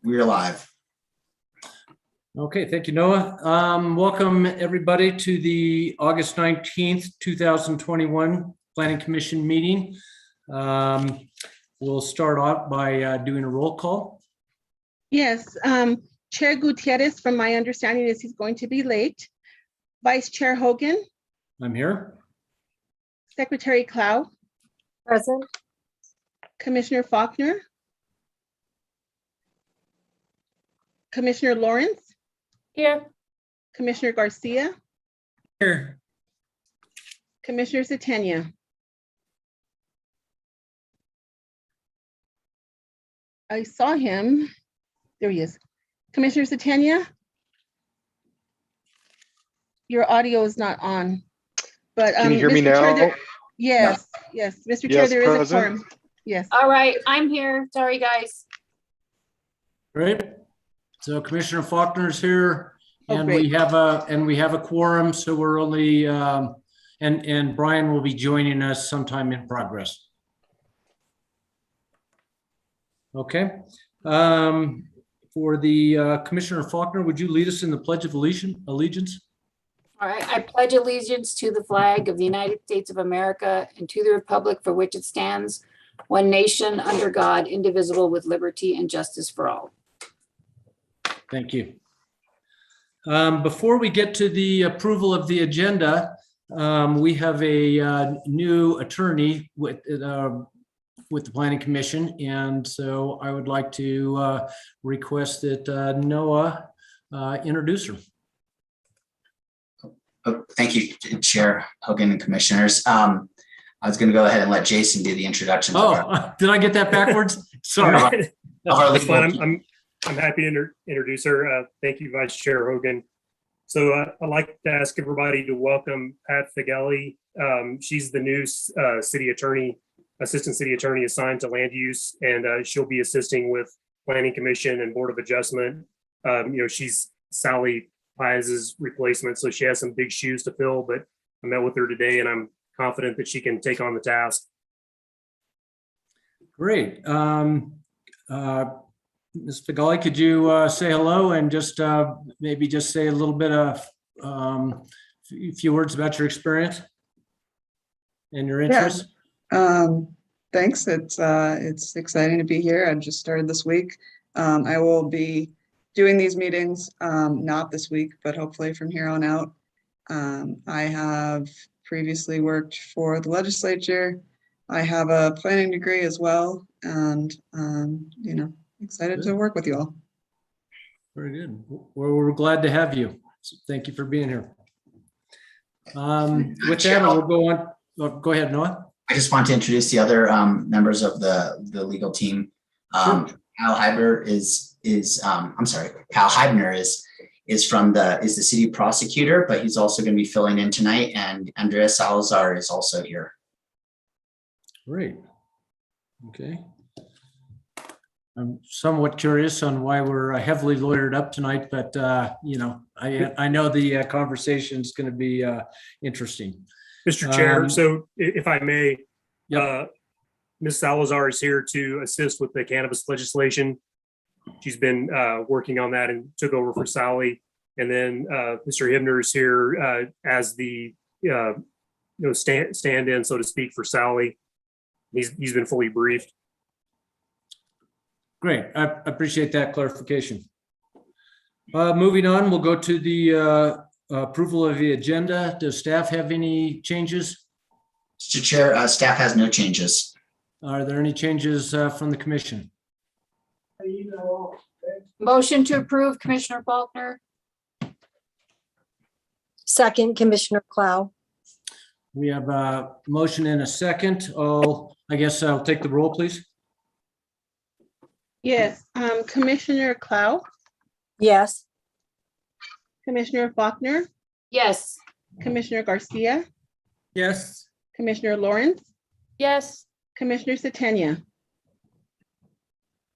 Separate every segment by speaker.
Speaker 1: We're live.
Speaker 2: Okay, thank you, Noah. Welcome everybody to the August 19th, 2021 Planning Commission meeting. We'll start off by doing a roll call.
Speaker 3: Yes, Chair Gutierrez, from my understanding, is he's going to be late. Vice Chair Hogan,
Speaker 2: I'm here.
Speaker 3: Secretary Clow,
Speaker 4: Present.
Speaker 3: Commissioner Faulkner, Commissioner Lawrence,
Speaker 4: Here.
Speaker 3: Commissioner Garcia,
Speaker 2: Here.
Speaker 3: Commissioner Zatania. I saw him. There he is. Commissioner Zatania, your audio is not on. But
Speaker 5: Can you hear me
Speaker 3: Mr. Chair,
Speaker 5: now?
Speaker 3: yes, Mr. Chair,
Speaker 5: Yes,
Speaker 3: there is a
Speaker 5: present.
Speaker 3: quorum. Yes.
Speaker 4: All right, I'm here. Sorry, guys.
Speaker 2: Great. So Commissioner Faulkner's here,
Speaker 3: Oh,
Speaker 2: and
Speaker 3: great.
Speaker 2: we have a quorum, so we're only and Brian will be joining us sometime in progress. Okay. For the Commissioner Faulkner, would you lead us in the Pledge of Allegiance?
Speaker 4: All right, I pledge allegiance to the flag of the United States of America and to the republic for which it stands, one nation under God, indivisible, with liberty and justice for all.
Speaker 2: Thank you. Before we get to the approval of the agenda, we have a new attorney with the Planning Commission, and so I would like to request that Noah introduce her.
Speaker 1: Oh, thank you, Chair Hogan and Commissioners. I was going to go ahead and let Jason do the introduction.
Speaker 2: Oh, did I get that backwards? Sorry.
Speaker 5: That's fine. I'm happy to introduce her. Thank you, Vice Chair Hogan. So I'd like to ask everybody to welcome Pat Figelli. She's the new assistant city attorney assigned to land use, and she'll be assisting with Planning Commission and Board of Adjustment. She's Sally Piaz's replacement, so she has some big shoes to fill, but I met with her today and I'm confident that she can take on the task.
Speaker 2: Great. Ms. Figelli, could you say hello and just maybe just say a little bit of a few words about your experience and your interests?
Speaker 6: Thanks. It's exciting to be here. I just started this week. I will be doing these meetings, not this week, but hopefully from here on out. I have previously worked for the legislature. I have a planning degree as well, and excited to work with you all.
Speaker 2: Very good. Well, we're glad to have you. So thank you for being here. With that, we'll go on. Oh, go ahead, Noah.
Speaker 1: I just want to introduce the other members of the legal team.
Speaker 2: Sure.
Speaker 1: Kyle Heibner is the city prosecutor, but he's also going to be filling in tonight. And Andrea Salazar is also here.
Speaker 2: Great. Okay. I'm somewhat curious on why we're heavily lawyered up tonight, but I know the conversation is going to be interesting.
Speaker 5: Mr. Chair, so if I may,
Speaker 2: Yep.
Speaker 5: Ms. Salazar is here to assist with the cannabis legislation. She's been working on that and took over for Sally. And then Mr. Hibner is here as the stand-in, so to speak, for Sally. He's been fully briefed.
Speaker 2: Great. I appreciate that clarification. Moving on, we'll go to the approval of the agenda. Does staff have any changes?
Speaker 1: Mr. Chair, staff has no changes.
Speaker 2: Are there any changes from the commission?
Speaker 4: Motion to approve, Commissioner Faulkner.
Speaker 7: Second, Commissioner Clow.
Speaker 2: We have a motion and a second. I guess I'll take the roll, please.
Speaker 3: Yes, Commissioner Clow,
Speaker 7: Yes.
Speaker 3: Commissioner Faulkner,
Speaker 4: Yes.
Speaker 3: Commissioner Garcia,
Speaker 2: Yes.
Speaker 3: Commissioner Lawrence,
Speaker 4: Yes.
Speaker 3: Commissioner Zatania.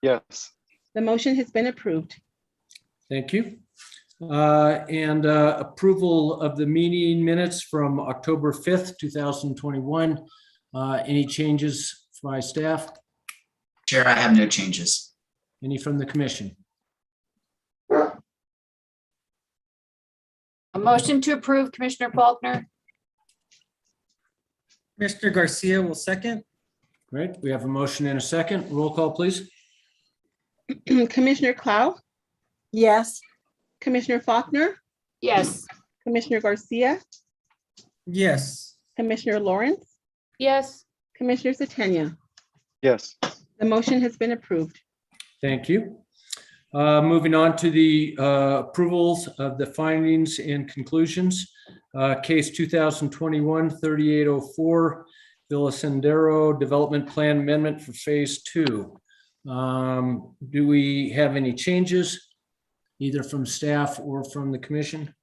Speaker 5: Yes.
Speaker 3: The motion has been approved.
Speaker 2: Thank you. And approval of the meeting minutes from October 5th, 2021. Any changes by staff?
Speaker 1: Chair, I have no changes.
Speaker 2: Any from the commission?
Speaker 4: Motion to approve, Commissioner Faulkner.
Speaker 8: Commissioner Garcia will second.
Speaker 2: Right, we have a motion and a second. Roll call, please.
Speaker 3: Commissioner Clow,
Speaker 7: yes,
Speaker 3: Commissioner Faulkner,
Speaker 4: Yes.
Speaker 3: Commissioner Garcia,
Speaker 8: Yes.
Speaker 3: Commissioner Lawrence,
Speaker 4: Yes.
Speaker 3: Commissioner Satania.
Speaker 9: yes,
Speaker 3: The motion has been approved.
Speaker 2: Thank you. Moving on to the approvals of the findings and conclusions. Case 2021-3804, Villa Sendero Development Plan Amendment for Phase 2. Do we have any changes, either from staff or from the commission?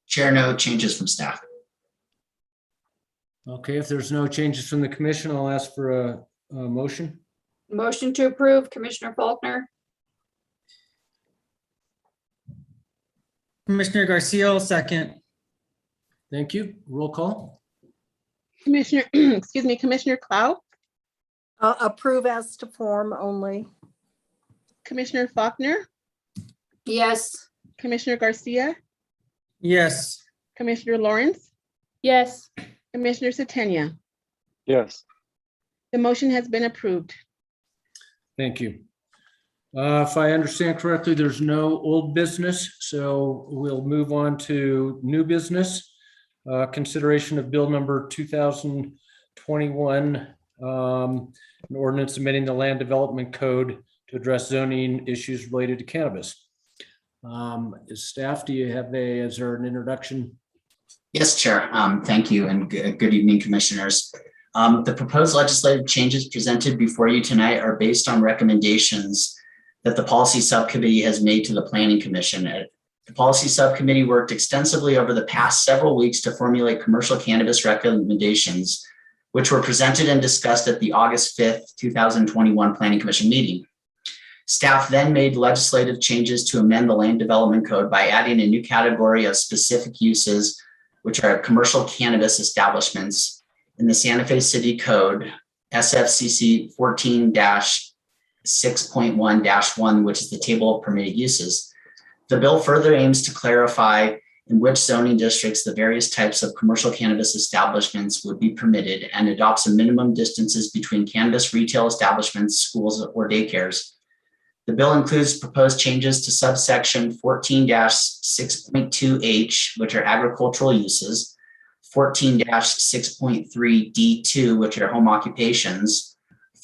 Speaker 1: Chair, no changes from staff.
Speaker 2: Okay, if there's no changes from the commission, I'll ask for a motion.
Speaker 4: Motion to approve, Commissioner Faulkner.
Speaker 8: Commissioner Garcia will second.
Speaker 2: Thank you. Roll call.
Speaker 3: Commissioner, excuse me, Commissioner Clow,
Speaker 7: approve as to form only.
Speaker 3: Commissioner Faulkner,
Speaker 4: Yes.
Speaker 3: Commissioner Garcia,
Speaker 8: Yes.
Speaker 3: Commissioner Lawrence,
Speaker 4: Yes.
Speaker 3: Commissioner Satania.
Speaker 9: yes,
Speaker 3: The motion has been approved.
Speaker 2: Thank you. If I understand correctly, there's no old business, so we'll move on to new business. Consideration of bill number 2021, an ordinance amending the land development code to address zoning issues related to cannabis. Staff, do you have is there an introduction?
Speaker 1: Yes, Chair. Thank you, and good evening, Commissioners. The proposed legislative changes presented before you tonight are based on recommendations that the Policy Subcommittee has made to the Planning Commission. The Policy Subcommittee worked extensively over the past several weeks to formulate commercial cannabis recommendations, which were presented and discussed at the August 5th, 2021 Planning Commission meeting. Staff then made legislative changes to amend the Land Development Code by adding a new category of specific uses, which are commercial cannabis establishments in the Santa Fe City Code, SFCC 14-6.1-1, which is the table of permitted uses. The bill further aims to clarify in which zoning districts the various types of commercial cannabis establishments would be permitted and adopts a minimum distances between cannabis retail establishments, schools, or daycares. The bill includes proposed changes to subsection 14-6.2H, which are agricultural uses, 14-6.3D2, which are home occupations,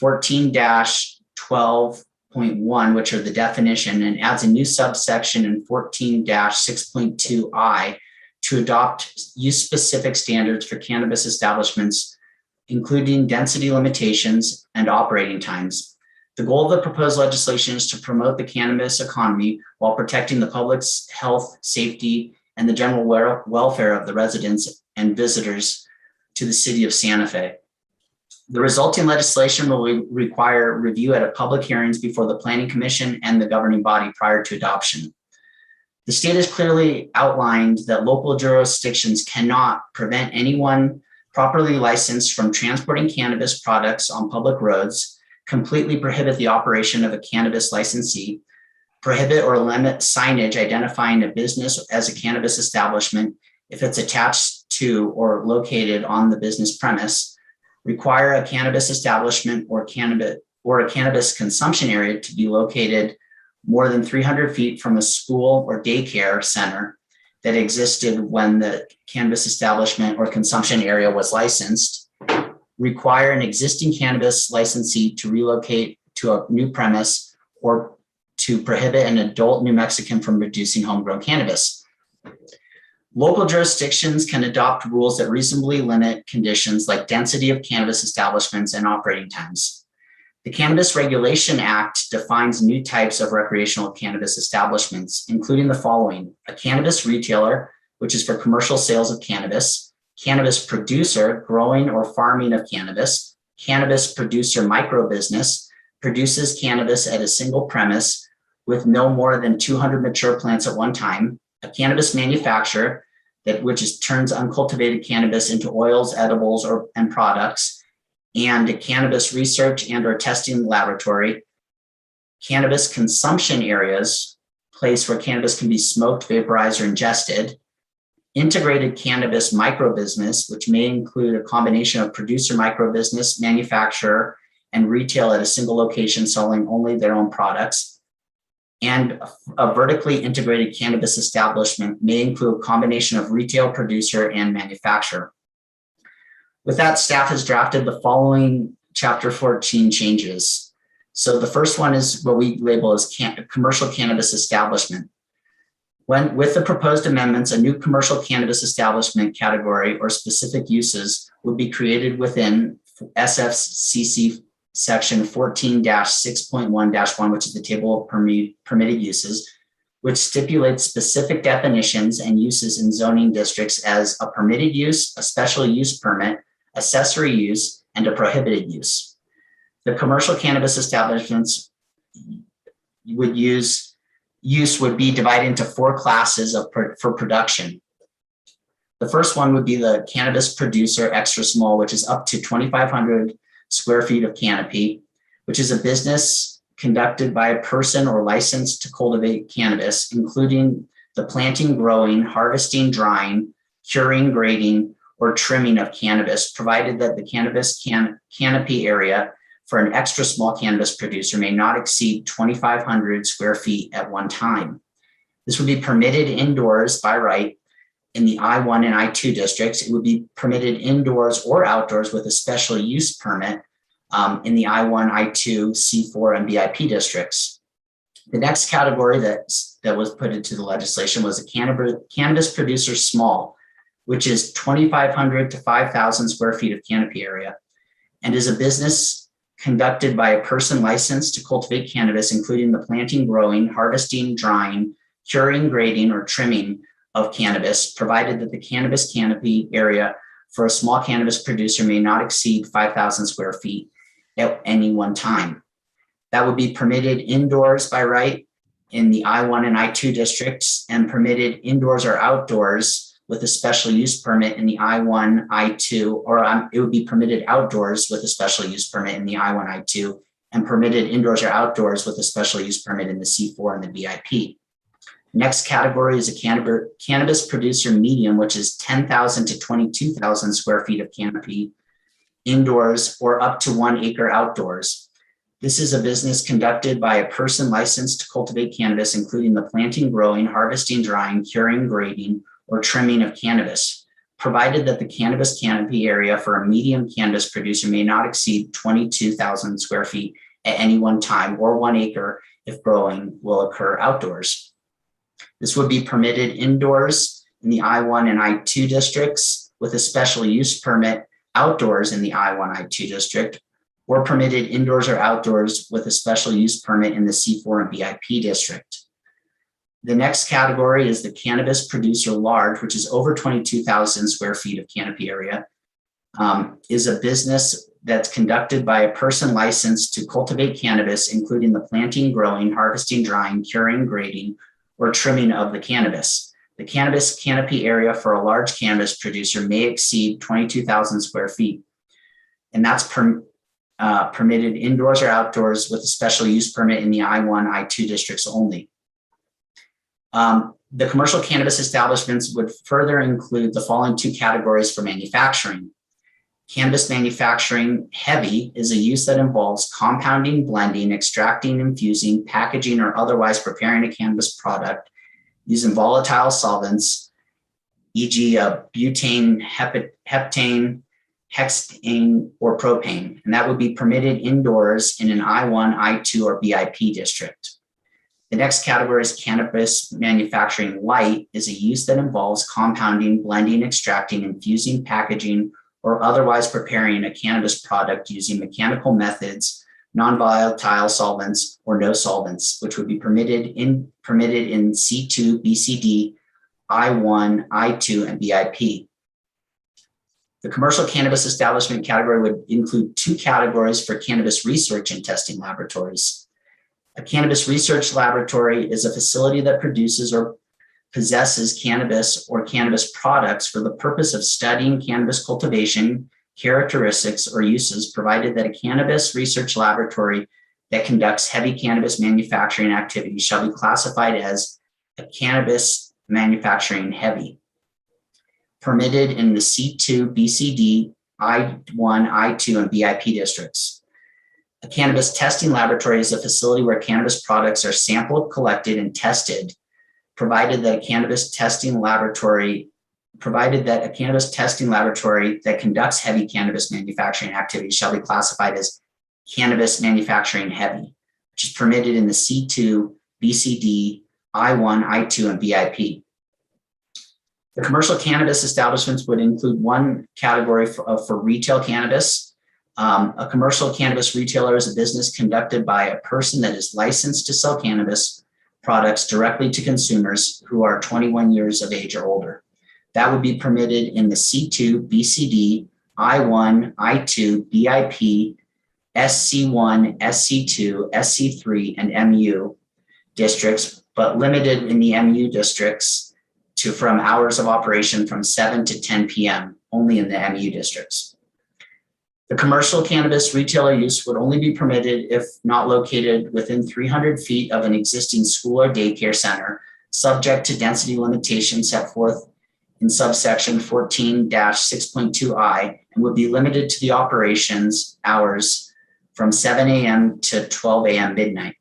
Speaker 1: 14-12.1, which are the definition, and adds a new subsection in 14-6.2I to adopt use-specific standards for cannabis establishments, including density limitations and operating times. The goal of the proposed legislation is to promote the cannabis economy while protecting the public's health, safety, and the general welfare of the residents and visitors to the city of Santa Fe. The resulting legislation will require review at a public hearings before the Planning Commission and the governing body prior to adoption. The state has clearly outlined that local jurisdictions cannot prevent anyone properly licensed from transporting cannabis products on public roads, completely prohibit the operation of a cannabis licensee, prohibit or limit signage identifying a business as a cannabis establishment if it's attached to or located on the business premise, require a cannabis establishment or a cannabis consumption area to be located more than 300 feet from a school or daycare center that existed when the cannabis establishment or consumption area was licensed, require an existing cannabis licensee to relocate to a new premise, or to prohibit an adult New Mexican from producing homegrown cannabis. Local jurisdictions can adopt rules that reasonably limit conditions like density of cannabis establishments and operating times. The Cannabis Regulation Act defines new types of recreational cannabis establishments, including the following: a cannabis retailer, which is for commercial sales of cannabis; cannabis producer, growing or farming of cannabis; cannabis producer micro business, produces cannabis at a single premise with no more than 200 mature plants at one time; a cannabis manufacturer, which turns uncultivated cannabis into oils, edibles, and products; and a cannabis research and or testing laboratory; cannabis consumption areas, place where cannabis can be smoked, vaporized, or ingested; integrated cannabis microbusiness, which may include a combination of producer microbusiness, manufacturer, and retail at a single location selling only their own products. And a vertically integrated cannabis establishment may include a combination of retail, producer, and manufacturer. With that, staff has drafted the following Chapter 14 changes. So the first one is what we label as commercial cannabis establishment. With the proposed amendments, a new commercial cannabis establishment category or specific uses would be created within SFCC section 14-6.1-1, which is the table of permitted uses, which stipulates specific definitions and uses in zoning districts as a permitted use, a special use permit, accessory use, and a prohibited use. The commercial cannabis establishments would be divided into 4 classes for production. The first one would be the cannabis producer extra small, which is up to 2,500 square feet of canopy, which is a business conducted by a person or licensed to cultivate cannabis, including the planting, growing, harvesting, drying, curing, grading, or trimming of cannabis, provided that the cannabis canopy area for an extra small cannabis producer may not exceed 2,500 square feet at one time. This would be permitted indoors by right in the I-1 and I-2 districts. It would be permitted indoors or outdoors with a special use permit in the I-1, I-2, C4, and BIP districts. The next category that was put into the legislation was a cannabis producer small, which is 2,500 to 5,000 square feet of canopy area, and is a business conducted by a person licensed to cultivate cannabis, including the planting, growing, harvesting, drying, curing, grading, or trimming of cannabis, provided that the cannabis canopy area for a small cannabis producer may not exceed 5,000 square feet at any one time. That would be permitted indoors by right in the I-1 and I-2 districts, and permitted indoors or outdoors with a special use permit in the I-1, I-2, or it would be permitted outdoors with a special use permit in the I-1, I-2, and permitted indoors or outdoors with a special use permit in the C4 and the BIP. Next category is a cannabis producer medium, which is 10,000 to 22,000 square feet of canopy indoors or up to 1 acre outdoors. This is a business conducted by a person licensed to cultivate cannabis, including the planting, growing, harvesting, drying, curing, grading, or trimming of cannabis, provided that the cannabis canopy area for a medium cannabis producer may not exceed 22,000 square feet at any one time, or 1 acre if growing will occur outdoors. This would be permitted indoors in the I-1 and I-2 districts with a special use permit outdoors in the I-1, I-2 district, or permitted indoors or outdoors with a special use permit in the C4 and BIP district. The next category is the cannabis producer large, which is over 22,000 square feet of canopy area, is a business that's conducted by a person licensed to cultivate cannabis, including the planting, growing, harvesting, drying, curing, grading, or trimming of the cannabis. The cannabis canopy area for a large cannabis producer may exceed 22,000 square feet, and that's permitted indoors or outdoors with a special use permit in the I-1, I-2 districts only. The commercial cannabis establishments would further include the following 2 categories for manufacturing. Cannabis manufacturing heavy is a use that involves compounding, blending, extracting, infusing, packaging, or otherwise preparing a cannabis product using volatile solvents, e.g. butane, heptane, hexane, or propane, and that would be permitted indoors in an I-1, I-2, or BIP district. The next category is cannabis manufacturing light, is a use that involves compounding, blending, extracting, infusing, packaging, or otherwise preparing a cannabis product using mechanical methods, non-volatile solvents, or no solvents, which would be permitted in C2, BCD, I-1, I-2, and BIP. The commercial cannabis establishment category would include 2 categories for cannabis research and testing laboratories. A cannabis research laboratory is a facility that produces or possesses cannabis or cannabis products for the purpose of studying cannabis cultivation, characteristics, or uses, provided that a cannabis research laboratory that conducts heavy cannabis manufacturing activities shall be classified as a cannabis manufacturing heavy. permitted in the C2, BCD, I1, I2, and BIP districts. A cannabis testing laboratory is a facility where cannabis products are sampled, collected, and tested, provided that a cannabis testing laboratory that conducts heavy cannabis manufacturing activities shall be classified as cannabis manufacturing heavy, which is permitted in the C2, BCD, I1, I2, and BIP. The commercial cannabis establishments would include one category for retail cannabis. A commercial cannabis retailer is a business conducted by a person that is licensed to sell cannabis products directly to consumers who are 21 years of age or older. That would be permitted in the C2, BCD, I1, I2, BIP, SC1, SC2, SC3, and MU districts, but limited in the MU districts to from hours of operation from 7 to 10 p.m. only in the MU districts. The commercial cannabis retailer use would only be permitted if not located within 300 feet of an existing school or daycare center, subject to density limitations set forth in subsection 14-6.2I, and would be limited to the operations hours from 7 a.m. to 12 a.m. midnight.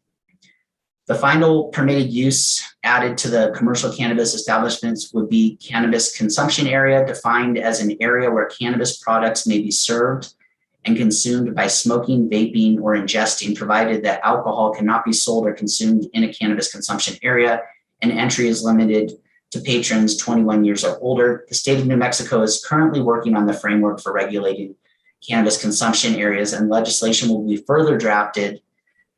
Speaker 1: The final permitted use added to the commercial cannabis establishments would be cannabis consumption area, defined as an area where cannabis products may be served and consumed by smoking, vaping, or ingesting, provided that alcohol cannot be sold or consumed in a cannabis consumption area, and entry is limited to patrons 21 years or older. The state of New Mexico is currently working on the framework for regulating cannabis consumption areas, and legislation will be further drafted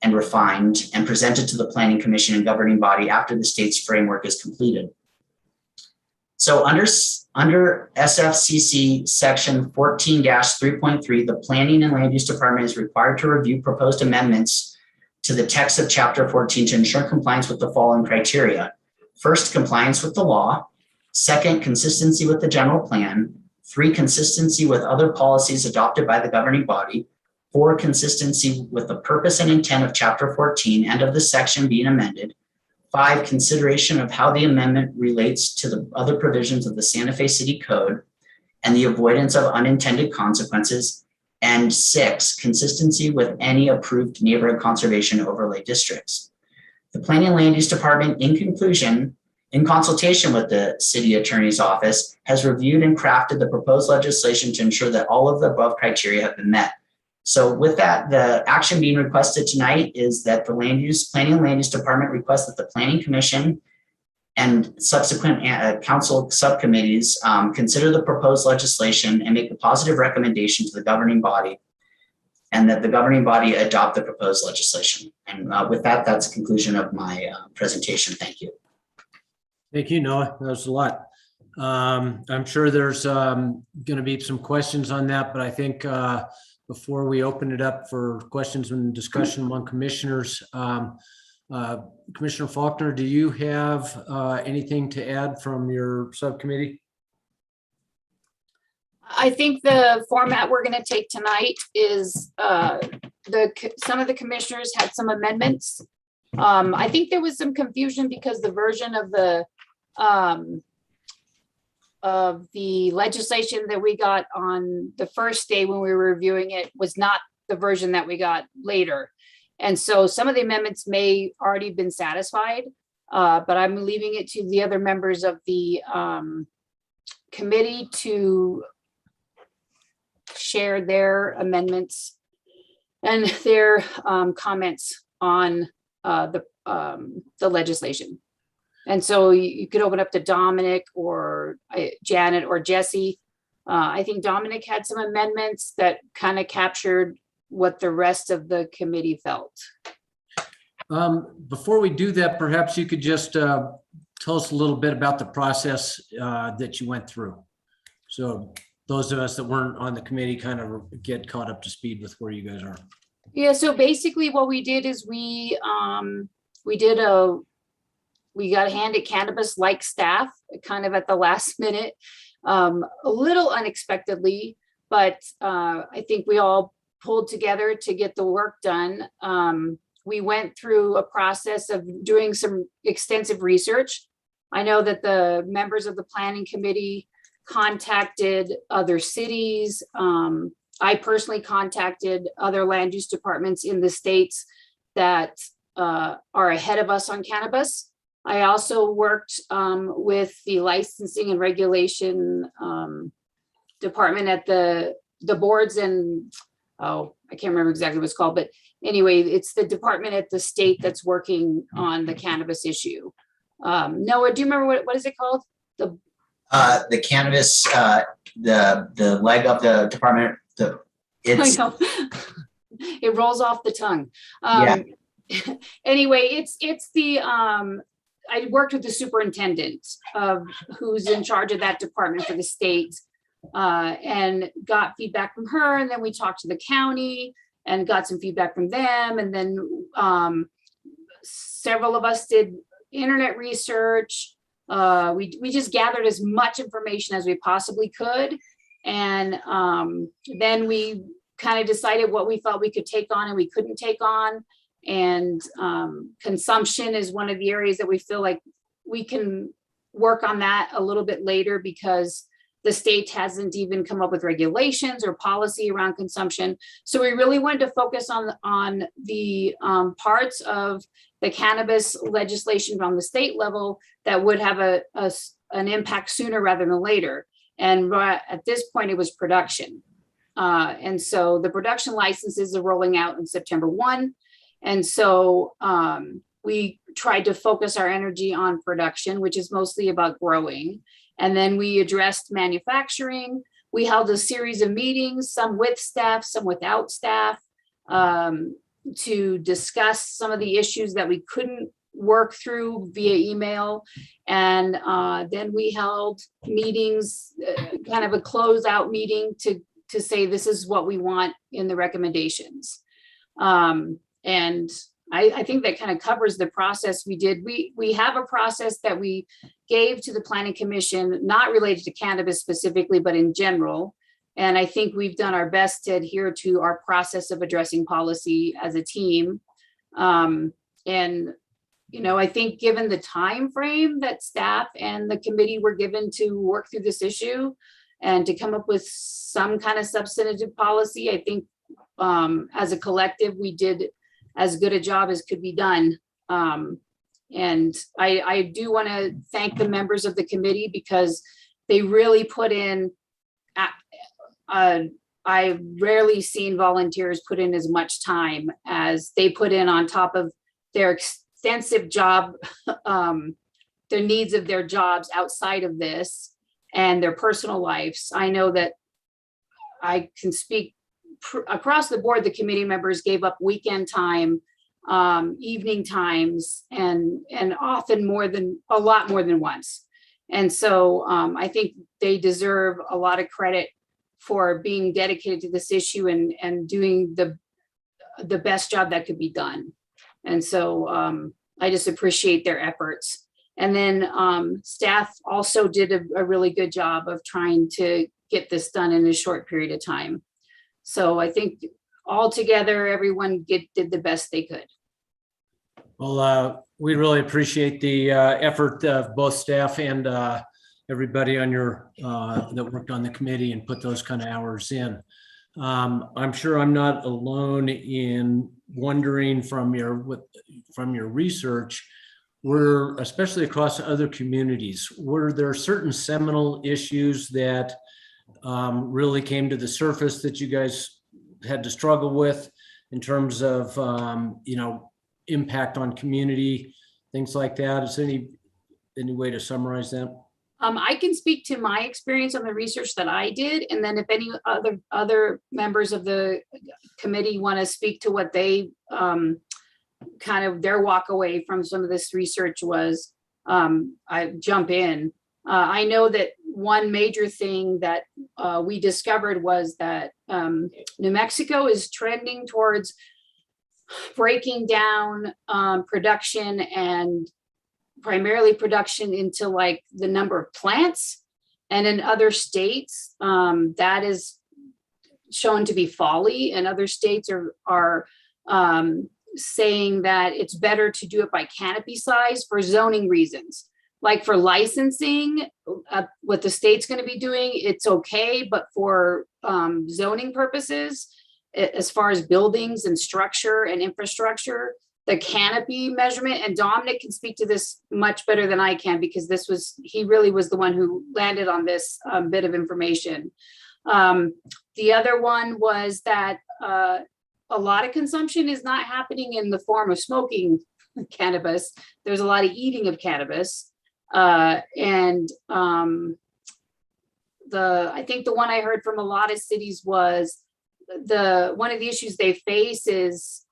Speaker 1: and refined and presented to the Planning Commission and governing body after the state's framework is completed. So under SFCC section 14-3.3, the Planning and Land Use Department is required to review proposed amendments to the text of Chapter 14 to ensure compliance with the following criteria. First, compliance with the law. Second, consistency with the general plan. 3, consistency with other policies adopted by the governing body. 4, consistency with the purpose and intent of Chapter 14 and of the section being amended. 5, consideration of how the amendment relates to the other provisions of the Santa Fe City Code and the avoidance of unintended consequences. And 6, consistency with any approved neighborhood conservation overlay districts. The Planning and Land Use Department, in conclusion, in consultation with the City Attorney's Office, has reviewed and crafted the proposed legislation to ensure that all of the above criteria have been met. So with that, the action being requested tonight is that the Planning and Land Use Department requests that the Planning Commission and subsequent council subcommittees consider the proposed legislation and make a positive recommendation to the governing body, and that the governing body adopt the proposed legislation. And with that, that's the conclusion of my presentation. Thank you.
Speaker 2: Thank you, Noah. That was a lot. I'm sure there's going to be some questions on that, but I think before we open it up for questions and discussion among commissioners, Commissioner Faulkner, do you have anything to add from your subcommittee?
Speaker 4: I think the format we're going to take tonight is some of the commissioners had some amendments. I think there was some confusion because the version of the legislation that we got on the first day when we were reviewing it was not the version that we got later. And so some of the amendments may already been satisfied, but I'm leaving it to the other members of the committee to share their amendments and their comments on the legislation. And so you could open up to Dominic or Janet or Jesse. I think Dominic had some amendments that kind of captured what the rest of the committee felt.
Speaker 2: Before we do that, perhaps you could just tell us a little bit about the process that you went through. So those of us that weren't on the committee kind of get caught up to speed with where you guys are.
Speaker 4: Yeah, so basically what we did is we got handed cannabis like staff kind of at the last minute, a little unexpectedly, but I think we all pulled together to get the work done. We went through a process of doing some extensive research. I know that the members of the planning committee contacted other cities. I personally contacted other land use departments in the states that are ahead of us on cannabis. I also worked with the licensing and regulation department at the boards and, oh, I can't remember exactly what it's called, but anyway, it's the department at the state that's working on the cannabis issue. Noah, do you remember what is it called?
Speaker 1: The cannabis, the leg of the department,
Speaker 4: I
Speaker 1: it's,
Speaker 4: know. It rolls off the tongue.
Speaker 1: Yeah.
Speaker 4: Anyway, it's the, I worked with the superintendent of who's in charge of that department for the state, and got feedback from her. And then we talked to the county and got some feedback from them. And then several of us did internet research. We just gathered as much information as we possibly could. And then we kind of decided what we felt we could take on and we couldn't take on. And consumption is one of the areas that we feel like we can work on that a little bit later, because the state hasn't even come up with regulations or policy around consumption. So we really wanted to focus on the parts of the cannabis legislation from the state level that would have an impact sooner rather than later. And at this point, it was production. And so the production licenses are rolling out in September 1. And so we tried to focus our energy on production, which is mostly about growing. And then we addressed manufacturing. We held a series of meetings, some with staff, some without staff, to discuss some of the issues that we couldn't work through via email. And then we held meetings, kind of a closeout meeting to say, this is what we want in the recommendations. And I think that kind of covers the process we did. We have a process that we gave to the Planning Commission, not related to cannabis specifically, but in general. And I think we've done our best to adhere to our process of addressing policy as a team. And, you know, I think given the time frame that staff and the committee were given to work through this issue and to come up with some kind of substantive policy, I think as a collective, we did as good a job as could be done. And I do want to thank the members of the committee, because they really put in, I've rarely seen volunteers put in as much time as they put in on top of their extensive job, the needs of their jobs outside of this and their personal lives. I know that I can speak across the board. The committee members gave up weekend time, evening times, and often a lot more than once. And so I think they deserve a lot of credit for being dedicated to this issue and doing the best job that could be done. And so I just appreciate their efforts. And then staff also did a really good job of trying to get this done in a short period of time. So I think altogether, everyone did the best they could.
Speaker 2: Well, we really appreciate the effort of both staff and everybody on that worked on the committee and put those kind of hours in. I'm sure I'm not alone in wondering from your research, especially across other communities, were there certain seminal issues that really came to the surface that you guys had to struggle with in terms of, impact on community, things like that? Is there any way to summarize that?
Speaker 4: I can speak to my experience on the research that I did, and then if any other members of the committee want to speak to what they kind of their walk away from some of this research was, I jump in. I know that one major thing that we discovered was that New Mexico is trending towards breaking down production, and primarily production into like the number of plants. And in other states, that is shown to be folly. And other states are saying that it's better to do it by canopy size for zoning reasons. like for licensing, what the state's going to be doing, it's okay, but for zoning purposes, as far as buildings and structure and infrastructure, the canopy measurement, and Dominic can speak to this much better than I can, because he really was the one who landed on this bit of information. The other one was that a lot of consumption is not happening in the form of smoking cannabis. There's a lot of eating of cannabis. I think the one I heard from a lot of cities was one of the issues they face is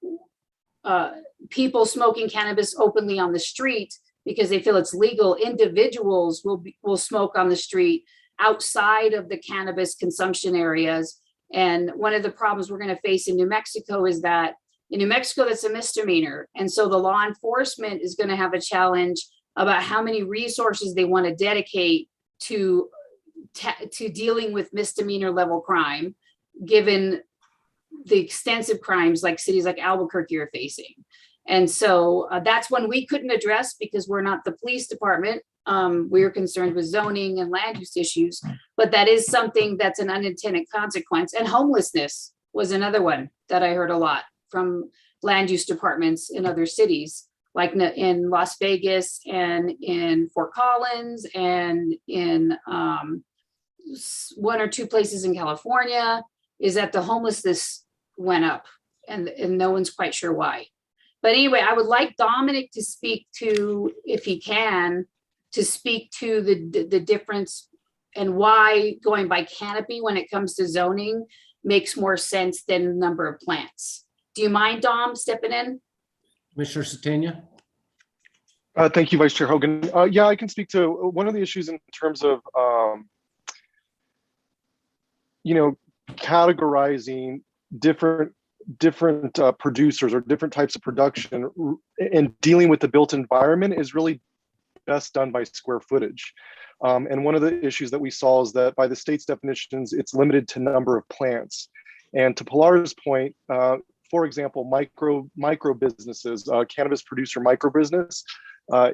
Speaker 4: people smoking cannabis openly on the street because they feel it's legal. Individuals will smoke on the street outside of the cannabis consumption areas. And one of the problems we're going to face in New Mexico is that in New Mexico, that's a misdemeanor. And so the law enforcement is going to have a challenge about how many resources they want to dedicate to dealing with misdemeanor level crime, given the extensive crimes like cities like Albuquerque are facing. And so that's one we couldn't address because we're not the police department. We are concerned with zoning and land use issues, but that is something that's an unintended consequence. And homelessness was another one that I heard a lot from land use departments in other cities, like in Las Vegas and in Fort Collins and in one or two places in California, is that the homelessness went up and no one's quite sure why. But anyway, I would like Dominic to speak to, if he can, to speak to the difference and why going by canopy when it comes to zoning makes more sense than the number of plants. Do you mind, Dom, stepping in?
Speaker 2: Commissioner Satania?
Speaker 9: Thank you, Vice Chair Hogan. Yeah, I can speak to one of the issues in terms of, categorizing different producers or different types of production and dealing with the built environment is really best done by square footage. And one of the issues that we saw is that by the state's definitions, it's limited to number of plants. And to Pilar's point, for example, micro businesses, cannabis producer micro business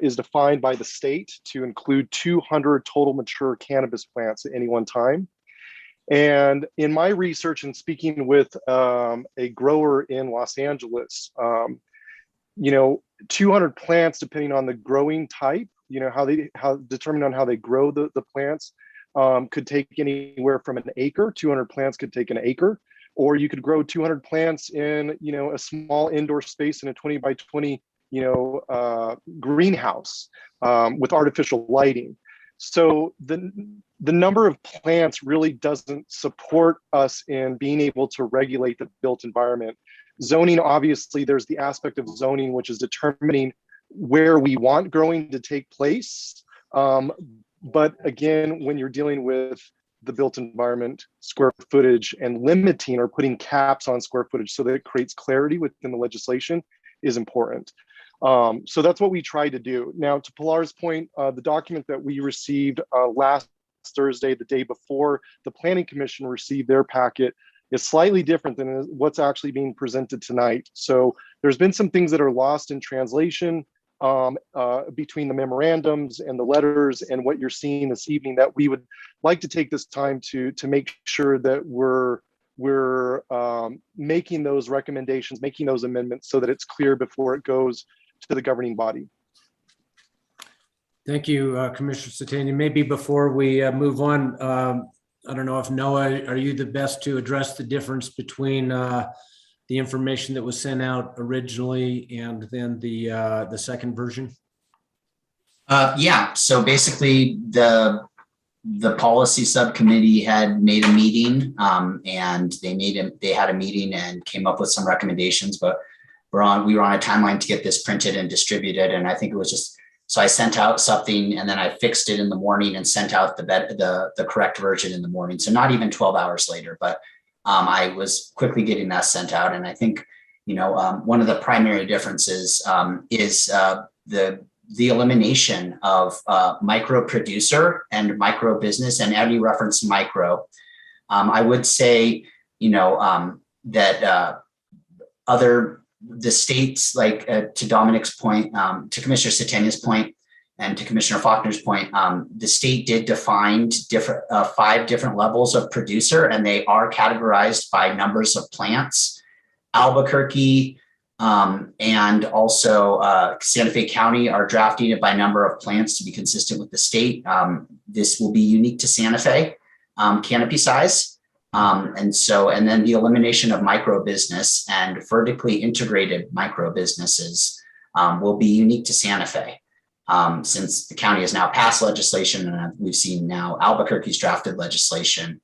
Speaker 9: is defined by the state to include 200 total mature cannabis plants at any one time. And in my research and speaking with a grower in Los Angeles, 200 plants, depending on the growing type, determined on how they grow the plants, could take anywhere from an acre. 200 plants could take an acre, or you could grow 200 plants in, a small indoor space in a 20 by 20, greenhouse with artificial lighting. So the number of plants really doesn't support us in being able to regulate the built environment. Zoning, obviously, there's the aspect of zoning, which is determining where we want growing to take place. But again, when you're dealing with the built environment, square footage, and limiting or putting caps on square footage so that it creates clarity within the legislation is important. So that's what we try to do. Now, to Pilar's point, the document that we received last Thursday, the day before the Planning Commission received their packet, is slightly different than what's actually being presented tonight. So there's been some things that are lost in translation between the memorandums and the letters and what you're seeing this evening, that we would like to take this time to make sure that we're making those recommendations, making those amendments so that it's clear before it goes to the governing body.
Speaker 2: Thank you, Commissioner Satania. Maybe before we move on, I don't know if Noah, are you the best to address the difference between the information that was sent out originally and then the second version?
Speaker 1: Yeah, so basically the policy subcommittee had made a meeting and they had a meeting and came up with some recommendations, but we were on a timeline to get this printed and distributed. And I think it was just, so I sent out something and then I fixed it in the morning and sent out the correct version in the morning. So not even 12 hours later, but I was quickly getting that sent out. And I think, one of the primary differences is the elimination of micro producer and micro business, and any reference micro. I would say, that the states, like to Dominic's point, to Commissioner Satania's point, and to Commissioner Faulkner's point, the state did define 5 different levels of producer, and they are categorized by numbers of plants. Albuquerque and also Santa Fe County are drafting it by number of plants to be consistent with the state. This will be unique to Santa Fe canopy size. And then the elimination of micro business and vertically integrated micro businesses will be unique to Santa Fe. Since the county has now passed legislation, and we've seen now Albuquerque's drafted legislation.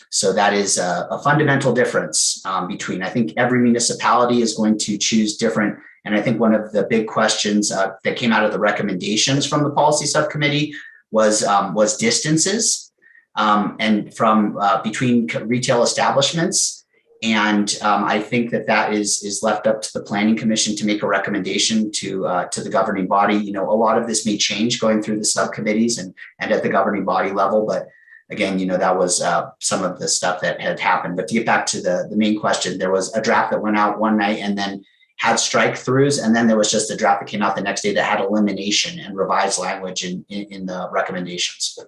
Speaker 1: So that is a fundamental difference between, I think every municipality is going to choose different. And I think one of the big questions that came out of the recommendations from the policy subcommittee was distances and from between retail establishments. And I think that is left up to the Planning Commission to make a recommendation to the governing body. You know, a lot of this may change going through the subcommittees and at the governing body level, but again, you know, that was some of the stuff that had happened. But to get back to the main question, there was a draft that went out one night and then had strike throughs. And then there was just a draft that came out the next day that had elimination and revised language in the recommendations.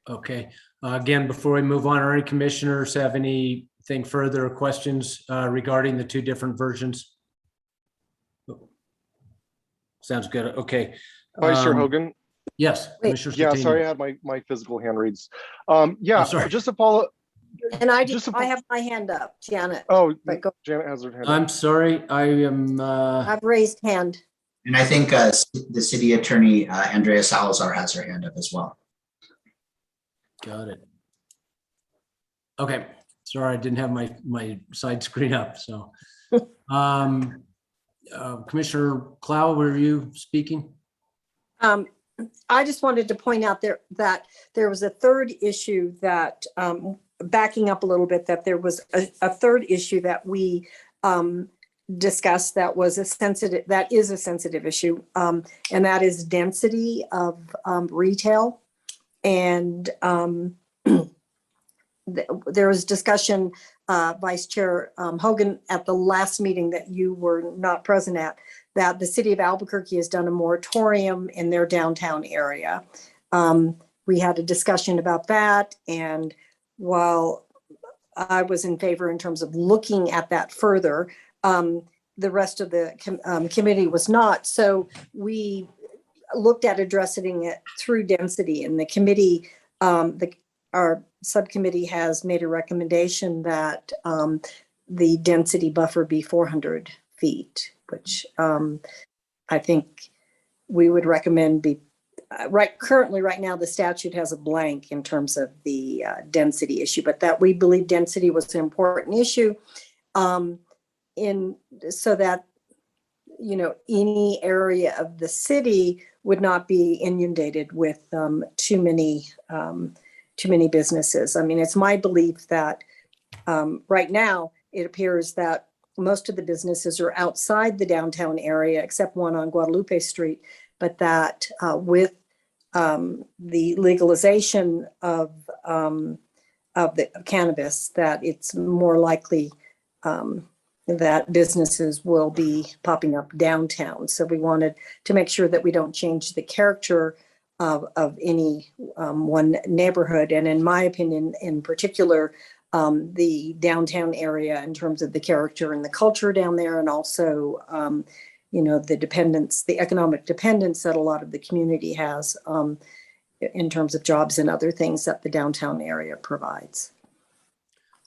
Speaker 2: Okay. Again, before we move on, are any commissioners have anything further or questions regarding the 2 different versions? Sounds good. Okay.
Speaker 9: Vice Chair Hogan.
Speaker 2: Yes.
Speaker 7: Wait.
Speaker 2: Commissioner
Speaker 9: Yeah,
Speaker 2: Stratina.
Speaker 9: sorry, I had my physical hand raised. Yeah,
Speaker 2: sorry.
Speaker 9: just to follow.
Speaker 7: And I
Speaker 9: Just
Speaker 7: just,
Speaker 9: a-
Speaker 7: I have my hand up, Janet.
Speaker 9: Oh,
Speaker 7: But go,
Speaker 9: Janet has her hand up.
Speaker 2: I'm sorry. I am.
Speaker 7: I've raised hand.
Speaker 1: And I think the city attorney, Andrea Salazar, has her hand up as well.
Speaker 2: Got it. Okay. Sorry, I didn't have my side screen up. So, Commissioner Clow, were you speaking?
Speaker 7: I just wanted to point out that there was a third issue that, backing up a little bit, that there was a third issue that we discussed that is a sensitive issue, and that is density of retail. And there was discussion, Vice Chair Hogan, at the last meeting that you were not present at, that the city of Albuquerque has done a moratorium in their downtown area. We had a discussion about that, and while I was in favor in terms of looking at that further, the rest of the committee was not. So we looked at addressing it through density, and the committee, our subcommittee has made a recommendation that the density buffer be 400 feet, which I think we would recommend be currently right now the statute has a blank in terms of the density issue, but that we believe density was an important issue so that, you know, any area of the city would not be inundated with too many businesses. I mean, it's my belief that right now it appears that most of the businesses are outside the downtown area, except one on Guadalupe Street, but that with the legalization of the cannabis, that it's more likely that businesses will be popping up downtown. So we wanted to make sure that we don't change the character of any one neighborhood. And in my opinion, in particular, the downtown area in terms of the character and the culture down there, and also, you know, the economic dependence that a lot of the community has in terms of jobs and other things that the downtown area provides.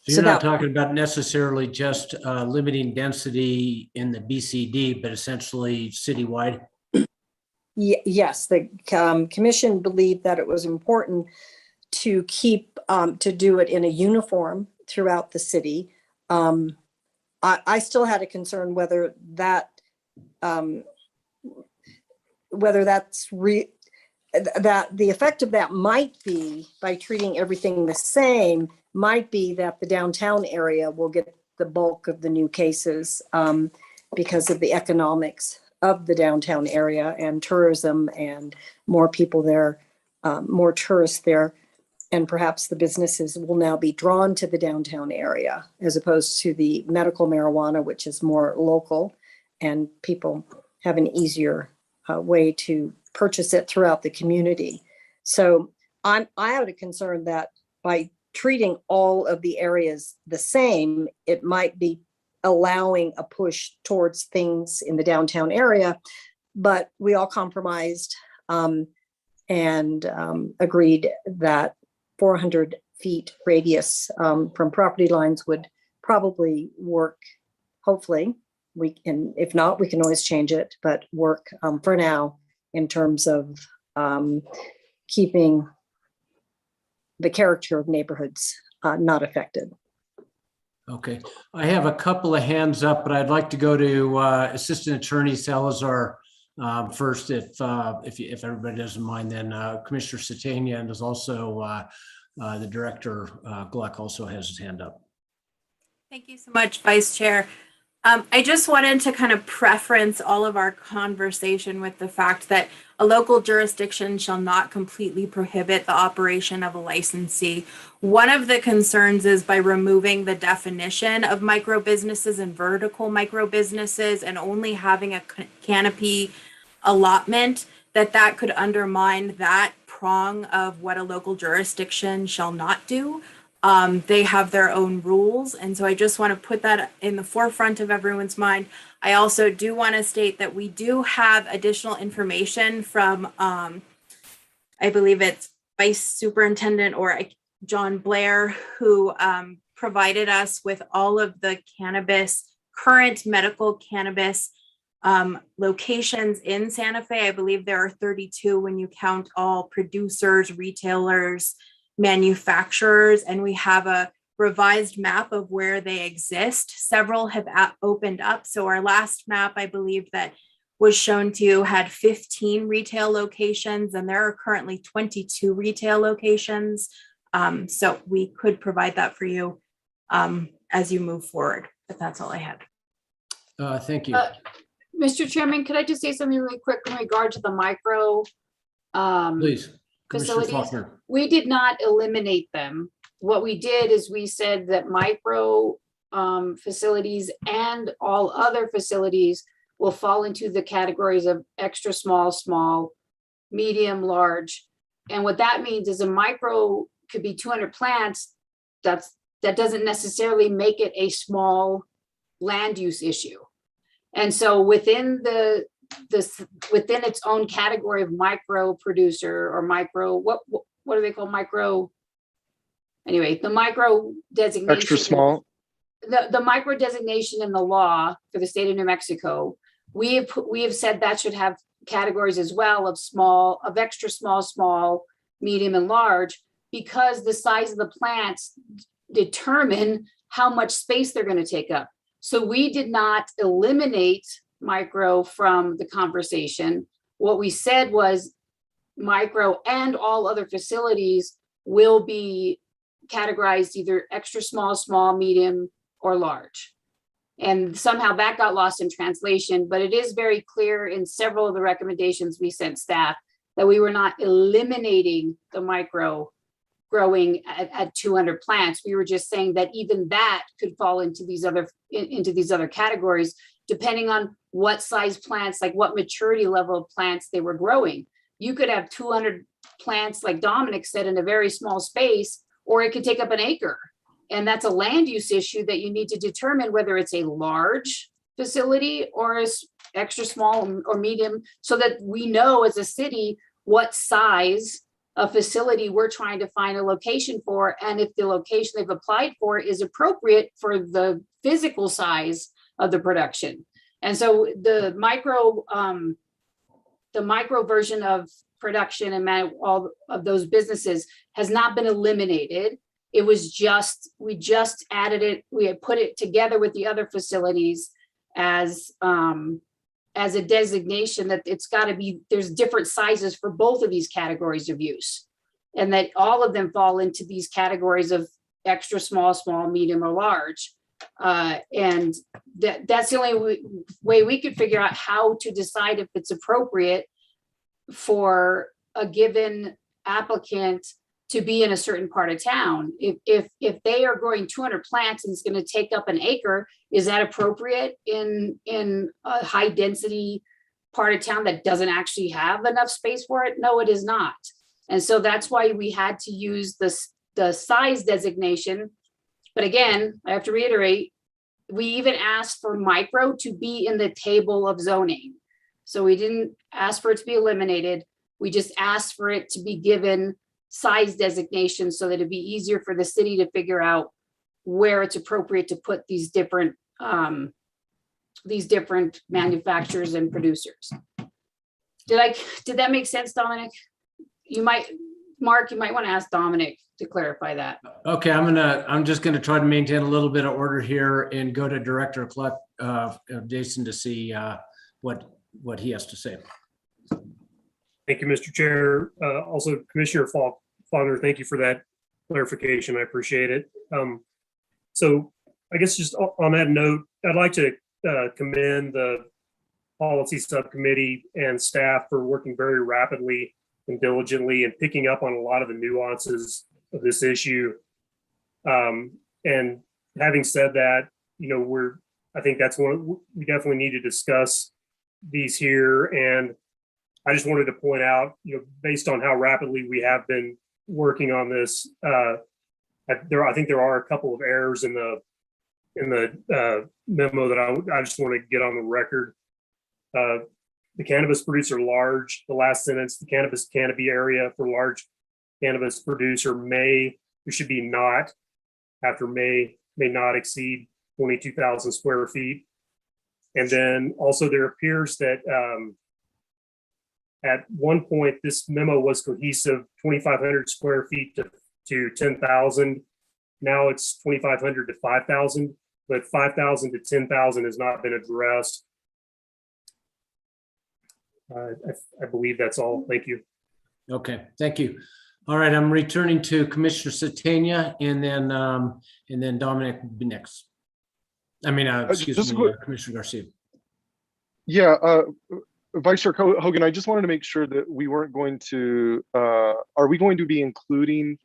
Speaker 2: So you're not talking about necessarily just limiting density in the BCD, but essentially citywide?
Speaker 7: Yes, the commission believed that it was important to keep, to do it in a uniform throughout the city. I still had a concern whether that, that the effect of that might be, by treating everything the same, might be that the downtown area will get the bulk of the new cases because of the economics of the downtown area and tourism and more people there, more tourists there. And perhaps the businesses will now be drawn to the downtown area as opposed to the medical marijuana, which is more local and people have an easier way to purchase it throughout the community. So I have a concern that by treating all of the areas the same, it might be allowing a push towards things in the downtown area. But we all compromised and agreed that 400 feet radius from property lines would probably work. Hopefully, we can, if not, we can always change it, but work for now in terms of keeping the character of neighborhoods not affected.
Speaker 2: Okay, I have a couple of hands up, but I'd like to go to Assistant Attorney Salazar first, if everybody doesn't mind. Then Commissioner Satania, and is also the Director Gluck also has his hand up.
Speaker 10: Thank you so much, Vice Chair. I just wanted to kind of preference all of our conversation with the fact that a local jurisdiction shall not completely prohibit the operation of a licensee. One of the concerns is by removing the definition of micro businesses and vertical micro businesses and only having a canopy allotment, that could undermine that prong of what a local jurisdiction shall not do. They have their own rules. And so I just want to put that in the forefront of everyone's mind. I also do want to state that we do have additional information from, I believe it's Vice Superintendent or John Blair, who provided us with all of the current medical cannabis locations in Santa Fe. I believe there are 32 when you count all producers, retailers, manufacturers, and we have a revised map of where they exist. Several have opened up. So our last map, I believe, that was shown to you had 15 retail locations, and there are currently 22 retail locations. So we could provide that for you as you move forward, but that's all I had.
Speaker 2: Thank you.
Speaker 4: Mr. Chairman, could I just say something really quick in regard to the micro
Speaker 2: Please, Commissioner
Speaker 4: facilities?
Speaker 2: Faulkner.
Speaker 4: We did not eliminate them. What we did is we said that micro facilities and all other facilities will fall into the categories of extra small, small, medium, large. And what that means is a micro could be 200 plants. That doesn't necessarily make it a small land use issue. And so within within its own category of micro producer or micro, what do they call micro? Anyway, the micro designation.
Speaker 9: Extra small.
Speaker 4: The micro designation in the law for the state of New Mexico, we have said that should have categories as well of extra small, small, medium, and large, because the size of the plants determine how much space they're going to take up. So we did not eliminate micro from the conversation. What we said was micro and all other facilities will be categorized either extra small, small, medium, or large. And somehow that got lost in translation, but it is very clear in several of the recommendations we sent staff that we were not eliminating the micro growing at 200 plants. We were just saying that even that could fall into these other categories, depending on what size plants, like what maturity level of plants they were growing. You could have 200 plants, like Dominic said, in a very small space, or it could take up an acre. And that's a land use issue that you need to determine whether it's a large facility or is extra small or medium, so that we know as a city what size of facility we're trying to find a location for, and if the location they've applied for is appropriate for the physical size of the production. And so the micro version of production and all of those businesses has not been eliminated. It was just, we just added it, we had put it together with the other facilities as a designation that it's got to be, there's different sizes for both of these categories of use. And that all of them fall into these categories of extra small, small, medium, or large. And that's the only way we could figure out how to decide if it's appropriate for a given applicant to be in a certain part of town. If they are growing 200 plants and it's going to take up an acre, is that appropriate in a high density part of town that doesn't actually have enough space for it? No, it is not. And so that's why we had to use the size designation. But again, I have to reiterate, we even asked for micro to be in the table of zoning. So we didn't ask for it to be eliminated. We just asked for it to be given size designation so that it'd be easier for the city to figure out where it's appropriate to put these different manufacturers and producers. Did that make sense, Dominic? Mark, you might want to ask Dominic to clarify that.
Speaker 2: Okay, I'm just gonna try to maintain a little bit of order here and go to Director Clark, Jason, to see what he has to say.
Speaker 5: Thank you, Mr. Chair. Also, Commissioner Faulkner, thank you for that clarification. I appreciate it. So I guess just on that note, I'd like to commend the policy subcommittee and staff for working very rapidly and diligently and picking up on a lot of the nuances of this issue. And having said that, I think that's one we definitely need to discuss these here. And I just wanted to point out, based on how rapidly we have been working on this, I think there are a couple of errors in the memo that I just want to get on the record. The cannabis producer large, the last sentence, the cannabis canopy area for large cannabis producer there should be not, after may not exceed 22,000 square feet. And then also there appears that at one point, this memo was cohesive, 2,500 square feet to 10,000. Now it's 2,500 to 5,000, but 5,000 to 10,000 has not been addressed. I believe that's all. Thank you.
Speaker 2: Okay, thank you. All right, I'm returning to Commissioner Satania, and then Dominic will be next. Excuse me, Commissioner Garcia.
Speaker 9: Yeah, Vice Chair Hogan, I just wanted to make sure that we weren't going to, are we going to be including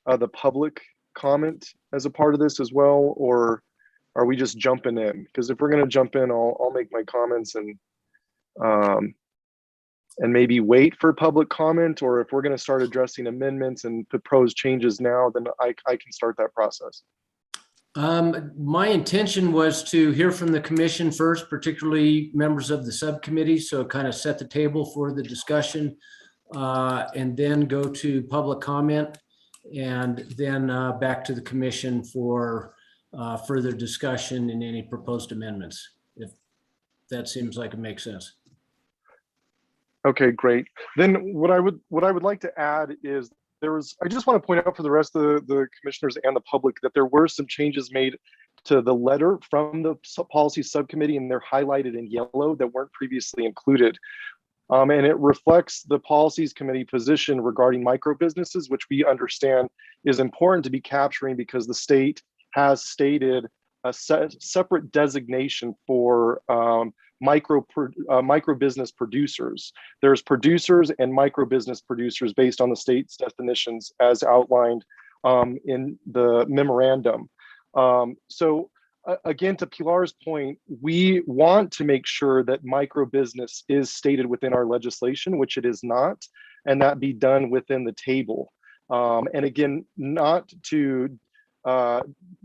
Speaker 9: the public comment as a part of this as well, or are we just jumping in? Because if we're going to jump in, I'll make my comments and maybe wait for public comment, or if we're going to start addressing amendments and propose changes now, then I can start that process.
Speaker 2: My intention was to hear from the commission first, particularly members of the subcommittee, so kind of set the table for the discussion, and then go to public comment, and then back to the commission for further discussion and any proposed amendments, if that seems like it makes sense.
Speaker 9: Okay, great. Then what I would like to add is I just want to point out for the rest of the commissioners and the public that there were some changes made to the letter from the policy subcommittee, and they're highlighted in yellow that weren't previously included. And it reflects the policies committee position regarding micro businesses, which we understand is important to be capturing because the state has stated a separate designation for micro business producers. There's producers and micro business producers based on the state's definitions as outlined in the memorandum. So again, to Pilar's point, we want to make sure that micro business is stated within our legislation, which it is not, and that be done within the table. And again, not to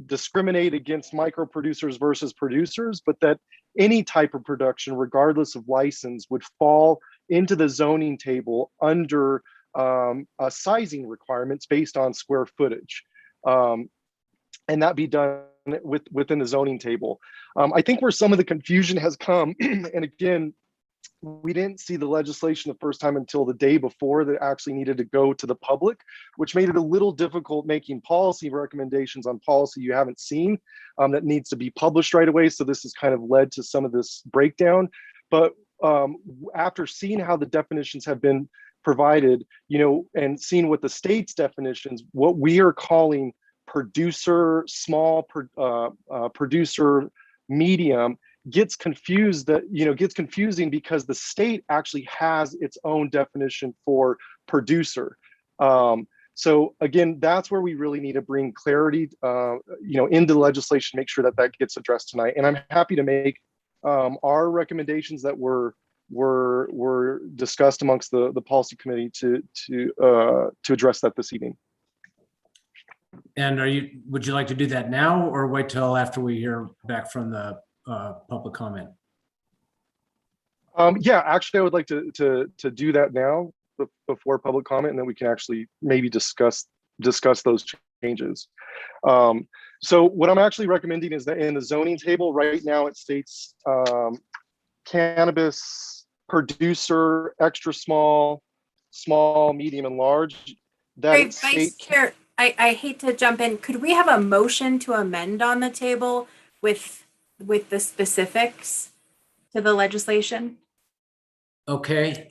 Speaker 9: discriminate against micro producers versus producers, but that any type of production, regardless of license, would fall into the zoning table under sizing requirements based on square footage. And that be done within the zoning table. I think where some of the confusion has come, and again, we didn't see the legislation the first time until the day before that actually needed to go to the public, which made it a little difficult making policy recommendations on policy you haven't seen that needs to be published right away. So this has kind of led to some of this breakdown. But after seeing how the definitions have been provided, and seeing what the state's definitions, what we are calling producer, small producer, medium, gets confusing because the state actually has its own definition for producer. So again, that's where we really need to bring clarity, into legislation, make sure that gets addressed tonight. And I'm happy to make our recommendations that were were discussed amongst the policy committee to address that this evening.
Speaker 2: And would you like to do that now or wait till after we hear back from the public comment?
Speaker 9: Yeah, actually, I would like to do that now before public comment, and then we can actually maybe discuss those changes. So what I'm actually recommending is that in the zoning table right now, it states cannabis producer, extra small, medium, and large.
Speaker 10: Great, Vice Chair, I hate to jump in. Could we have a motion to amend on the table with the specifics to the legislation?
Speaker 2: Okay.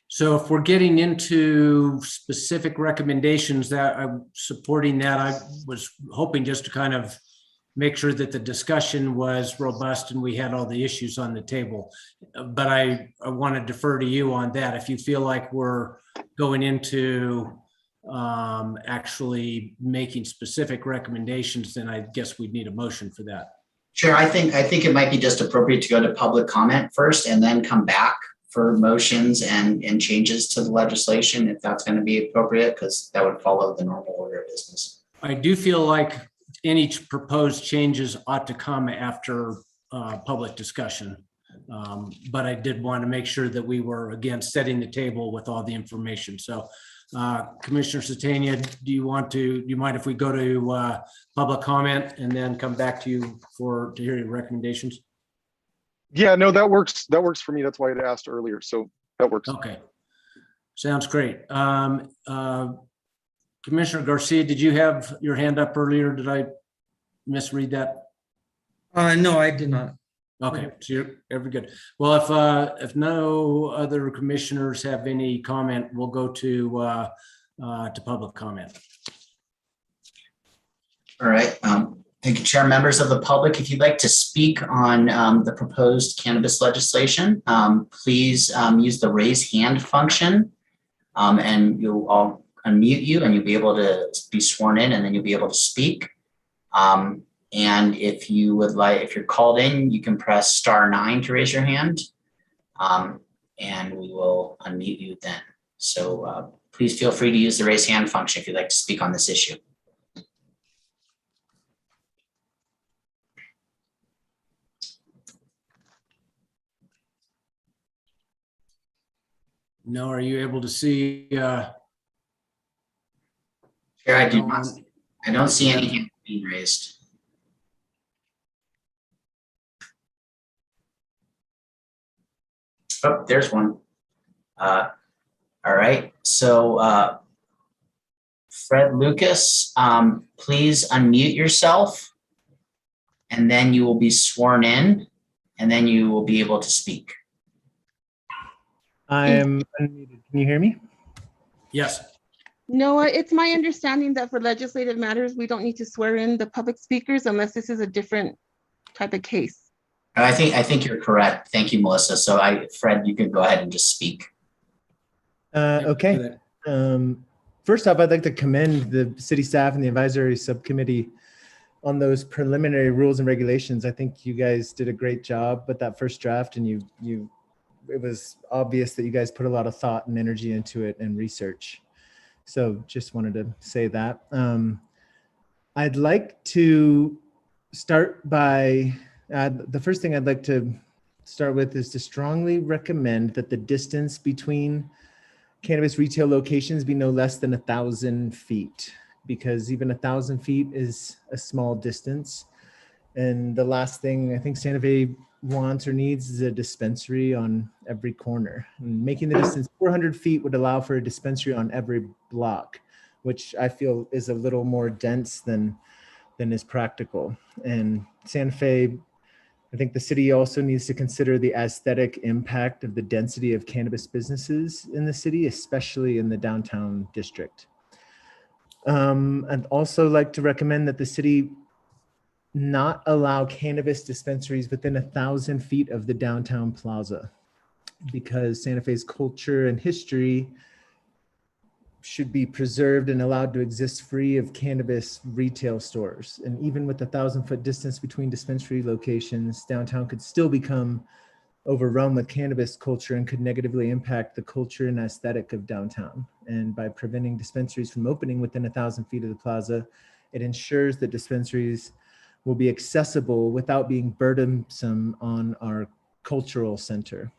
Speaker 2: So if we're getting into specific recommendations that I'm supporting that, I was hoping just to kind of make sure that the discussion was robust and we had all the issues on the table. But I want to defer to you on that. If you feel like we're going into actually making specific recommendations, then I guess we'd need a motion for that.
Speaker 1: Sure, I think it might be just appropriate to go to public comment first and then come back for motions and changes to the legislation, if that's going to be appropriate, because that would follow the normal order of business.
Speaker 2: I do feel like any proposed changes ought to come after public discussion. But I did want to make sure that we were, again, setting the table with all the information. So Commissioner Satania, do you mind if we go to public comment and then come back to you to hear your recommendations?
Speaker 9: Yeah, no, that works for me. That's why I asked earlier. So that works.
Speaker 2: Okay. Sounds great. Commissioner Garcia, did you have your hand up earlier? Did I misread that?
Speaker 8: No, I did not.
Speaker 2: Okay, so you're very good. Well, if no other commissioners have any comment, we'll go to public comment.
Speaker 1: All right. Thank you, Chair. Members of the public, if you'd like to speak on the proposed cannabis legislation, please use the raise hand function, and I'll unmute you and you'll be able to be sworn in, and then you'll be able to speak. And if you're called in, you can press *9 to raise your hand, and we will unmute you then. So please feel free to use the raise hand function if you'd like to speak on this issue.
Speaker 2: No, are you able to see?
Speaker 1: Chair, I don't see any hands being raised. Oh, there's one. All right, so Fred Lucas, please unmute yourself, and then you will be sworn in, and then you will be able to speak.
Speaker 11: I am unmuted. Can you hear me?
Speaker 2: Yes.
Speaker 3: Noah, it's my understanding that for legislative matters, we don't need to swear in the public speakers unless this is a different type of case.
Speaker 1: I think you're correct. Thank you, Melissa. So Fred, you can go ahead and just speak.
Speaker 11: Okay. First off, I'd like to commend the city staff and the advisory subcommittee on those preliminary rules and regulations. I think you guys did a great job with that first draft, and it was obvious that you guys put a lot of thought and energy into it and research. So just wanted to say that. I'd like to start by, the first thing I'd like to start with is to strongly recommend that the distance between cannabis retail locations be no less than 1,000 feet, because even 1,000 feet is a small distance. And the last thing I think Santa Fe wants or needs is a dispensary on every corner. And making the distance 400 feet would allow for a dispensary on every block, which I feel is a little more dense than is practical. And Santa Fe, I think the city also needs to consider the aesthetic impact of the density of cannabis businesses in the city, especially in the downtown district. I'd also like to recommend that the city not allow cannabis dispensaries within 1,000 feet of the downtown plaza, because Santa Fe's culture and history should be preserved and allowed to exist free of cannabis retail stores. And even with the 1,000-foot distance between dispensary locations, downtown could still become overrun with cannabis culture and could negatively impact the culture and aesthetic of downtown. And by preventing dispensaries from opening within 1,000 feet of the plaza, it ensures that dispensaries will be accessible without being burdensome on our cultural center.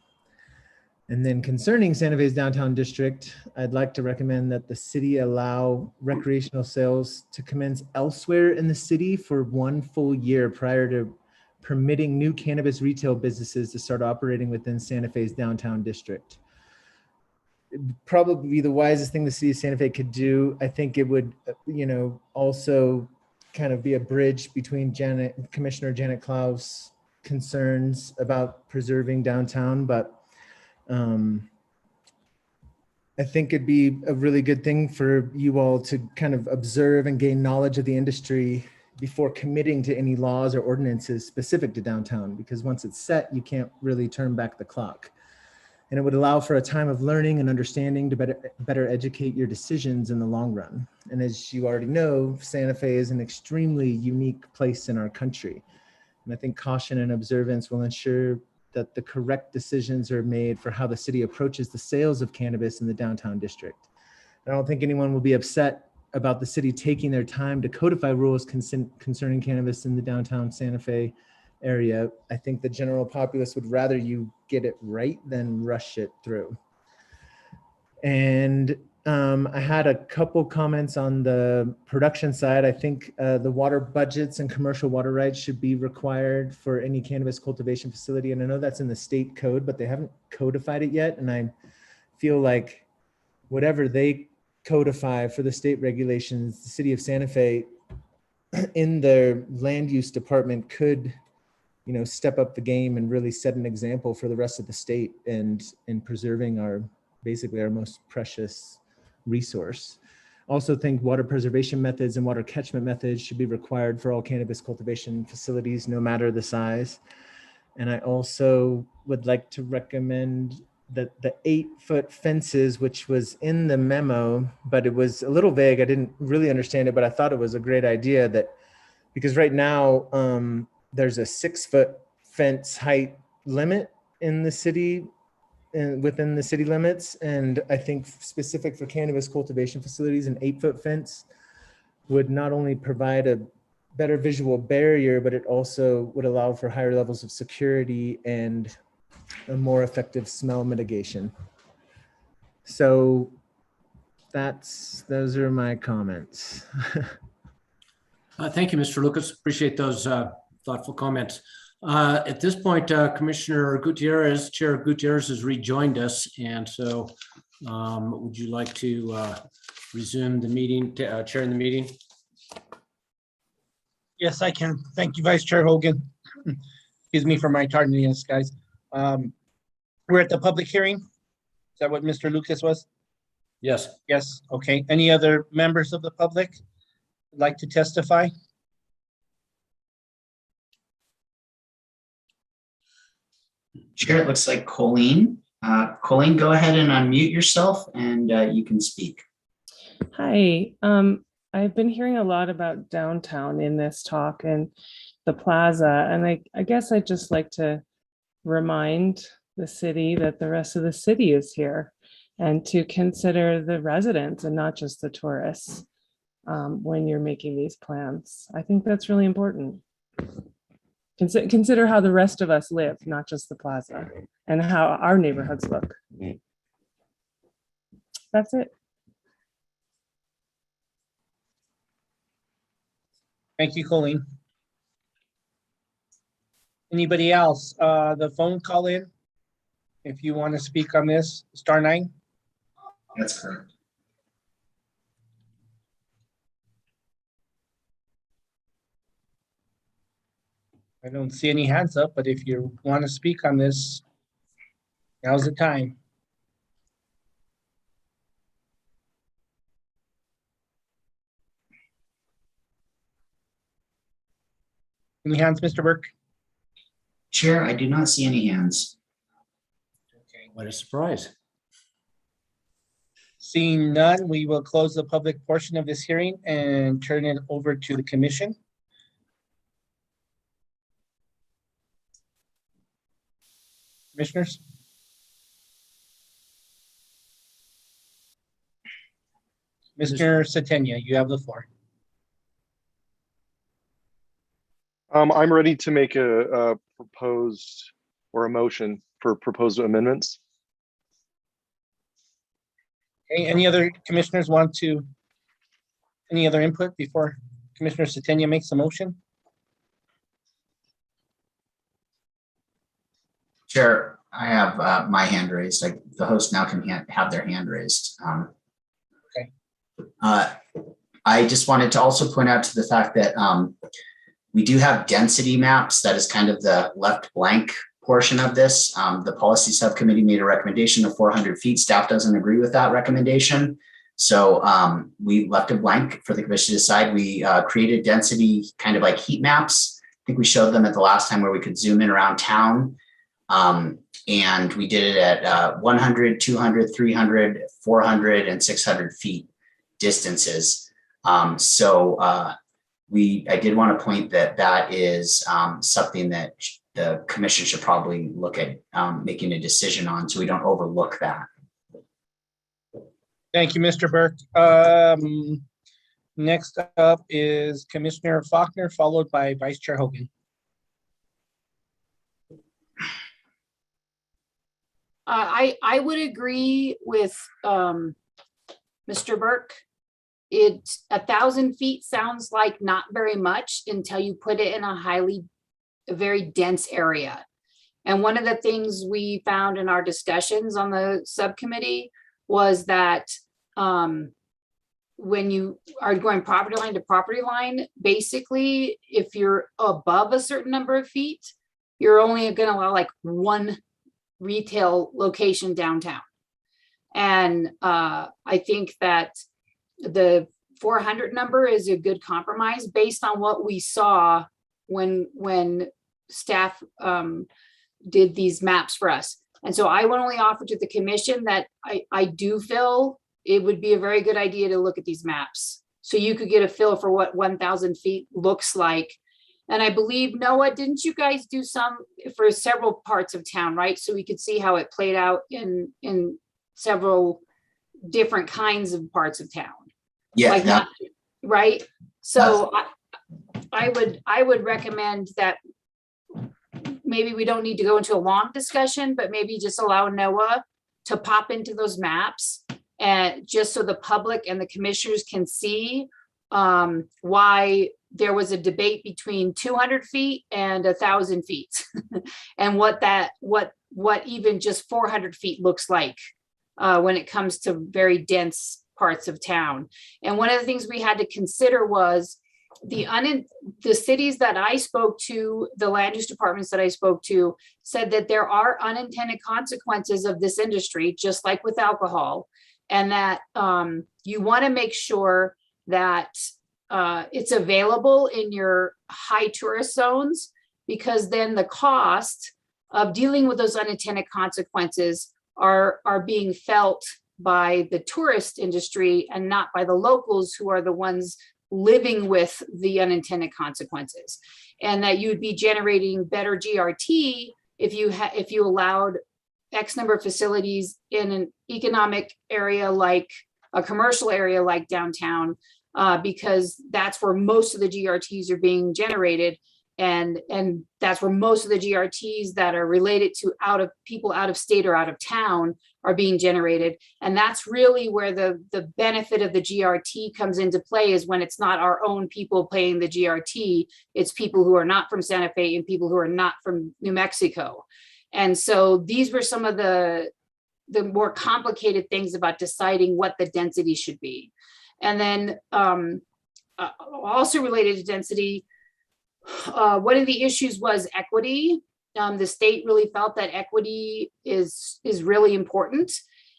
Speaker 11: And then concerning Santa Fe's downtown district, I'd like to recommend that the city allow recreational sales to commence elsewhere in the city for 1 full year prior to permitting new cannabis retail businesses to start operating within Santa Fe's downtown district. It'd probably be the wisest thing the city of Santa Fe could do. I think it would, also kind of be a bridge between Commissioner Janet Klaus' concerns about preserving downtown, but I think it'd be a really good thing for you all to kind of observe and gain knowledge of the industry before committing to any laws or ordinances specific to downtown, because once it's set, you can't really turn back the clock. And it would allow for a time of learning and understanding to better educate your decisions in the long run. And as you already know, Santa Fe is an extremely unique place in our country. And I think caution and observance will ensure that the correct decisions are made for how the city approaches the sales of cannabis in the downtown district. I don't think anyone will be upset about the city taking their time to codify rules concerning cannabis in the downtown Santa Fe area. I think the general populace would rather you get it right than rush it through. And I had a couple comments on the production side. I think the water budgets and commercial water rights should be required for any cannabis cultivation facility. And I know that's in the state code, but they haven't codified it yet. And I feel like whatever they codify for the state regulations, the city of Santa Fe in their land use department could, step up the game and really set an example for the rest of the state and in preserving basically our most precious resource. Also think water preservation methods and water catchment methods should be required for all cannabis cultivation facilities, no matter the size. And I also would like to recommend that the 8-foot fences, which was in the memo, but it was a little vague. I didn't really understand it, but I thought it was a great idea because right now there's a 6-foot fence height limit in the city and within the city limits. And I think specific for cannabis cultivation facilities, an 8-foot fence would not only provide a better visual barrier, but it also would allow for higher levels of security and a more effective smell mitigation. So those are my comments.
Speaker 2: Thank you, Mr. Lucas. Appreciate those thoughtful comments. At this point, Commissioner Gutierrez, Chair Gutierrez has rejoined us. And so would you like to resume the meeting, chairing the meeting?
Speaker 12: Yes, I can. Thank you, Vice Chair Hogan. Excuse me for my tardiness, guys. We're at the public hearing. Is that what Mr. Lucas was?
Speaker 2: Yes.
Speaker 12: Yes, okay. Any other members of the public would like to testify?
Speaker 1: Chair, it looks like Colleen. Colleen, go ahead and unmute yourself and you can speak.
Speaker 13: Hi, I've been hearing a lot about downtown in this talk and the plaza, and I guess I'd just like to remind the city that the rest of the city is here and to consider the residents and not just the tourists when you're making these plans. I think that's really important. Consider how the rest of us live, not just the plaza, and how our neighborhoods look. That's it.
Speaker 12: Thank you, Colleen. Anybody else? The phone call in, if you want to speak on this, *9.
Speaker 1: That's correct.
Speaker 12: I don't see any hands up, but if you want to speak on this, now's the time. Any hands, Mr. Burke?
Speaker 1: Chair, I do not see any hands.
Speaker 12: Okay.
Speaker 2: What a surprise.
Speaker 12: Seeing none, we will close the public portion of this hearing and turn it over to the commission. Commissioners? Mr. Satenia, you have the floor.
Speaker 9: I'm ready to make a proposed or a motion for proposed amendments.
Speaker 12: Okay, any other commissioners want to, any other input before Commissioner Satenia makes a motion?
Speaker 1: Chair, I have my hand raised. Like the host now can have their hand raised.
Speaker 12: Okay.
Speaker 1: I just wanted to also point out to the fact that we do have density maps. That is kind of the left blank portion of this. The policy subcommittee made a recommendation of 400 feet. Staff doesn't agree with that recommendation. So we left it blank for the commission to decide. We created density kind of like heat maps. I think we showed them at the last time where we could zoom in around town. And we did it at 100, 200, 300, 400, and 600 feet distances. I did want to point that is something that the commission should probably look at making a decision on, so we don't overlook that.
Speaker 12: Thank you, Mr. Burke. Next up is Commissioner Faulkner, followed by Vice Chair Hogan.
Speaker 4: I would agree with Mr. Burke. 1,000 feet sounds like not very much until you put it in a very dense area. And one of the things we found in our discussions on the subcommittee was that when you are going property line to property line, basically, if you're above a certain number of feet, you're only going to allow like one retail location downtown. And I think that the 400 number is a good compromise based on what we saw when staff did these maps for us. And so I would only offer to the commission that I do feel it would be a very good idea to look at these maps. So you could get a feel for what 1,000 feet looks like. And I believe, Noah, didn't you guys do some for several parts of town, right? So we could see how it played out in several different kinds of parts of town.
Speaker 1: Yeah,
Speaker 4: Like not, right? So I would recommend that maybe we don't need to go into a long discussion, but maybe just allow Noah to pop into those maps, and just so the public and the commissioners can see why there was a debate between 200 feet and 1,000 feet and what even just 400 feet looks like when it comes to very dense parts of town. And one of the things we had to consider was the cities that I spoke to, the land use departments that I spoke to, said that there are unintended consequences of this industry, just like with alcohol, and that you want to make sure that it's available in your high tourist zones, because then the cost of dealing with those unintended consequences are being felt by the tourist industry and not by the locals, who are the ones living with the unintended consequences. And that you'd be generating better GRT if you allowed X number of facilities in an economic area, like a commercial area like downtown, because that's where most of the GRTs are being generated. And that's where most of the GRTs that are related to people out of state or out of town are being generated. And that's really where the benefit of the GRT comes into play, is when it's not our own people paying the GRT, it's people who are not from Santa Fe and people who are not from New Mexico. And so these were some of the more complicated things about deciding what the density should be. And then also related to density, one of the issues was equity. The state really felt that equity is really important.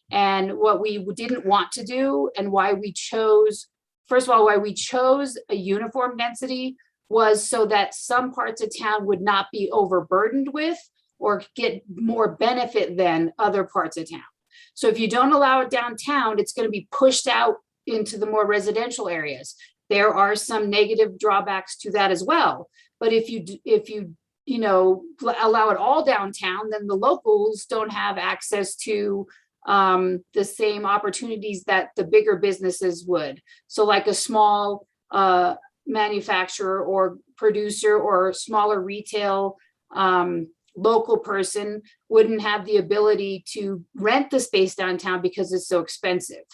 Speaker 4: And what we didn't want to do, and why we chose, first of all, why we chose a uniform density, was so that some parts of town would not be overburdened with or get more benefit than other parts of town. So if you don't allow it downtown, it's going to be pushed out into the more residential areas. There are some negative drawbacks to that as well. But if you allow it all downtown, then the locals don't have access to the same opportunities that the bigger businesses would. So like a small manufacturer or producer or smaller retail local person wouldn't have the ability to rent the space downtown because it's so expensive.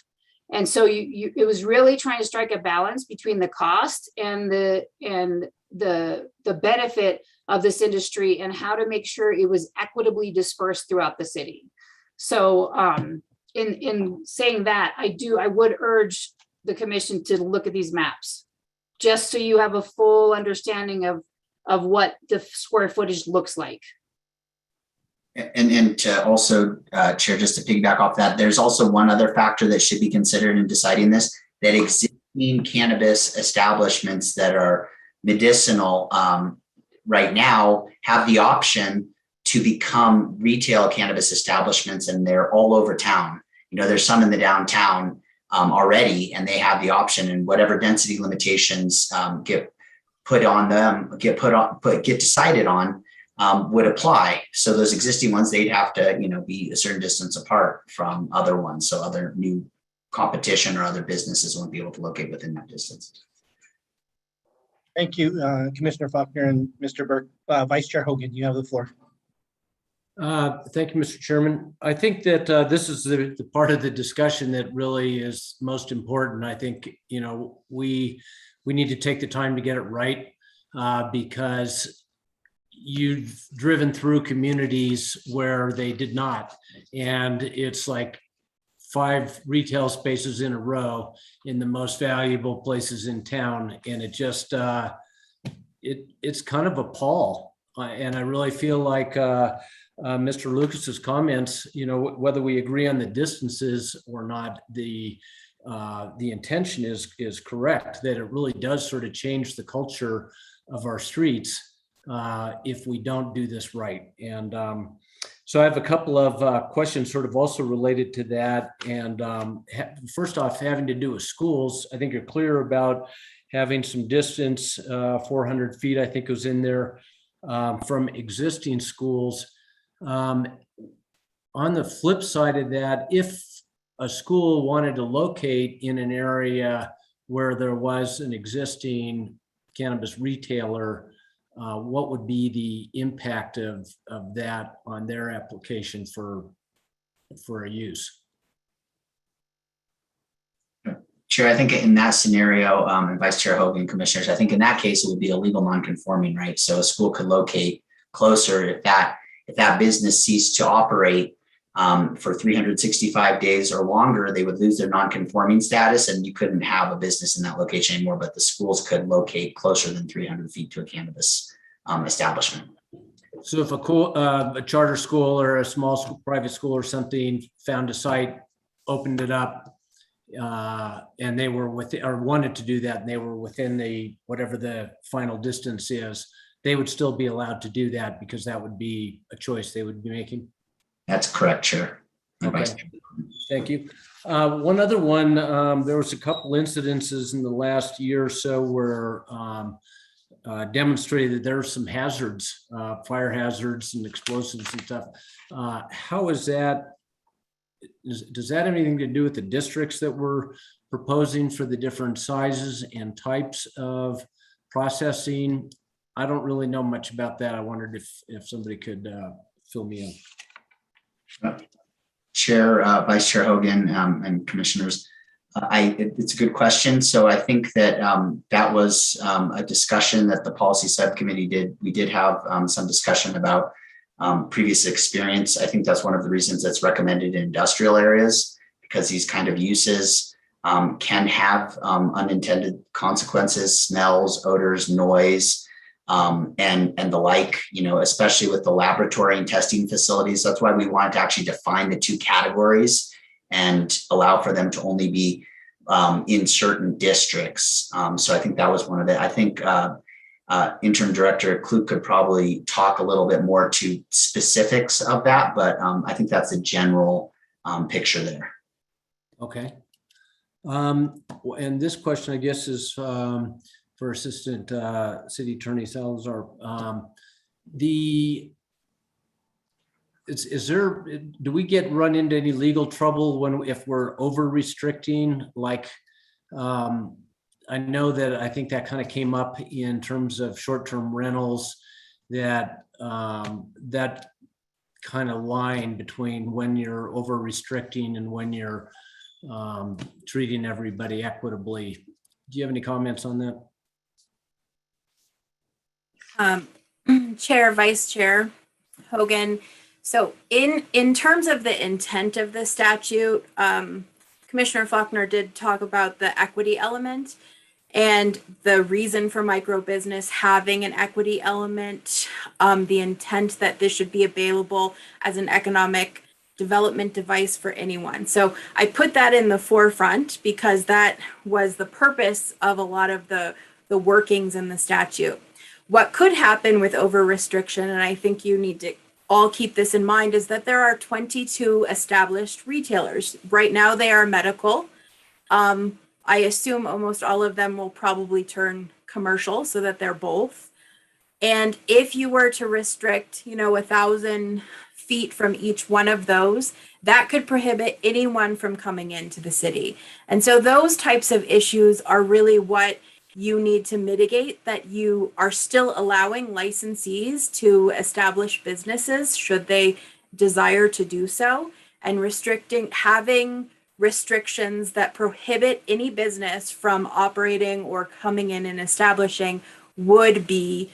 Speaker 4: And so it was really trying to strike a balance between the cost and the benefit of this industry and how to make sure it was equitably dispersed throughout the city. So in saying that, I would urge the commission to look at these maps, just so you have a full understanding of what the square footage looks like.
Speaker 1: And to also, Chair, just to piggyback off that, there's also one other factor that should be considered in deciding this, that existing cannabis establishments that are medicinal right now have the option to become retail cannabis establishments, and they're all over town. There's some in the downtown already, and they have the option, and whatever density limitations get put on them, get decided on, would apply. So those existing ones, they'd have to, be a certain distance apart from other ones. So other new competition or other businesses won't be able to locate within that distance.
Speaker 12: Thank you, Commissioner Faulkner and Mr. Burke. Vice Chair Hogan, you have the floor.
Speaker 2: Thank you, Mr. Chairman. I think that this is the part of the discussion that really is most important. I think, we need to take the time to get it right because you've driven through communities where they did not. And it's like 5 retail spaces in a row in the most valuable places in town. And it just, it's kind of a pall. And I really feel like Mr. Lucas's comments, whether we agree on the distances or not, the intention is correct, that it really does sort of change the culture of our streets if we don't do this right. And so I have a couple of questions sort of also related to that. And first off, having to do with schools, I think you're clear about having some distance, 400 feet, I think was in there, from existing schools. On the flip side of that, if a school wanted to locate in an area where there was an existing cannabis retailer, what would be the impact of that on their application for a use?
Speaker 1: Chair, I think in that scenario, and Vice Chair Hogan, Commissioners, I think in that case, it would be a legal non-conforming, right? So a school could locate closer if that business ceased to operate for 365 days or longer, they would lose their non-conforming status and you couldn't have a business in that location anymore, but the schools could locate closer than 300 feet to a cannabis establishment.
Speaker 2: So if a charter school or a small school, private school or something found a site, opened it up, and they were or wanted to do that, and they were within whatever the final distance is, they would still be allowed to do that because that would be a choice they would be making?
Speaker 1: That's correct, Chair.
Speaker 2: Okay. Thank you. One other one, there was a couple incidences in the last year or so where demonstrated that there are some hazards, fire hazards and explosives and stuff. How is that? Does that have anything to do with the districts that we're proposing for the different sizes and types of processing? I don't really know much about that. I wondered if somebody could fill me in.
Speaker 1: Chair, Vice Chair Hogan, and Commissioners, it's a good question. So I think that that was a discussion that the policy subcommittee did. We did have some discussion about previous experience. I think that's one of the reasons that's recommended in industrial areas, because these kind of uses can have unintended consequences, smells, odors, noise, and the like, especially with the laboratory and testing facilities. That's why we wanted to actually define the two categories and allow for them to only be in certain districts. So I think that was one of it. I think Interim Director Klug could probably talk a little bit more to specifics of that, but I think that's a general picture there.
Speaker 2: Okay. And this question, I guess, is for Assistant City Attorney Salazar. Do we run into any legal trouble if we're over restricting? Like, I know that I think that kind of came up in terms of short-term rentals, that that kind of line between when you're over restricting and when you're treating everybody equitably. Do you have any comments on that?
Speaker 10: Chair, Vice Chair Hogan. So in terms of the intent of the statute, Commissioner Faulkner did talk about the equity element and the reason for micro business having an equity element, the intent that this should be available as an economic development device for anyone. So I put that in the forefront because that was the purpose of a lot of the workings in the statute. What could happen with over restriction, and I think you need to all keep this in mind, is that there are 22 established retailers. Right now they are medical. I assume almost all of them will probably turn commercial so that they're both. And if you were to restrict, 1,000 feet from each one of those, that could prohibit anyone from coming into the city. And so those types of issues are really what you need to mitigate, that you are still allowing licensees to establish businesses should they desire to do so, and having restrictions that prohibit any business from operating or coming in and establishing would be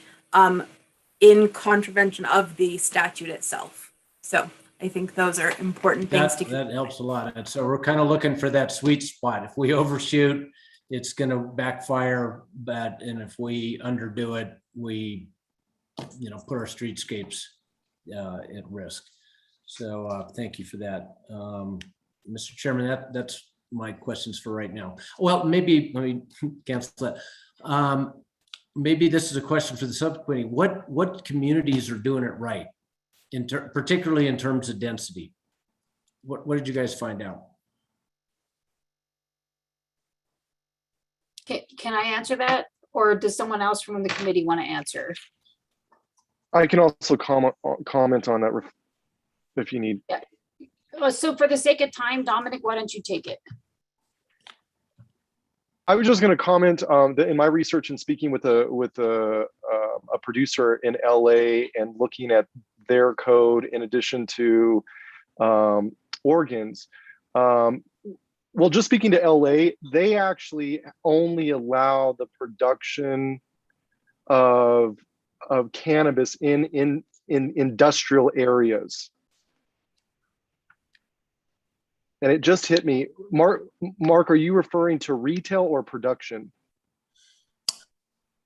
Speaker 10: in contravention of the statute itself. So I think those are important things to keep.
Speaker 2: That helps a lot. And so we're kind of looking for that sweet spot. If we overshoot, it's going to backfire, and if we underdo it, we, put our streetscapes at risk. So thank you for that. Mr. Chairman, that's my questions for right now. Well, maybe let me cancel that. Maybe this is a question for the subcommittee. What communities are doing it right, particularly in terms of density? What did you guys find out?
Speaker 4: Can I answer that? Or does someone else from the committee want to answer?
Speaker 9: I can also comment on that if you need.
Speaker 4: Yeah. So for the sake of time, Dominic, why don't you take it?
Speaker 9: I was just going to comment that in my research and speaking with a producer in LA and looking at their code in addition to Oregon's. Well, just speaking to LA, they actually only allow the production of cannabis in industrial areas. And it just hit me. Mark, are you referring to retail or production?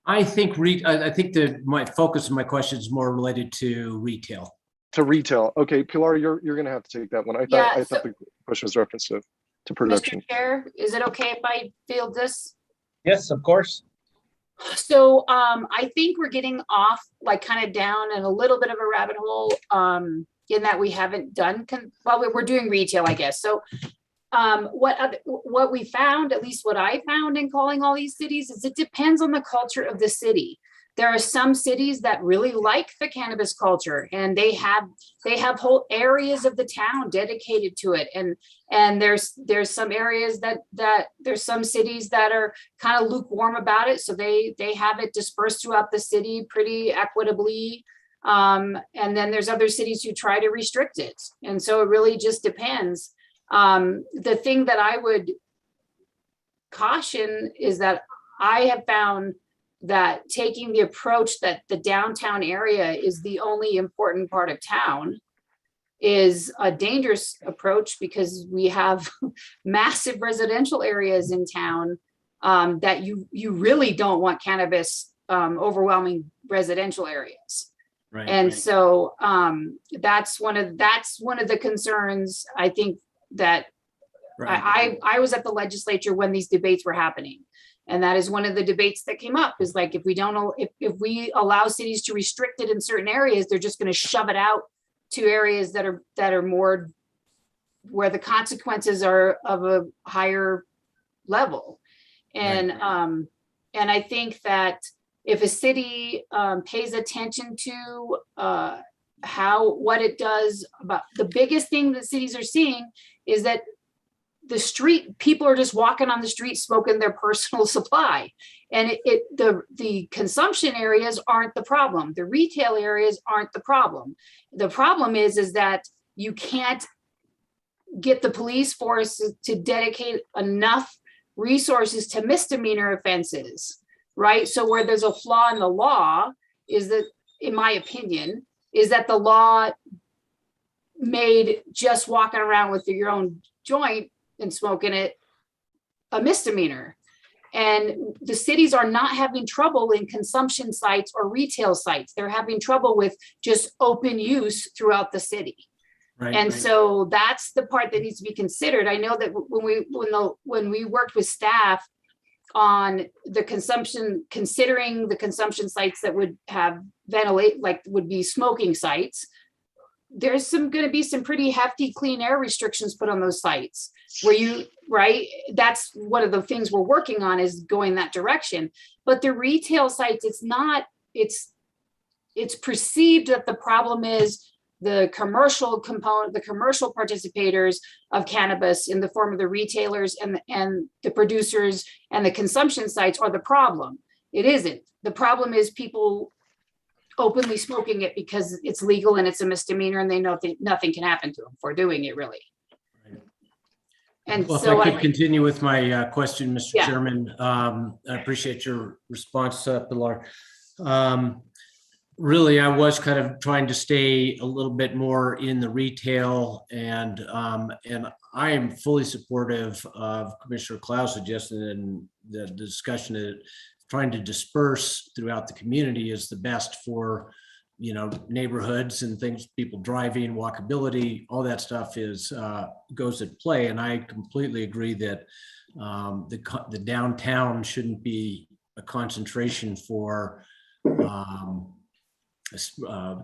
Speaker 2: I think my focus of my question is more related to retail.
Speaker 9: To retail. Okay, Pilar, you're going to have to take that one. I thought the question was referenced to production.
Speaker 4: Mr. Chair, is it okay if I field this?
Speaker 12: Yes, of course.
Speaker 4: So I think we're getting off, like, kind of down in a little bit of a rabbit hole in that we haven't done, we're doing retail, I guess. So what we found, at least what I found in calling all these cities, is it depends on the culture of the city. There are some cities that really like the cannabis culture, and they have whole areas of the town dedicated to it. And there's some areas that there's some cities that are kind of lukewarm about it. So they have it dispersed throughout the city pretty equitably. And then there's other cities who try to restrict it. And so it really just depends. The thing that I would caution is that I have found that taking the approach that the downtown area is the only important part of town is a dangerous approach, because we have massive residential areas in town that you really don't want cannabis overwhelming residential areas.
Speaker 2: Right,
Speaker 4: and
Speaker 2: right.
Speaker 4: So that's one of the concerns, I think, that
Speaker 2: Right.
Speaker 4: I was at the legislature when these debates were happening. And that is one of the debates that came up, is like, if we allow cities to restrict it in certain areas, they're just going to shove it out to areas that are more where the consequences are of a higher level. And I think that if a city pays attention to what it does about the biggest thing that cities are seeing is that the street people are just walking on the street smoking their personal supply, and the consumption areas aren't the problem. The retail areas aren't the problem. The problem is that you can't get the police force to dedicate enough resources to misdemeanor offenses, right? So where there's a flaw in the law is that, in my opinion, is that the law made just walking around with your own joint and smoking it a misdemeanor. And the cities are not having trouble in consumption sites or retail sites. They're having trouble with just open use throughout the city. And so that's the part that needs to be considered. I know that when we worked with staff on the consumption, considering the consumption sites that would have would be smoking sites, there's going to be some pretty hefty clean air restrictions put on those sites that's one of the things we're working on, is going that direction. But the retail sites, it's perceived that the problem is the commercial component, the commercial participators of cannabis in the form of the retailers and the producers and the consumption sites are the problem. It isn't. The problem is people openly smoking it because it's legal and it's a misdemeanor, and they know nothing can happen to them for doing it, really. And
Speaker 2: well,
Speaker 4: so
Speaker 2: if I could continue with my question, Mr.
Speaker 4: Yeah.
Speaker 2: Chairman, I appreciate your response, Pilar. Really, I was kind of trying to stay a little bit more in the retail, and I am fully supportive of Commissioner Clow's suggestion and the discussion that trying to disperse throughout the community is the best for, neighborhoods and things, people driving, walkability, all that stuff goes at play. And I completely agree that the downtown shouldn't be a concentration for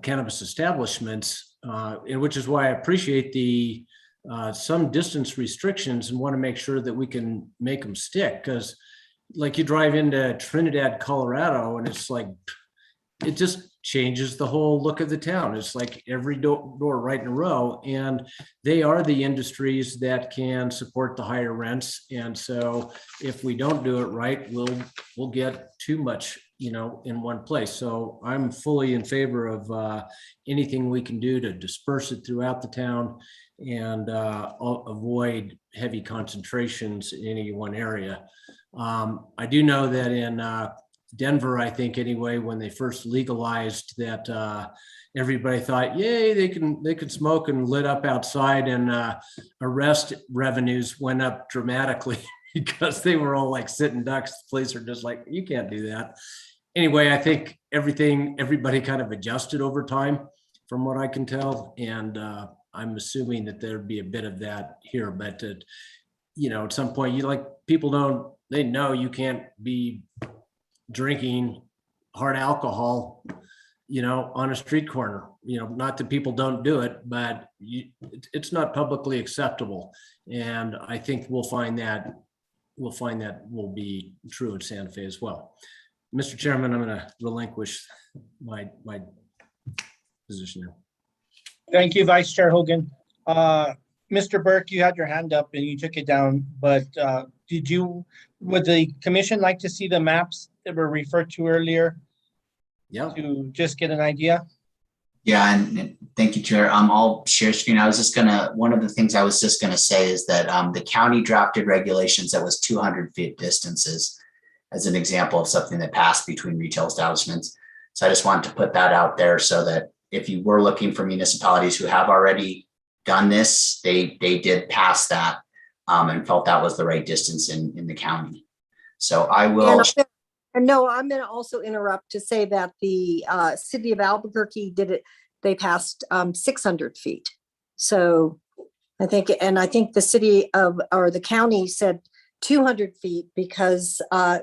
Speaker 2: cannabis establishments, and which is why I appreciate the some distance restrictions and want to make sure that we can make them stick. Because like you drive into Trinidad, Colorado, and it's like, it just changes the whole look of the town. It's like every door right in a row, and they are the industries that can support the higher rents. And so if we don't do it right, we'll get too much, in one place. So I'm fully in favor of anything we can do to disperse it throughout the town and avoid heavy concentrations in any one area. I do know that in Denver, I think anyway, when they first legalized that, everybody thought, yay, they can smoke, and lit up outside, and arrest revenues went up dramatically because they were all like sitting ducks. The police are just like, you can't do that. Anyway, I think everybody kind of adjusted over time from what I can tell. And I'm assuming that there'd be a bit of that here, but at some point they know you can't be drinking hard alcohol, on a street corner, not that people don't do it, but it's not publicly acceptable. And I think we'll find that will be true in Santa Fe as well. Mr. Chairman, I'm going to relinquish my position now.
Speaker 12: Thank you, Vice Chair Hogan. Mr. Burke, you had your hand up and you took it down, but would the commission like to see the maps that were referred to earlier?
Speaker 2: Yeah.
Speaker 12: To just get an idea?
Speaker 1: Yeah, and thank you, Chair. I'll share screen. One of the things I was just gonna say is that the county drafted regulations that was 200 feet distances as an example of something that passed between retail establishments. So I just wanted to put that out there so that if you were looking for municipalities who have already done this, they did pass that and felt that was the right distance in the county. So I will.
Speaker 7: And no, I'm going to also interrupt to say that the city of Albuquerque did it. They passed 600 feet. So I think the city or the county said 200 feet because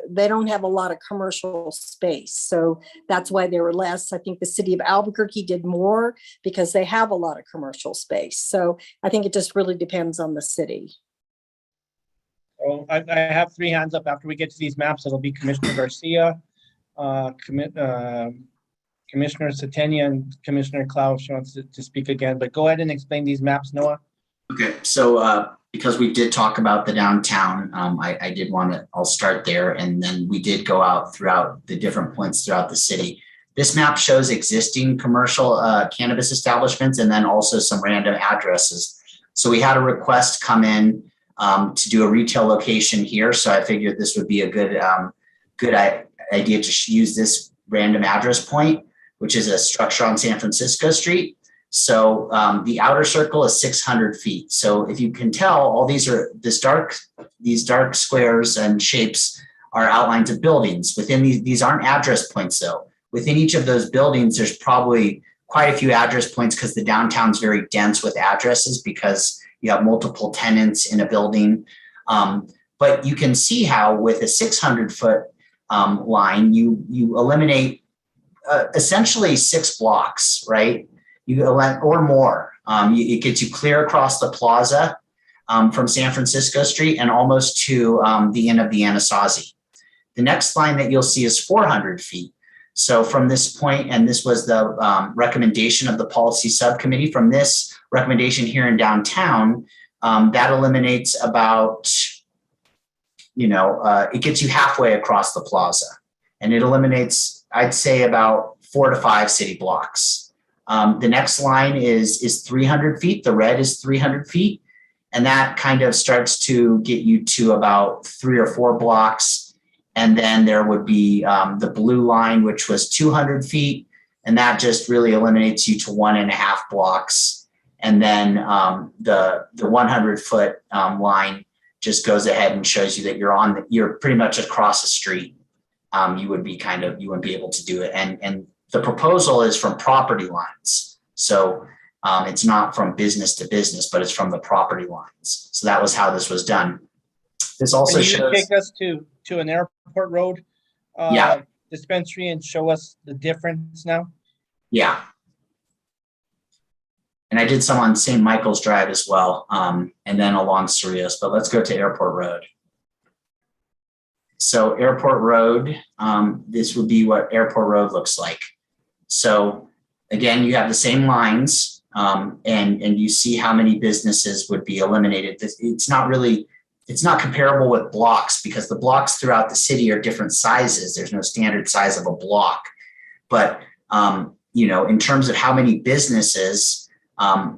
Speaker 7: they don't have a lot of commercial space. So that's why they were less. I think the city of Albuquerque did more because they have a lot of commercial space. So I think it just really depends on the city.
Speaker 12: Oh, I have three hands up. After we get to these maps, it'll be Commissioner Garcia, Commissioner Satenia, and Commissioner Klaus wants to speak again, but go ahead and explain these maps, Noah.
Speaker 1: Okay, so because we did talk about the downtown, I did want to, I'll start there, and then we did go out throughout the different points throughout the city. This map shows existing commercial cannabis establishments and then also some random addresses. So we had a request come in to do a retail location here. So I figured this would be a good idea to use this random address point, which is a structure on San Francisco Street. So the outer circle is 600 feet. So if you can tell, all these dark squares and shapes are outlines of buildings. Within these aren't address points though. Within each of those buildings, there's probably quite a few address points because the downtown's very dense with addresses because you have multiple tenants in a building. But you can see how with a 600-foot line, you eliminate essentially 6 blocks, right? Or more. It gets you clear across the plaza from San Francisco Street and almost to the end of the Anasazi. The next line that you'll see is 400 feet. So from this point, and this was the recommendation of the policy subcommittee, from this recommendation here in downtown, that eliminates about, it gets you halfway across the plaza. And it eliminates, I'd say, about 4 to 5 city blocks. The next line is 300 feet. The red is 300 feet. And that kind of starts to get you to about 3 or 4 blocks. And then there would be the blue line, which was 200 feet. And that just really eliminates you to 1.5 blocks. And then the 100-foot line just goes ahead and shows you that you're pretty much across the street. You wouldn't be able to do it. And the proposal is from property lines. So it's not from business to business, but it's from the property lines. So that was how this was done. This also shows.
Speaker 12: Can you take us to an airport road dispensary and show us the difference now?
Speaker 1: Yeah. And I did some on St. Michael's Drive as well, and then along Cerrillos, but let's go to Airport Road. So Airport Road, this would be what Airport Road looks like. So again, you have the same lines, and you see how many businesses would be eliminated. It's not comparable with blocks because the blocks throughout the city are different sizes. There's no standard size of a block. But, in terms of how many businesses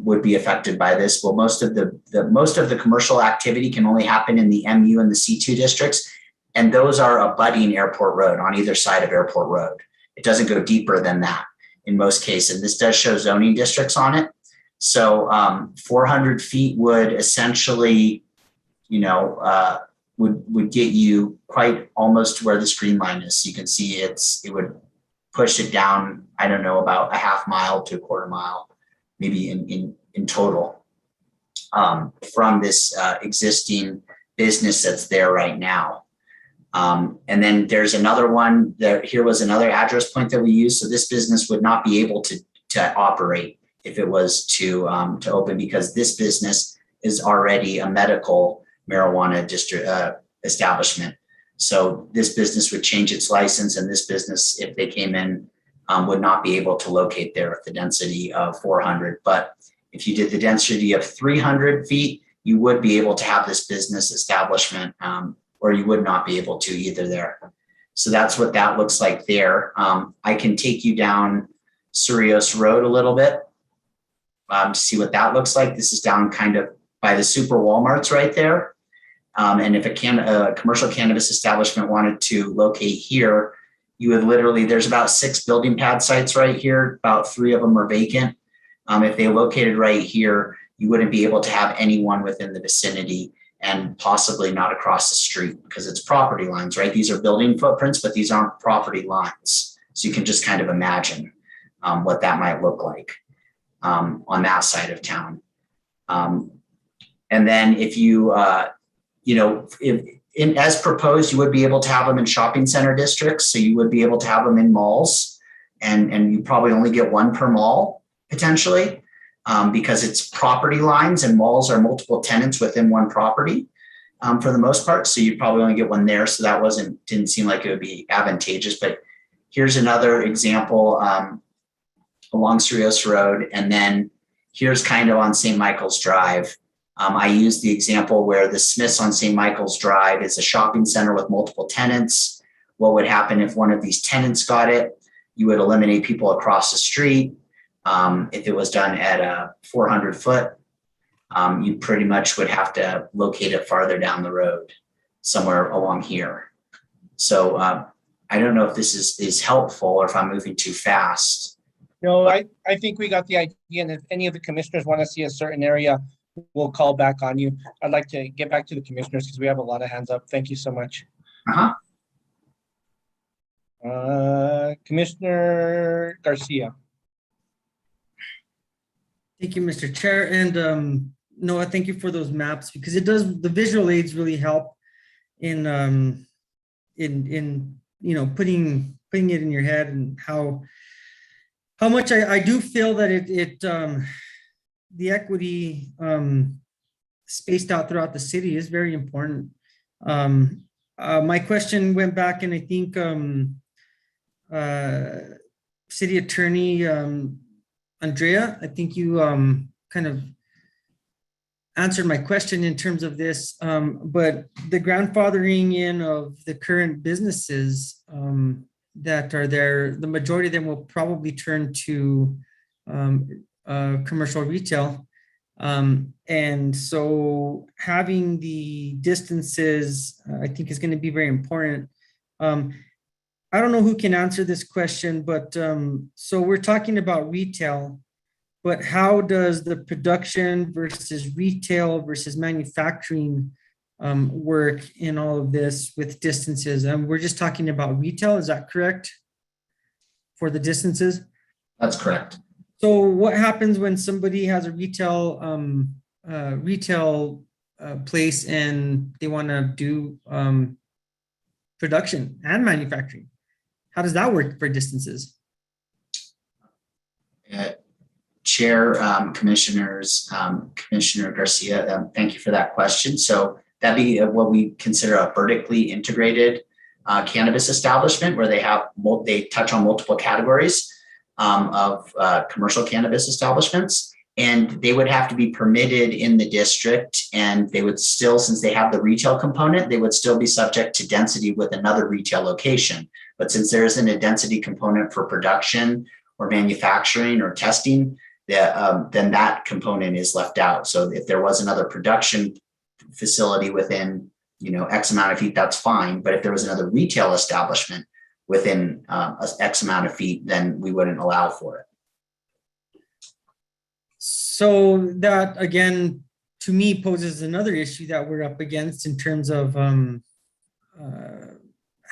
Speaker 1: would be affected by this, well, most of the commercial activity can only happen in the MU and the C2 districts. And those are abutting Airport Road on either side of Airport Road. It doesn't go deeper than that in most cases. This does show zoning districts on it. So 400 feet would essentially, would get you quite almost to where the screen line is. So you can see it would push it down, I don't know, about a half mile to a quarter mile, maybe in total from this existing business that's there right now. And then there's another one here was another address point that we used. So this business would not be able to operate if it was to open because this business is already a medical marijuana establishment. So this business would change its license, and this business, if they came in, would not be able to locate there at the density of 400. But if you did the density of 300 feet, you would be able to have this business establishment, or you would not be able to either there. So that's what that looks like there. I can take you down Cerrillos Road a little bit to see what that looks like. This is down kind of by the super Walmarts right there. And if a commercial cannabis establishment wanted to locate here, you would literally, there's about 6 building pad sites right here. About 3 of them are vacant. If they located right here, you wouldn't be able to have anyone within the vicinity and possibly not across the street because it's property lines, right? These are building footprints, but these aren't property lines. So you can just kind of imagine what that might look like on that side of town. And then if you, as proposed, you would be able to have them in shopping center districts. So you would be able to have them in malls, and you probably only get one per mall potentially, because it's property lines, and malls are multiple tenants within one property for the most part. So you'd probably only get one there. So that didn't seem like it would be advantageous. But here's another example along Cerrillos Road, and then here's kind of on St. Michael's Drive. I used the example where the Smiths on St. Michael's Drive is a shopping center with multiple tenants. What would happen if one of these tenants got it? You would eliminate people across the street. If it was done at a 400 foot, you pretty much would have to locate it farther down the road, somewhere along here. So I don't know if this is helpful or if I'm moving too fast.
Speaker 12: No, I think we got the idea, and if any of the commissioners want to see a certain area, we'll call back on you. I'd like to get back to the commissioners because we have a lot of hands up. Thank you so much. Commissioner Garcia.
Speaker 8: Thank you, Mr. Chair. And Noah, thank you for those maps, because the visual aids really help in putting it in your head, and how much I do feel that the equity spaced out throughout the city is very important. My question went back, and I think City Attorney Andrea, I think you kind of answered my question in terms of this, but the grandfathering in of the current businesses that are there, the majority of them will probably turn to commercial retail. And so having the distances, I think, is going to be very important. I don't know who can answer this question, but so we're talking about retail, but how does the production versus retail versus manufacturing work in all of this with distances? And we're just talking about retail, is that correct? For the distances?
Speaker 1: That's correct.
Speaker 8: So what happens when somebody has a retail place and they want to do production and manufacturing? How does that work for distances?
Speaker 1: Chair, Commissioners, Commissioner Garcia, thank you for that question. So that'd be what we consider a vertically integrated cannabis establishment, where they touch on multiple categories of commercial cannabis establishments, and they would have to be permitted in the district, and they would still, since they have the retail component, they would still be subject to density with another retail location. But since there isn't a density component for production or manufacturing or testing, then that component is left out. So if there was another production facility within, X amount of feet, that's fine. But if there was another retail establishment within X amount of feet, then we wouldn't allow for it.
Speaker 8: So that, again, to me, poses another issue that we're up against in terms of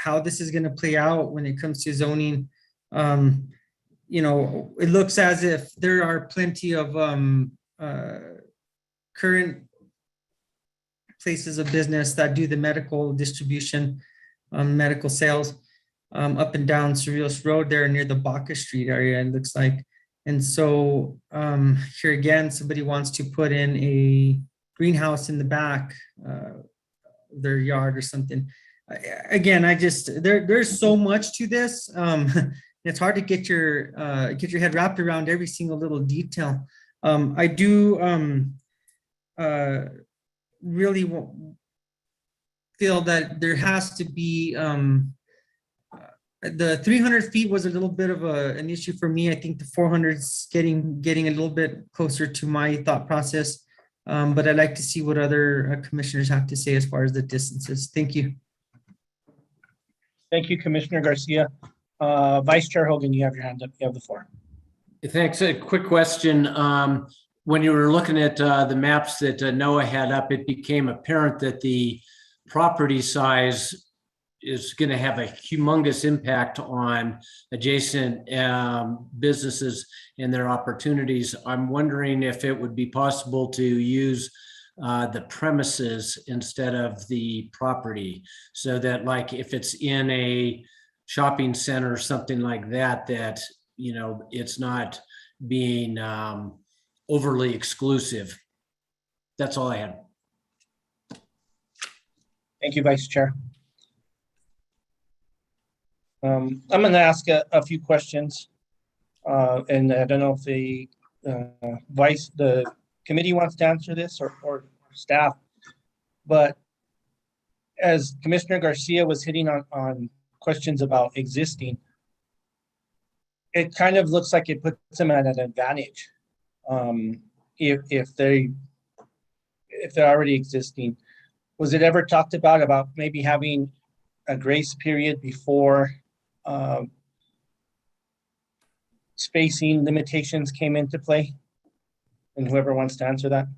Speaker 8: how this is going to play out when it comes to zoning. It looks as if there are plenty of current places of business that do the medical distribution, medical sales up and down Cerrillos Road there near the Baca Street area, it looks like. And so here again, somebody wants to put in a greenhouse in the back of their yard or something. Again, there's so much to this. It's hard to get your head wrapped around every single little detail. I do really feel that there has to be the 300 feet was a little bit of an issue for me. I think the 400 is getting a little bit closer to my thought process. But I'd like to see what other commissioners have to say as far as the distances. Thank you.
Speaker 12: Thank you, Commissioner Garcia. Vice Chair Hogan, you have your hand up. You have the floor.
Speaker 2: Thanks. A quick question. When you were looking at the maps that Noah had up, it became apparent that the property size is going to have a humongous impact on adjacent businesses and their opportunities. I'm wondering if it would be possible to use the premises instead of the property. So that like if it's in a shopping center or something like that, that, you know, it's not being overly exclusive. That's all I had.
Speaker 12: Thank you, Vice Chair. I'm going to ask a few questions. And I don't know if the committee wants to answer this or staff, but as Commissioner Garcia was hitting on questions about existing, it kind of looks like it puts them at an advantage if they're already existing. Was it ever talked about maybe having a grace period before spacing limitations came into play? And whoever wants to answer that.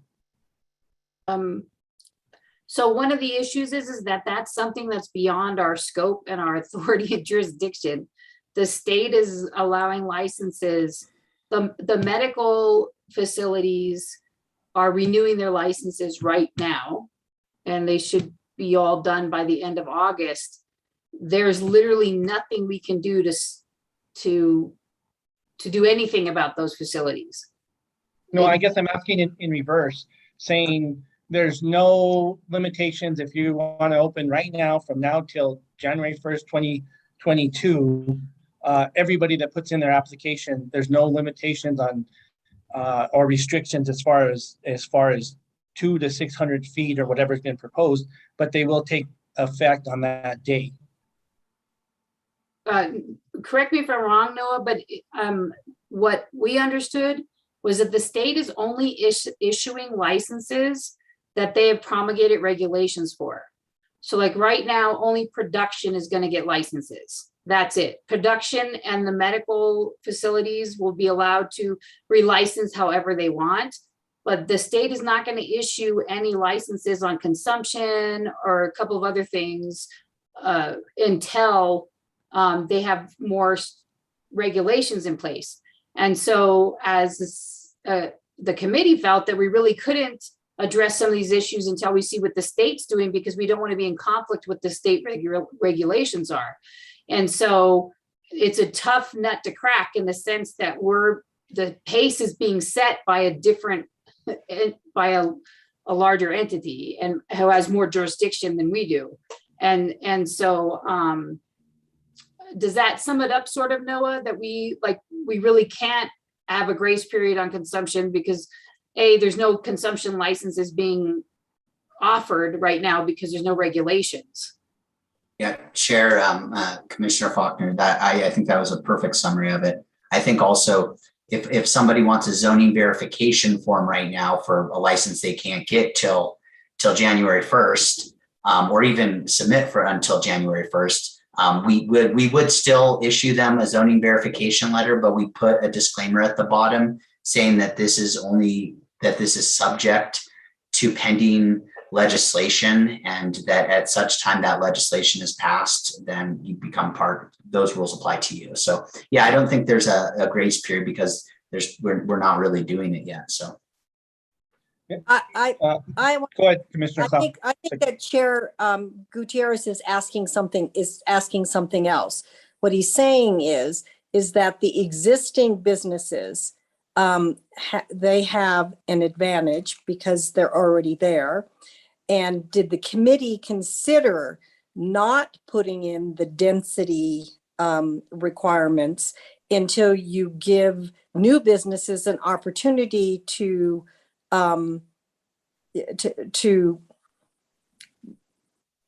Speaker 4: So one of the issues is that that's something that's beyond our scope and our authority and jurisdiction. The state is allowing licenses. The medical facilities are renewing their licenses right now, and they should be all done by the end of August. There's literally nothing we can do to do anything about those facilities.
Speaker 12: No, I guess I'm asking in reverse, saying there's no limitations if you want to open right now from now till January 1st, 2022. Everybody that puts in their application, there's no limitations on or restrictions as far as 200 to 600 feet or whatever's been proposed, but they will take effect on that day.
Speaker 4: Correct me if I'm wrong, Noah, but what we understood was that the state is only issuing licenses that they have promulgated regulations for. So like right now, only production is going to get licenses. That's it. Production and the medical facilities will be allowed to relicense however they want, but the state is not going to issue any licenses on consumption or a couple of other things until they have more regulations in place. And so as the committee felt that we really couldn't address some of these issues until we see what the state's doing, because we don't want to be in conflict with the state regulations are. And so it's a tough nut to crack in the sense that the pace is being set by a different, by a larger entity and who has more jurisdiction than we do. And so does that sum it up sort of, Noah, that we really can't have a grace period on consumption because there's no consumption licenses being offered right now because there's no regulations.
Speaker 1: Yeah, Chair, Commissioner Faulkner, I think that was a perfect summary of it. I think also if somebody wants a zoning verification form right now for a license they can't get till January 1st, or even submit for until January 1st, we would still issue them a zoning verification letter, but we put a disclaimer at the bottom saying that this is subject to pending legislation, and that at such time that legislation is passed, then you become those rules apply to you. So yeah, I don't think there's a grace period because we're not really doing it yet. So
Speaker 12: go ahead, Commissioner.
Speaker 7: I think that Chair Gutierrez is asking something else. What he's saying is that the existing businesses, they have an advantage because they're already there. And did the committee consider not putting in the density requirements until you give new businesses an opportunity to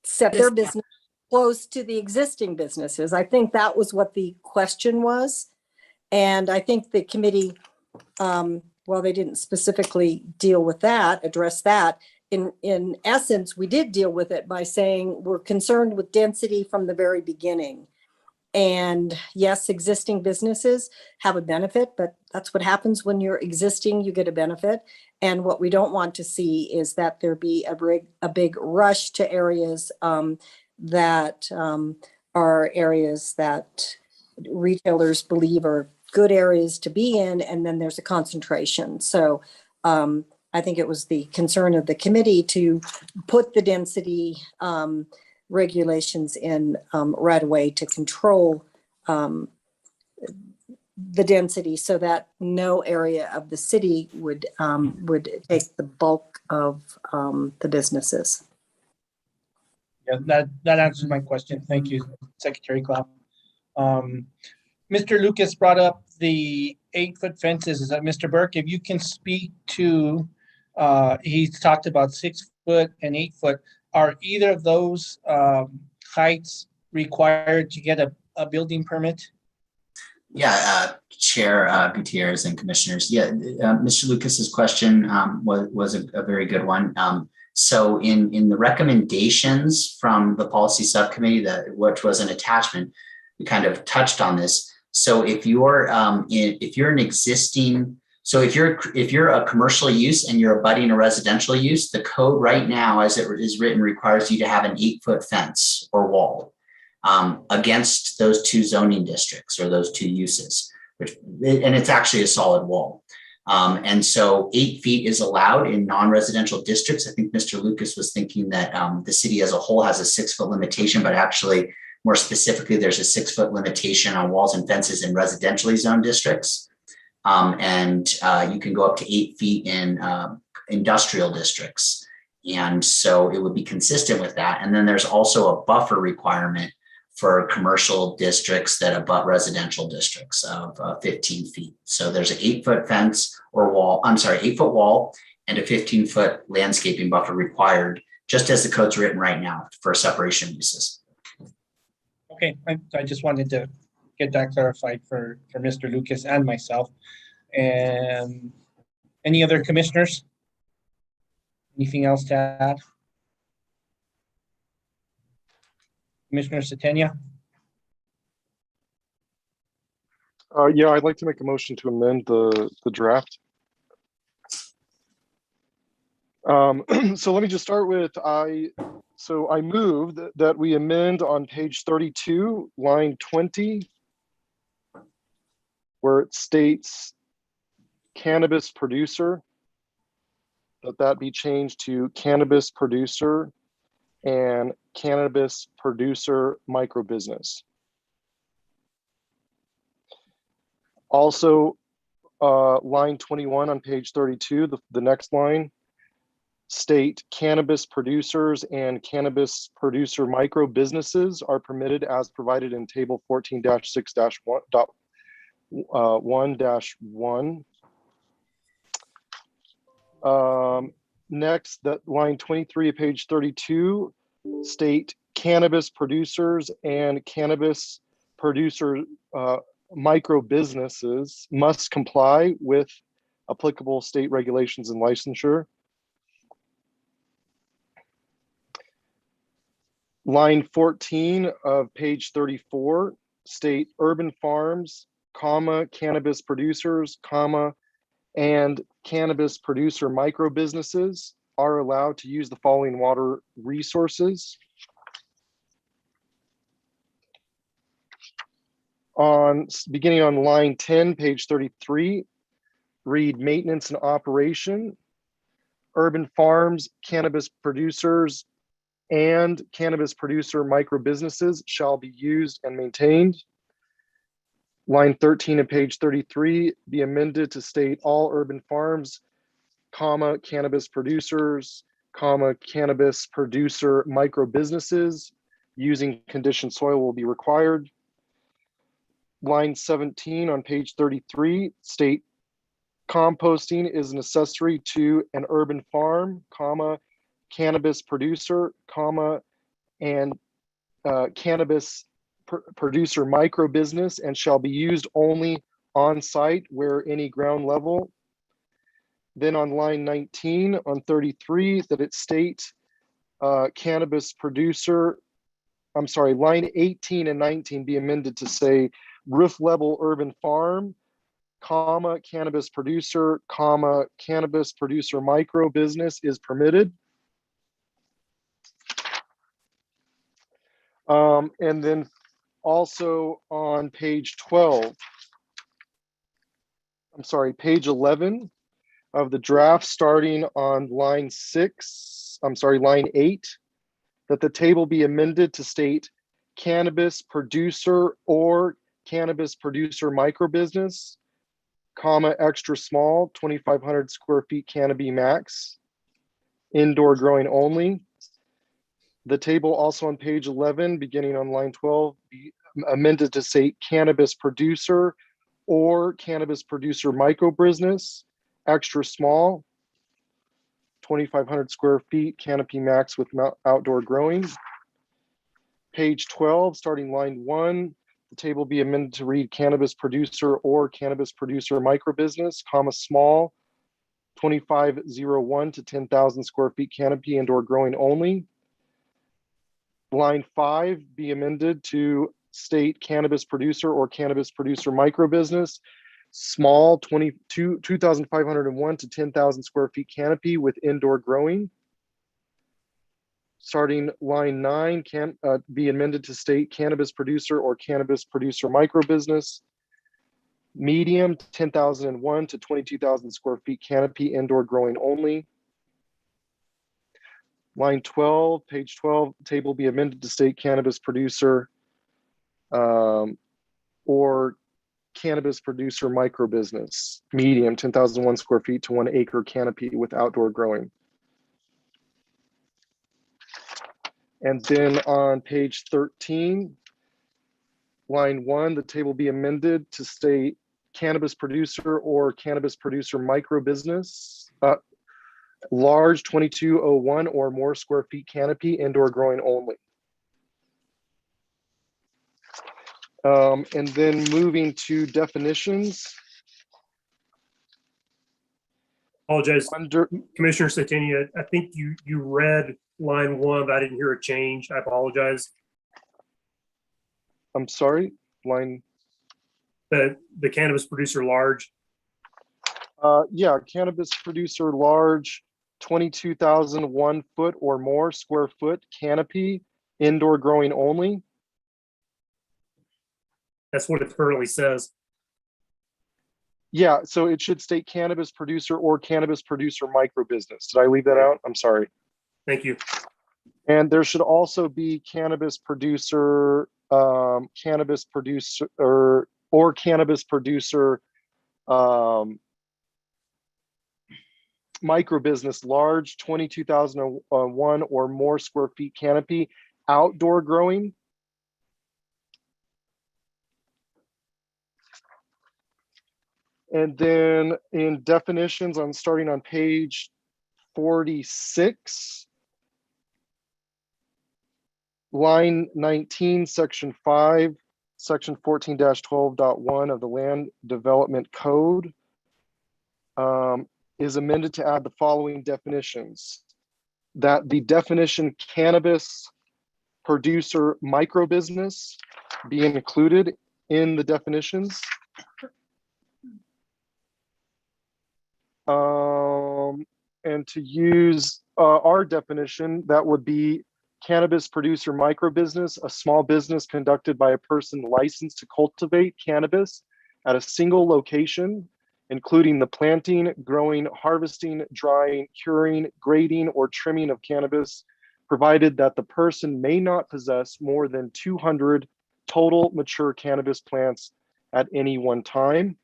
Speaker 7: set their business close to the existing businesses? I think that was what the question was. And I think the committee, well, they didn't specifically address that. In essence, we did deal with it by saying we're concerned with density from the very beginning. And yes, existing businesses have a benefit, but that's what happens when you're existing, you get a benefit. And what we don't want to see is that there be a big rush to areas that are areas that retailers believe are good areas to be in, and then there's a concentration. So I think it was the concern of the committee to put the density regulations in right away to control the density so that no area of the city would take the bulk of the businesses.
Speaker 12: Yeah, that answers my question. Thank you, Secretary Clow. Mr. Lucas brought up the 8-foot fences. Is that Mr. Burke? If you can speak to, he's talked about 6 foot and 8 foot. Are either of those heights required to get a building permit?
Speaker 1: Yeah, Chair Gutierrez and Commissioners. Yeah, Mr. Lucas's question was a very good one. So in the recommendations from the policy subcommittee, which was an attachment, we kind of touched on this. So if you're an existing, so if you're a commercial use and you're abutting a residential use, the code right now, as it is written, requires you to have an 8-foot fence or wall against those 2 zoning districts or those 2 uses, and it's actually a solid wall. And so 8 feet is allowed in non-residential districts. I think Mr. Lucas was thinking that the city as a whole has a 6-foot limitation, but actually more specifically, there's a 6-foot limitation on walls and fences in residentially zoned districts. And you can go up to 8 feet in industrial districts. And so it would be consistent with that. And then there's also a buffer requirement for commercial districts that abut residential districts of 15 feet. So there's an 8-foot fence or wall, 8-foot wall and a 15-foot landscaping buffer required, just as the code's written right now for separation uses.
Speaker 12: Okay, I just wanted to get that clarified for Mr. Lucas and myself. And any other commissioners? Anything else to add? Commissioner Setenia?
Speaker 9: Yeah, I'd like to make a motion to amend the draft. So let me just start with, I move that we amend on page 32, line 20, where it states cannabis producer, that be changed to cannabis producer and cannabis producer micro business. Also, line 21 on page 32, the next line, state cannabis producers and cannabis producer micro businesses are permitted as provided in table 14-6-1.1-1. Next, that line 23 of page 32, state cannabis producers and cannabis producer micro businesses must comply with applicable state regulations and licensure. Line 14 of page 34, state urban farms, comma, cannabis producers, comma, and cannabis producer micro businesses are allowed to use the following water resources. Beginning on line 10, page 33, read maintenance and operation. Urban farms, cannabis producers, and cannabis producer micro businesses shall be used and maintained. Line 13 of page 33 be amended to state all urban farms, comma, cannabis producers, comma, cannabis producer micro businesses using conditioned soil will be required. Line 17 on page 33 state composting is an accessory to an urban farm, comma, cannabis producer, comma, and cannabis producer micro business and shall be used only on site where any ground level. Then on line 19 on 33 that it states cannabis producer, I'm sorry, line 18 and 19 be amended to say roof level urban farm, comma, cannabis producer, comma, cannabis producer micro business is permitted. And then also on page 12, I'm sorry, page 11, of the draft starting on line 8, that the table be amended to state cannabis producer or cannabis producer micro business, comma, extra small, 2,500 square feet canopy max, indoor growing only. The table also on page 11, beginning on line 12, be amended to say cannabis producer or cannabis producer micro business, extra small, 2,500 square feet canopy max with outdoor growing. Page 12, starting line 1, the table be amended to read cannabis producer or cannabis producer micro business, comma, small, 2,501 to 10,000 square feet canopy indoor growing only. Line 5 be amended to state cannabis producer or cannabis producer micro business, small, 2,501 to 10,000 square feet canopy with indoor growing. Starting line 9 can be amended to state cannabis producer or cannabis producer micro business, medium, 10,001 to 22,000 square feet canopy indoor growing only. Line 12, page 12, table be amended to state cannabis producer or cannabis producer micro business, medium, 10,001 square feet to 1 acre canopy with outdoor growing. And then on page 13, line 1, the table be amended to state cannabis producer or cannabis producer micro business, large, 2,201 or more square feet canopy, indoor growing only. And then moving to definitions.
Speaker 5: Apologize, Commissioner Satini, I think you read line 1, but I didn't hear a change. I apologize.
Speaker 9: I'm sorry, line.
Speaker 5: The cannabis producer large.
Speaker 9: Yeah, cannabis producer large, 22,001 foot or more square foot canopy, indoor growing only.
Speaker 5: That's what it currently says.
Speaker 9: Yeah, so it should state cannabis producer or cannabis producer micro business. Did I leave that out? I'm sorry.
Speaker 5: Thank you.
Speaker 9: And there should also be cannabis producer, or cannabis producer micro business large, 22,001 or more square feet canopy, outdoor growing. And then in definitions, I'm starting on page 46, line 19, section 5, section 14-12.1 of the Land Development Code is amended to add the following definitions. That the definition cannabis producer micro business be included in the definitions. And to use our definition, that would be cannabis producer micro business, a small business conducted by a person licensed to cultivate cannabis at a single location, including the planting, growing, harvesting, drying, curing, grading, or trimming of cannabis, provided that the person may not possess more than 200 total mature cannabis plants at any one time.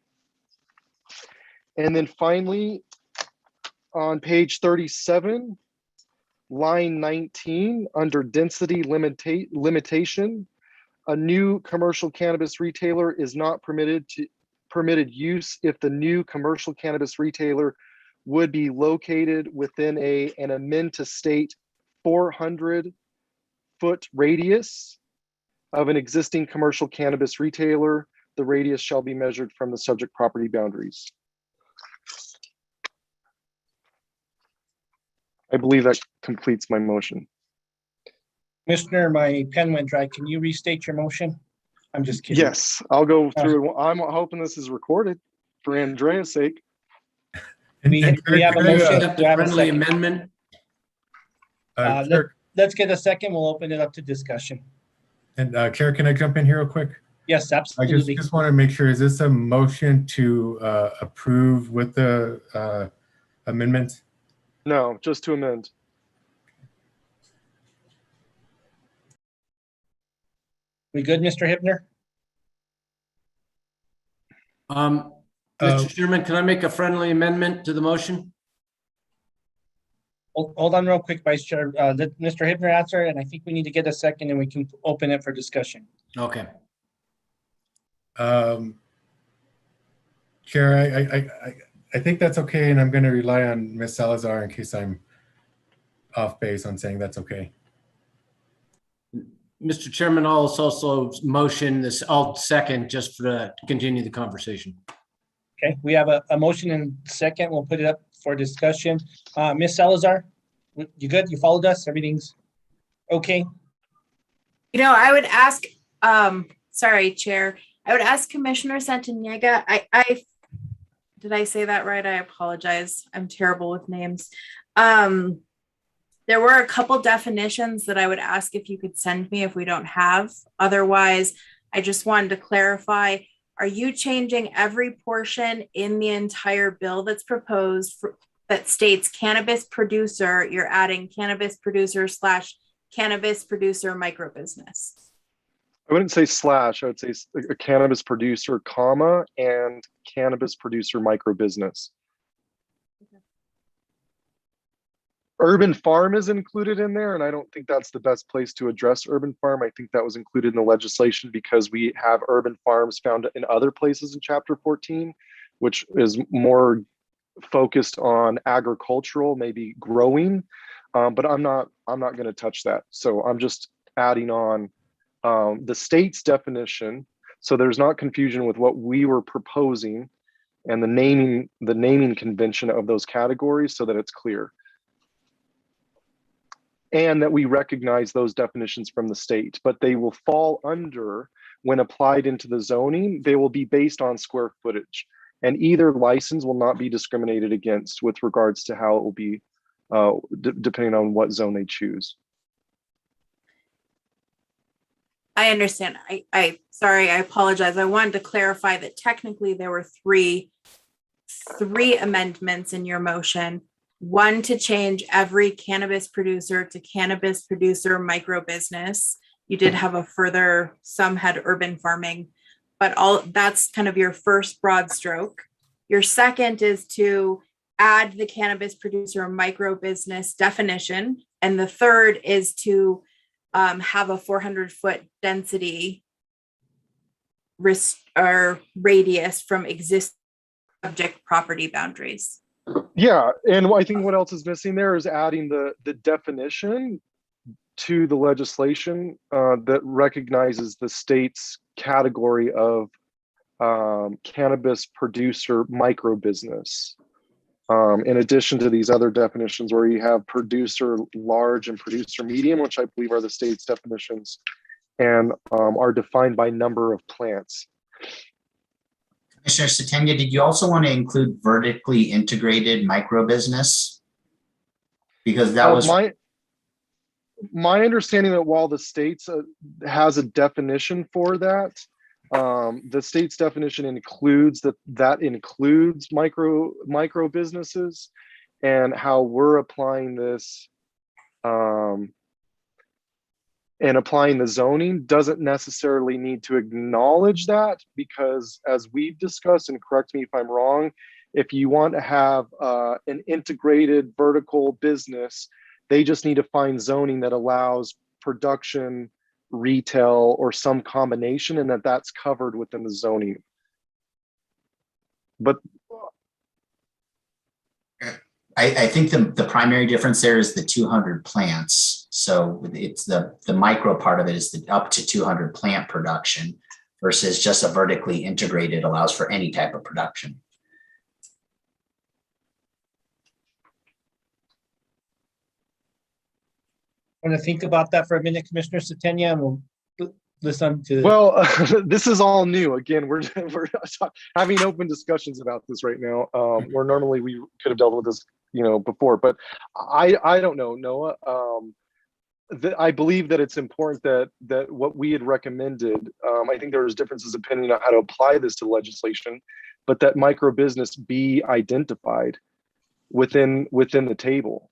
Speaker 9: And then finally, on page 37, line 19, under density limitation, a new commercial cannabis retailer is not permitted use if the new commercial cannabis retailer would be located within an amend to state 400-foot radius of an existing commercial cannabis retailer. The radius shall be measured from the subject property boundaries. I believe that completes my motion.
Speaker 12: Commissioner, my pen went dry. Can you restate your motion? I'm just kidding.
Speaker 9: Yes, I'll go through it. I'm hoping this is recorded for Andrea's sake.
Speaker 12: We have a motion.
Speaker 2: Accept
Speaker 12: Do
Speaker 2: the
Speaker 12: I have a
Speaker 2: friendly
Speaker 12: second?
Speaker 2: amendment.
Speaker 12: Let's get a second. We'll open it up to discussion.
Speaker 14: And Chair, can I jump in here real quick?
Speaker 12: Yes,
Speaker 14: I
Speaker 12: absolutely.
Speaker 14: just want to make sure, is this a motion to approve with the amendment?
Speaker 9: No, just to amend.
Speaker 12: We good, Mr. Hibner?
Speaker 2: Mr. Chairman, can I make a friendly amendment to the motion?
Speaker 12: Hold on real quick, Vice Chair. Let Mr. Hibner answer, and I think we need to get a second and we can open it for discussion.
Speaker 2: Okay.
Speaker 14: Chair, I think that's okay, and I'm going to rely on Ms. Salazar in case I'm off base on saying that's okay.
Speaker 2: Mr. Chairman, I'll also motion this, I'll second just to continue the conversation.
Speaker 12: Okay, we have a motion and second. We'll put it up for discussion. Ms. Salazar, you good? You followed us? Everything's okay?
Speaker 10: You know, I would ask, sorry, Chair, I would ask Commissioner Santaniega, did I say that right? I apologize. I'm terrible with names. There were a couple definitions that I would ask if you could send me if we don't have. Otherwise, I just wanted to clarify, are you changing every portion in the entire bill that's proposed that states cannabis producer, you're adding cannabis producer / cannabis producer micro business?
Speaker 9: I wouldn't say slash, I would say a cannabis producer, comma, and cannabis producer micro business. Urban farm is included in there, and I don't think that's the best place to address urban farm. I think that was included in the legislation because we have urban farms found in other places in Chapter 14, which is more focused on agricultural, maybe growing, but I'm not going to touch that. So I'm just adding on the state's definition, so there's not confusion with what we were proposing and the naming convention of those categories, so that it's clear. And that we recognize those definitions from the state, but they will fall under, when applied into the zoning, they will be based on square footage. And either license will not be discriminated against with regards to how it will be, depending on what zone they choose.
Speaker 10: I understand. Sorry, I apologize. I wanted to clarify that technically there were three amendments in your motion. One, to change every cannabis producer to cannabis producer micro business. You did have a further, some had urban farming, but that's kind of your first broad stroke. Your second is to add the cannabis producer micro business definition. And the third is to have a 400-foot density radius from existing subject property boundaries.
Speaker 9: Yeah, and I think what else is missing there is adding the definition to the legislation that recognizes the state's category of cannabis producer micro business. In addition to these other definitions where you have producer large and producer medium, which I believe are the state's definitions, and are defined by number of plants.
Speaker 1: Commissioner Satenia, did you also want to include vertically integrated micro business? Because that was
Speaker 9: my understanding that while the state's has a definition for that, the state's definition includes that includes micro businesses, and how we're applying this and applying the zoning doesn't necessarily need to acknowledge that, because as we've discussed, and correct me if I'm wrong, if you want to have an integrated vertical business, they just need to find zoning that allows production, retail, or some combination, and that's covered within the zoning. But
Speaker 1: I think the primary difference there is the 200 plants. So it's the micro part of it is the up to 200 plant production versus just a vertically integrated allows for any type of production.
Speaker 12: Want to think about that for a minute, Commissioner Satenia, and we'll listen to.
Speaker 9: Well, this is all new. Again, we're having open discussions about this right now. Where normally we could have dealt with this, before. But I don't know, Noah. I believe that it's important that what we had recommended. I think there was differences depending on how to apply this to legislation, but that micro business be identified. within the table.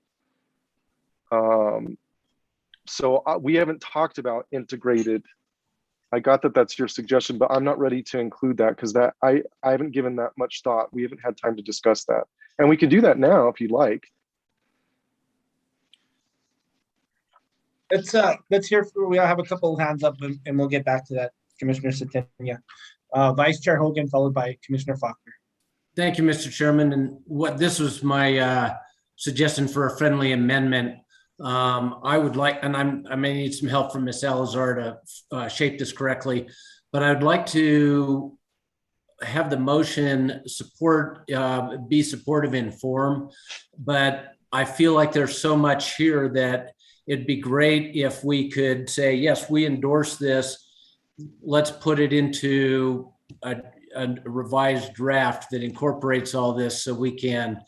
Speaker 9: So we haven't talked about integrated. I got that that's your suggestion, but I'm not ready to include that because that I haven't given that much thought. We haven't had time to discuss that. And we can do that now if you'd like.
Speaker 12: Let's hear, we have a couple of hands up and we'll get back to that. Commissioner Setenia. Vice Chair Hogan, followed by Commissioner Faulkner.
Speaker 2: Thank you, Mr. Chairman. And this was my suggestion for a friendly amendment. I would like, and I may need some help from Ms. Salazar to shape this correctly, but I'd like to have the motion be supportive in form, but I feel like there's so much here that it'd be great if we could say, yes, we endorse this. Let's put it into a revised draft that incorporates all this so we can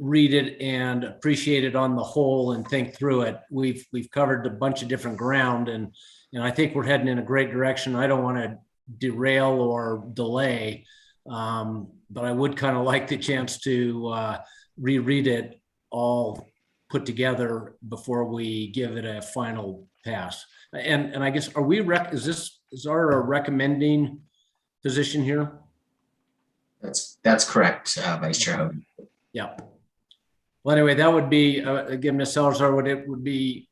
Speaker 2: read it and appreciate it on the whole and think through it. We've covered a bunch of different ground and I think we're heading in a great direction. I don't want to derail or delay, but I would kind of like the chance to reread it all put together before we give it a final pass. And I guess, is our recommending position here?
Speaker 1: That's correct, Vice Chair Hogan.
Speaker 2: Yeah. Well, anyway, that would be, again, Ms. Salazar, could we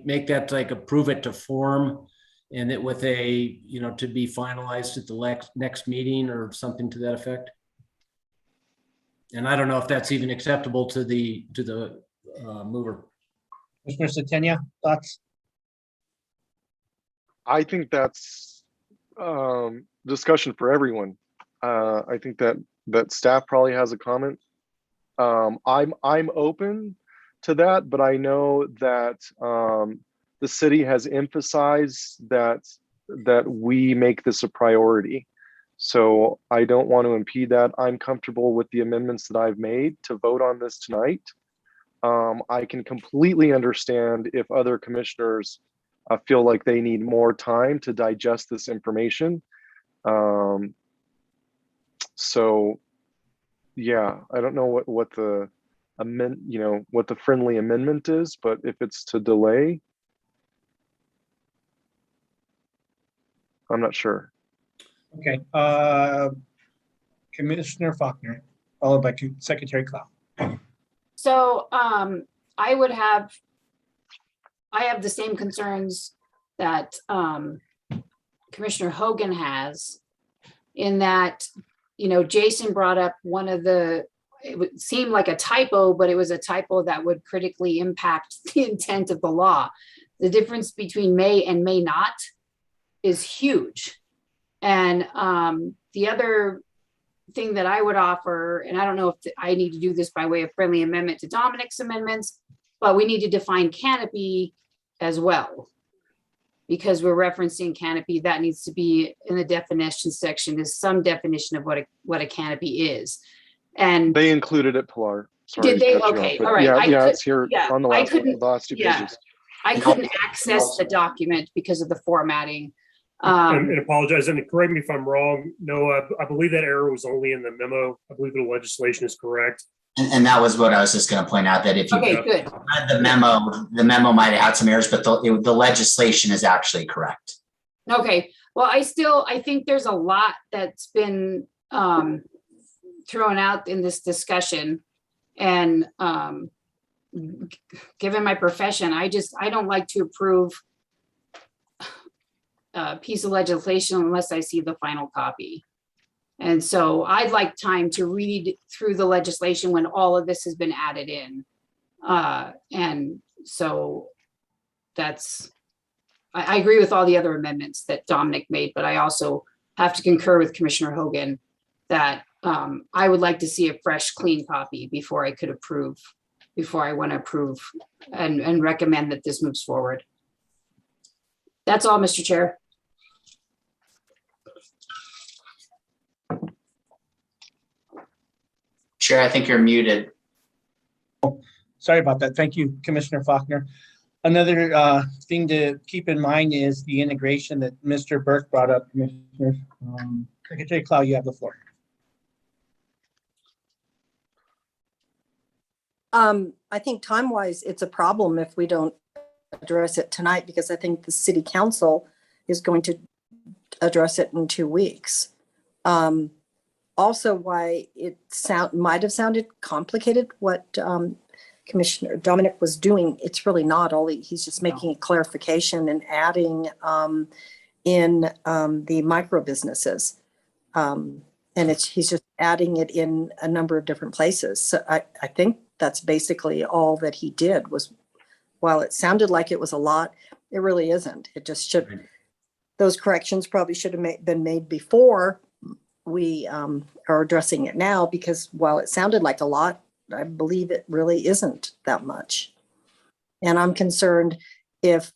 Speaker 2: make that like approve it to form and it with a, to be finalized at the next meeting or something to that effect? And I don't know if that's even acceptable to the mover.
Speaker 12: Commissioner Setenia, thoughts?
Speaker 9: I think that's discussion for everyone. I think that staff probably has a comment. I'm open to that, but I know that the city has emphasized that we make this a priority. So I don't want to impede that. I'm comfortable with the amendments that I've made to vote on this tonight. I can completely understand if other commissioners feel like they need more time to digest this information. So yeah, I don't know what the what the friendly amendment is, but if it's to delay, I'm not sure.
Speaker 12: Okay, Commissioner Faulkner, followed by Secretary Clow.
Speaker 4: So I have the same concerns that Commissioner Hogan has, in that, Jason brought up it would seem like a typo, but it was a typo that would critically impact the intent of the law. The difference between may and may not is huge. And the other thing that I would offer, and I don't know if I need to do this by way of friendly amendment to Dominic's amendments, but we need to define canopy as well, because we're referencing canopy. That needs to be in the definition section, is some definition of what a canopy is. And
Speaker 9: they included it, Pilar. Sorry,
Speaker 4: did they? Okay, all right.
Speaker 9: Yeah, it's here on the last two pages.
Speaker 4: I couldn't access the document because of the formatting.
Speaker 5: And apologize, and correct me if I'm wrong. No, I believe that error was only in the memo. I believe the legislation is correct.
Speaker 1: And that was what I was just going to point out, that if you read the memo might have had some errors, but the legislation is actually correct.
Speaker 4: Okay, well, I think there's a lot that's been thrown out in this discussion, and given my profession, I don't like to approve a piece of legislation unless I see the final copy. And so I'd like time to read through the legislation when all of this has been added in. And so I agree with all the other amendments that Dominic made, but I also have to concur with Commissioner Hogan that I would like to see a fresh, clean copy before I want to approve and recommend that this moves forward. That's all, Mr. Chair.
Speaker 1: Chair, I think you're muted.
Speaker 12: Sorry about that. Thank you, Commissioner Faulkner. Another thing to keep in mind is the integration that Mr. Burke brought up, Commissioner. Secretary Clow, you have the floor.
Speaker 7: I think time-wise, it's a problem if we don't address it tonight, because I think the city council is going to address it in 2 weeks. Also, why it might have sounded complicated, what Commissioner Dominic was doing, it's really not. He's just making a clarification and adding in the micro businesses. And he's just adding it in a number of different places. So I think that's basically all that he did. Was, while it sounded like it was a lot, it really isn't. It just should, those corrections probably should have been made before we are addressing it now, because while it sounded like a lot, I believe it really isn't that much. And I'm concerned if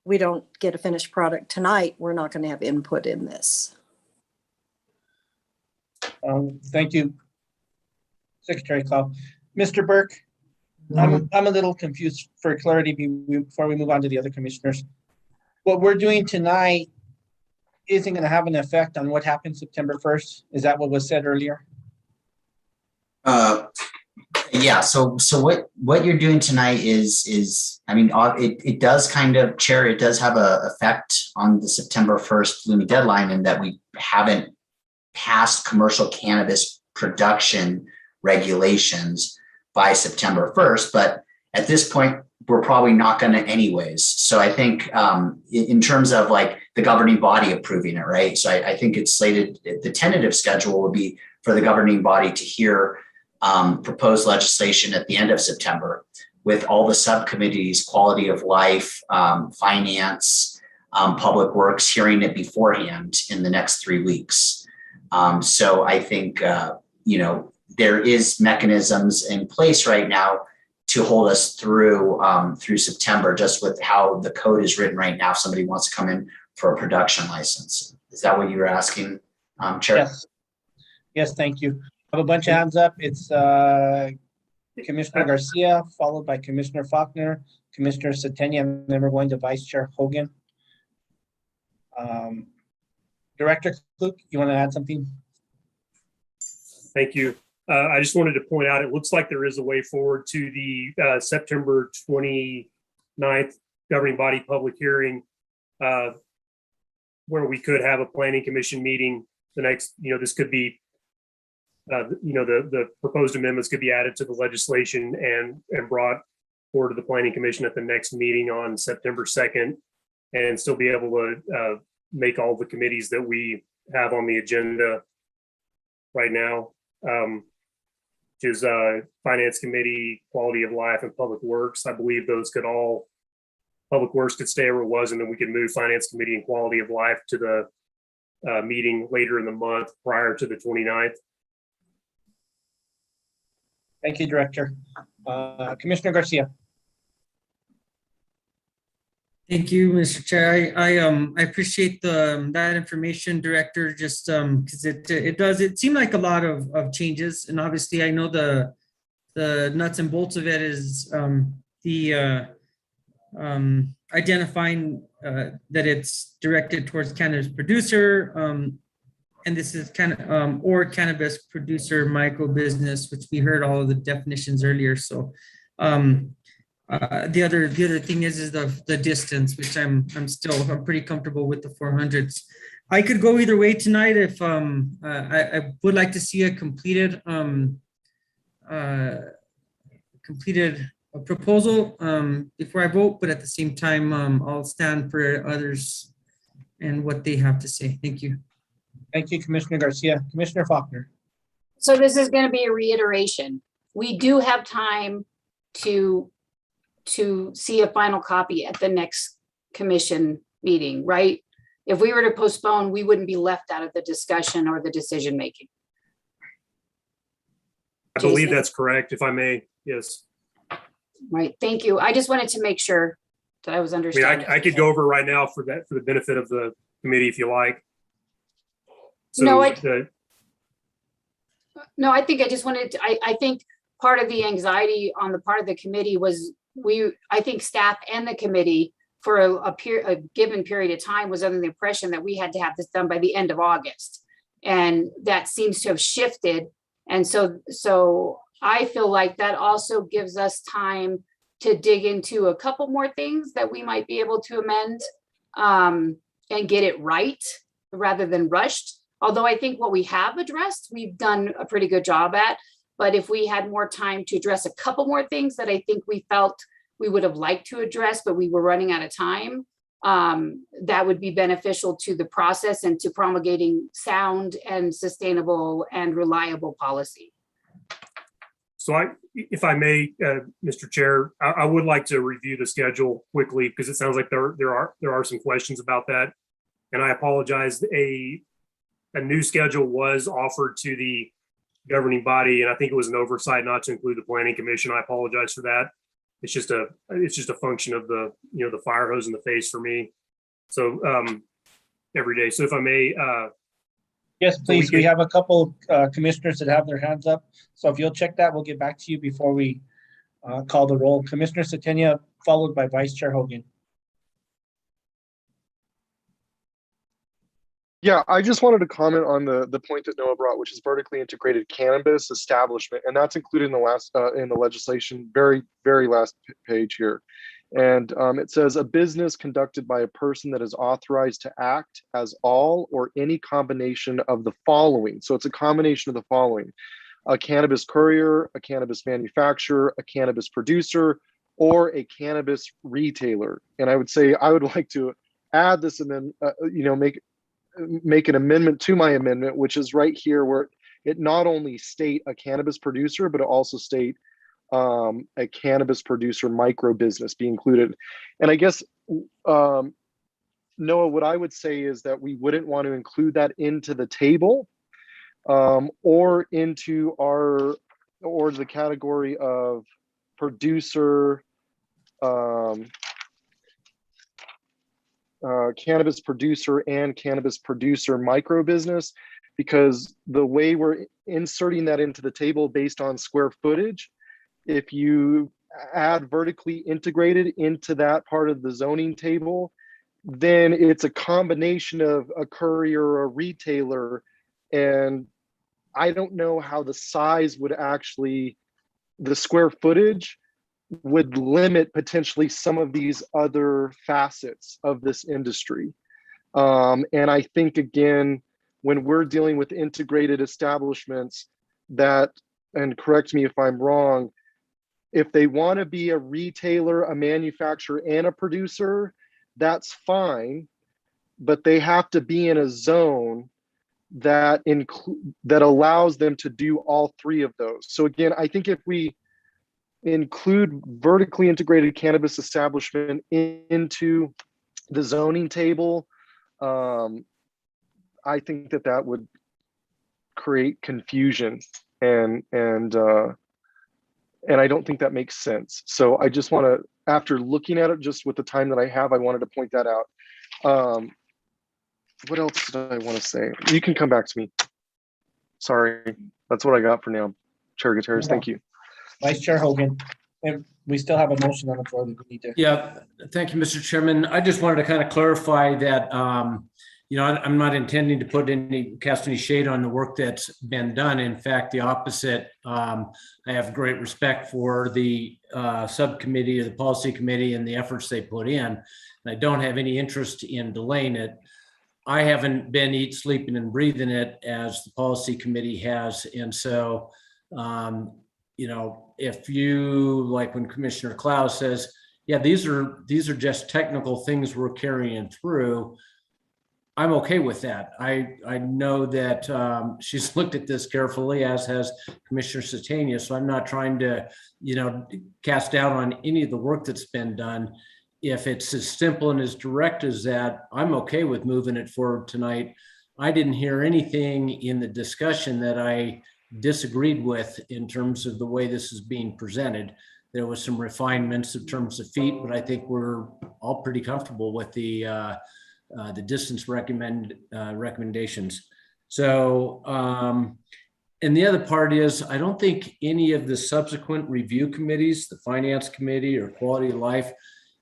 Speaker 7: we don't get a finished product tonight, we're not going to have input in this.
Speaker 12: Thank you, Secretary Clow. Mr. Burke, I'm a little confused for clarity before we move on to the other commissioners. What we're doing tonight isn't going to have an effect on what happens September 1st. Is that what was said earlier?
Speaker 1: Yeah. So what you're doing tonight is, I mean, it does kind of, Chair, it does have a effect on the September 1st looming deadline, in that we haven't passed commercial cannabis production regulations by September 1st. But at this point, we're probably not going to anyways. So I think in terms of like the governing body approving it, right? So I think it's slated, the tentative schedule would be for the governing body to hear proposed legislation at the end of September, with all the subcommittees, quality of life, finance, public works, hearing it beforehand in the next 3 weeks. So I think, there is mechanisms in place right now to hold us through September, just with how the code is written right now. If somebody wants to come in for a production license. Is that what you were asking, Chair?
Speaker 12: Yes. Yes, thank you. I have a bunch of hands up. It's Commissioner Garcia, followed by Commissioner Faulkner, Commissioner Setenia, and then we're going to Vice Chair Hogan. Director Klug, you want to add something?
Speaker 5: Thank you. I just wanted to point out, it looks like there is a way forward to the September 29th governing body public hearing, where we could have a planning commission meeting the next, this could be, the proposed amendments could be added to the legislation and brought forward to the planning commission at the next meeting on September 2nd, and still be able to make all the committees that we have on the agenda right now. Which is Finance Committee, Quality of Life, and Public Works. I believe those could all, Public Works could stay where it was, and then we could move Finance Committee and Quality of Life to the meeting later in the month prior to the 29th.
Speaker 12: Thank you, Director. Commissioner Garcia.
Speaker 8: Thank you, Mr. Chair. I appreciate that information, Director, just because it seemed like a lot of changes, and obviously I know the nuts and bolts of it is identifying that it's directed towards cannabis producer, and this is or cannabis producer micro business, which we heard all of the definitions earlier. So the other thing is the distance, which I'm pretty comfortable with the 400s. I could go either way tonight. If I would like to see a completed proposal before I vote, but at the same time, I'll stand for others and what they have to say. Thank you.
Speaker 12: Thank you, Commissioner Garcia. Commissioner Faulkner.
Speaker 4: So this is going to be a reiteration. We do have time to see a final copy at the next commission meeting, right? If we were to postpone, we wouldn't be left out of the discussion or the decision making.
Speaker 5: I believe
Speaker 4: Jason?
Speaker 5: that's correct, if I may. Yes.
Speaker 4: Right. Thank you. I just wanted to make sure that I was
Speaker 5: I mean,
Speaker 4: understanding.
Speaker 5: I could go over right now for the benefit of the committee if you like. So
Speaker 4: No, No, I think I just wanted to, I think part of the anxiety on the part of the committee was I think staff and the committee for a given period of time was under the impression that we had to have this done by the end of August. And that seems to have shifted. And so I feel like that also gives us time to dig into a couple more things that we might be able to amend and get it right rather than rushed. Although I think what we have addressed, we've done a pretty good job at. But if we had more time to address a couple more things that I think we felt we would have liked to address, but we were running out of time, that would be beneficial to the process and to promulgating sound and sustainable and reliable policy.
Speaker 5: So if I may, Mr. Chair, I would like to review the schedule quickly because it sounds like there are some questions about that. And I apologize, a new schedule was offered to the governing body, and I think it was an oversight not to include the planning commission. I apologize for that. It's just a function of the fire hose in the face for me. So every day. So if I may,
Speaker 12: yes, please. We have a couple commissioners that have their hands up. So if you'll check that, we'll get back to you before we call the roll. Commissioner Setenia, followed by Vice Chair Hogan.
Speaker 9: Yeah, I just wanted to comment on the point that Noah brought, which is vertically integrated cannabis establishment, and that's included in the last in the legislation, very last page here. And it says a business conducted by a person that is authorized to act as all or any combination of the following. So it's a combination of the following: a cannabis courier, a cannabis manufacturer, a cannabis producer, or a cannabis retailer. And I would say I would like to add this and then make an amendment to my amendment, which is right here where it not only state a cannabis producer, but it also state a cannabis producer micro business be included. And I guess, Noah, what I would say is that we wouldn't want to include that into the table or into the category of producer, cannabis producer and cannabis producer micro business, because the way we're inserting that into the table based on square footage, if you add vertically integrated into that part of the zoning table, then it's a combination of a courier or a retailer. And I don't know how the size would actually, the square footage would limit potentially some of these other facets of this industry. And I think, again, when we're dealing with integrated establishments that, and correct me if I'm wrong, if they want to be a retailer, a manufacturer, and a producer, that's fine, but they have to be in a zone that allows them to do all three of those. So again, I think if we include vertically integrated cannabis establishment into the zoning table, I think that would create confusion, and I don't think that makes sense. So I just want to, after looking at it just with the time that I have, I wanted to point that out. What else did I want to say? You can come back to me. Sorry, that's what I got for now. Chair Gutierrez, thank you.
Speaker 12: Vice Chair Hogan, and we still have a motion on the floor that we need to.
Speaker 2: Yeah, thank you, Mr. Chairman. I just wanted to kind of clarify that, I'm not intending to cast any shade on the work that's been done. In fact, the opposite. I have great respect for the subcommittee or the policy committee and the efforts they put in. And I don't have any interest in delaying it. I haven't been eating, sleeping, and breathing it as the policy committee has. And so, if you, like when Commissioner Klaus says, yeah, these are just technical things we're carrying through, I'm okay with that. I know that she's looked at this carefully, as has Commissioner Setenia. So I'm not trying to, cast doubt on any of the work that's been done. If it's as simple and as direct as that, I'm okay with moving it forward tonight. I didn't hear anything in the discussion that I disagreed with in terms of the way this is being presented. There was some refinements in terms of feet, but I think we're all pretty comfortable with the distance recommendations. So, and the other part is, I don't think any of the subsequent review committees, the Finance Committee or Quality of Life,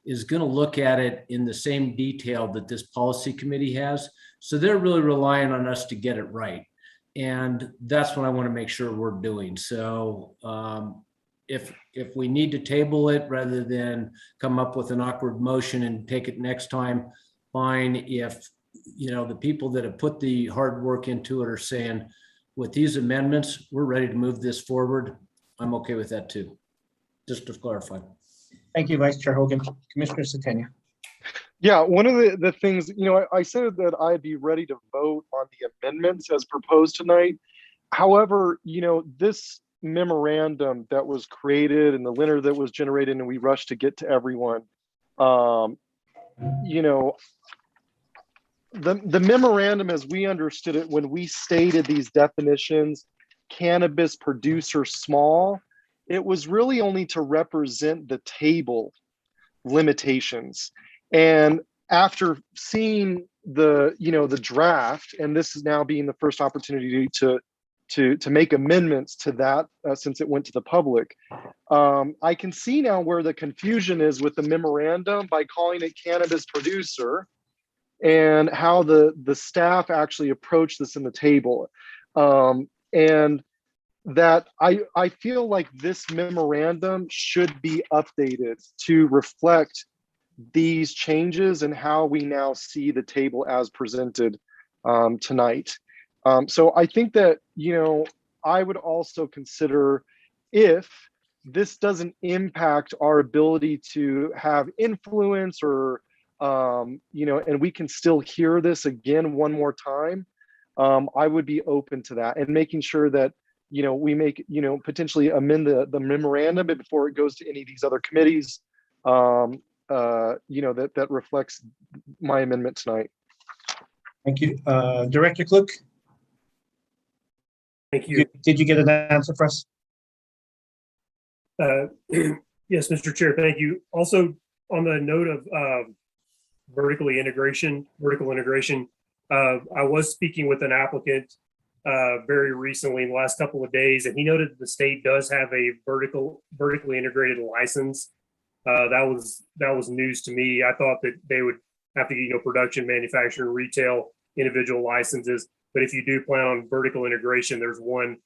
Speaker 2: is going to look at it in the same detail that this policy committee has. So they're really relying on us to get it right. And that's what I want to make sure we're doing. So if we need to table it rather than come up with an awkward motion and take it next time, fine. If, you know, the people that have put the hard work into it are saying, with these amendments, we're ready to move this forward, I'm okay with that too. Just to clarify.
Speaker 12: Thank you, Vice Chair Hogan. Commissioner Satania.
Speaker 9: Yeah, one of the things, you know, I said that I'd be ready to vote on the amendments as proposed tonight. However, you know, this memorandum that was created and the letter that was generated and we rushed to get to everyone, you know, the memorandum as we understood it when we stated these definitions, cannabis producer small, it was really only to represent the table limitations. And after seeing the, you know, the draft, and this is now being the first opportunity to make amendments to that since it went to the public, I can see now where the confusion is with the memorandum by calling it cannabis producer and how the staff actually approached this in the table. And that I feel like this memorandum should be updated to reflect these changes and how we now see the table as presented tonight. So I think that, you know, I would also consider if this doesn't impact our ability to have influence or, you know, and we can still hear this again one more time, I would be open to that and making sure that, you know, we make, you know, potentially amend the memorandum before it goes to any of these other committees, you know, that reflects my amendment tonight.
Speaker 12: Thank you. Director Cook.
Speaker 5: Thank you.
Speaker 12: Did you get an answer for us?
Speaker 5: Yes, Mr. Chair, thank you. Also, on the note of vertical integration, I was speaking with an applicant very recently in the last couple of days, and he noted that the state does have a vertically integrated license. That was news to me. I thought that they would have to get, you know, production, manufacturing, retail, individual licenses. But if you do plan on vertical integration, there's one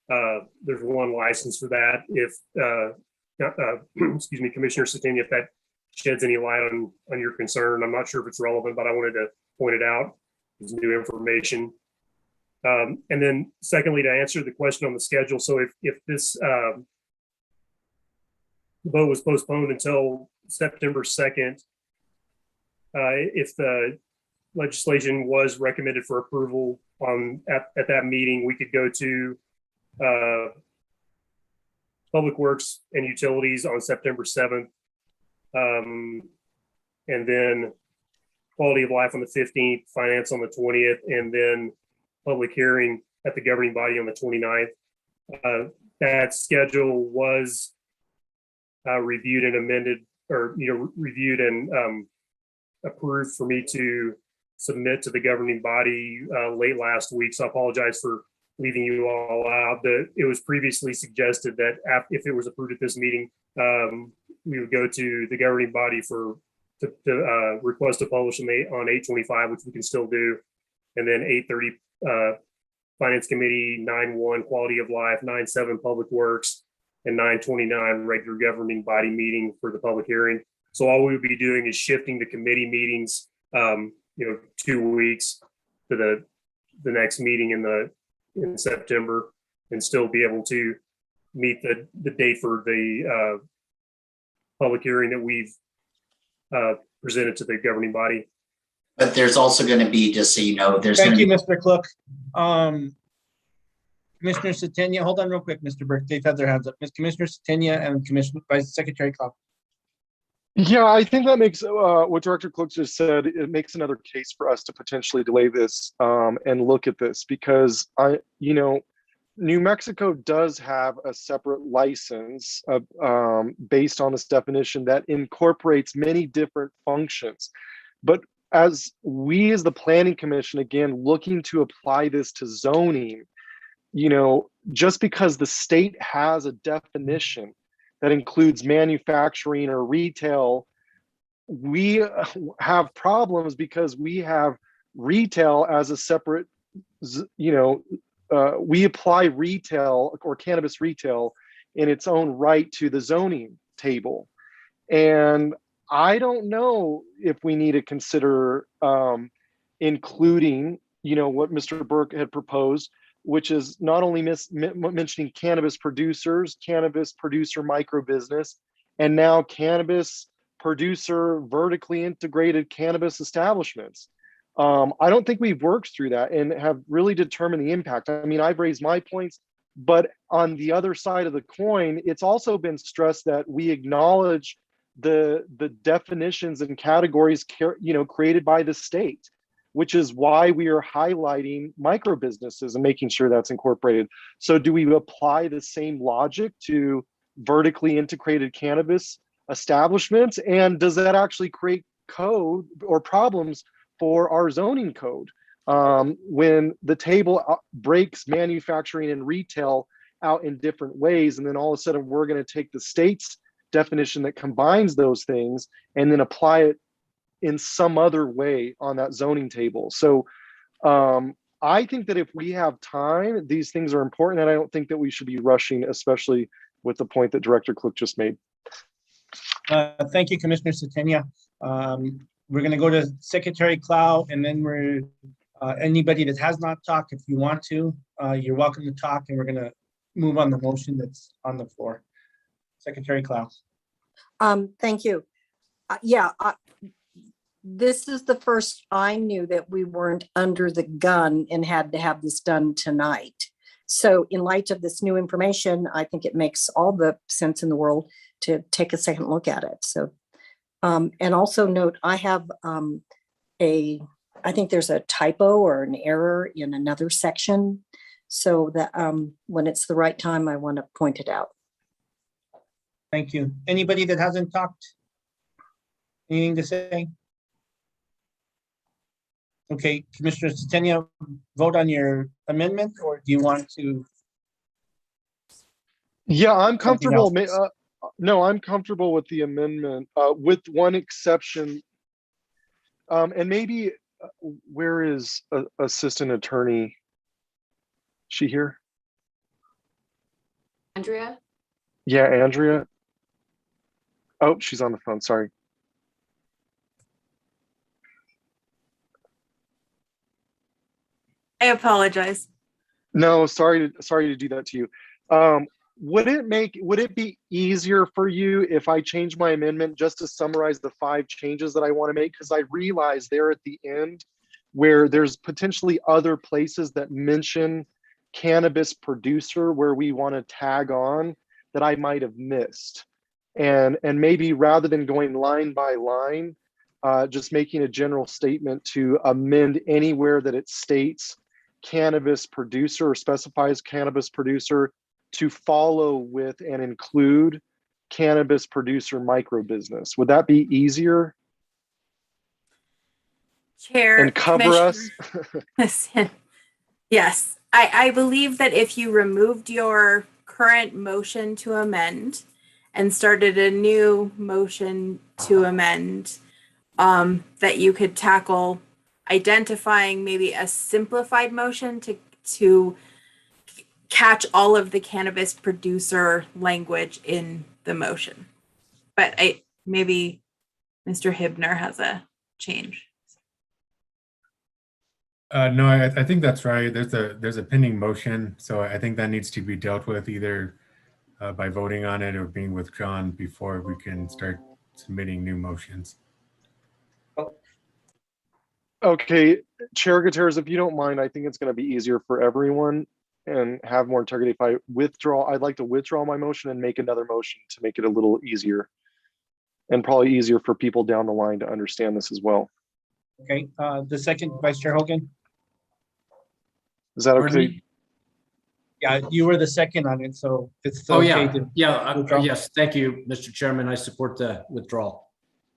Speaker 5: license for that. If excuse me, Commissioner Satania, if that sheds any light on your concern, I'm not sure if it's relevant, but I wanted to point it out as new information. And then secondly, to answer the question on the schedule, so if this vote was postponed until September 2nd, if the legislation was recommended for approval at that meeting, we could go to Public Works and Utilities on September 7th, and then Quality of Life on the 15th, Finance on the 20th, and then public hearing at the governing body on the 29th. That schedule was reviewed and amended, or, you know, reviewed and approved for me to submit to the governing body late last week. So I apologize for leaving you all out. It was previously suggested that if it was approved at this meeting, we would go to the governing body to request to publish on 8/25, which we can still do. And then 8/30 Finance Committee, 9/1 Quality of Life, 9/7 Public Works, and 9/29 regular governing body meeting for the public hearing. So all we would be doing is shifting the committee meetings, you know, 2 weeks to the next meeting in September, and still be able to meet the date for the public hearing that we've presented to the governing body.
Speaker 1: But there's also going to be, just so you know, there's.
Speaker 12: Thank you, Mr. Cook. Commissioner Satania, hold on real quick, Mr. Burke. They've had their hands up. Commissioner Satania and Commissioner Vice Secretary Clark.
Speaker 9: Yeah, I think that makes what Director Cook just said, it makes another case for us to potentially delay this and look at this, because you know, New Mexico does have a separate license based on this definition that incorporates many different functions. But as the Planning Commission, again, looking to apply this to zoning, you know, just because the state has a definition that includes manufacturing or retail, we have problems because we have retail as a separate, you know, we apply retail or cannabis retail in its own right to the zoning table. And I don't know if we need to consider including, what Mr. Burke had proposed, which is not only mentioning cannabis producer micro business, and now cannabis producer vertically integrated cannabis establishments. I don't think we've worked through that and have really determined the impact. I mean, I've raised my points, but on the other side of the coin, it's also been stressed that we acknowledge the definitions and categories created by the state, which is why we are highlighting micro businesses and making sure that's incorporated. So do we apply the same logic to vertically integrated cannabis establishments? And does that actually create code or problems for our zoning code when the table breaks manufacturing and retail out in different ways, and then all of a sudden we're going to take the state's definition that combines those things and then apply it in some other way on that zoning table? So I think that if we have time, these things are important, and I don't think that we should be rushing, especially with the point that Director Cook just made.
Speaker 12: Thank you, Commissioner Setenia. We're going to go to Secretary Clow, and then we're anybody that has not talked, if you want to, you're welcome to talk, and we're going to move on the motion that's on the floor. Secretary Clow.
Speaker 7: Thank you. This is the first I knew that we weren't under the gun and had to have this done tonight. So in light of this new information, I think it makes all the sense in the world to take a second look at it. So, and also note, I have I think there's a typo or an error in another section. So that when it's the right time, I want to point it out.
Speaker 12: Thank you. Anybody that hasn't talked? Anything to say? Okay, Commissioner Setenia, vote on your amendment, or do you want to?
Speaker 9: Yeah, I'm comfortable. No, I'm comfortable with the amendment, with one exception. And maybe, where is Assistant Attorney? She here?
Speaker 4: Andrea?
Speaker 9: Yeah, Andrea. Oh, she's on the phone, sorry.
Speaker 10: I apologize.
Speaker 9: No, sorry to do that to you. Would it be easier for you if I change my amendment just to summarize the 5 changes that I want to make? Because I realize there at the end where there's potentially other places that mention cannabis producer where we want to tag on that I might have missed. And maybe rather than going line by line, just making a general statement to amend anywhere that it states cannabis producer or specifies cannabis producer to follow with and include cannabis producer micro business. Would that be easier?
Speaker 10: Chair.
Speaker 9: And cover us?
Speaker 10: Listen, yes, I believe that if you removed your current motion to amend and started a new motion to amend, that you could tackle identifying maybe a simplified motion to catch all of the cannabis producer language in the motion. But maybe Mr. Hibner has a change.
Speaker 14: No, I think that's right. There's a pending motion, so I think that needs to be dealt with either by voting on it or being withdrawn before we can start submitting new motions.
Speaker 9: Okay, Chair Gutierrez, if you don't mind, I think it's going to be easier for everyone and have more integrity. If I withdraw, I'd like to withdraw my motion and make another motion to make it a little easier, and probably easier for people down the line to understand this as well.
Speaker 12: Okay, the second, Vice Chair Hogan.
Speaker 9: Is that okay?
Speaker 12: Yeah, you were the second on it, so it's
Speaker 2: Oh,
Speaker 12: okay
Speaker 2: yeah.
Speaker 12: to withdraw.
Speaker 2: Yes, thank you, Mr. Chairman. I support the withdrawal.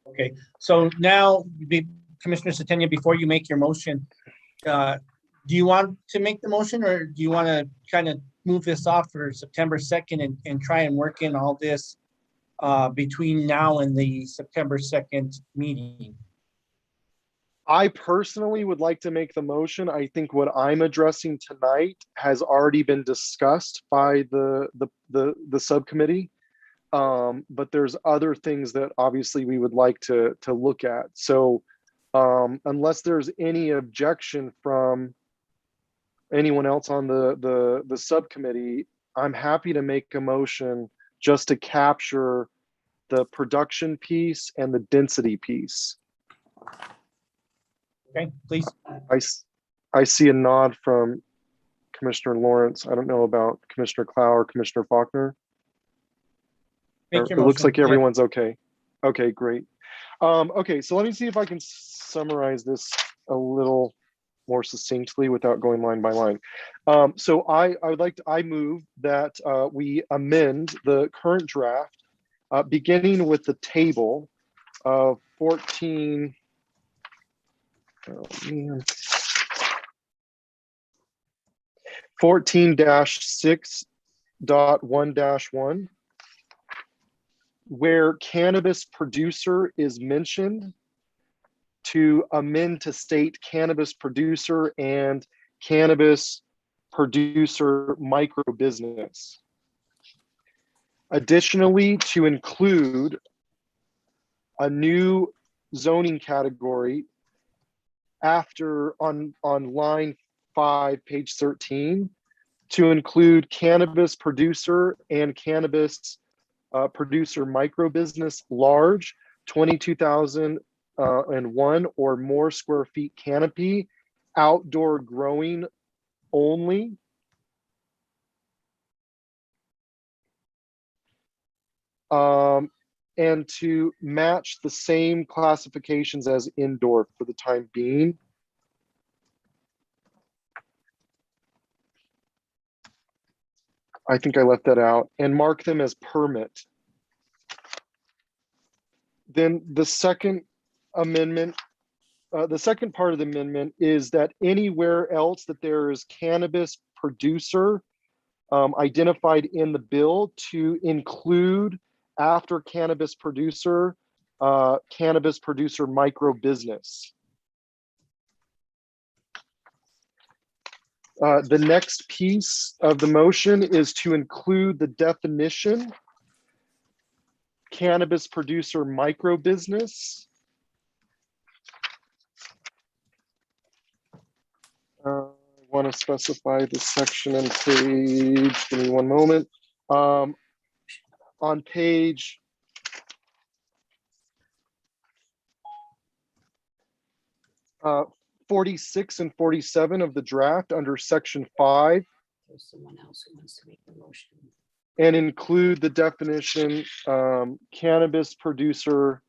Speaker 12: Okay, so now, Commissioner Setenia, before you make your motion, do you want to make the motion, or do you want to kind of move this off for September 2nd and try and work in all this between now and the September 2nd meeting?
Speaker 9: I personally would like to make the motion. I think what I'm addressing tonight has already been discussed by the subcommittee. But there's other things that obviously we would like to look at. So unless there's any objection from anyone else on the subcommittee, I'm happy to make a motion just to capture the production piece and the density piece.
Speaker 12: Okay, please.
Speaker 9: I see a nod from Commissioner Lawrence. I don't know about Commissioner Clow or Commissioner Faulkner.
Speaker 12: Make your
Speaker 9: It looks
Speaker 12: motion.
Speaker 9: like everyone's okay. Okay, great. Okay, so let me see if I can summarize this a little more succinctly without going line by line. So I move that we amend the current draft, beginning with the table of 14. Oh, man. 14-6.1-1, where cannabis producer is mentioned, to amend to state cannabis producer and cannabis producer micro business. Additionally, to include a new zoning category after on line 5, page 13, to include cannabis producer and cannabis producer micro business large, 22,001 or more square feet canopy, outdoor growing only. And to match the same classifications as indoor for the time being. I think I left that out, and mark them as permit. Then the second amendment, the second part of the amendment is that anywhere else that there is cannabis producer identified in the bill, to include after cannabis producer micro business. The next piece of the motion is to include the definition cannabis producer micro business. I want to specify the section and page. Give me one moment. On page 46 and 47 of the draft, under section 5,
Speaker 4: There's someone else who wants to make the motion.
Speaker 9: and include the definition cannabis producer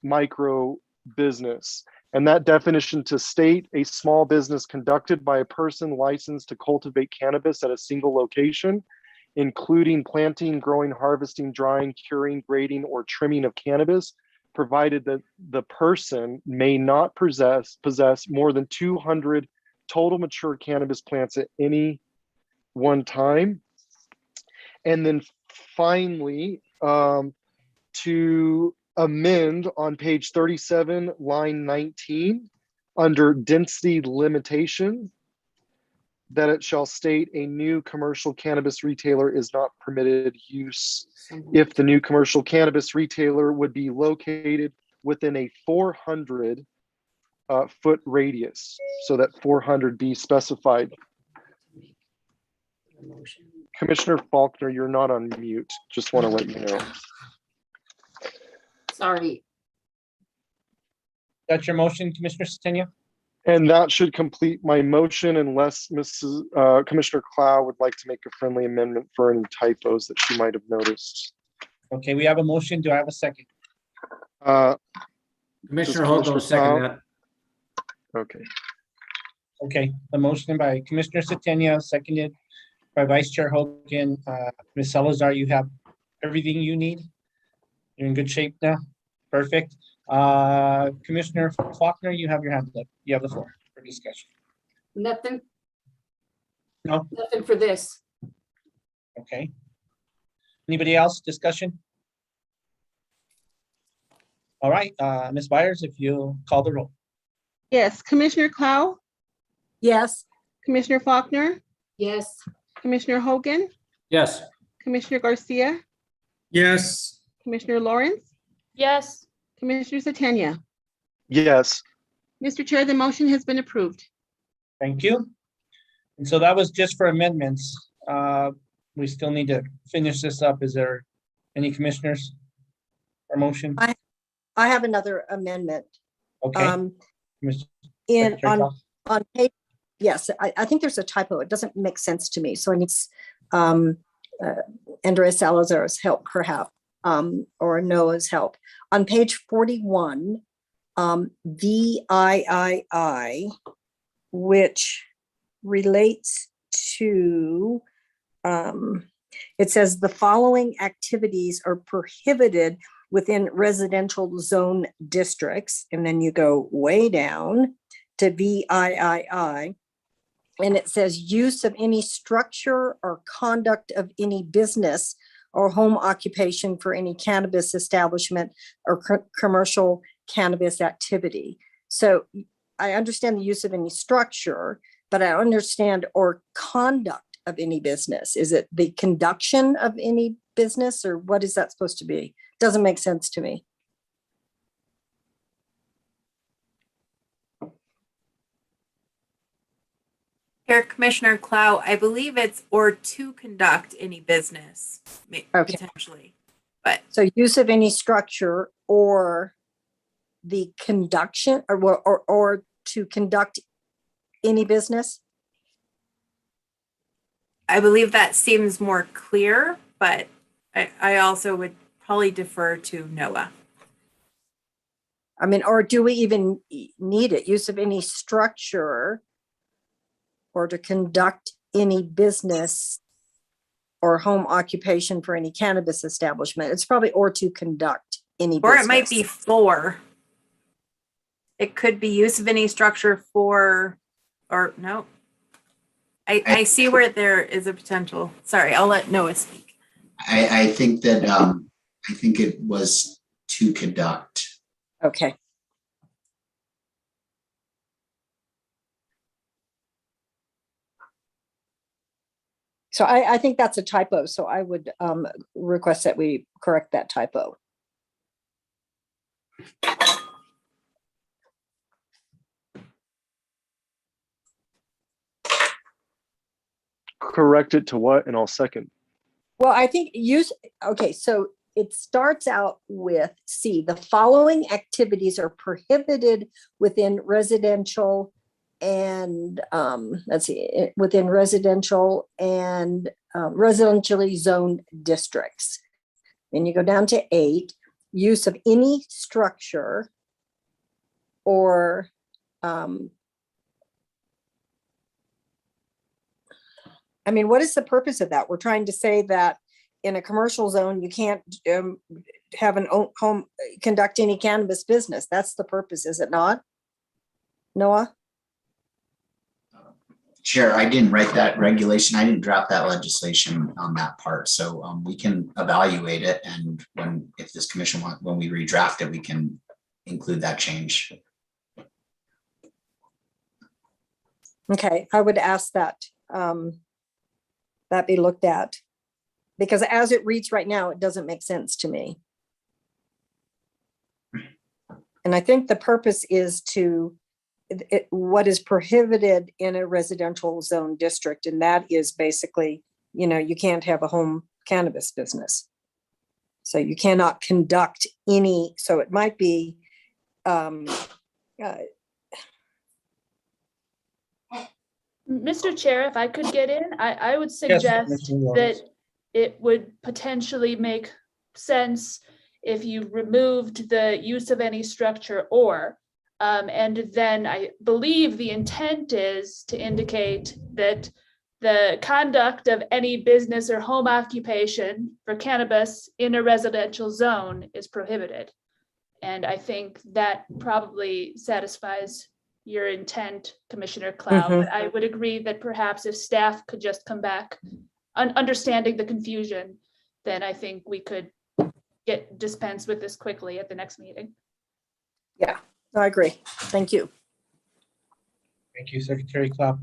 Speaker 9: micro business. And that definition to state a small business conducted by a person licensed to cultivate cannabis at a single location, including planting, growing, harvesting, drying, curing, grading, or trimming of cannabis, provided that the person may not possess more than 200 total mature cannabis plants at any one time. And then finally, to amend on page 37, line 19, under density limitation, that it shall state a new commercial cannabis retailer is not permitted use if the new commercial cannabis retailer would be located within a 400 foot radius. So that 400 be specified. Commissioner Faulkner, you're not on mute. Just want to let you know.
Speaker 4: Sorry.
Speaker 12: That's your motion, Commissioner Setenia?
Speaker 9: And that should complete my motion, unless Commissioner Clow would like to make a friendly amendment for any typos that she might have noticed.
Speaker 12: Okay, we have a motion. Do I have a second?
Speaker 2: Commissioner Hogan will second that.
Speaker 9: Okay.
Speaker 12: Okay, the motion by Commissioner Setenia, seconded by Vice Chair Hogan. Ms. Salazar, you have everything you need? You're in good shape now? Perfect. Commissioner Faulkner, you have your hand up. You have the floor for discussion.
Speaker 4: Nothing.
Speaker 12: No?
Speaker 4: Nothing for this.
Speaker 12: Okay. Anybody else? Discussion? All right, Ms. Byers, if you call the roll.
Speaker 3: Yes, Commissioner Clow,
Speaker 7: Yes.
Speaker 3: Commissioner Faulkner,
Speaker 4: Yes.
Speaker 3: Commissioner Hogan,
Speaker 2: Yes.
Speaker 3: Commissioner Garcia,
Speaker 8: Yes.
Speaker 3: Commissioner Lawrence,
Speaker 10: Yes.
Speaker 3: Commissioner Satania.
Speaker 9: Yes.
Speaker 3: Mr. Chair, the motion has been approved.
Speaker 12: Thank you. And so that was just for amendments. We still need to finish this up. Is there any commissioners or motion?
Speaker 7: I have another amendment.
Speaker 12: Okay. Commissioner Secretary Cox?
Speaker 7: On page, yes, I think there's a typo. It doesn't make sense to me. So I need Andres Salazar's help perhaps, or Noah's help. On page 41, VIII, which relates to, it says the following activities are prohibited within residential zone districts. And then you go way down to VIII. And it says use of any structure or conduct of any business or home occupation for any cannabis establishment or commercial cannabis activity. So I understand the use of any structure, but I understand or conduct of any business. Is it the conduction of any business, or what is that supposed to be? Doesn't make sense to me.
Speaker 10: Here, Commissioner Clow, I believe it's or to conduct any business, potentially. But
Speaker 7: So use of any structure or the conduction or to conduct any business?
Speaker 10: I believe that seems more clear, but I also would probably defer to Noah.
Speaker 7: I mean, or do we even need it? Use of any structure or to conduct any business or home occupation for any cannabis establishment. It's probably or to conduct any
Speaker 10: Or
Speaker 7: business.
Speaker 10: it might be for. It could be use of any structure for, or no. I see where there is a potential. Sorry, I'll let Noah speak.
Speaker 1: I think that, I think it was to conduct.
Speaker 7: Okay. So I think that's a typo. So I would request that we correct that typo.
Speaker 9: Correct it to what? And I'll second.
Speaker 7: Well, I think okay, so it starts out with C, the following activities are prohibited within residential and, let's see, within residential and residentially zoned districts. Then you go down to 8, use of any structure or I mean, what is the purpose of that? We're trying to say that in a commercial zone, you can't have an home conduct any cannabis business. That's the purpose, is it not? Noah?
Speaker 1: Chair, I didn't write that regulation. I didn't draft that legislation on that part. So we can evaluate it. And if this commission when we redraft it, we can include that change.
Speaker 7: Okay, I would ask that that be looked at, because as it reads right now, it doesn't make sense to me. And I think the purpose is to what is prohibited in a residential zone district, and that is basically, you can't have a home cannabis business. So you cannot conduct any, so it might be
Speaker 15: Mr. Chair, if I could get in, I would
Speaker 12: Yes,
Speaker 15: suggest
Speaker 12: Mr. Lawrence.
Speaker 15: that it would potentially make sense if you removed the use of any structure or, and then I believe the intent is to indicate that the conduct of any business or home occupation for cannabis in a residential zone is prohibited. And I think that probably satisfies your intent, Commissioner Clow. But I would agree that perhaps if staff could just come back, understanding the confusion, then I think we could dispense with this quickly at the next meeting.
Speaker 7: Yeah, I agree. Thank you.
Speaker 12: Thank you, Secretary Clapp.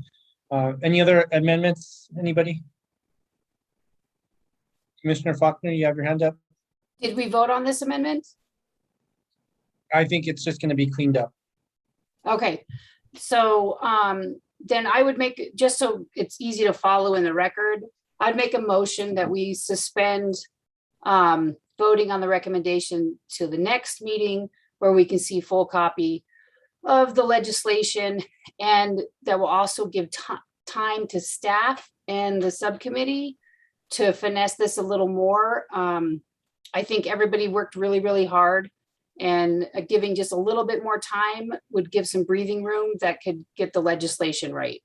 Speaker 12: Any other amendments, anybody? Commissioner Faulkner, you have your hand up?
Speaker 4: Did we vote on this amendment?
Speaker 12: I think it's just gonna be cleaned up.
Speaker 4: Okay, so then I would make, just so it's easy to follow in the record, I'd make a motion that we suspend voting on the recommendation to the next meeting where we can see full copy of the legislation, and that will also give time to staff and the subcommittee to finesse this a little more. I think everybody worked really, really hard, and giving just a little bit more time would give some breathing room that could get the legislation right.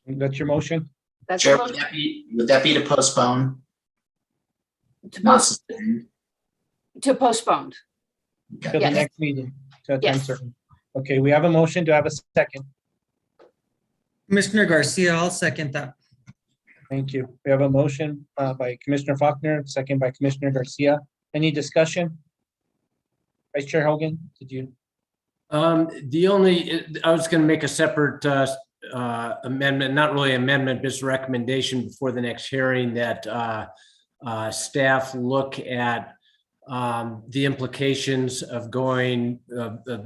Speaker 12: That's your motion?
Speaker 4: That's
Speaker 1: Chair,
Speaker 4: the
Speaker 1: would
Speaker 4: motion.
Speaker 1: that be to postpone?
Speaker 4: To
Speaker 1: Not
Speaker 4: post-
Speaker 1: suspend?
Speaker 4: To postpone.
Speaker 12: Till the
Speaker 4: Yes.
Speaker 12: next meeting, to a time
Speaker 4: Yes.
Speaker 12: certain. Okay, we have a motion. Do I have a second?
Speaker 8: Commissioner Garcia, I'll second that.
Speaker 12: Thank you. We have a motion by Commissioner Faulkner, second by Commissioner Garcia. Any discussion? Vice Chair Hogan, did you?
Speaker 2: The only, I was going to make a separate amendment, not really amendment, just recommendation before the next hearing that staff look at the implications of going,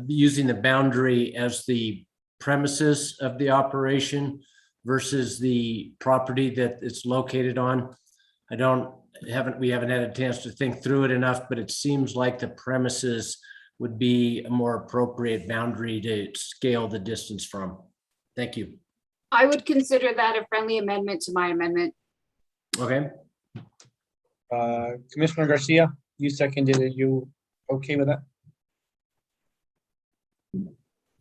Speaker 2: using the boundary as the premises of the operation versus the property that it's located on. We haven't had a chance to think through it enough, but it seems like the premises would be a more appropriate boundary to scale the distance from. Thank you.
Speaker 4: I would consider that a friendly amendment to my amendment.
Speaker 2: Okay.
Speaker 12: Commissioner Garcia, you seconded it. You okay with that?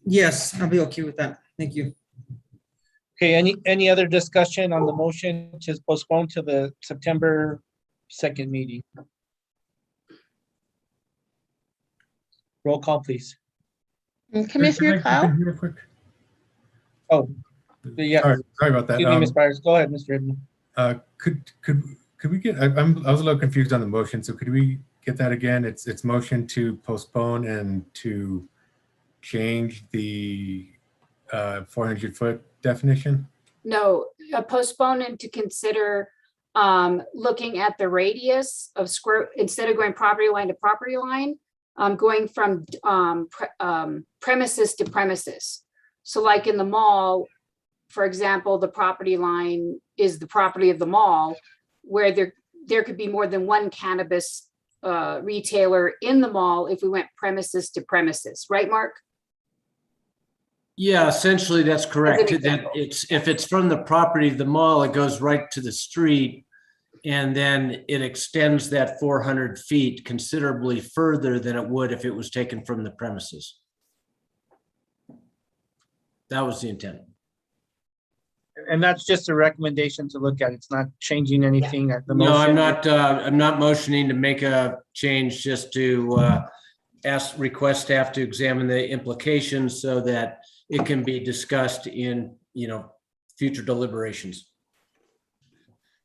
Speaker 8: Yes, I'll be okay with that. Thank you.
Speaker 12: Okay, any other discussion on the motion to postpone to the September 2nd meeting? Roll call, please.
Speaker 3: Commissioner Clow?
Speaker 14: Real quick.
Speaker 12: Oh, yeah.
Speaker 14: Sorry about that.
Speaker 12: Excuse me, Ms. Byers. Go ahead, Mr. Edmund.
Speaker 14: Could we get, I was a little confused on the motion, so could we get that again? It's motion to postpone and to change the 400-foot definition?
Speaker 4: No, postpone and to consider looking at the radius of square, instead of going property line to property line, going from premises to premises. So like in the mall, for example, the property line is the property of the mall, where there could be more than one cannabis retailer in the mall if we went premises to premises, right, Mark?
Speaker 2: Yeah, essentially that's correct.
Speaker 4: As an
Speaker 2: That
Speaker 4: example.
Speaker 2: if it's from the property of the mall, it goes right to the street. And then it extends that 400 feet considerably further than it would if it was taken from the premises. That was the intent.
Speaker 12: And that's just a recommendation to look at. It's not changing anything at the
Speaker 2: No,
Speaker 12: motion.
Speaker 2: I'm not motioning to make a change, just to request staff to examine the implications so that it can be discussed in, future deliberations.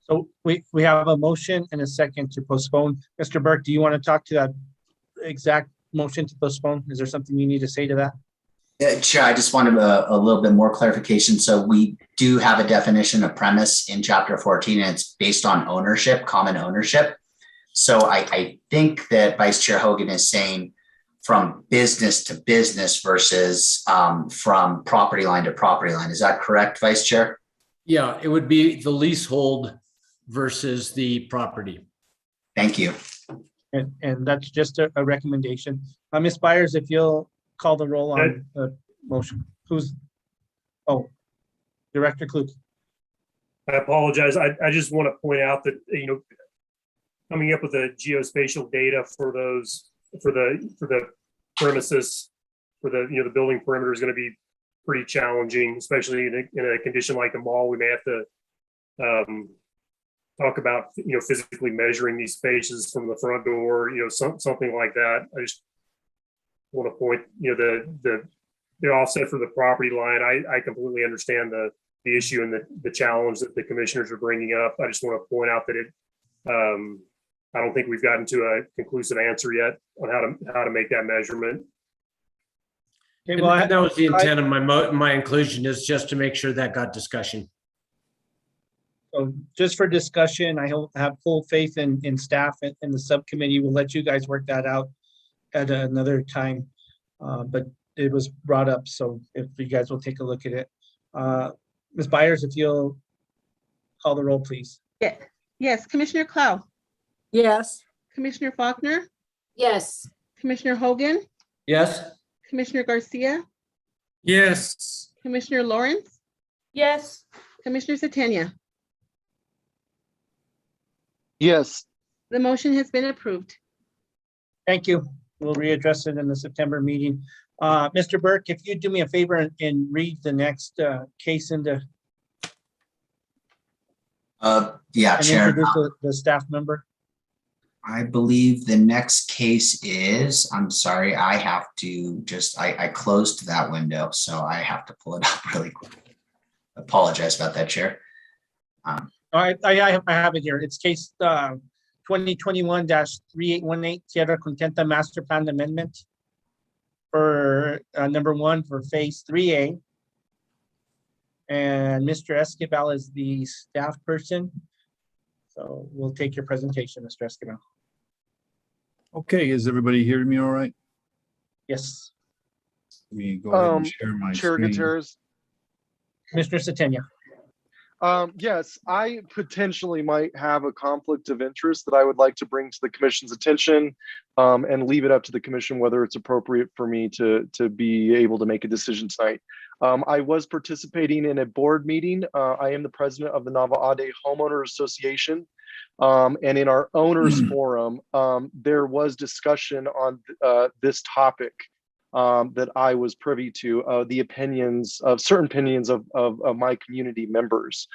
Speaker 12: So we have a motion and a second to postpone. Mr. Burke, do you want to talk to that exact motion to postpone? Is there something you need to say to that?
Speaker 1: Yeah, Chair, I just wanted a little bit more clarification. So we do have a definition of premise in Chapter 14, and it's based on ownership, common ownership. So I think that Vice Chair Hogan is saying from business to business versus from property line to property line. Is that correct, Vice Chair?
Speaker 2: Yeah, it would be the leasehold versus the property.
Speaker 1: Thank you.
Speaker 12: And that's just a recommendation. Ms. Byers, if you'll call the roll on the motion. Director Klug.
Speaker 5: I apologize. I just want to point out that, coming up with the geospatial data for those, for the premises, for the building perimeter is going to be pretty challenging, especially in a condition like the mall. We may have to talk about, physically measuring these spaces from the front door, something like that. I just want to point, the offset for the property line. I completely understand the issue and the challenge that the commissioners are bringing up. I just want to point out that I don't think we've gotten to a conclusive answer yet on how to make that measurement.
Speaker 12: Okay,
Speaker 2: And
Speaker 12: well,
Speaker 2: that was the intent of my inclusion, is just to make sure that got discussion.
Speaker 12: So just for discussion, I have full faith in staff and the subcommittee. We'll let you guys work that out at another time. But it was brought up, so if you guys will take a look at it. Ms. Byers, if you'll call the roll, please.
Speaker 3: Yeah. Yes, Commissioner Clow,
Speaker 7: Yes.
Speaker 3: Commissioner Faulkner,
Speaker 4: Yes.
Speaker 3: Commissioner Hogan,
Speaker 2: Yes?
Speaker 3: Commissioner Garcia,
Speaker 2: Yes.
Speaker 3: Commissioner Lawrence,
Speaker 15: Yes.
Speaker 3: Commissioner Satania.
Speaker 9: Yes.
Speaker 3: The motion has been approved.
Speaker 12: Thank you. We'll readdress it in the September meeting. Mr. Burke, if you'd do me a favor and read the next case into
Speaker 1: Yeah,
Speaker 12: and
Speaker 1: Chair.
Speaker 12: introduce the staff member.
Speaker 1: I believe the next case is, I'm sorry, I have to just, I closed that window, so I have to pull it up really quick. Apologize about that, Chair.
Speaker 12: I have it here. It's case 2021-3818 Tierra Contenta Master Plan Amendment for number 1 for phase 3A. And Mr. Esquivel is the staff person. So we'll take your presentation, Mr. Esquivel.
Speaker 16: Okay, is everybody hearing me all right?
Speaker 12: Yes.
Speaker 16: Let me go ahead and share my
Speaker 9: Chair
Speaker 16: screen.
Speaker 9: Gutierrez.
Speaker 12: Mr. Satania.
Speaker 9: Yes, I potentially might have a conflict of interest that I would like to bring to the commission's attention, and leave it up to the commission whether it's appropriate for me to be able to make a decision tonight. I was participating in a board meeting. I am the president of the Nava Ade Homeowner Association. And in our owners forum, there was discussion on this topic that I was privy to, the opinions of certain opinions of my community members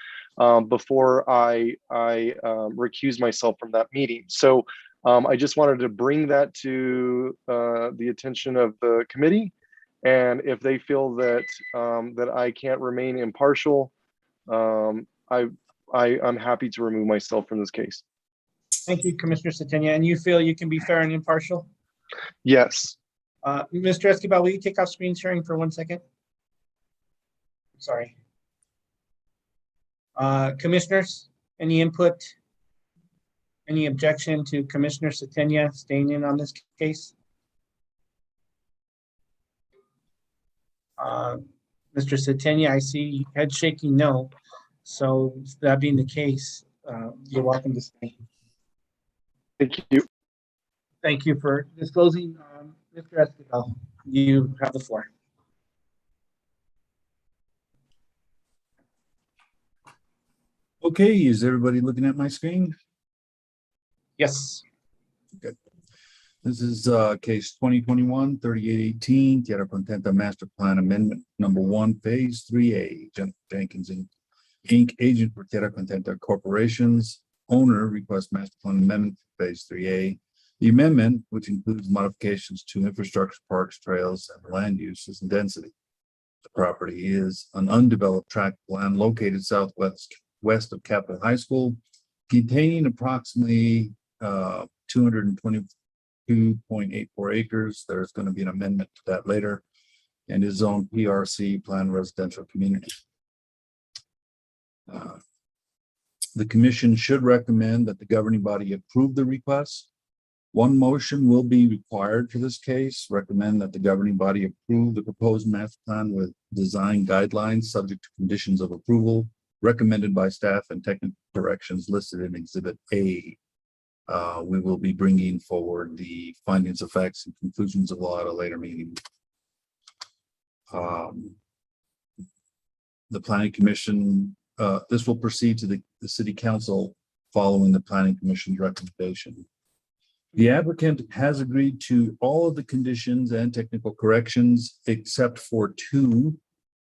Speaker 9: before I recused myself from that meeting. So I just wanted to bring that to the attention of the committee. And if they feel that that I can't remain impartial, I'm happy to remove myself from this case.
Speaker 12: Thank you, Commissioner Satania. And you feel you can be fair and impartial?
Speaker 9: Yes.
Speaker 12: Mr. Esquivel, will you take off screen sharing for 1 second? Sorry. Commissioners, any input? Any objection to Commissioner Satania staying in on this case? Mr. Satania, I see head shaking no. So that being the case, you're welcome to stay.
Speaker 9: Thank you.
Speaker 12: Thank you for disclosing. Mr. Esquivel, you have the floor.
Speaker 16: Okay, is everybody looking at my screen?
Speaker 12: Yes.
Speaker 16: Good. This is case 2021-3818 Tierra Contenta Master Plan Amendment number 1, phase 3A. Jennifer Jenkins Inc., agent for Tierra Contenta Corporations. Owner requests master plan amendment for phase 3A. The amendment, which includes modifications to infrastructure, parks, trails, and land uses and density. The property is an undeveloped tract of land located west of Capitol High School, containing approximately 222.84 acres. There's going to be an amendment to that later, and is zoned PRC, Planned Residential Community. The commission should recommend that the governing body approve the request. One motion will be required for this case. Recommend that the governing body approve the proposed master plan with design guidelines subject to conditions of approval recommended by staff and technical directions listed in Exhibit A. We will be bringing forward the findings of facts and conclusions of law at a later meeting. The planning commission, this will proceed to the city council following the planning commission's recommendation. The applicant has agreed to all of the conditions and technical corrections except for 2,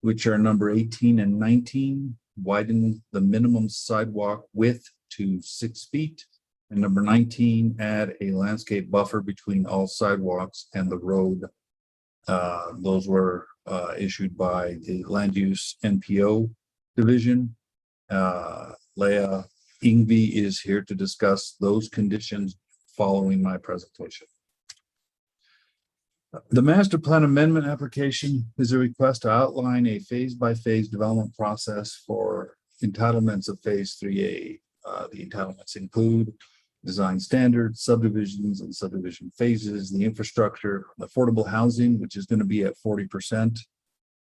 Speaker 16: which are number 18 and 19, widen the minimum sidewalk width to 6 feet. And number 19, add a landscape buffer between all sidewalks and the road. Those were issued by the Land Use NPO division. Leah Ingvi is here to discuss those conditions following my presentation. The master plan amendment application is a request to outline a phase-by-phase development process for entitlements of phase 3A. The entitlements include design standards, subdivisions and subdivision phases, the infrastructure, affordable housing, which is going to be at 40%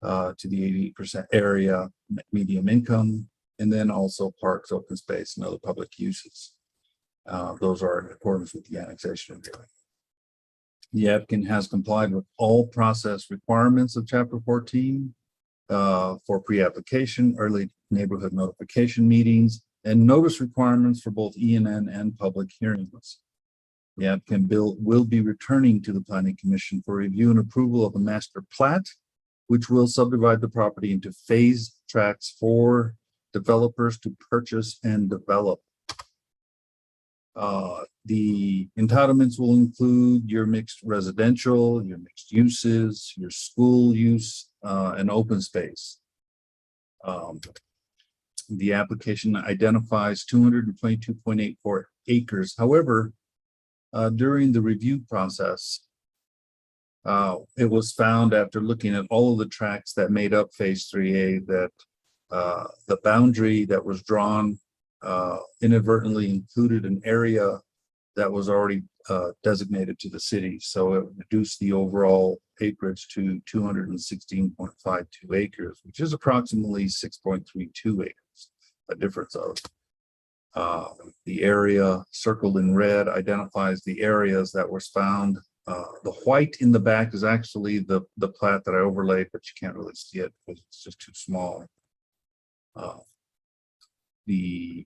Speaker 16: to the 80% area, medium income, and then also parks, open space, and other public uses. Those are in accordance with the annexation agreement. The applicant has complied with all process requirements of Chapter 14 for pre-application, early neighborhood notification meetings, and notice requirements for both ENN and public hearings. The applicant will be returning to the Planning Commission for review and approval of a master plat, which will subdivide the property into phase tracts for developers to purchase and develop. The entitlements will include your mixed residential, your mixed uses, your school use, and open space. The application identifies 222.84 acres. However, during the review process, it was found after looking at all of the tracts that made up phase 3A that the boundary that was drawn inadvertently included an area that was already designated to the city. So it reduced the overall acreage to 216.52 acres, which is approximately 6.32 acres, a difference of. The area circled in red identifies the areas that was found. The white in the back is actually the plat that I overlaid, but you can't really see it because it's just too small. The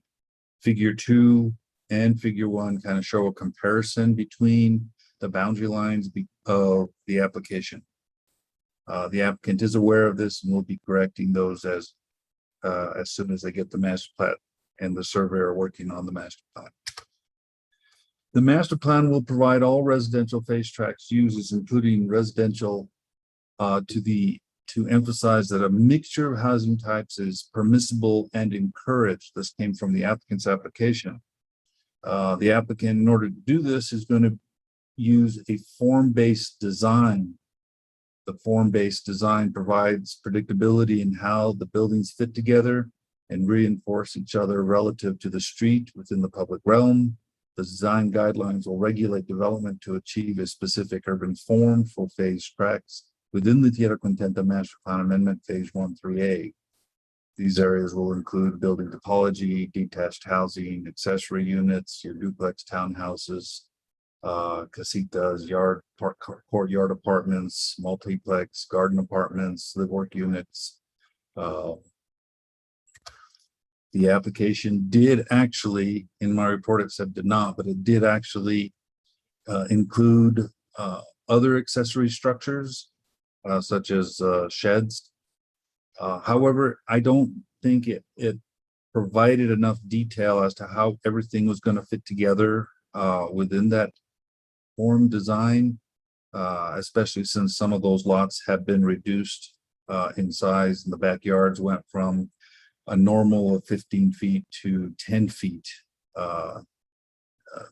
Speaker 16: figure 2 and figure 1 kind of show a comparison between the boundary lines of the application. The applicant is aware of this and will be correcting those as soon as they get the master plat and the surveyor working on the master plan. The master plan will provide all residential phase tracts uses, including residential, to emphasize that a mixture of housing types is permissible and encouraged. This came from the applicant's application. The applicant, in order to do this, is going to use a form-based design. The form-based design provides predictability in how the buildings fit together and reinforce each other relative to the street within the public realm. The design guidelines will regulate development to achieve a specific urban form for phase tracts within the Tierra Contenta Master Plan Amendment Phase 1-3A. These areas will include building topology, detached housing, accessory units, your duplex townhouses, casitas, courtyard apartments, multiplex garden apartments, live work units. The application did actually, in my report it said did not, but it did actually include other accessory structures such as sheds. However, I don't think it provided enough detail as to how everything was going to fit together within that form design, especially since some of those lots have been reduced in size, and the backyards went from a normal of 15 feet to 10 feet.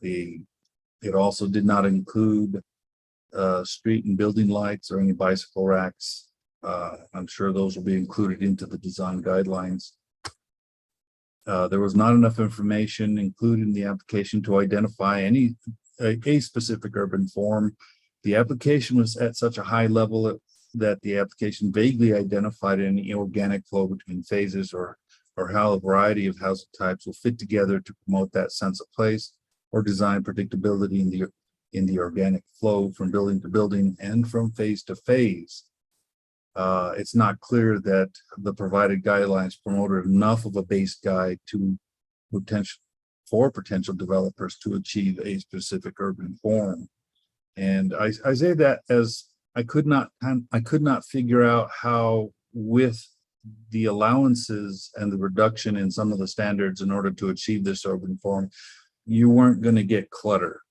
Speaker 16: It also did not include street and building lights or any bicycle racks. I'm sure those will be included into the design guidelines. There was not enough information included in the application to identify a specific urban form. The application was at such a high level that the application vaguely identified any organic flow between phases or how a variety of housing types will fit together to promote that sense of place or design predictability in the organic flow from building to building and from phase to phase. It's not clear that the provided guidelines promoted enough of a base guide for potential developers to achieve a specific urban form. And I say that as I could not figure out how, with the allowances and the reduction in some of the standards in order to achieve this urban form, you weren't going to get clutter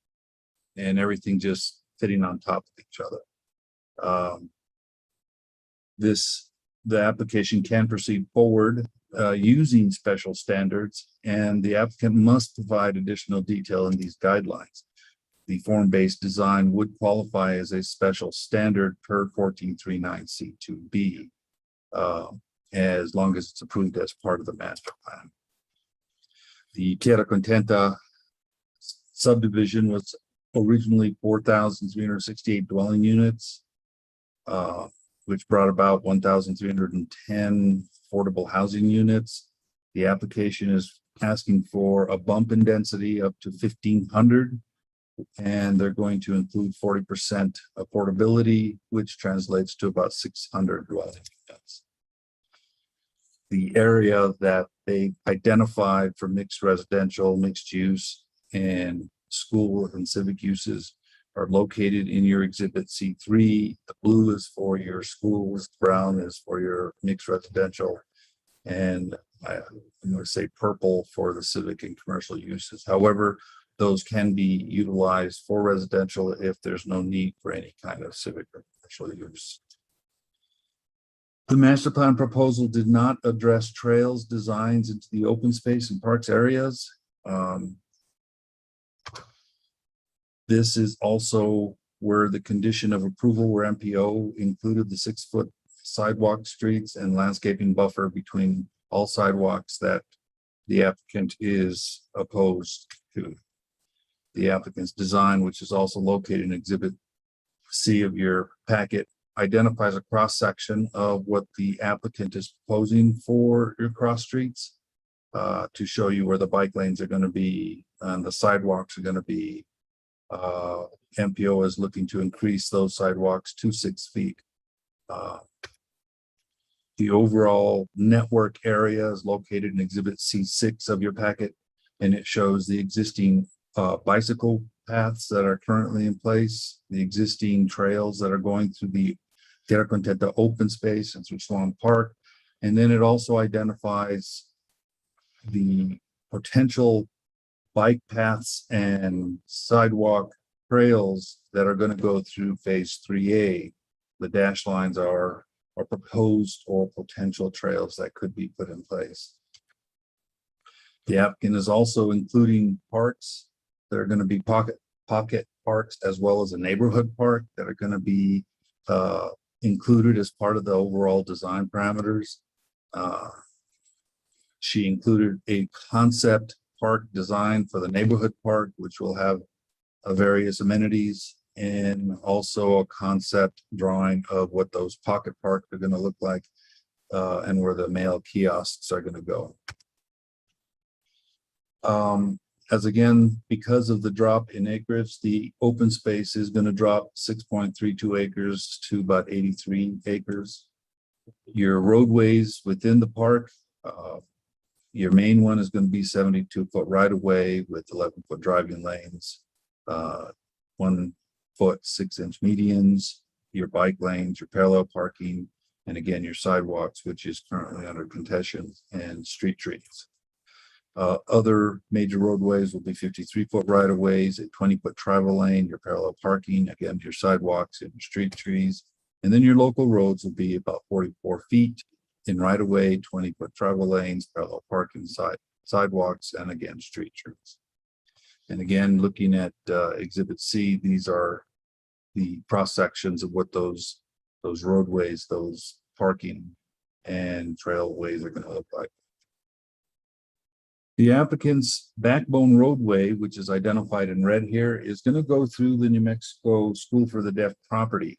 Speaker 16: and everything just fitting on top of each other. The application can proceed forward using special standards, and the applicant must provide additional detail in these guidelines. the form-based design would qualify as a special standard per 1439C2B, as long as it's approved as part of the master plan. The Tierra Contenta subdivision was originally 4,368 dwelling units, which brought about 1,310 affordable housing units. The application is asking for a bump in density up to 1,500, and they're going to include 40% affordability, which translates to about 600 dwelling units. The area that they identified for mixed residential, mixed use, and school and civic uses are located in your exhibit C3. The blue is for your schools, brown is for your mixed residential, and I'm going to say purple for the civic and commercial uses. However, those can be utilized for residential if there's no need for any kind of civic or commercial use. The master plan proposal did not address trails designs into the open space and parks areas. This is also where the condition of approval where MPO included the 6-foot sidewalk streets and landscaping buffer between all sidewalks that the applicant is opposed to. The applicant's design, which is also located in Exhibit C of your packet, identifies a cross-section of what the applicant is proposing for your cross streets to show you where the bike lanes are going to be and the sidewalks are going to be. MPO is looking to increase those sidewalks to 6 feet. The overall network area is located in Exhibit C6 of your packet, and it shows the existing bicycle paths that are currently in place, the existing trails that are going through the Tierra Contenta open space and through Swan Park. And then it also identifies the potential bike paths and sidewalk trails that are going to go through phase 3A. The dash lines are proposed or potential trails that could be put in place. The applicant is also including parks that are going to be pocket parks, as well as a neighborhood park that are going to be included as part of the overall design parameters. She included a concept park design for the neighborhood park, which will have various amenities, and also a concept drawing of what those pocket parks are going to look like and where the mail kiosks are going to go. As again, because of the drop in acreage, the open space is going to drop 6.32 acres to about 83 acres. Your roadways within the park, your main one is going to be 72-foot right of way with 11-foot driving lanes, 1-foot 6-inch medians, your bike lanes, your parallel parking, and again, your sidewalks, which is currently under contention, and street trees. Other major roadways will be 53-foot right of ways, a 20-foot travel lane, your parallel parking, again, your sidewalks and your street trees. And then your local roads will be about 44 feet in right of way, 20-foot travel lanes, parallel parking, sidewalks, and again, street trees. And again, looking at Exhibit C, these are the cross sections of what those roadways, those parking and trailways are going to look like. The applicant's backbone roadway, which is identified in red here, is going to go through the New Mexico School for the Deaf property.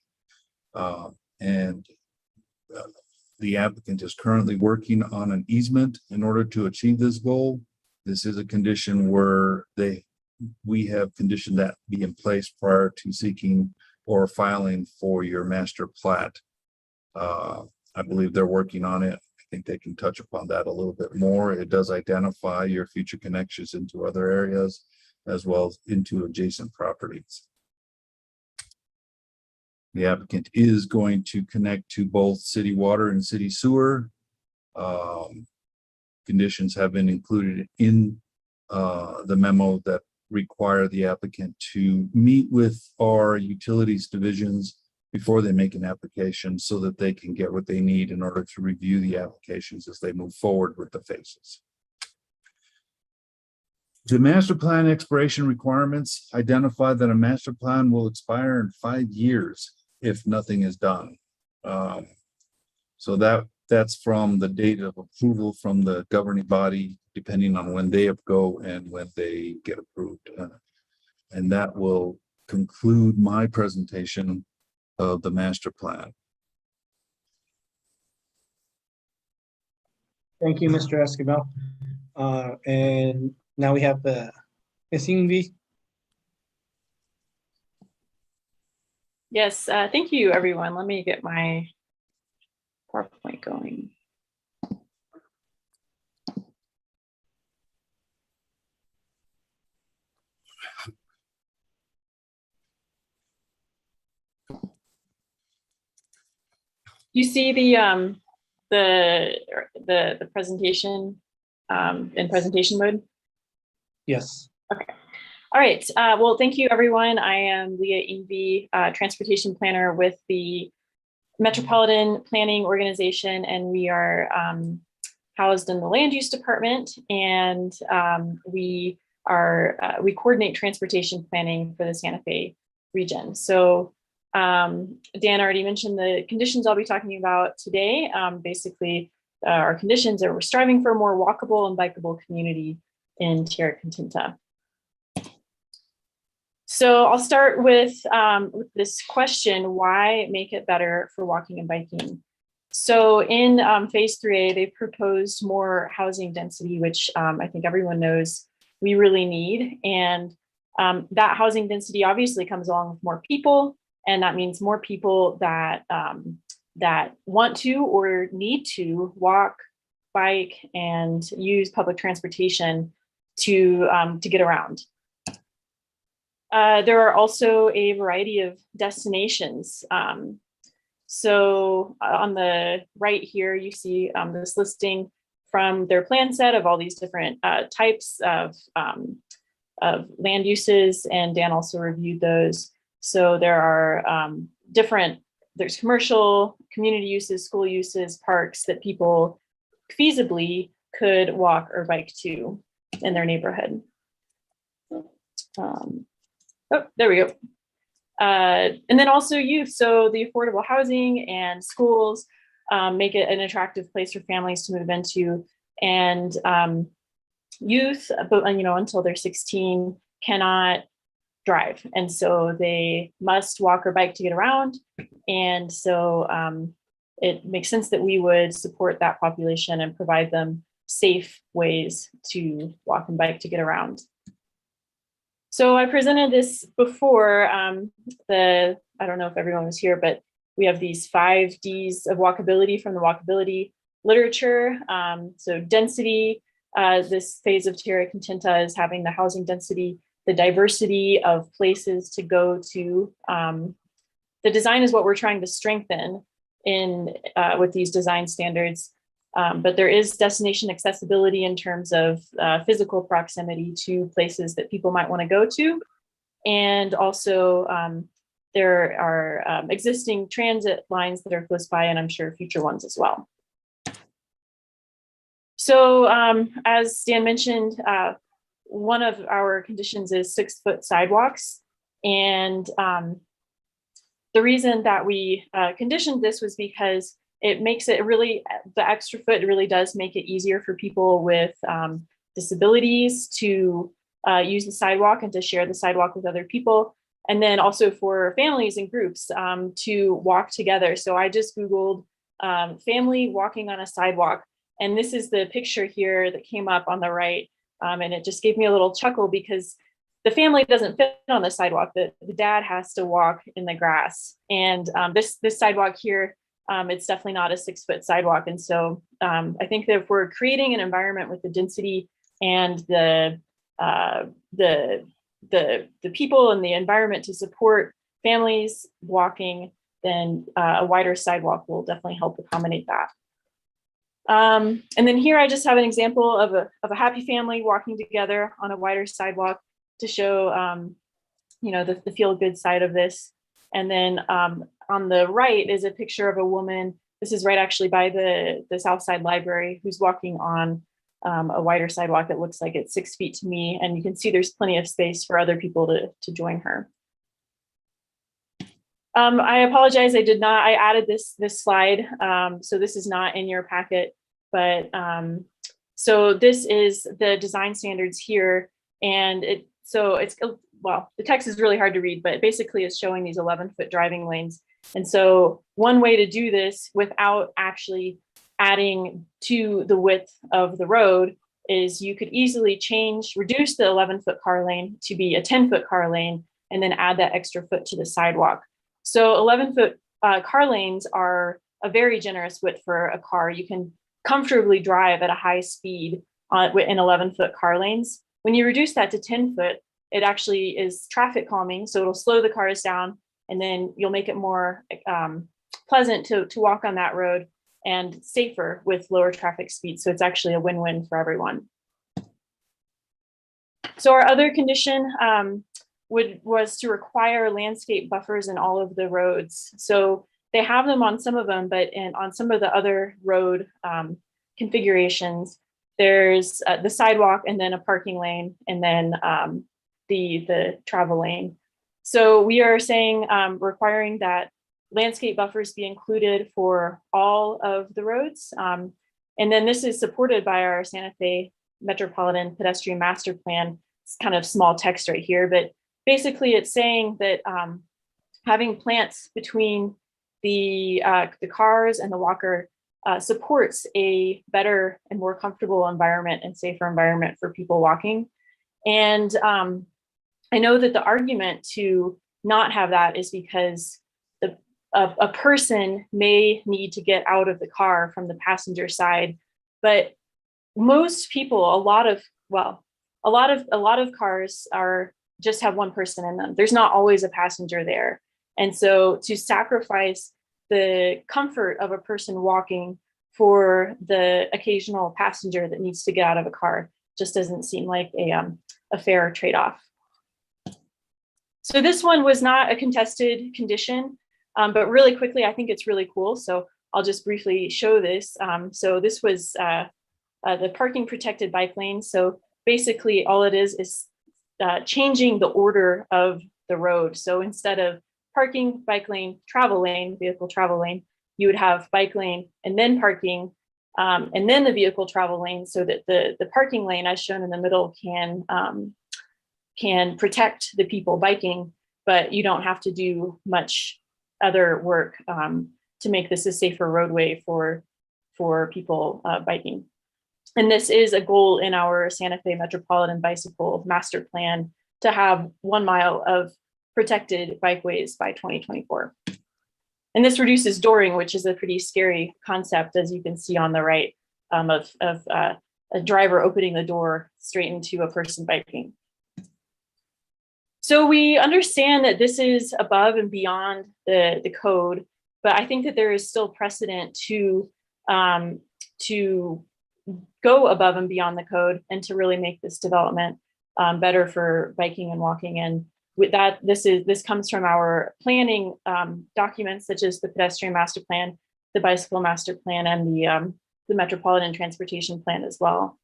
Speaker 16: The applicant is currently working on an easement in order to achieve this goal. This is a condition where we have conditioned that be in place prior to seeking or filing for your master plat. I believe they're working on it. I think they can touch upon that a little bit more. It does identify your future connections into other areas as well as into adjacent properties. The applicant is going to connect to both city water and city sewer. Conditions have been included in the memo that require the applicant to meet with our utilities divisions before they make an application so that they can get what they need in order to review the applications as they move forward with the phases. The master plan expiration requirements identify that a master plan will expire in 5 years if nothing is done. So that's from the date of approval from the governing body, depending on when they go and when they get approved. And that will conclude my presentation of the master plan.
Speaker 12: Thank you, Mr. Escobar. And now we have Ms. Yngvi.
Speaker 17: Yes, thank you, everyone. Let me get my PowerPoint going. You see the presentation in presentation mode?
Speaker 12: Yes.
Speaker 17: Okay. All right. Well, thank you, everyone. I am Leah Yngvi, transportation planner with the Metropolitan Planning Organization, and we are housed in the Land Use Department, and we coordinate transportation planning for the Santa Fe region. So Dan already mentioned the conditions I'll be talking about today. Basically, our conditions are we're striving for a more walkable and bikeable community in Tierra Contenta. So I'll start with this question: why make it better for walking and biking? So in phase 3A, they proposed more housing density, which I think everyone knows we really need. And that housing density obviously comes along with more people, and that means more people that that want to or need to walk, bike, and use public transportation to get around. There are also a variety of destinations. So on the right here, you see this listing from their plan set of all these different types of land uses, and Dan also reviewed those. So there are there's commercial, community uses, school uses, parks that people feasibly could walk or bike to in their neighborhood. Oh, there we go. And then also youth. So the affordable housing and schools make it an attractive place for families to move into. And youth, but until they're 16, cannot drive, and so they must walk or bike to get around. And so it makes sense that we would support that population and provide them safe ways to walk and bike to get around. So I presented this before. I don't know if everyone was here, but we have these 5 Ds of walkability from the walkability literature. So density, this phase of Tierra Contenta is having the housing density, the diversity of places to go to. The design is what we're trying to strengthen in with these design standards. But there is destination accessibility in terms of physical proximity to places that people might want to go to. And also there are existing transit lines that are close by, and I'm sure future ones as well. So as Dan mentioned, one of our conditions is 6-foot sidewalks. And the reason that we conditioned this was because it makes it really, the extra foot really does make it easier for people with disabilities to use the sidewalk and to share the sidewalk with other people. And then also for families and groups to walk together. So I just Googled family walking on a sidewalk. And this is the picture here that came up on the right. And it just gave me a little chuckle because the family doesn't fit on the sidewalk. The dad has to walk in the grass. And this sidewalk here, it's definitely not a 6-foot sidewalk. And so I think that if we're creating an environment with the density and the people and the environment to support families walking, then a wider sidewalk will definitely help accommodate that. And then here I just have an example of a happy family walking together on a wider sidewalk to show, the feel-good side of this. And then on the right is a picture of a woman. This is right actually by the Southside Library, who's walking on a wider sidewalk that looks like it's 6 feet to me. And you can see there's plenty of space for other people to join her. I apologize, I added this slide. So this is not in your packet, but so this is the design standards here. And well, the text is really hard to read, but basically it's showing these 11-foot driving lanes. And so one way to do this without actually adding to the width of the road is you could easily reduce the 11-foot car lane to be a 10-foot car lane, and then add that extra foot to the sidewalk. So 11-foot car lanes are a very generous width for a car. You can comfortably drive at a high speed in 11-foot car lanes. When you reduce that to 10-foot, it actually is traffic calming. So it'll slow the cars down, and then you'll make it more pleasant to walk on that road and safer with lower traffic speed. So it's actually a win-win for everyone. So our other condition was to require landscape buffers in all of the roads. So they have them on some of them, but on some of the other road configurations, there's the sidewalk and then a parking lane and then the travel lane. So we are saying requiring that landscape buffers be included for all of the roads. And then this is supported by our Santa Fe Metropolitan Pedestrian Master Plan. It's kind of small text right here, but basically it's saying that having plants between the cars and the walker supports a better and more comfortable environment and safer environment for people walking. And I know that the argument to not have that is because a person may need to get out of the car from the passenger side, but most people, a lot of cars just have one person in them. There's not always a passenger there. And so to sacrifice the comfort of a person walking for the occasional passenger that needs to get out of a car just doesn't seem like a fair trade-off. So this one was not a contested condition, but really quickly, I think it's really cool. So I'll just briefly show this. So this was the parking protected bike lane. So basically all it is changing the order of the road. So instead of parking, bike lane, travel lane, vehicle travel lane, you would have bike lane and then parking and then the vehicle travel lane, so that the parking lane as shown in the middle can protect the people biking, but you don't have to do much other work to make this a safer roadway for people biking. And this is a goal in our Santa Fe Metropolitan Bicycle Master Plan to have 1 mile of protected bikeways by 2024. And this reduces dooring, which is a pretty scary concept, as you can see on the right, of a driver opening the door straight into a person biking. So we understand that this is above and beyond the code, but I think that there is still precedent to go above and beyond the code and to really make this development better for biking and walking. And with that, this comes from our planning documents, such as the Pedestrian Master Plan, the Bicycle Master Plan, and the Metropolitan Transportation Plan as well.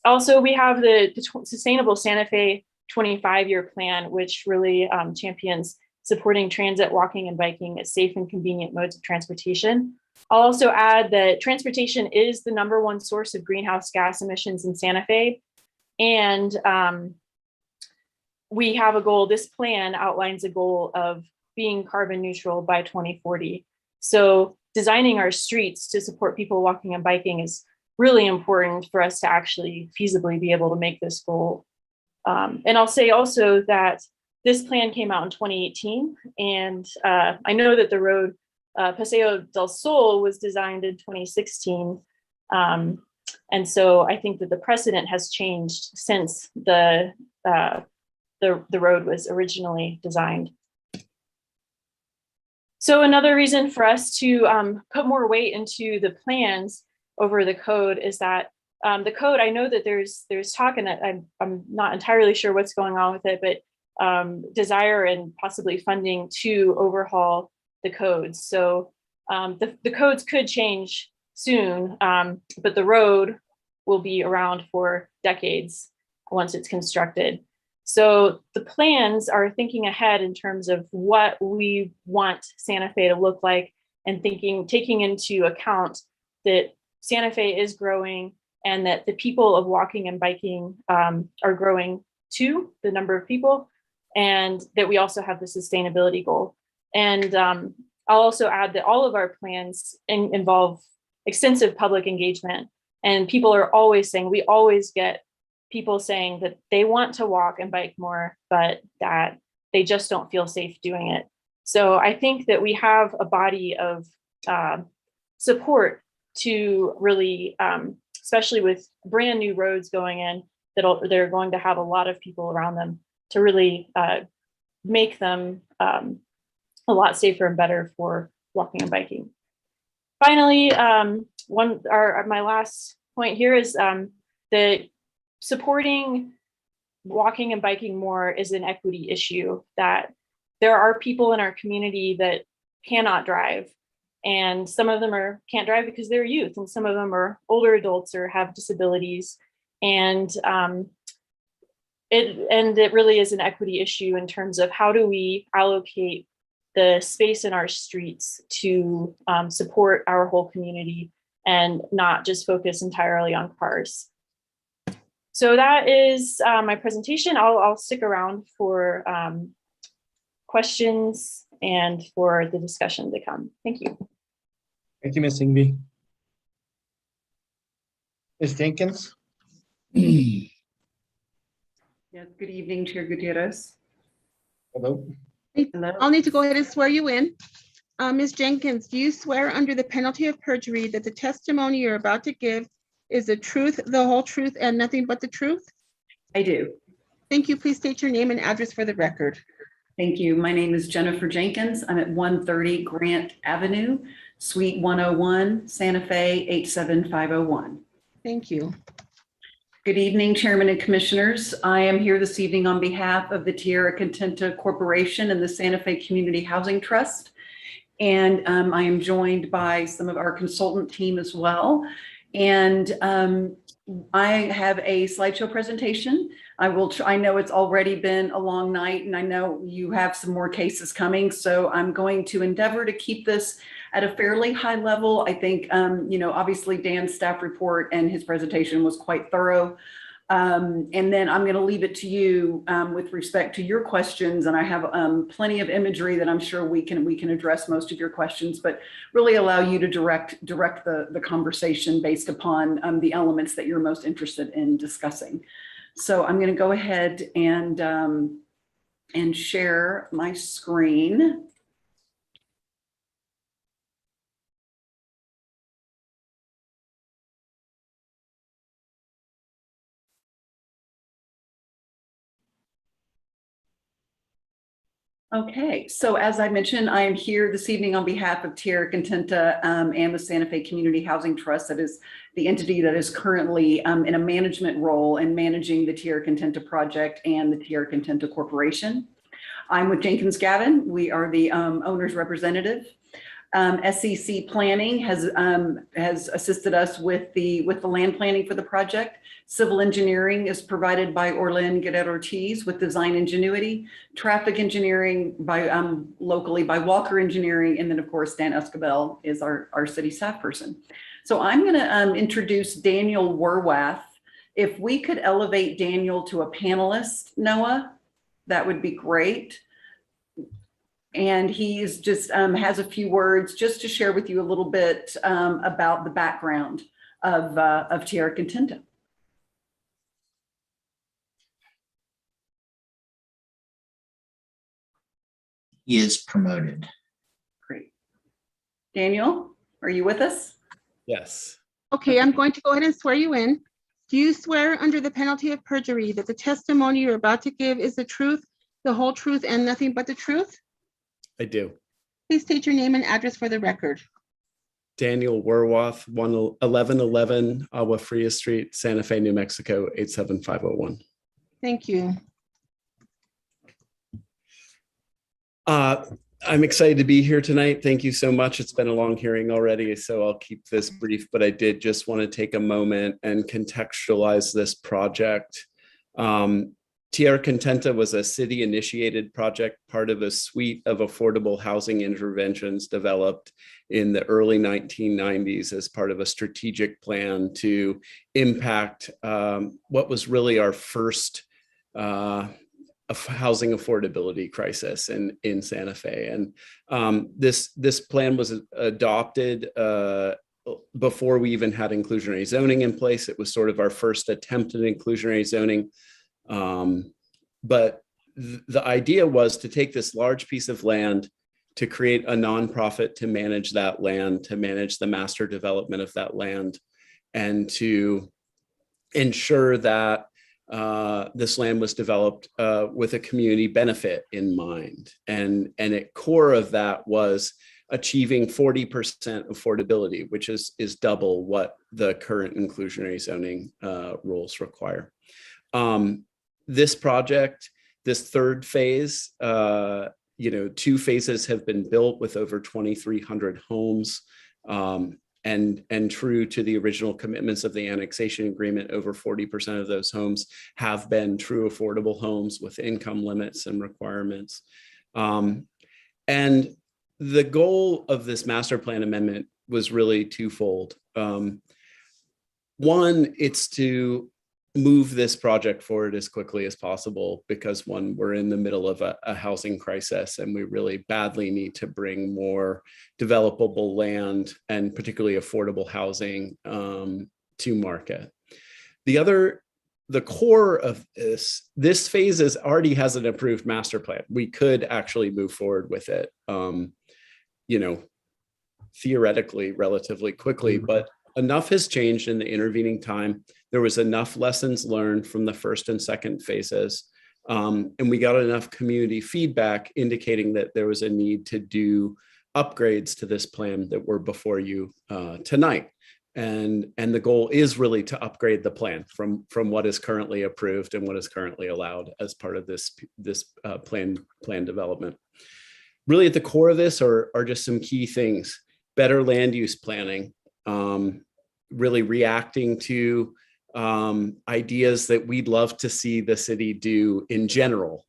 Speaker 17: Also, we have the Sustainable Santa Fe 25-year plan, which really champions supporting transit, walking, and biking as safe and convenient modes of transportation. I'll also add that transportation is the #1 source of greenhouse gas emissions in Santa Fe. And we have a goal, this plan outlines a goal of being carbon neutral by 2040. So designing our streets to support people walking and biking is really important for us to actually feasibly be able to make this goal. And I'll say also that this plan came out in 2018. And I know that the road Paseo del Sol was designed in 2016. And so I think that the precedent has changed since the road was originally designed. So another reason for us to put more weight into the plans over the code is that the code, I know that there's talk, and I'm not entirely sure what's going on with it, but desire and possibly funding to overhaul the codes. So the codes could change soon, but the road will be around for decades once it's constructed. So the plans are thinking ahead in terms of what we want Santa Fe to look like, and taking into account that Santa Fe is growing and that the people of walking and biking are growing too, the number of people, and that we also have the sustainability goal. And I'll also add that all of our plans involve extensive public engagement, and people are always saying, we always get people saying that they want to walk and bike more, but that they just don't feel safe doing it. So I think that we have a body of support to really, especially with brand new roads going in, they're going to have a lot of people around them to really make them a lot safer and better for walking and biking. Finally, my last point here is that supporting walking and biking more is an equity issue, that there are people in our community that cannot drive, and some of them can't drive because they're youth, and some of them are older adults or have disabilities, and it really is an equity issue in terms of how do we allocate the space in our streets to support our whole community and not just focus entirely on cars. So that is my presentation. I'll stick around for questions and for the discussion to come. Thank you.
Speaker 12: Thank you, Ms. Ingby. Ms. Jenkins?
Speaker 18: Yes, good evening, Chair Gutierrez.
Speaker 12: Hello.
Speaker 18: Hello.
Speaker 3: I'll need to go ahead and swear you in. Ms. Jenkins, do you swear under the penalty of perjury that the testimony you're about to give is the truth, the whole truth, and nothing but the truth?
Speaker 18: I do.
Speaker 3: Thank you. Please state your name and address for the record.
Speaker 18: Thank you. My name is Jennifer Jenkins. I'm at 130 Grant Avenue, Suite 101, Santa Fe 87501.
Speaker 3: Thank you.
Speaker 18: Good evening, Chairman and Commissioners. I am here this evening on behalf of the Tierra Contenta Corporation and the Santa Fe Community Housing Trust. And I am joined by some of our consultant team as well. And I have a slideshow presentation. I know it's already been a long night, and I know you have some more cases coming. So I'm going to endeavor to keep this at a fairly high level. I think, obviously Dan's staff report and his presentation was quite thorough. And then I'm going to leave it to you with respect to your questions. And I have plenty of imagery that I'm sure we can address most of your questions, but really allow you to direct the conversation based upon the elements that you're most interested in discussing. So I'm going to go ahead and share my screen. Okay, so as I mentioned, I am here this evening on behalf of Tierra Contenta and the Santa Fe Community Housing Trust. That is the entity that is currently in a management role in managing the Tierra Contenta project and the Tierra Contenta Corporation. I'm with Jenkins Gavin. We are the owner's representative. SCC Planning has assisted us with the land planning for the project. Civil engineering is provided by Orlin Guerrero Ortiz with design ingenuity. Traffic engineering locally by Walker Engineering, and then of course Dan Escobel is our city staff person. So I'm going to introduce Daniel Werwath. If we could elevate Daniel to a panelist, Noah, that would be great. And he's just has a few words just to share with you a little bit about the background of Tierra Contenta.
Speaker 1: He is promoted.
Speaker 18: Great. Daniel, are you with us?
Speaker 11: Yes.
Speaker 3: Okay, I'm going to go ahead and swear you in. Do you swear under the penalty of perjury that the testimony you're about to give is the truth, the whole truth, and nothing but the truth?
Speaker 19: I do.
Speaker 3: Please state your name and address for the record.
Speaker 19: Daniel Werwath, 1111 Agua Fria Street, Santa Fe, New Mexico, 87501.
Speaker 3: Thank you.
Speaker 19: I'm excited to be here tonight. Thank you so much. It's been a long hearing already, so I'll keep this brief, but I did just want to take a moment and contextualize this project. Tierra Contenta was a city-initiated project, part of a suite of affordable housing interventions developed in the early 1990s as part of a strategic plan to impact what was really our first housing affordability crisis in Santa Fe. And this plan was adopted before we even had inclusionary zoning in place. It was sort of our first attempt at inclusionary zoning. But the idea was to take this large piece of land, to create a nonprofit to manage that land, to manage the master development of that land, and to ensure that this land was developed with a community benefit in mind. And at core of that was achieving 40% affordability, which is double what the current inclusionary zoning rules require. This project, this third phase, 2 phases have been built with over 2,300 homes. And true to the original commitments of the annexation agreement, over 40% of those homes have been true affordable homes with income limits and requirements. And the goal of this master plan amendment was really twofold. One, it's to move this project forward as quickly as possible because we're in the middle of a housing crisis and we really badly need to bring more developable land and particularly affordable housing to market. The core of this phase already has an approved master plan. We could actually move forward with it, theoretically, relatively quickly, but enough has changed in the intervening time. There was enough lessons learned from the first and second phases. And we got enough community feedback indicating that there was a need to do upgrades to this plan that were before you tonight. And the goal is really to upgrade the plan from what is currently approved and what is currently allowed as part of this plan development. Really at the core of this are just some key things: better land use planning, really reacting to ideas that we'd love to see the city do in general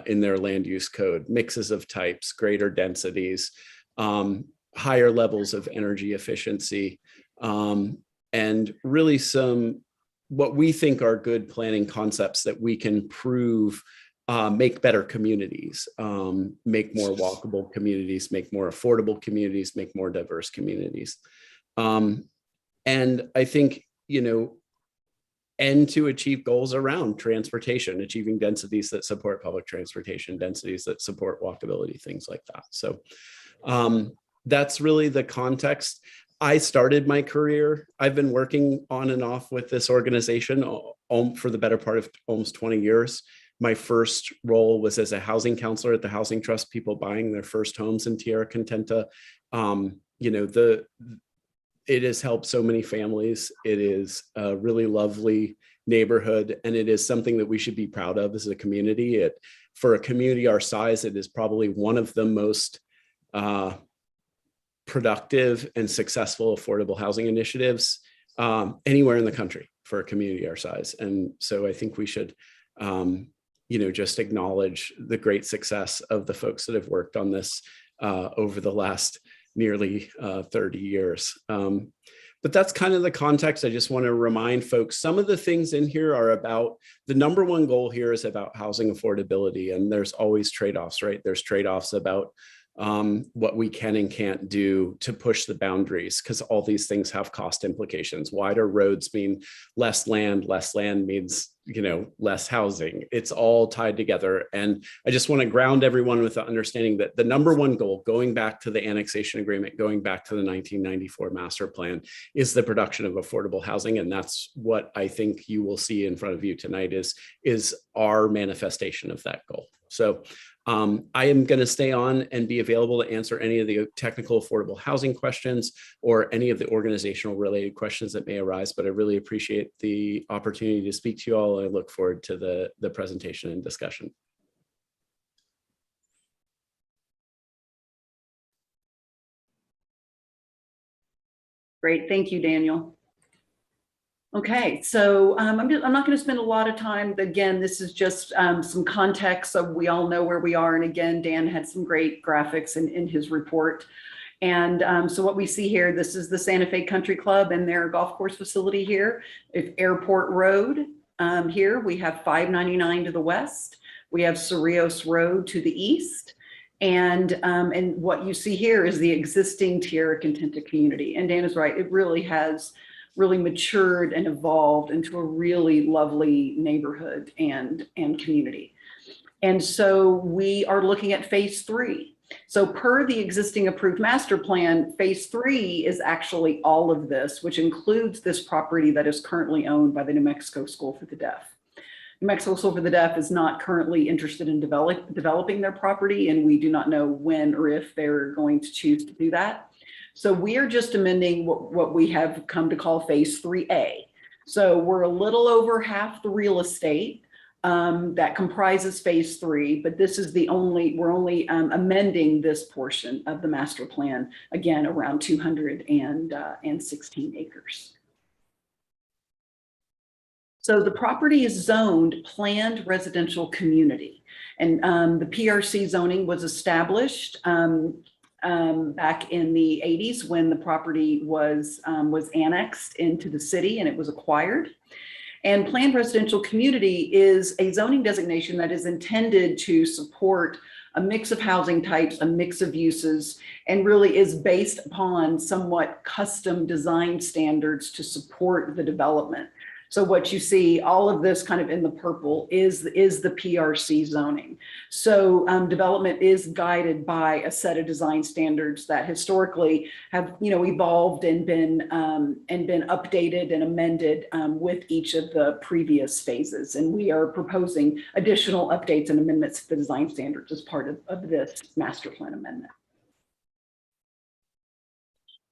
Speaker 19: in their land use code: mixes of types, greater densities, higher levels of energy efficiency, and really some what we think are good planning concepts that we can prove make better communities, make more walkable communities, make more affordable communities, make more diverse communities. And I think, and to achieve goals around transportation, achieving densities that support public transportation, densities that support walkability, things like that. So that's really the context. I started my career, I've been working on and off with this organization for the better part of almost 20 years. My first role was as a housing counselor at the Housing Trust, people buying their first homes in Tierra Contenta. It has helped so many families. It is a really lovely neighborhood, and it is something that we should be proud of as a community. For a community our size, it is probably one of the most productive and successful affordable housing initiatives anywhere in the country for a community our size. And so I think we should just acknowledge the great success of the folks that have worked on this over the last nearly 30 years. But that's kind of the context. I just want to remind folks, some of the things in here are about, the number one goal here is about housing affordability, and there's always trade-offs, right? There's trade-offs about what we can and can't do to push the boundaries, because all these things have cost implications. Wider roads mean less land means less housing. It's all tied together. And I just want to ground everyone with the understanding that the number one goal, going back to the annexation agreement, going back to the 1994 master plan, is the production of affordable housing. And that's what I think you will see in front of you tonight is our manifestation of that goal. So I am going to stay on and be available to answer any of the technical affordable housing questions or any of the organizational related questions that may arise, but I really appreciate the opportunity to speak to you all. I look forward to the presentation and discussion.
Speaker 18: Great, thank you, Daniel. Okay, so I'm not going to spend a lot of time. Again, this is just some context so we all know where we are. And again, Dan had some great graphics in his report. And so what we see here, this is the Santa Fe Country Club and their golf course facility here. If Airport Road here, we have 599 to the west. We have Cerrillos Road to the east. And what you see here is the existing Tierra Contenta community. And Dan is right, it really has really matured and evolved into a really lovely neighborhood and community. And so we are looking at phase 3. So per the existing approved master plan, phase 3 is actually all of this, which includes this property that is currently owned by the New Mexico School for the Deaf. New Mexico School for the Deaf is not currently interested in developing their property, and we do not know when or if they're going to choose to do that. So we are just amending what we have come to call phase 3A. So we're a little over half the real estate that comprises phase 3, but this is we're only amending this portion of the master plan, again, around 216 acres. So the property is zoned planned residential community, and the PRC zoning was established back in the 80s when the property was annexed into the city and it was acquired. And planned residential community is a zoning designation that is intended to support a mix of housing types, a mix of uses, and really is based upon somewhat custom design standards to support the development. So what you see, all of this kind of in the purple is the PRC zoning. So development is guided by a set of design standards that historically have, evolved and been updated and amended with each of the previous phases. And we are proposing additional updates and amendments to the design standards as part of this master plan amendment.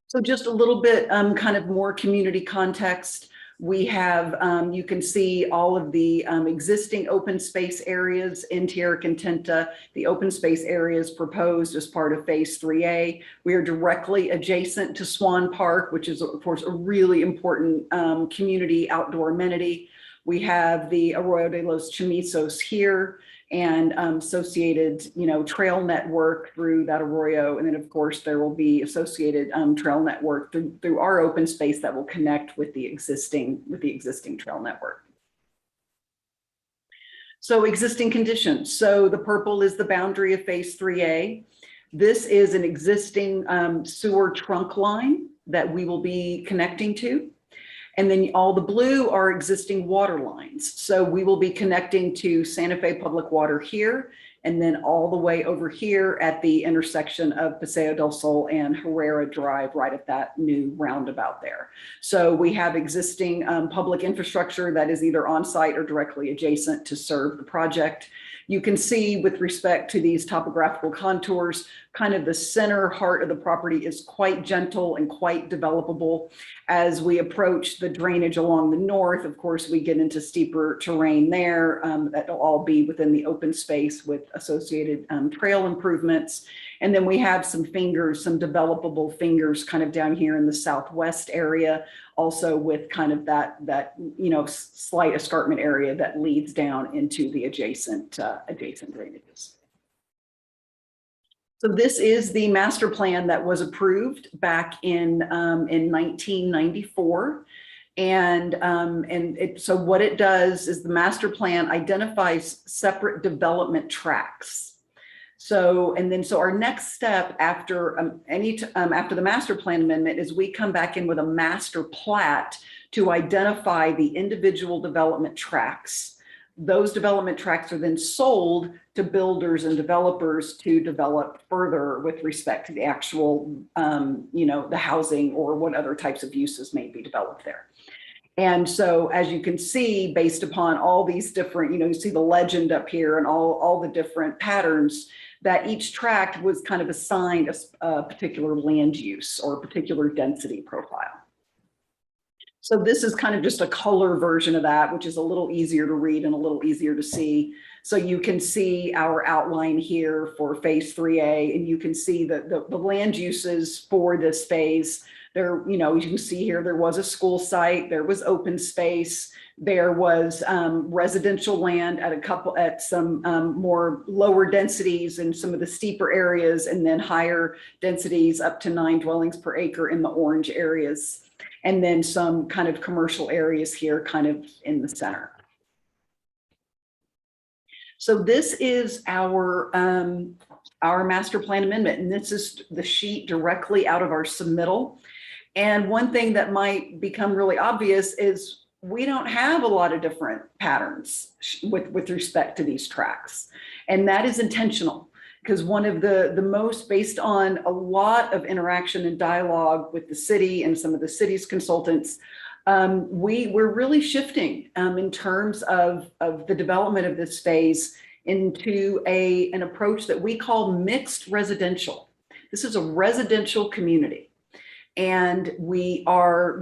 Speaker 18: So just a little bit kind of more community context. We have, you can see all of the existing open space areas in Tierra Contenta, the open space areas proposed as part of phase 3A. We are directly adjacent to Swan Park, which is of course a really important community outdoor amenity. We have the Arroyo de los Chamisos here and associated, trail network through that arroyo. And then of course there will be associated trail network through our open space that will connect with the existing trail network. So existing conditions. So the purple is the boundary of phase 3A. This is an existing sewer trunk line that we will be connecting to. And then all the blue are existing water lines. So we will be connecting to Santa Fe Public Water here, and then all the way over here at the intersection of Paseo del Sol and Herrera Drive, right at that new roundabout there. So we have existing public infrastructure that is either on site or directly adjacent to serve the project. You can see with respect to these topographical contours, kind of the center heart of the property is quite gentle and quite developable. As we approach the drainage along the north, of course, we get into steeper terrain there. That'll all be within the open space with associated trail improvements. And then we have some developable fingers kind of down here in the southwest area, also with kind of that slight escarpment area that leads down into the adjacent drainages. So this is the master plan that was approved back in 1994. So what it does is the master plan identifies separate development tracks. So our next step after after the master plan amendment is we come back in with a master plat to identify the individual development tracks. Those development tracks are then sold to builders and developers to develop further with respect to the actual, the housing or what other types of uses may be developed there. And so as you can see, based upon all these different, you see the legend up here and all the different patterns, that each tract was kind of assigned a particular land use or a particular density profile. So this is kind of just a color version of that, which is a little easier to read and a little easier to see. So you can see our outline here for phase 3A, and you can see the land uses for this phase. There, you know, you can see here, there was a school site, there was open space, there was residential land at some more lower densities in some of the steeper areas, and then higher densities up to 9 dwellings per acre in the orange areas. And then some kind of commercial areas here kind of in the center. So this is our master plan amendment, and this is the sheet directly out of our submittal. And one thing that might become really obvious is we don't have a lot of different patterns with respect to these tracks. And that is intentional, because one of the most, based on a lot of interaction and dialogue with the city and some of the city's consultants, we're really shifting in terms of the development of this phase into an approach that we call mixed residential. This is a residential community. And we are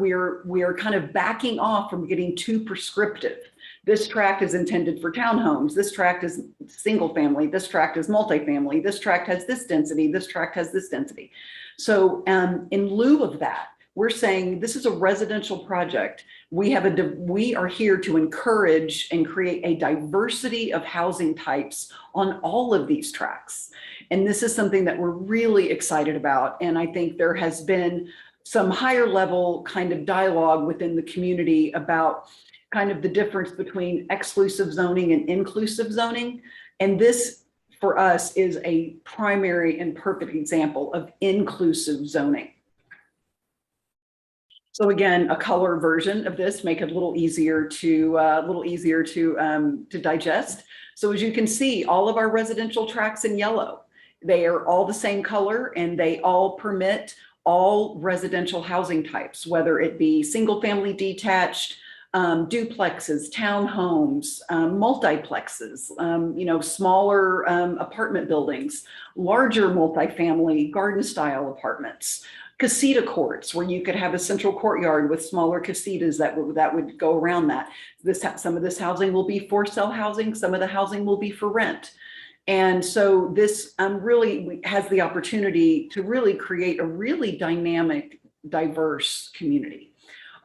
Speaker 18: kind of backing off from getting too prescriptive. This tract is intended for townhomes. This tract is single family. This tract is multifamily. This tract has this density. This tract has this density. So in lieu of that, we're saying this is a residential project. We are here to encourage and create a diversity of housing types on all of these tracts. And this is something that we're really excited about. And I think there has been some higher level kind of dialogue within the community about kind of the difference between exclusive zoning and inclusive zoning. And this, for us, is a primary and perfect example of inclusive zoning. So again, a color version of this, make it a little easier to digest. So as you can see, all of our residential tracts in yellow, they are all the same color, and they all permit all residential housing types, whether it be single family detached, duplexes, townhomes, multiplexes, you know, smaller apartment buildings, larger multifamily garden style apartments, casita courts, where you could have a central courtyard with smaller casitas that would go around that. Some of this housing will be for sale housing, some of the housing will be for rent. And so this really has the opportunity to really create a really dynamic, diverse community.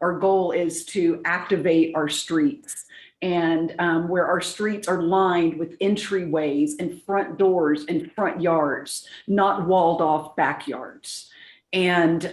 Speaker 18: Our goal is to activate our streets, and where our streets are lined with entryways and front doors and front yards, not walled off backyards. And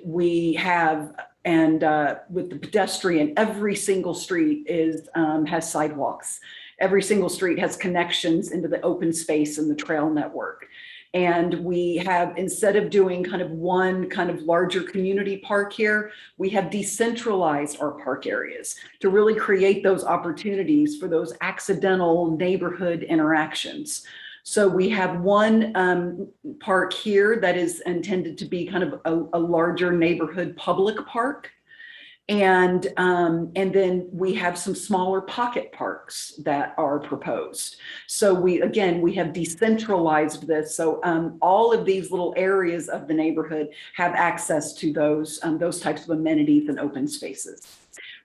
Speaker 18: we have, with the pedestrian, every single street has sidewalks. Every single street has connections into the open space and the trail network. And we have, instead of doing kind of one kind of larger community park here, we have decentralized our park areas to really create those opportunities for those accidental neighborhood interactions. So we have one park here that is intended to be kind of a larger neighborhood public park. And then we have some smaller pocket parks that are proposed. So we have decentralized this. So all of these little areas of the neighborhood have access to those types of amenities and open spaces.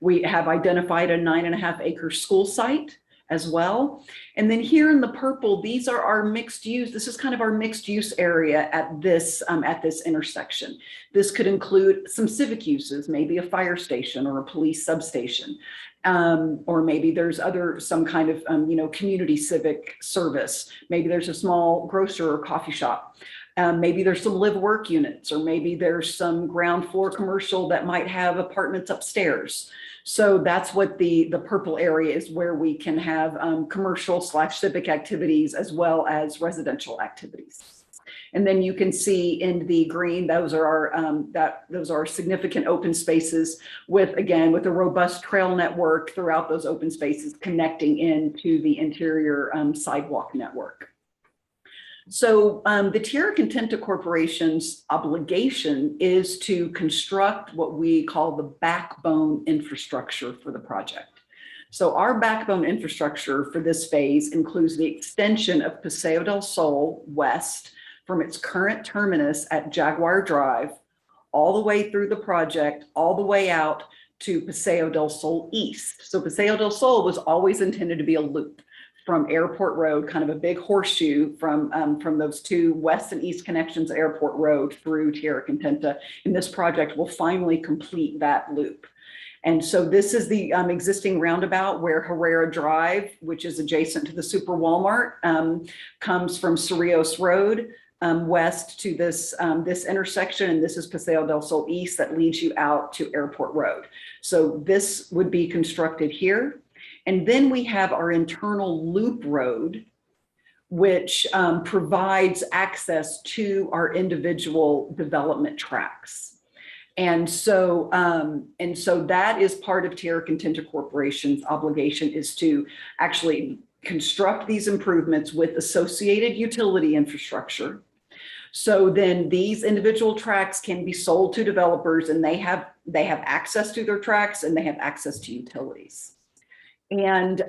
Speaker 18: We have identified a 9.5 acre school site as well. And then here in the purple, these are our mixed use. This is kind of our mixed use area at this intersection. This could include some civic uses, maybe a fire station or a police substation. Or maybe there's some kind of community civic service. Maybe there's a small grocer or coffee shop. Maybe there's some live work units, or maybe there's some ground floor commercial that might have apartments upstairs. So that's what the purple area is, where we can have commercial / civic activities as well as residential activities. And then you can see in the green, those are our significant open spaces with a robust trail network throughout those open spaces connecting into the interior sidewalk network. So the Tierra Contenta Corporation's obligation is to construct what we call the backbone infrastructure for the project. So our backbone infrastructure for this phase includes the extension of Paseo del Sol west from its current terminus at Jaguar Drive, all the way through the project, all the way out to Paseo del Sol east. So Paseo del Sol was always intended to be a loop from Airport Road, kind of a big horseshoe from those two west and east connections, Airport Road through Tierra Contenta. And this project will finally complete that loop. And so this is the existing roundabout where Herrera Drive, which is adjacent to the Super Walmart, comes from Cerrillos Road west to this intersection, and this is Paseo del Sol East that leads you out to Airport Road. So this would be constructed here. And then we have our internal loop road, which provides access to our individual development tracks. And so that is part of Tierra Contenta Corporation's obligation, is to actually construct these improvements with associated utility infrastructure. So then these individual tracks can be sold to developers, and they have access to their tracks, and they have access to utilities. And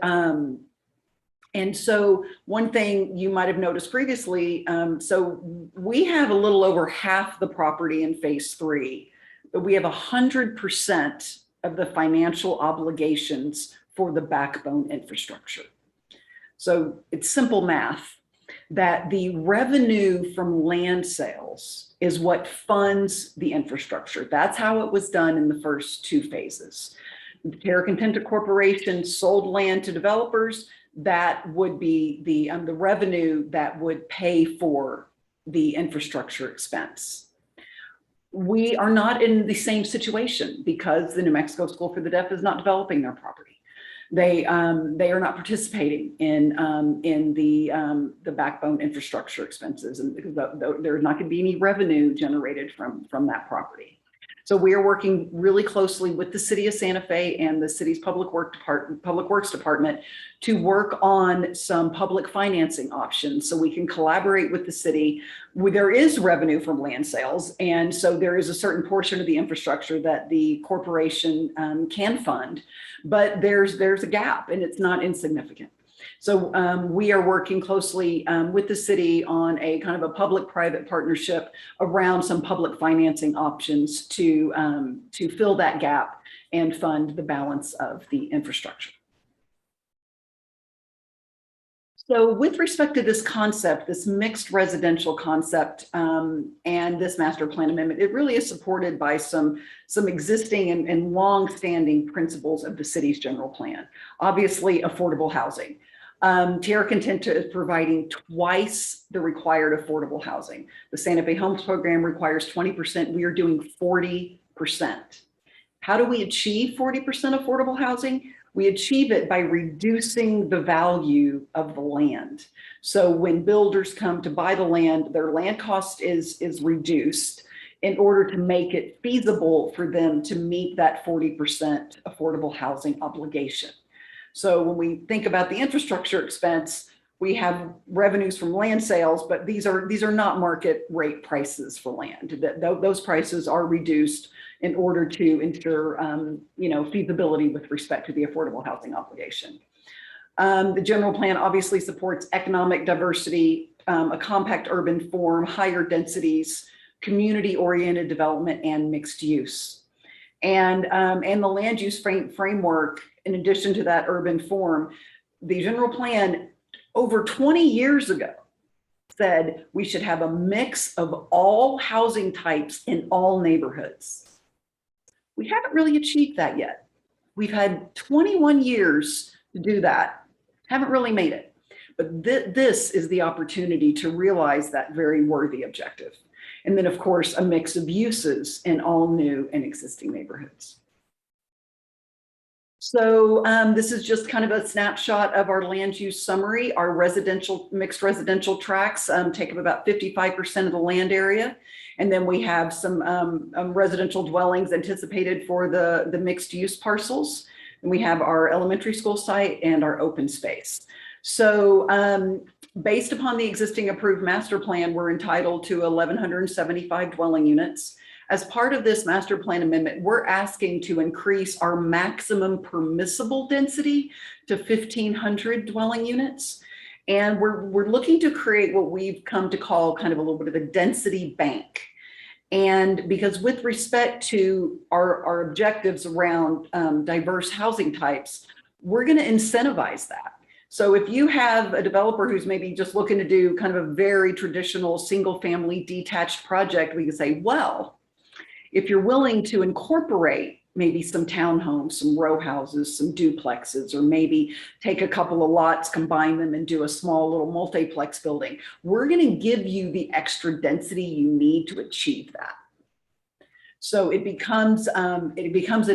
Speaker 18: so one thing you might have noticed previously, so we have a little over half the property in phase 3, but we have 100% of the financial obligations for the backbone infrastructure. So it's simple math that the revenue from land sales is what funds the infrastructure. That's how it was done in the first 2 phases. The Tierra Contenta Corporation sold land to developers. That would be the revenue that would pay for the infrastructure expense. We are not in the same situation because the New Mexico School for the Deaf is not developing their property. They are not participating in the backbone infrastructure expenses, and because there's not going to be any revenue generated from that property. So we are working really closely with the city of Santa Fe and the city's Public Works Department to work on some public financing options so we can collaborate with the city. There is revenue from land sales, and so there is a certain portion of the infrastructure that the corporation can fund, but there's a gap, and it's not insignificant. So we are working closely with the city on a kind of a public-private partnership around some public financing options to fill that gap and fund the balance of the infrastructure. So with respect to this concept, this mixed residential concept and this master plan amendment, it really is supported by some existing and long-standing principles of the city's general plan. Obviously, affordable housing. Tierra Contenta is providing twice the required affordable housing. The Santa Fe Homes Program requires 20%. We are doing 40%. How do we achieve 40% affordable housing? We achieve it by reducing the value of the land. So when builders come to buy the land, their land cost is reduced in order to make it feasible for them to meet that 40% affordable housing obligation. So when we think about the infrastructure expense, we have revenues from land sales, but these are not market rate prices for land. Those prices are reduced in order to ensure feasibility with respect to the affordable housing obligation. The general plan obviously supports economic diversity, a compact urban form, higher densities, community-oriented development, and mixed use. And the land use framework, in addition to that urban form, the general plan over 20 years ago said we should have a mix of all housing types in all neighborhoods. We haven't really achieved that yet. We've had 21 years to do that, haven't really made it. But this is the opportunity to realize that very worthy objective. And then, of course, a mix of uses in all new and existing neighborhoods. So this is just kind of a snapshot of our land use summary. Our mixed residential tracts take up about 55% of the land area. And then we have some residential dwellings anticipated for the mixed use parcels. And we have our elementary school site and our open space. So based upon the existing approved master plan, we're entitled to 1,175 dwelling units. As part of this master plan amendment, we're asking to increase our maximum permissible density to 1,500 dwelling units. And we're looking to create what we've come to call kind of a little bit of a density bank. And because with respect to our objectives around diverse housing types, we're going to incentivize that. So if you have a developer who's maybe just looking to do kind of a very traditional single family detached project, we can say, well, if you're willing to incorporate maybe some townhomes, some row houses, some duplexes, or maybe take a couple of lots, combine them and do a small little multiplex building, we're going to give you the extra density you need to achieve that. So it becomes an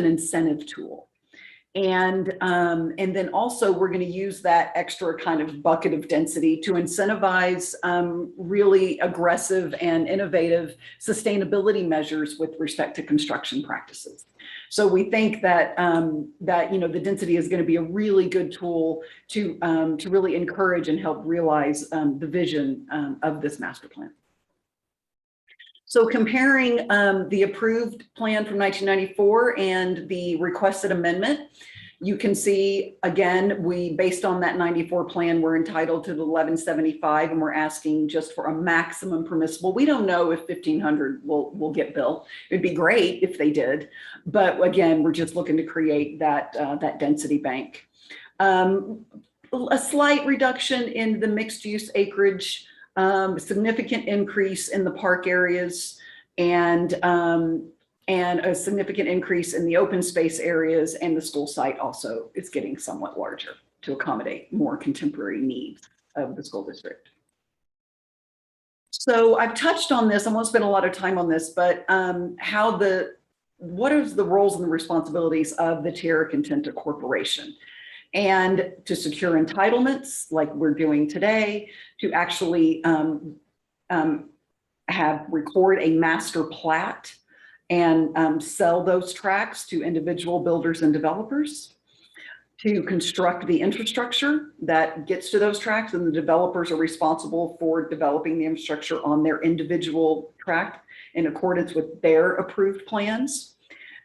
Speaker 18: incentive tool. And then also we're going to use that extra kind of bucket of density to incentivize really aggressive and innovative sustainability measures with respect to construction practices. So we think that the density is going to be a really good tool to really encourage and help realize the vision of this master plan. So comparing the approved plan from 1994 and the requested amendment, you can see, again, based on that 94 plan, we're entitled to the 1175 and we're asking just for a maximum permissible. We don't know if 1500 will get built. It'd be great if they did. But again, we're just looking to create that density bank. A slight reduction in the mixed use acreage, significant increase in the park areas, and a significant increase in the open space areas, and the school site also is getting somewhat larger to accommodate more contemporary needs of the school district. So I've touched on this, I won't spend a lot of time on this, but what is the roles and the responsibilities of the Tierra Contenta Corporation? And to secure entitlements like we're doing today, to actually record a master plat and sell those tracts to individual builders and developers, to construct the infrastructure that gets to those tracts, and the developers are responsible for developing the infrastructure on their individual tract in accordance with their approved plans.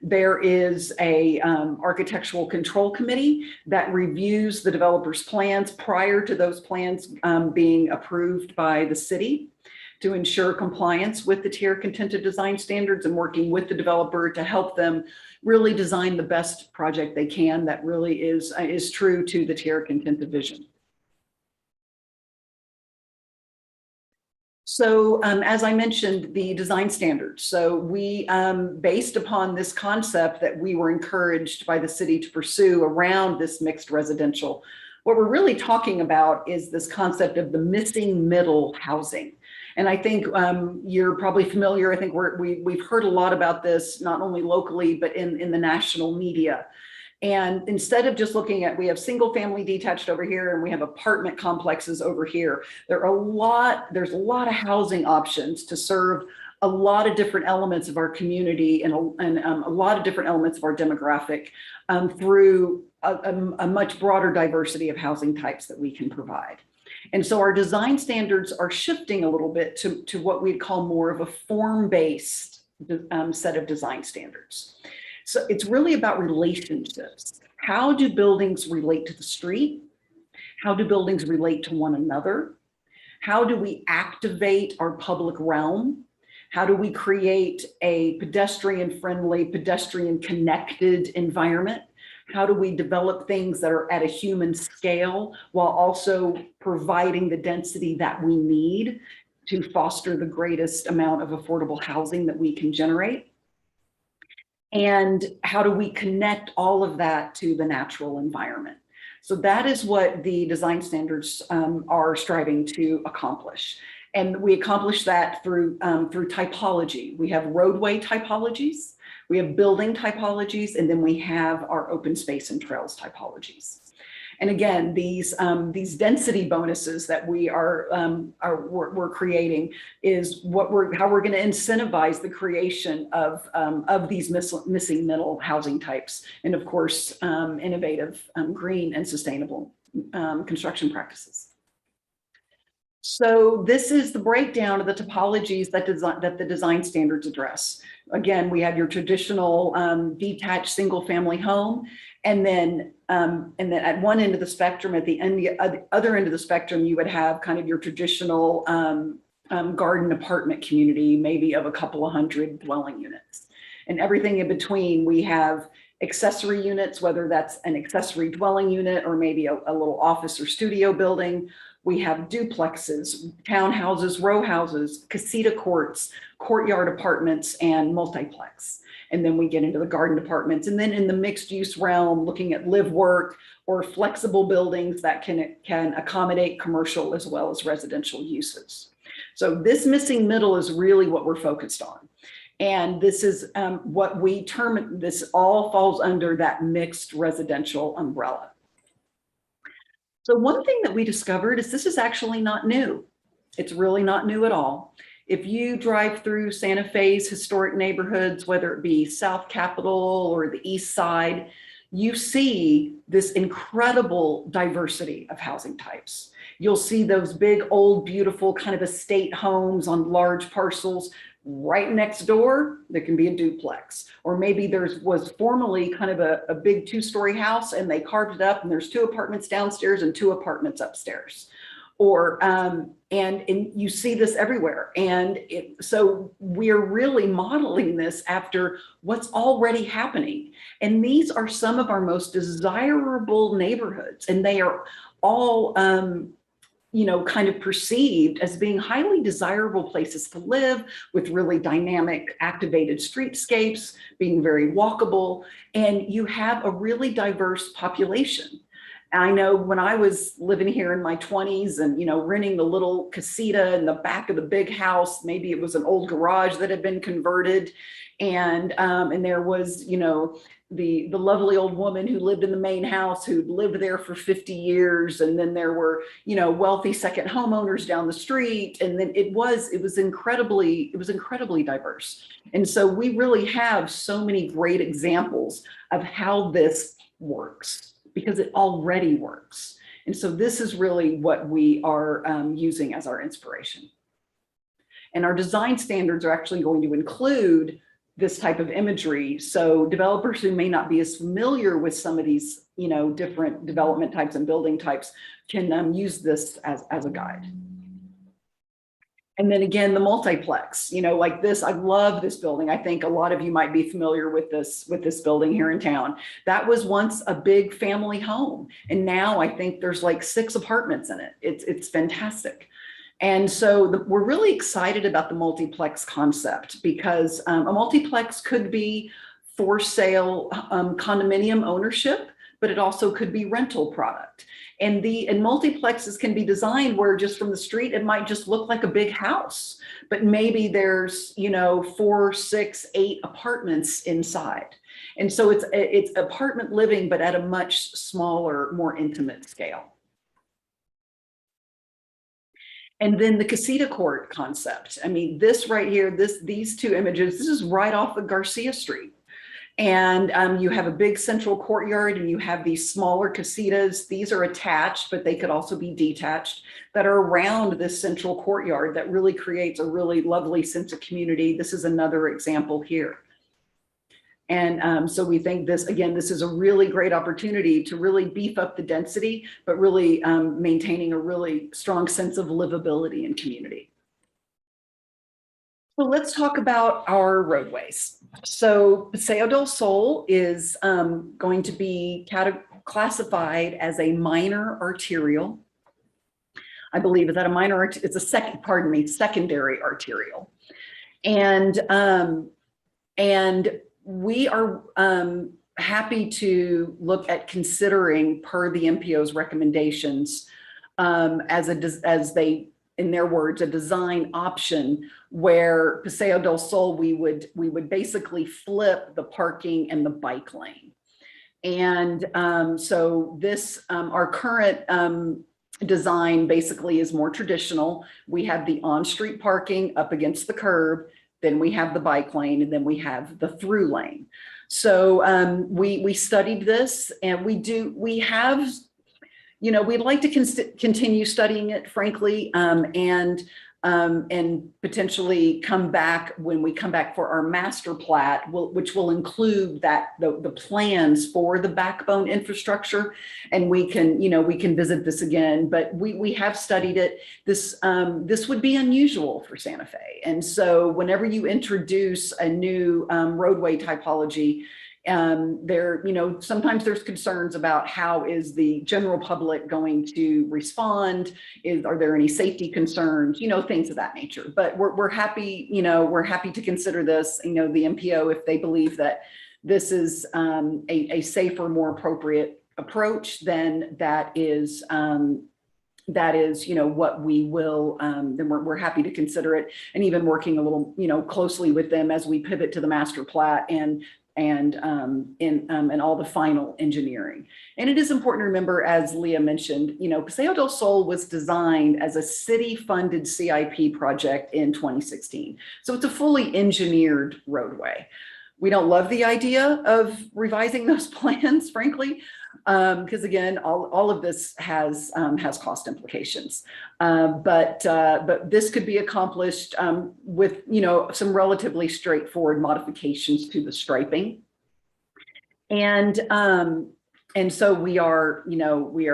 Speaker 18: There is a architectural control committee that reviews the developer's plans prior to those plans being approved by the city to ensure compliance with the Tierra Contenta design standards, and working with the developer to help them really design the best project they can that really is true to the Tierra Contenta vision. So as I mentioned, the design standards. So we, based upon this concept that we were encouraged by the city to pursue around this mixed residential, what we're really talking about is this concept of the missing middle housing. And I think you're probably familiar. I think we've heard a lot about this, not only locally, but in the national media. And instead of just looking at, we have single family detached over here and we have apartment complexes over here, there's a lot of housing options to serve a lot of different elements of our community and a lot of different elements of our demographic through a much broader diversity of housing types that we can provide. And so our design standards are shifting a little bit to what we'd call more of a form-based set of design standards. So it's really about relationships. How do buildings relate to the street? How do buildings relate to one another? How do we activate our public realm? How do we create a pedestrian-friendly, pedestrian-connected environment? How do we develop things that are at a human scale while also providing the density that we need to foster the greatest amount of affordable housing that we can generate? And how do we connect all of that to the natural environment? So that is what the design standards are striving to accomplish. And we accomplish that through typology. We have roadway typologies, we have building typologies, and then we have our open space and trails typologies. And again, these density bonuses that we're creating is how we're going to incentivize the creation of these missing middle housing types, and of course, innovative, green and sustainable construction practices. So this is the breakdown of the topologies that the design standards address. Again, we have your traditional detached single family home. And then at one end of the spectrum, at the other end of the spectrum, you would have kind of your traditional garden apartment community, maybe of a couple of hundred dwelling units. And everything in between, we have accessory units, whether that's an accessory dwelling unit or maybe a little office or studio building. We have duplexes, townhouses, row houses, casita courts, courtyard apartments, and multiplex. And then we get into the garden apartments. And then in the mixed use realm, looking at live work or flexible buildings that can accommodate commercial as well as residential uses. So this missing middle is really what we're focused on. And this is what we term, this all falls under that mixed residential umbrella. So one thing that we discovered is this is actually not new. It's really not new at all. If you drive through Santa Fe's historic neighborhoods, whether it be South Capitol or the East Side, you see this incredible diversity of housing types. You'll see those big, old, beautiful kind of estate homes on large parcels. Right next door, there can be a duplex, or maybe was formerly kind of a big 2-story house and they carved it up and there's 2 apartments downstairs and 2 apartments upstairs. Or, and you see this everywhere. And so we're really modeling this after what's already happening. And these are some of our most desirable neighborhoods, and they are all, you know, kind of perceived as being highly desirable places to live, with really dynamic, activated streetscapes, being very walkable, and you have a really diverse population. I know when I was living here in my 20s and, you know, renting the little casita in the back of the big house, maybe it was an old garage that had been converted, and there was, you know, the lovely old woman who lived in the main house who'd lived there for 50 years. And then there were, you know, wealthy second homeowners down the street. And then it was incredibly diverse. And so we really have so many great examples of how this works, because it already works. And so this is really what we are using as our inspiration. And our design standards are actually going to include this type of imagery. So developers who may not be as familiar with some of these, you know, different development types and building types can use this as a guide. And then again, the multiplex, you know, like this, I love this building. I think a lot of you might be familiar with this building here in town. That was once a big family home. And now I think there's like 6 apartments in it. It's fantastic. And so we're really excited about the multiplex concept, because a multiplex could be for sale condominium ownership, but it also could be rental product. And multiplexes can be designed where just from the street, it might just look like a big house, but maybe there's, you know, 4, 6, 8 apartments inside. And so it's apartment living, but at a much smaller, more intimate scale. And then the casita court concept. I mean, this right here, these 2 images, this is right off of Garcia Street. And you have a big central courtyard and you have these smaller casitas. These are attached, but they could also be detached, that are around this central courtyard that really creates a really lovely sense of community. This is another example here. And so we think this is a really great opportunity to really beef up the density, but really maintaining a really strong sense of livability and community. So let's talk about our roadways. So Paseo del Sol is going to be classified as a minor arterial. I believe, is that a minor? It's a secondary arterial. And we are happy to look at considering, per the MPO's recommendations, as they, in their words, a design option where Paseo del Sol, we would basically flip the parking and the bike lane. And so this, our current design basically is more traditional. We have the on-street parking up against the curb, then we have the bike lane, and then we have the through lane. So we studied this, and we have, you know, we'd like to continue studying it, frankly, and potentially come back when we come back for our master plat, which will include the plans for the backbone infrastructure, and we can visit this again. But we have studied it. This would be unusual for Santa Fe, and so whenever you introduce a new roadway typology, There, sometimes there's concerns about how is the general public going to respond? Are there any safety concerns? Things of that nature. But we're happy, we're happy to consider this. The MPO, if they believe that this is a safer, more appropriate approach, then that is what we will, then we're happy to consider it, and even working a little, closely with them as we pivot to the master plat and all the final engineering. And it is important to remember, as Leah mentioned, Paseo del Sol was designed as a city-funded CIP project in 2016. So it's a fully engineered roadway. We don't love the idea of revising those plans, frankly, because again, all of this has cost implications. But this could be accomplished with some relatively straightforward modifications to the striping, and so we are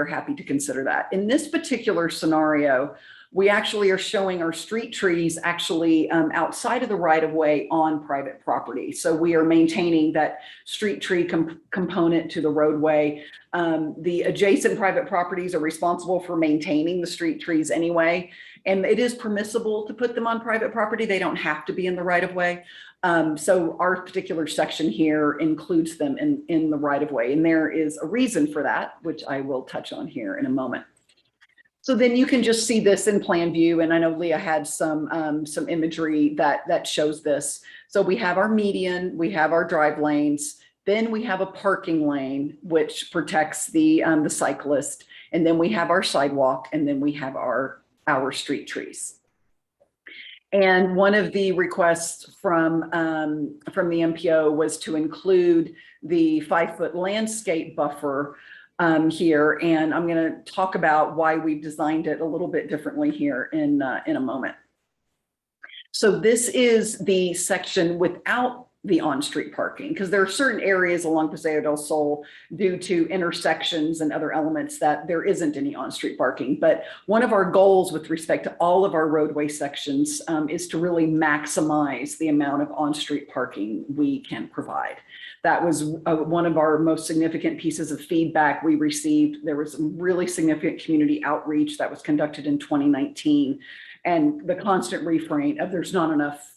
Speaker 18: happy to consider that. In this particular scenario, we actually are showing our street trees actually outside of the right of way on private property. So we are maintaining that street tree component to the roadway. The adjacent private properties are responsible for maintaining the street trees anyway. And it is permissible to put them on private property. They don't have to be in the right of way. So our particular section here includes them in the right of way. And there is a reason for that, which I will touch on here in a moment. So then you can just see this in plan view. And I know Leah had some imagery that shows this. So we have our median, we have our drive lanes, then we have a parking lane, which protects the cyclist. And then we have our sidewalk, and then we have our street trees. And one of the requests from the MPO was to include the 5-foot landscape buffer here, and I'm going to talk about why we've designed it a little bit differently here in a moment. So this is the section without the on-street parking, because there are certain areas along Paseo del Sol due to intersections and other elements that there isn't any on-street parking. But one of our goals with respect to all of our roadway sections is to really maximize the amount of on-street parking we can provide. That was one of our most significant pieces of feedback we received. There was some really significant community outreach that was conducted in 2019, and the constant refrain of there's not enough,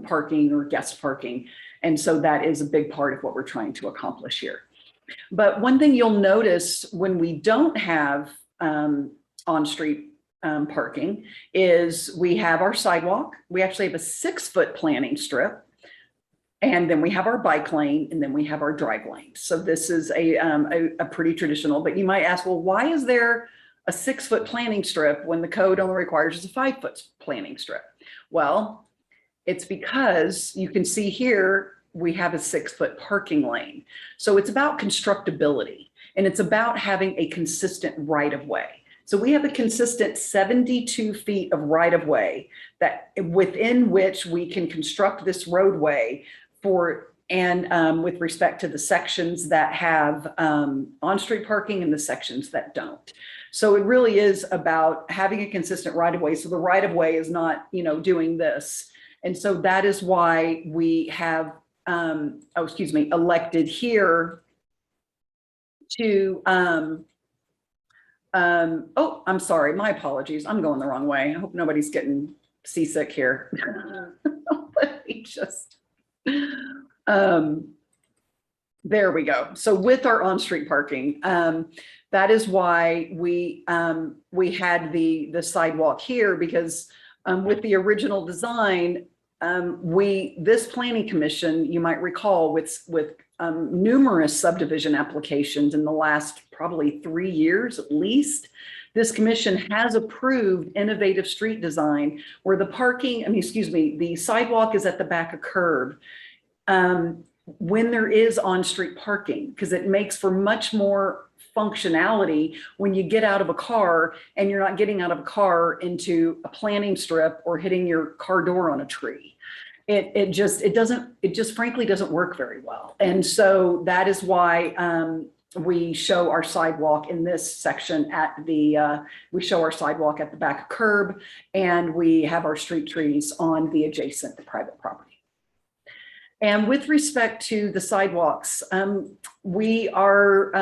Speaker 18: parking or guest parking. And so that is a big part of what we're trying to accomplish here. But one thing you'll notice when we don't have on-street parking is we have our sidewalk. We actually have a 6-foot planting strip. And then we have our bike lane, and then we have our drive lane. So this is a pretty traditional, but you might ask, well, why is there a 6-foot planting strip when the code only requires a 5-foot planting strip? Well, it's because you can see here, we have a 6-foot parking lane. So it's about constructability, and it's about having a consistent right of way. So we have a consistent 72 feet of right of way that within which we can construct this roadway with respect to the sections that have on-street parking and the sections that don't. So it really is about having a consistent right of way. So the right of way is not, doing this. And so that is why we have, elected here to, I'm sorry, my apologies. I'm going the wrong way. I hope nobody's getting seasick here. Let me just, there we go. So with our on-street parking, that is why we had the sidewalk here, because with the original design, this planning commission, you might recall, with numerous subdivision applications in the last probably 3 years at least, this commission has approved innovative street design where the sidewalk is at the back of curb when there is on-street parking, because it makes for much more functionality when you get out of a car and you're not getting out of a car into a planting strip or hitting your car door on a tree. It just frankly doesn't work very well. And so that is why we show our sidewalk in this section we show our sidewalk at the back of curb, and we have our street trees on the adjacent private property. And with respect to the sidewalks, we are,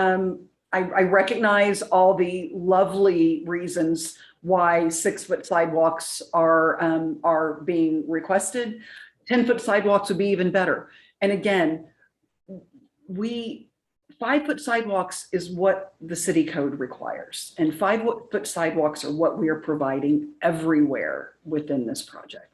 Speaker 18: I recognize all the lovely reasons why 6-foot sidewalks are being requested. 10-foot sidewalks would be even better. And again, 5-foot sidewalks is what the city code requires. And 5-foot sidewalks are what we are providing everywhere within this project.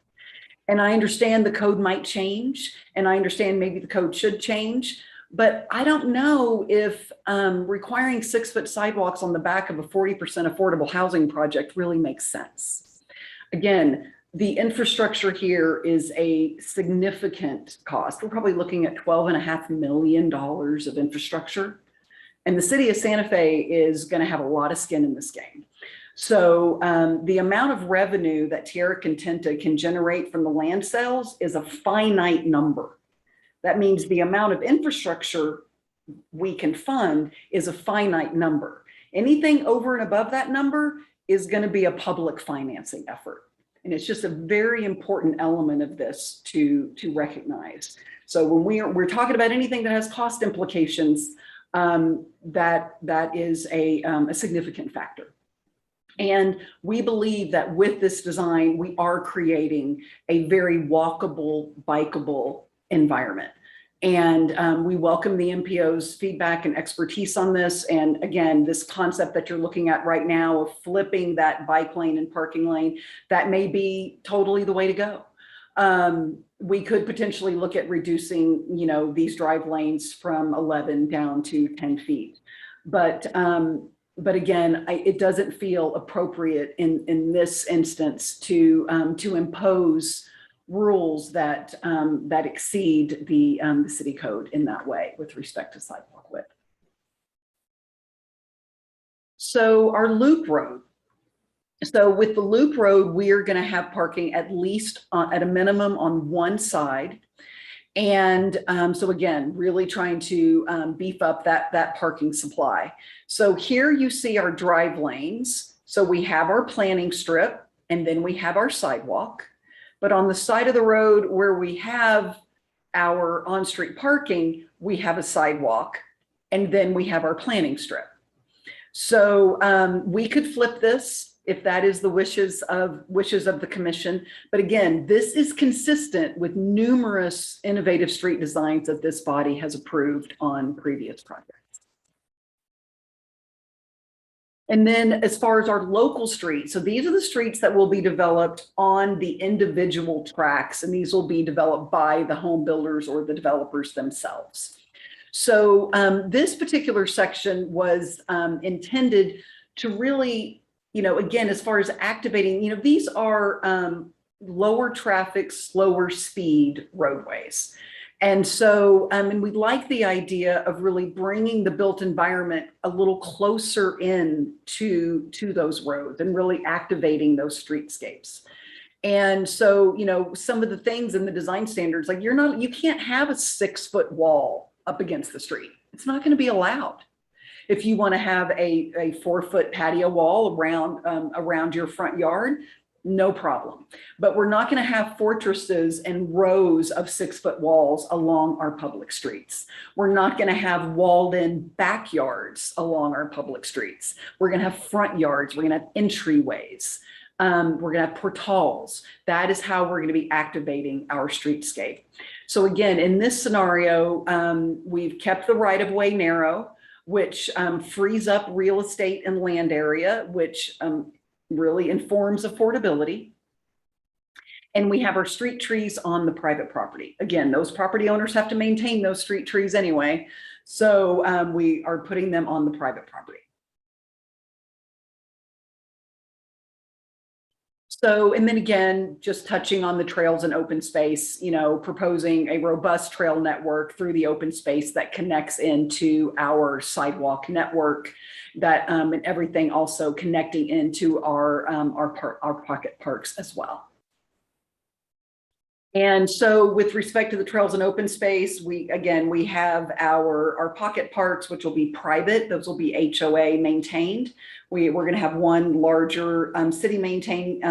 Speaker 18: And I understand the code might change, and I understand maybe the code should change, but I don't know if requiring 6-foot sidewalks on the back of a 40% affordable housing project really makes sense. Again, the infrastructure here is a significant cost. We're probably looking at $12.5 million of infrastructure. And the city of Santa Fe is going to have a lot of skin in this game. So the amount of revenue that Tierra Contenta can generate from the land sales is a finite number. That means the amount of infrastructure we can fund is a finite number. Anything over and above that number is going to be a public financing effort. And it's just a very important element of this to recognize. So when we're talking about anything that has cost implications, that is a significant factor. And we believe that with this design, we are creating a very walkable, bikeable environment. And we welcome the MPO's feedback and expertise on this. And again, this concept that you're looking at right now of flipping that bike lane and parking lane, that may be totally the way to go. We could potentially look at reducing, these drive lanes from 11 down to 10 feet. But again, it doesn't feel appropriate in this instance to impose rules that exceed the city code in that way with respect to sidewalk width. So our loop road. So with the loop road, we are going to have parking at least at a minimum on one side. And so again, really trying to beef up that parking supply. So here you see our drive lanes. So we have our planning strip, and then we have our sidewalk. But on the side of the road where we have our on-street parking, we have a sidewalk, and then we have our planning strip. So we could flip this if that is the wishes of the commission. But again, this is consistent with numerous innovative street designs that this body has approved on previous projects. And then as far as our local streets, so these are the streets that will be developed on the individual tracks, and these will be developed by the home builders or the developers themselves. So this particular section was intended to really, again, as far as activating, these are lower traffic, slower speed roadways. And so, and we like the idea of really bringing the built environment a little closer in to those roads and really activating those streetscapes. And so, some of the things in the design standards, like you can't have a 6-foot wall up against the street. It's not going to be allowed. If you want to have a 4-foot patio wall around your front yard, no problem. But we're not going to have fortresses and rows of 6-foot walls along our public streets. We're not going to have walled-in backyards along our public streets. We're going to have front yards. We're going to have entryways. We're going to have portals. That is how we're going to be activating our streetscape. So again, in this scenario, we've kept the right-of-way narrow, which frees up real estate and land area, which really informs affordability. And we have our street trees on the private property. Again, those property owners have to maintain those street trees anyway. So we are putting them on the private property. So, and then again, just touching on the trails and open space, proposing a robust trail network through the open space that connects into our sidewalk network, that and everything also connecting into our pocket parks as well. And so with respect to the trails and open space, we have our pocket parks, which will be private. Those will be HOA maintained. We're going to have one larger city maintained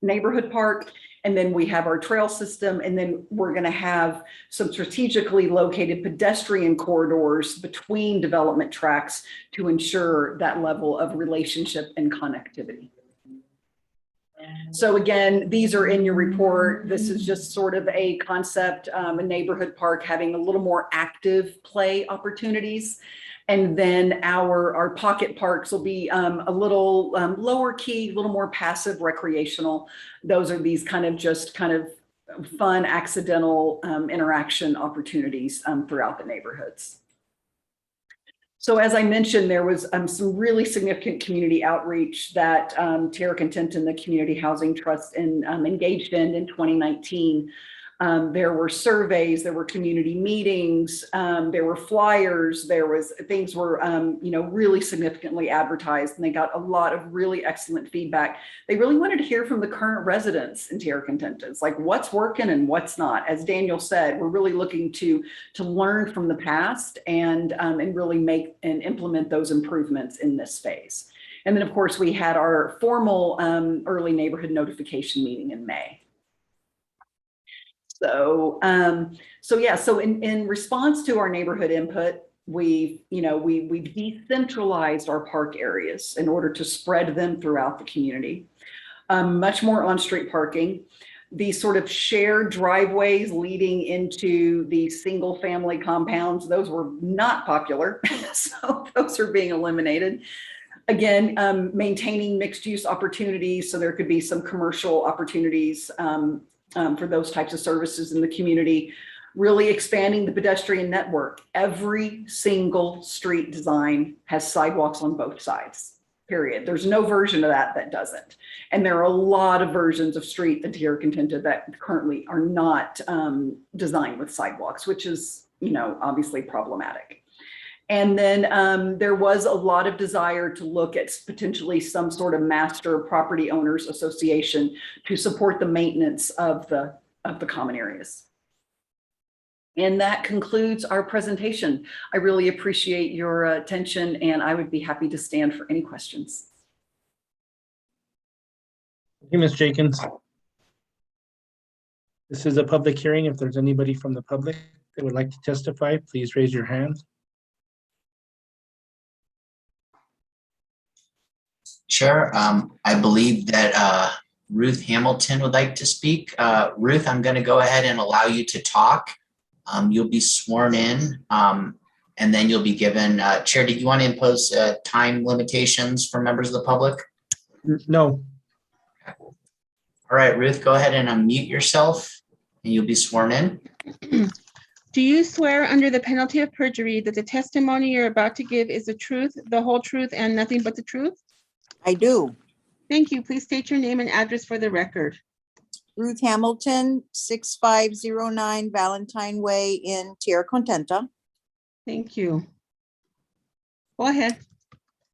Speaker 18: neighborhood park. And then we have our trail system, and then we're going to have some strategically located pedestrian corridors between development tracks to ensure that level of relationship and connectivity. So again, these are in your report. This is just sort of a concept, a neighborhood park having a little more active play opportunities. And then our pocket parks will be a little lower key, a little more passive recreational. Those are these kind of fun, accidental interaction opportunities throughout the neighborhoods. So as I mentioned, there was some really significant community outreach that Tierra Contenta and the Community Housing Trust engaged in 2019. There were surveys, there were community meetings, there were flyers, things were really significantly advertised, and they got a lot of really excellent feedback. They really wanted to hear from the current residents in Tierra Contenta. It's like what's working and what's not. As Daniel said, we're really looking to learn from the past and really make and implement those improvements in this phase. And then of course we had our formal early neighborhood notification meeting in May. So in response to our neighborhood input, we've decentralized our park areas in order to spread them throughout the community. Much more on-street parking. These sort of shared driveways leading into the single family compounds, those were not popular. So those are being eliminated. Again, maintaining mixed use opportunities. So there could be some commercial opportunities for those types of services in the community, really expanding the pedestrian network. Every single street design has sidewalks on both sides, period. There's no version of that doesn't. And there are a lot of versions of street in Tierra Contenta that currently are not designed with sidewalks, which is, obviously problematic. And then there was a lot of desire to look at potentially some sort of master property owners association to support the maintenance of the common areas. And that concludes our presentation. I really appreciate your attention, and I would be happy to stand for any questions.
Speaker 12: Thank you, Ms. Jenkins. This is a public hearing. If there's anybody from the public that would like to testify, please raise your hand.
Speaker 1: Chair, I believe that Ruth Hamilton would like to speak. Ruth, I'm going to go ahead and allow you to talk. You'll be sworn in, and then you'll be given, Chair, did you want to impose time limitations for members of the public?
Speaker 12: No.
Speaker 1: All right, Ruth, go ahead and unmute yourself, and you'll be sworn in.
Speaker 3: Do you swear under the penalty of perjury that the testimony you're about to give is the truth, the whole truth, and nothing but the truth?
Speaker 20: I do.
Speaker 3: Thank you. Please state your name and address for the record.
Speaker 20: Ruth Hamilton, 6509 Valentine Way in Tierra Contenta.
Speaker 3: Thank you. Go ahead.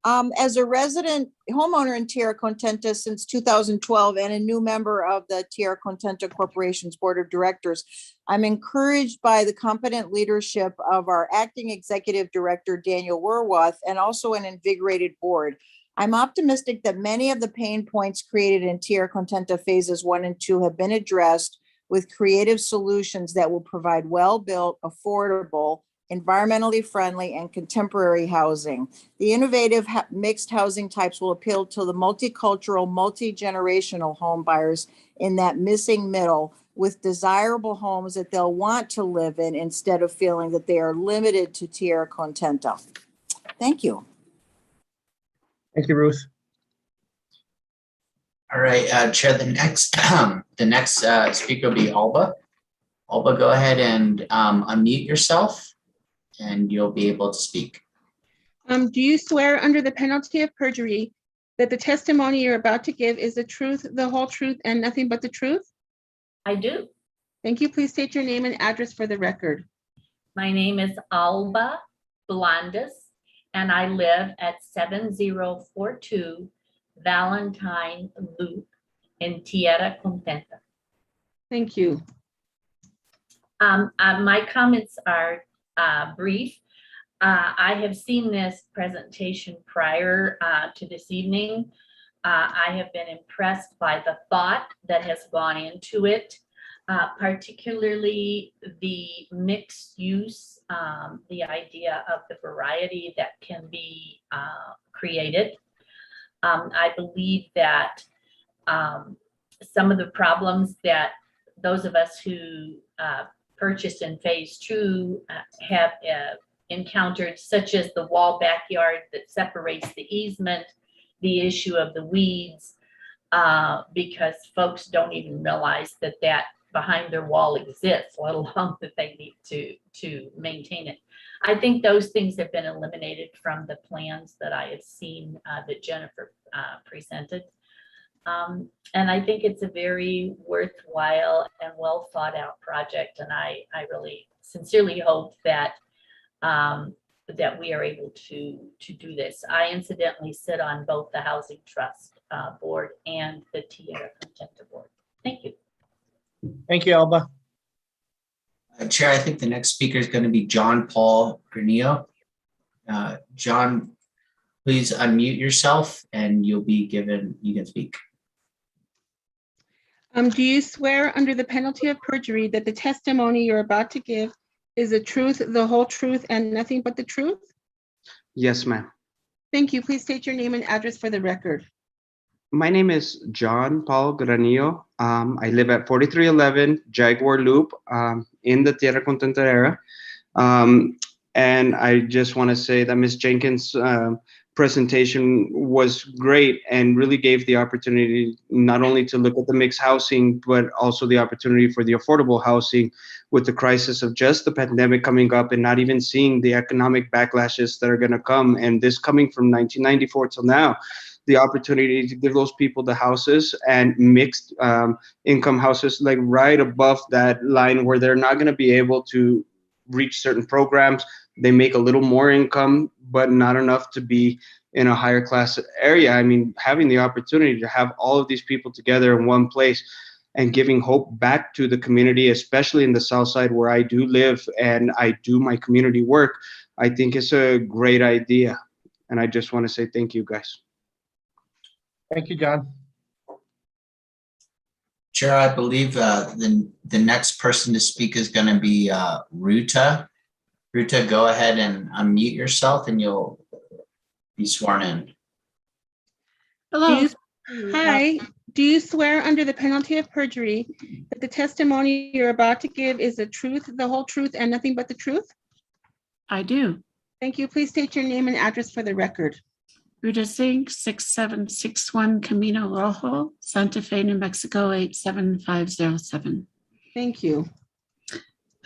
Speaker 20: As a resident homeowner in Tierra Contenta since 2012 and a new member of the Tierra Contenta Corporation's Board of Directors, I'm encouraged by the competent leadership of our acting executive director, Daniel Werwath, and also an invigorated board. I'm optimistic that many of the pain points created in Tierra Contenta phases 1 and 2 have been addressed with creative solutions that will provide well-built, affordable, environmentally friendly, and contemporary housing. The innovative mixed housing types will appeal to the multicultural, multi-generational home buyers in that missing middle with desirable homes that they'll want to live in instead of feeling that they are limited to Tierra Contenta. Thank you.
Speaker 12: Thank you, Ruth.
Speaker 1: All right, Chair, the next speaker will be Alba. Alba, go ahead and unmute yourself, and you'll be able to speak.
Speaker 3: Do you swear under the penalty of perjury that the testimony you're about to give is the truth, the whole truth, and nothing but the truth?
Speaker 21: I do.
Speaker 3: Thank you. Please state your name and address for the record.
Speaker 21: My name is Alba Blandes, and I live at 7042 Valentine Loop in Tierra Contenta.
Speaker 3: Thank you.
Speaker 21: My comments are brief. I have seen this presentation prior to this evening. I have been impressed by the thought that has gone into it, particularly the mixed use, the idea of the variety that can be created. I believe that some of the problems that those of us who purchased in phase 2 have encountered, such as the wall backyard that separates the easement, the issue of the weeds, because folks don't even realize that that behind their wall exists, let alone that they need to maintain it. I think those things have been eliminated from the plans that I have seen that Jennifer presented. And I think it's a very worthwhile and well thought out project. And I really sincerely hope that that we are able to do this. I incidentally sit on both the Housing Trust Board and the Tierra Contenta Board. Thank you.
Speaker 12: Thank you, Alba.
Speaker 1: Chair, I think the next speaker is going to be John Paul Granillo. John, please unmute yourself and you can speak.
Speaker 3: Do you swear under the penalty of perjury that the testimony you're about to give is the truth, the whole truth, and nothing but the truth?
Speaker 6: Yes, ma'am.
Speaker 3: Thank you. Please state your name and address for the record.
Speaker 6: My name is John Paul Granillo. I live at 4311 Jaguar Loop in the Tierra Contenta area. And I just want to say that Ms. Jenkins' presentation was great and really gave the opportunity not only to look at the mixed housing, but also the opportunity for the affordable housing with the crisis of just the pandemic coming up and not even seeing the economic backlashes that are going to come. And this coming from 1994 till now, the opportunity to give those people the houses and mixed income houses, like right above that line where they're not going to be able to reach certain programs. They make a little more income, but not enough to be in a higher class area. I mean, having the opportunity to have all of these people together in one place and giving hope back to the community, especially in the South Side where I do live and I do my community work, I think it's a great idea. And I just want to say thank you, guys.
Speaker 12: Thank you, John.
Speaker 1: Chair, I believe the next person to speak is going to be Ruta. Ruta, go ahead and unmute yourself and you'll be sworn in.
Speaker 3: Hello. Hi. Do you swear under the penalty of perjury that the testimony you're about to give is the truth, the whole truth, and nothing but the truth?
Speaker 22: I do.
Speaker 3: Thank you. Please state your name and address for the record.
Speaker 22: Ruta Singh, 6761 Camino Rojo, Santa Fe, New Mexico, 87507.
Speaker 3: Thank you.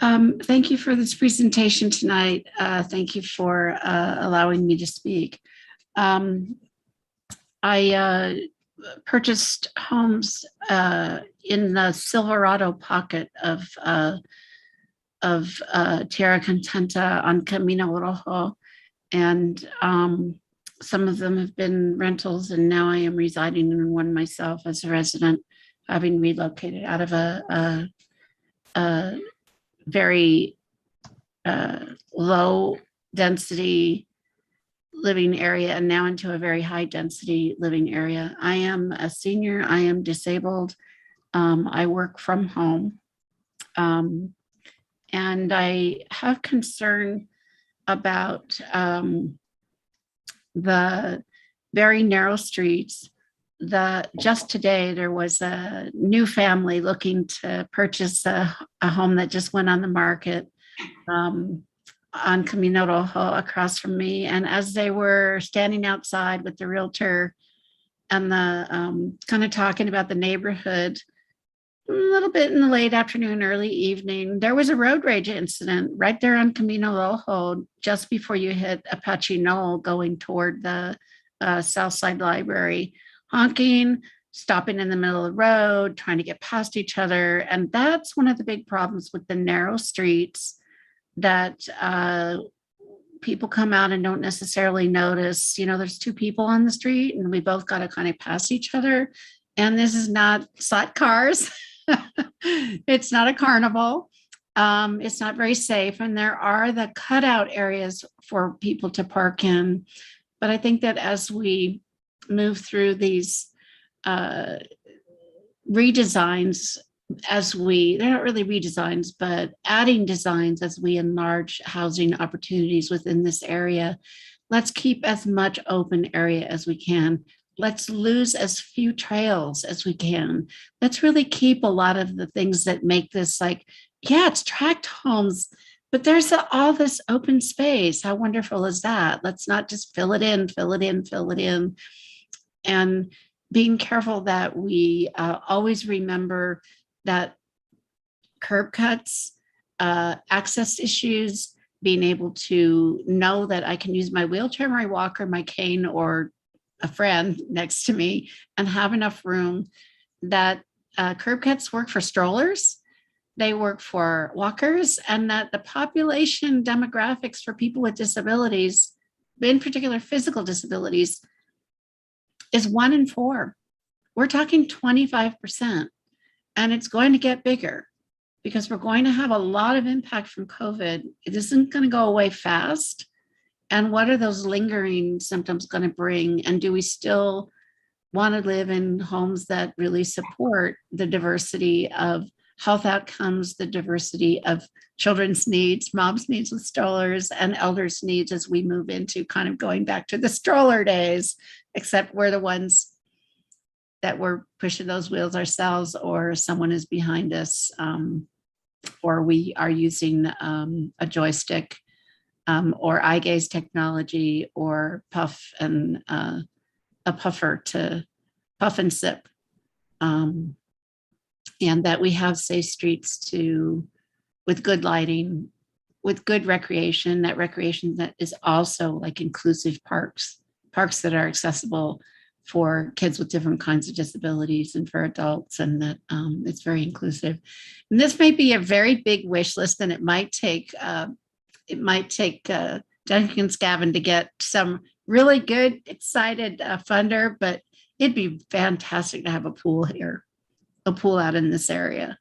Speaker 22: Thank you for this presentation tonight. Thank you for allowing me to speak. I purchased homes in the Silverado pocket of Tierra Contenta on Camino Rojo, and some of them have been rentals, and now I am residing in one myself as a resident, having relocated out of a very low density living area and now into a very high density living area. I am a senior, I am disabled, I work from home, and I have concern about the very narrow streets. Just today, there was a new family looking to purchase a home that just went on the market on Camino Rojo across from me. And as they were standing outside with the realtor and the kind of talking about the neighborhood, a little bit in the late afternoon, early evening, there was a road rage incident right there on Camino Rojo just before you hit Apache Knoll going toward the Southside Library. Honking, stopping in the middle of the road, trying to get past each other. And that's one of the big problems with the narrow streets, that people come out and don't necessarily notice, you know, there's two people on the street and we both got to kind of pass each other. And this is not SOT cars. It's not a carnival. It's not very safe. And there are the cutout areas for people to park in. But I think that as we move through these redesigns they're not really redesigns, but adding designs as we enlarge housing opportunities within this area. Let's keep as much open area as we can. Let's lose as few trails as we can. Let's really keep a lot of the things that make this like, yeah, it's tract homes, but there's all this open space. How wonderful is that? Let's not just fill it in. And being careful that we always remember that curb cuts, access issues, being able to know that I can use my wheelchair, my walker, my cane, or a friend next to me and have enough room, that curb cuts work for strollers, they work for walkers, and that the population demographics for people with disabilities, in particular physical disabilities, is 1 in 4. We're talking 25%, and it's going to get bigger because we're going to have a lot of impact from COVID. It isn't going to go away fast. And what are those lingering symptoms going to bring? And do we still want to live in homes that really support the diversity of health outcomes, the diversity of children's needs, moms' needs with strollers, and elders' needs as we move into kind of going back to the stroller days, except we're the ones that we're pushing those wheels ourselves, or someone is behind us, or we are using a joystick, or eye gaze technology, or puff and a puffer to puff and sip. And that we have safe streets with good lighting, with good recreation, that recreation that is also like inclusive parks that are accessible for kids with different kinds of disabilities and for adults, and that it's very inclusive. And this may be a very big wish list, and it might take Duncan Scavin to get some really good, excited funder, but it'd be fantastic to have a pool here, a pool out in this area.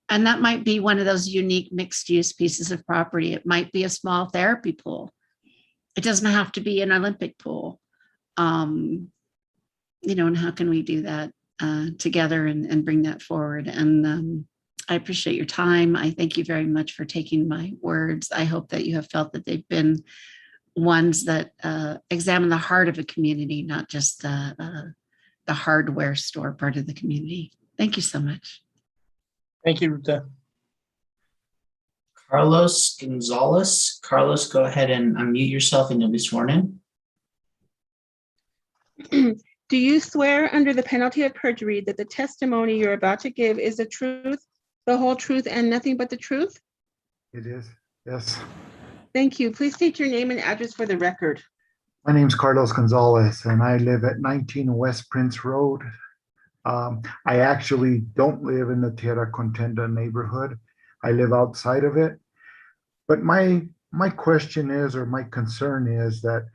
Speaker 22: And that might be one of those unique mixed use pieces of property. It might be a small therapy pool. It doesn't have to be an Olympic pool. And how can we do that together and bring that forward? And I appreciate your time. I thank you very much for taking my words. I hope that you have felt that they've been ones that examine the heart of a community, not just the hardware store part of the community. Thank you so much.
Speaker 12: Thank you, Ruta.
Speaker 1: Carlos Gonzalez. Carlos, go ahead and unmute yourself and you'll be sworn in.
Speaker 3: Do you swear under the penalty of perjury that the testimony you're about to give is the truth, the whole truth, and nothing but the truth?
Speaker 10: It is, yes.
Speaker 3: Thank you. Please state your name and address for the record.
Speaker 10: My name's Carlos Gonzalez, and I live at 19 West Prince Road. I actually don't live in the Tierra Contenta neighborhood. I live outside of it. But my question is, or my concern is that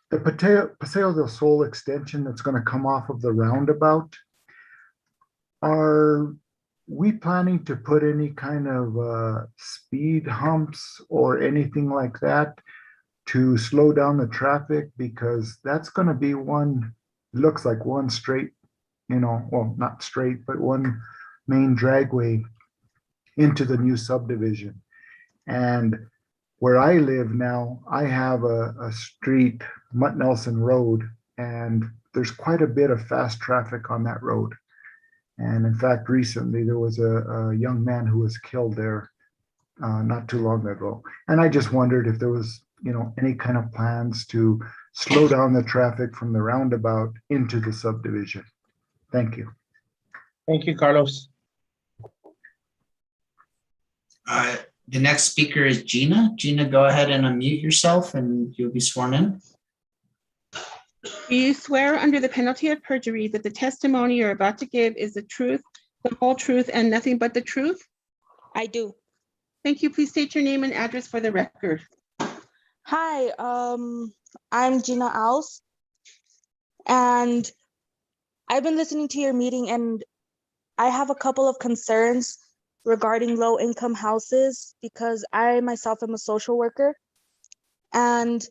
Speaker 10: the Paseo del Sol extension that's going to come off of the roundabout, are we planning to put any kind of speed humps or anything like that to slow down the traffic? Because that's going to be looks like one straight, well, not straight, but one main dragway into the new subdivision. And where I live now, I have a street, Mutt Nelson Road, and there's quite a bit of fast traffic on that road. And in fact, recently there was a young man who was killed there not too long ago. And I just wondered if there was, any kind of plans to slow down the traffic from the roundabout into the subdivision. Thank you.
Speaker 12: Thank you, Carlos.
Speaker 1: The next speaker is Gina. Gina, go ahead and unmute yourself and you'll be sworn in.
Speaker 3: Do you swear under the penalty of perjury that the testimony you're about to give is the truth, the whole truth, and nothing but the truth?
Speaker 13: I do.
Speaker 3: Thank you. Please state your name and address for the record.
Speaker 13: Hi, I'm Gina Alves, and I've been listening to your meeting, and I have a couple of concerns regarding low-income houses because I myself am a social worker, and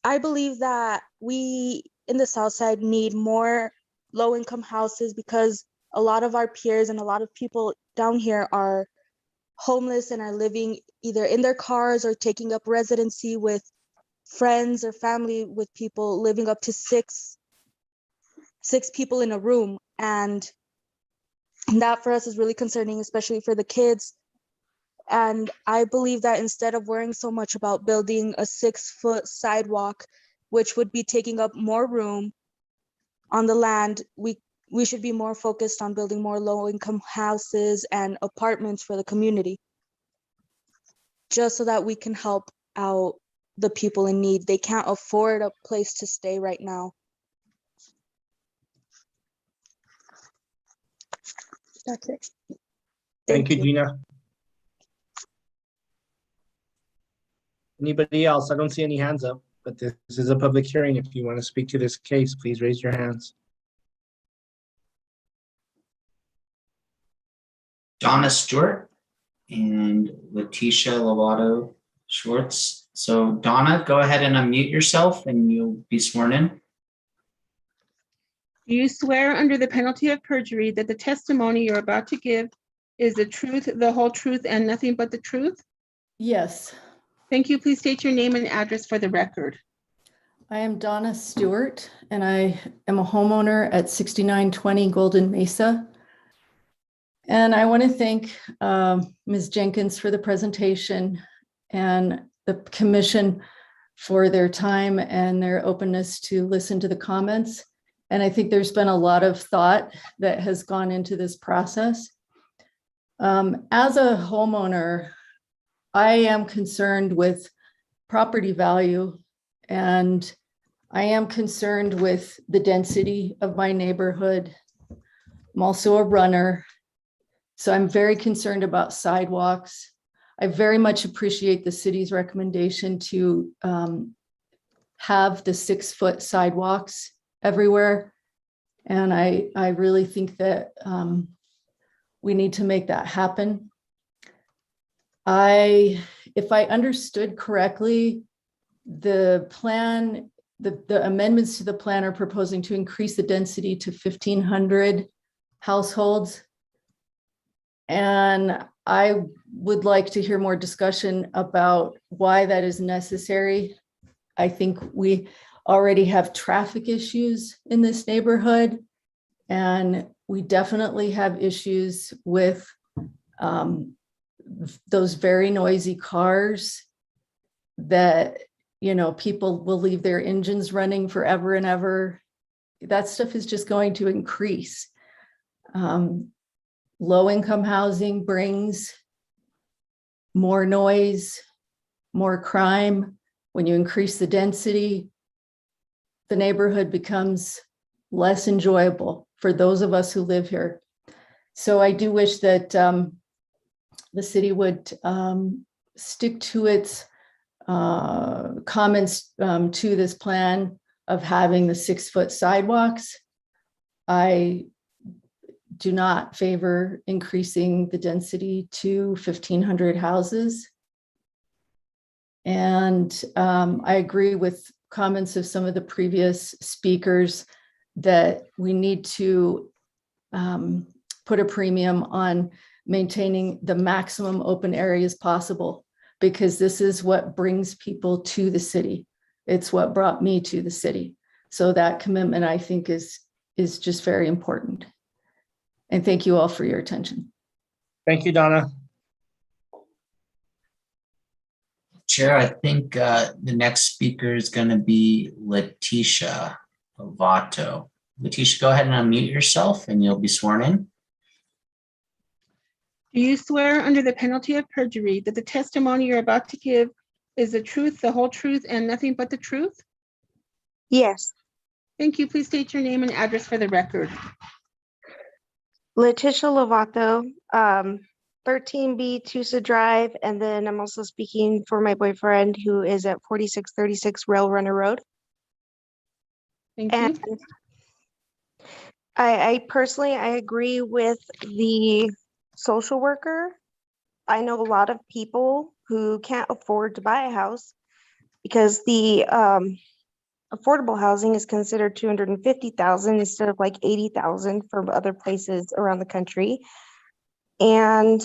Speaker 13: I believe that we in the South Side need more low-income houses because a lot of our peers and a lot of people down here are homeless and are living either in their cars or taking up residency with friends or family, with people living up to six people in a room. And that for us is really concerning, especially for the kids. And I believe that instead of worrying so much about building a 6-foot sidewalk, which would be taking up more room on the land, we should be more focused on building more low-income houses and apartments for the community, just so that we can help out the people in need. They can't afford a place to stay right now. That's it.
Speaker 12: Thank you, Gina. Anybody else? I don't see any hands up, but this is a public hearing. If you want to speak to this case, please raise your hands.
Speaker 1: Donna Stewart and Letitia Lovato Schwartz. So Donna, go ahead and unmute yourself and you'll be sworn in.
Speaker 3: Do you swear under the penalty of perjury that the testimony you're about to give is the truth, the whole truth, and nothing but the truth?
Speaker 8: Yes,
Speaker 3: Thank you. Please state your name and address for the record.
Speaker 8: I am Donna Stewart, and I am a homeowner at 6920 Golden Mesa. And I want to thank Ms. Jenkins for the presentation and the commission for their time and their openness to listen to the comments. And I think there's been a lot of thought that has gone into this process. As a homeowner, I am concerned with property value, and I am concerned with the density of my neighborhood. I'm also a runner, so I'm very concerned about sidewalks. I very much appreciate the city's recommendation to have the 6-foot sidewalks everywhere. And I really think that we need to make that happen. If I understood correctly, the plan, the amendments to the plan are proposing to increase the density to 1,500 households. And I would like to hear more discussion about why that is necessary. I think we already have traffic issues in this neighborhood, and we definitely have issues with those very noisy cars that, you know, people will leave their engines running forever and ever. That stuff is just going to increase. Low-income housing brings more noise, more crime. When you increase the density, the neighborhood becomes less enjoyable for those of us who live here. So I do wish that the city would stick to its comments to this plan of having the 6-foot sidewalks. I do not favor increasing the density to 1,500 houses. And I agree with comments of some of the previous speakers that we need to put a premium on maintaining the maximum open areas possible, because this is what brings people to the city. It's what brought me to the city. So that commitment, I think, is just very important. And thank you all for your attention.
Speaker 12: Thank you, Donna.
Speaker 1: Chair, I think the next speaker is going to be Letitia Lovato. Letitia, go ahead and unmute yourself and you'll be sworn in.
Speaker 3: Do you swear under the penalty of perjury that the testimony you're about to give is the truth, the whole truth, and nothing but the truth?
Speaker 13: Yes.
Speaker 3: Thank you. Please state your name and address for the record.
Speaker 13: Letitia Lovato, 13B Tusa Drive, and then I'm also speaking for my boyfriend who is at 4636 Rail Runner Road.
Speaker 3: Thank you.
Speaker 13: I personally, I agree with the social worker. I know a lot of people who can't afford to buy a house because the affordable housing is considered 250,000 instead of like 80,000 from other places around the country. And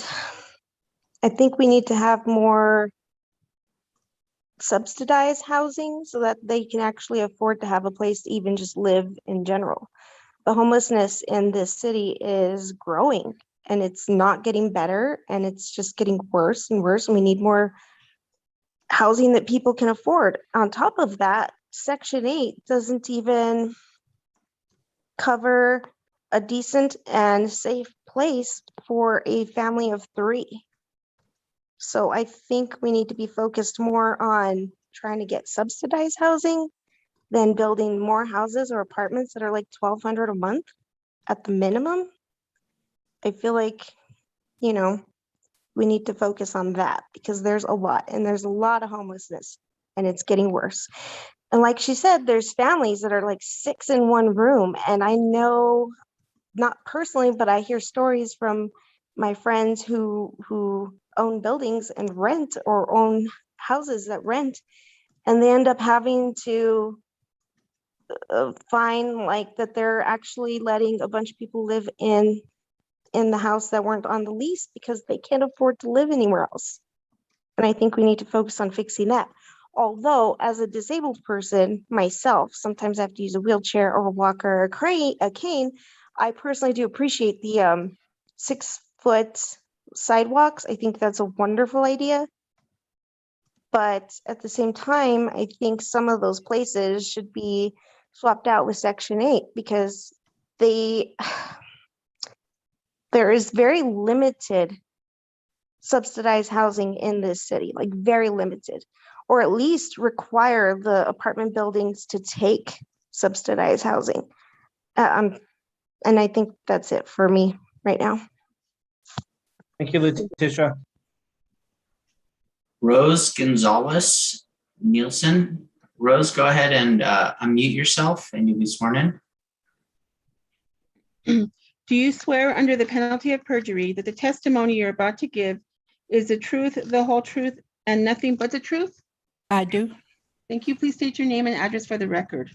Speaker 13: I think we need to have more subsidized housing so that they can actually afford to have a place to even just live in general. The homelessness in this city is growing and it's not getting better, and it's just getting worse and worse. And we need more housing that people can afford. On top of that, Section 8 doesn't even cover a decent and safe place for a family of 3. So I think we need to be focused more on trying to get subsidized housing than building more houses or apartments that are like $1,200 a month at the minimum. I feel like, you know, we need to focus on that because there's a lot of homelessness and it's getting worse. And like she said, there's families that are like 6 in one room. And I know, not personally, but I hear stories from my friends who own buildings and rent or own houses that rent, and they end up having to find like that they're actually letting a bunch of people live in the house that weren't on the lease because they can't afford to live anywhere else. And I think we need to focus on fixing that. Although as a disabled person myself, sometimes I have to use a wheelchair or a walker or a cane, I personally do appreciate the 6-foot sidewalks. I think that's a wonderful idea. But at the same time, I think some of those places should be swapped out with Section 8 because there is very limited subsidized housing in this city, like very limited, or at least require the apartment buildings to take subsidized housing. And I think that's it for me right now.
Speaker 12: Thank you, Letitia.
Speaker 1: Rose Gonzalez Nielsen. Rose, go ahead and unmute yourself and you'll be sworn in.
Speaker 3: Do you swear under the penalty of perjury that the testimony you're about to give is the truth, the whole truth, and nothing but the truth?
Speaker 5: I do.
Speaker 3: Thank you. Please state your name and address for the record.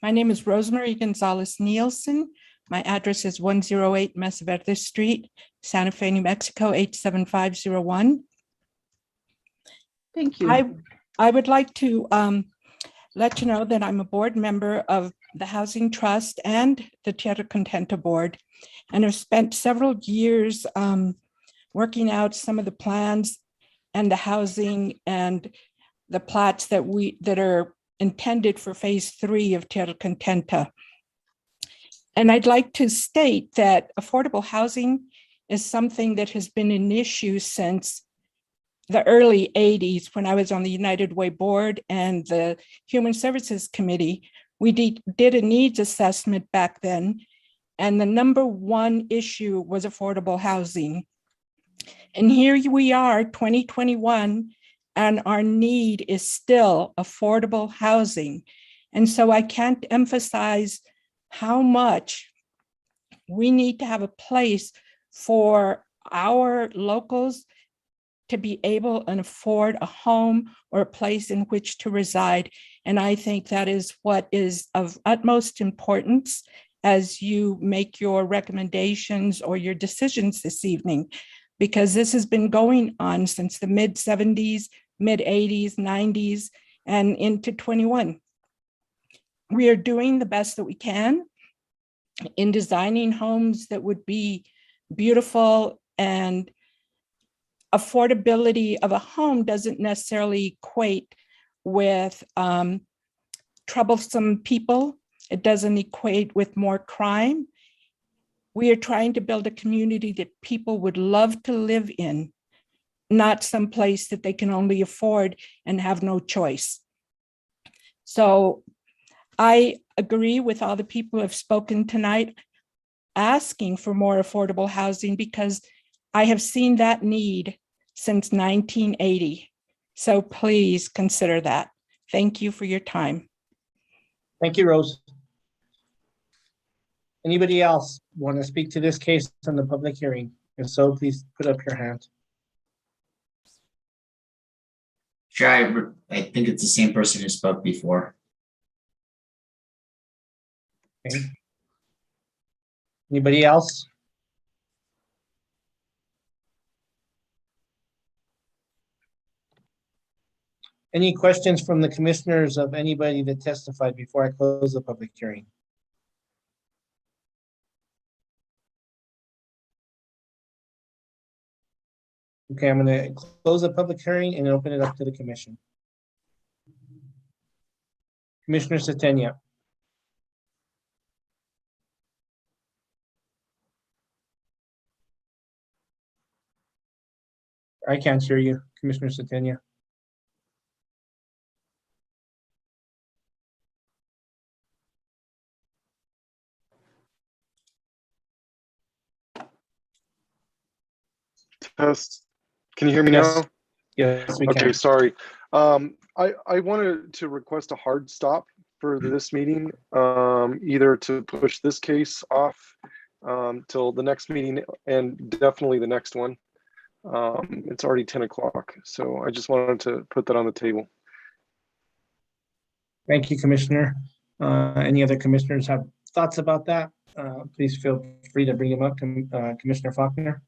Speaker 5: My name is Rosemary Gonzalez Nielsen. My address is 108 Mesa Verde Street, Santa Fe, New Mexico, 87501.
Speaker 3: Thank you.
Speaker 5: I would like to let you know that I'm a board member of the Housing Trust and the Tierra Contenta Board, and have spent several years working out some of the plans and the housing and the plats that are intended for phase 3 of Tierra Contenta. And I'd like to state that affordable housing is something that has been an issue since the early 80s when I was on the United Way board and the Human Services Committee. We did a needs assessment back then, and the number one issue was affordable housing. And here we are, 2021, and our need is still affordable housing. And so I can't emphasize how much we need to have a place for our locals to be able and afford a home or a place in which to reside. And I think that is what is of utmost importance as you make your recommendations or your decisions this evening, because this has been going on since the mid-70s, mid-80s, 90s, and into 21. We are doing the best that we can in designing homes that would be beautiful, and affordability of a home doesn't necessarily equate with troublesome people. It doesn't equate with more crime. We are trying to build a community that people would love to live in, not some place that they can only afford and have no choice. So I agree with all the people who have spoken tonight asking for more affordable housing, because I have seen that need since 1980. So please consider that. Thank you for your time.
Speaker 12: Thank you, Rose. Anybody else want to speak to this case in the public hearing? If so, please put up your hand.
Speaker 1: Sure, I think it's the same person who spoke before.
Speaker 12: Okay. Anybody else? Any questions from the commissioners of anybody that testified before I close the public hearing? Okay, I'm going to close the public hearing and open it up to the commission. Commissioner Satenia. I can't hear you, Commissioner Satenia.
Speaker 9: Test. Can you hear me
Speaker 12: Yes.
Speaker 9: now?
Speaker 12: Yes, we
Speaker 9: Okay,
Speaker 12: can.
Speaker 9: sorry. I wanted to request a hard stop for this meeting, either to push this case off till the next meeting and definitely the next one. It's already 10 o'clock, so I just wanted to put that on the table.
Speaker 12: Thank you, Commissioner. Any other commissioners have thoughts about that? Please feel free to bring them up, Commissioner Faulkner.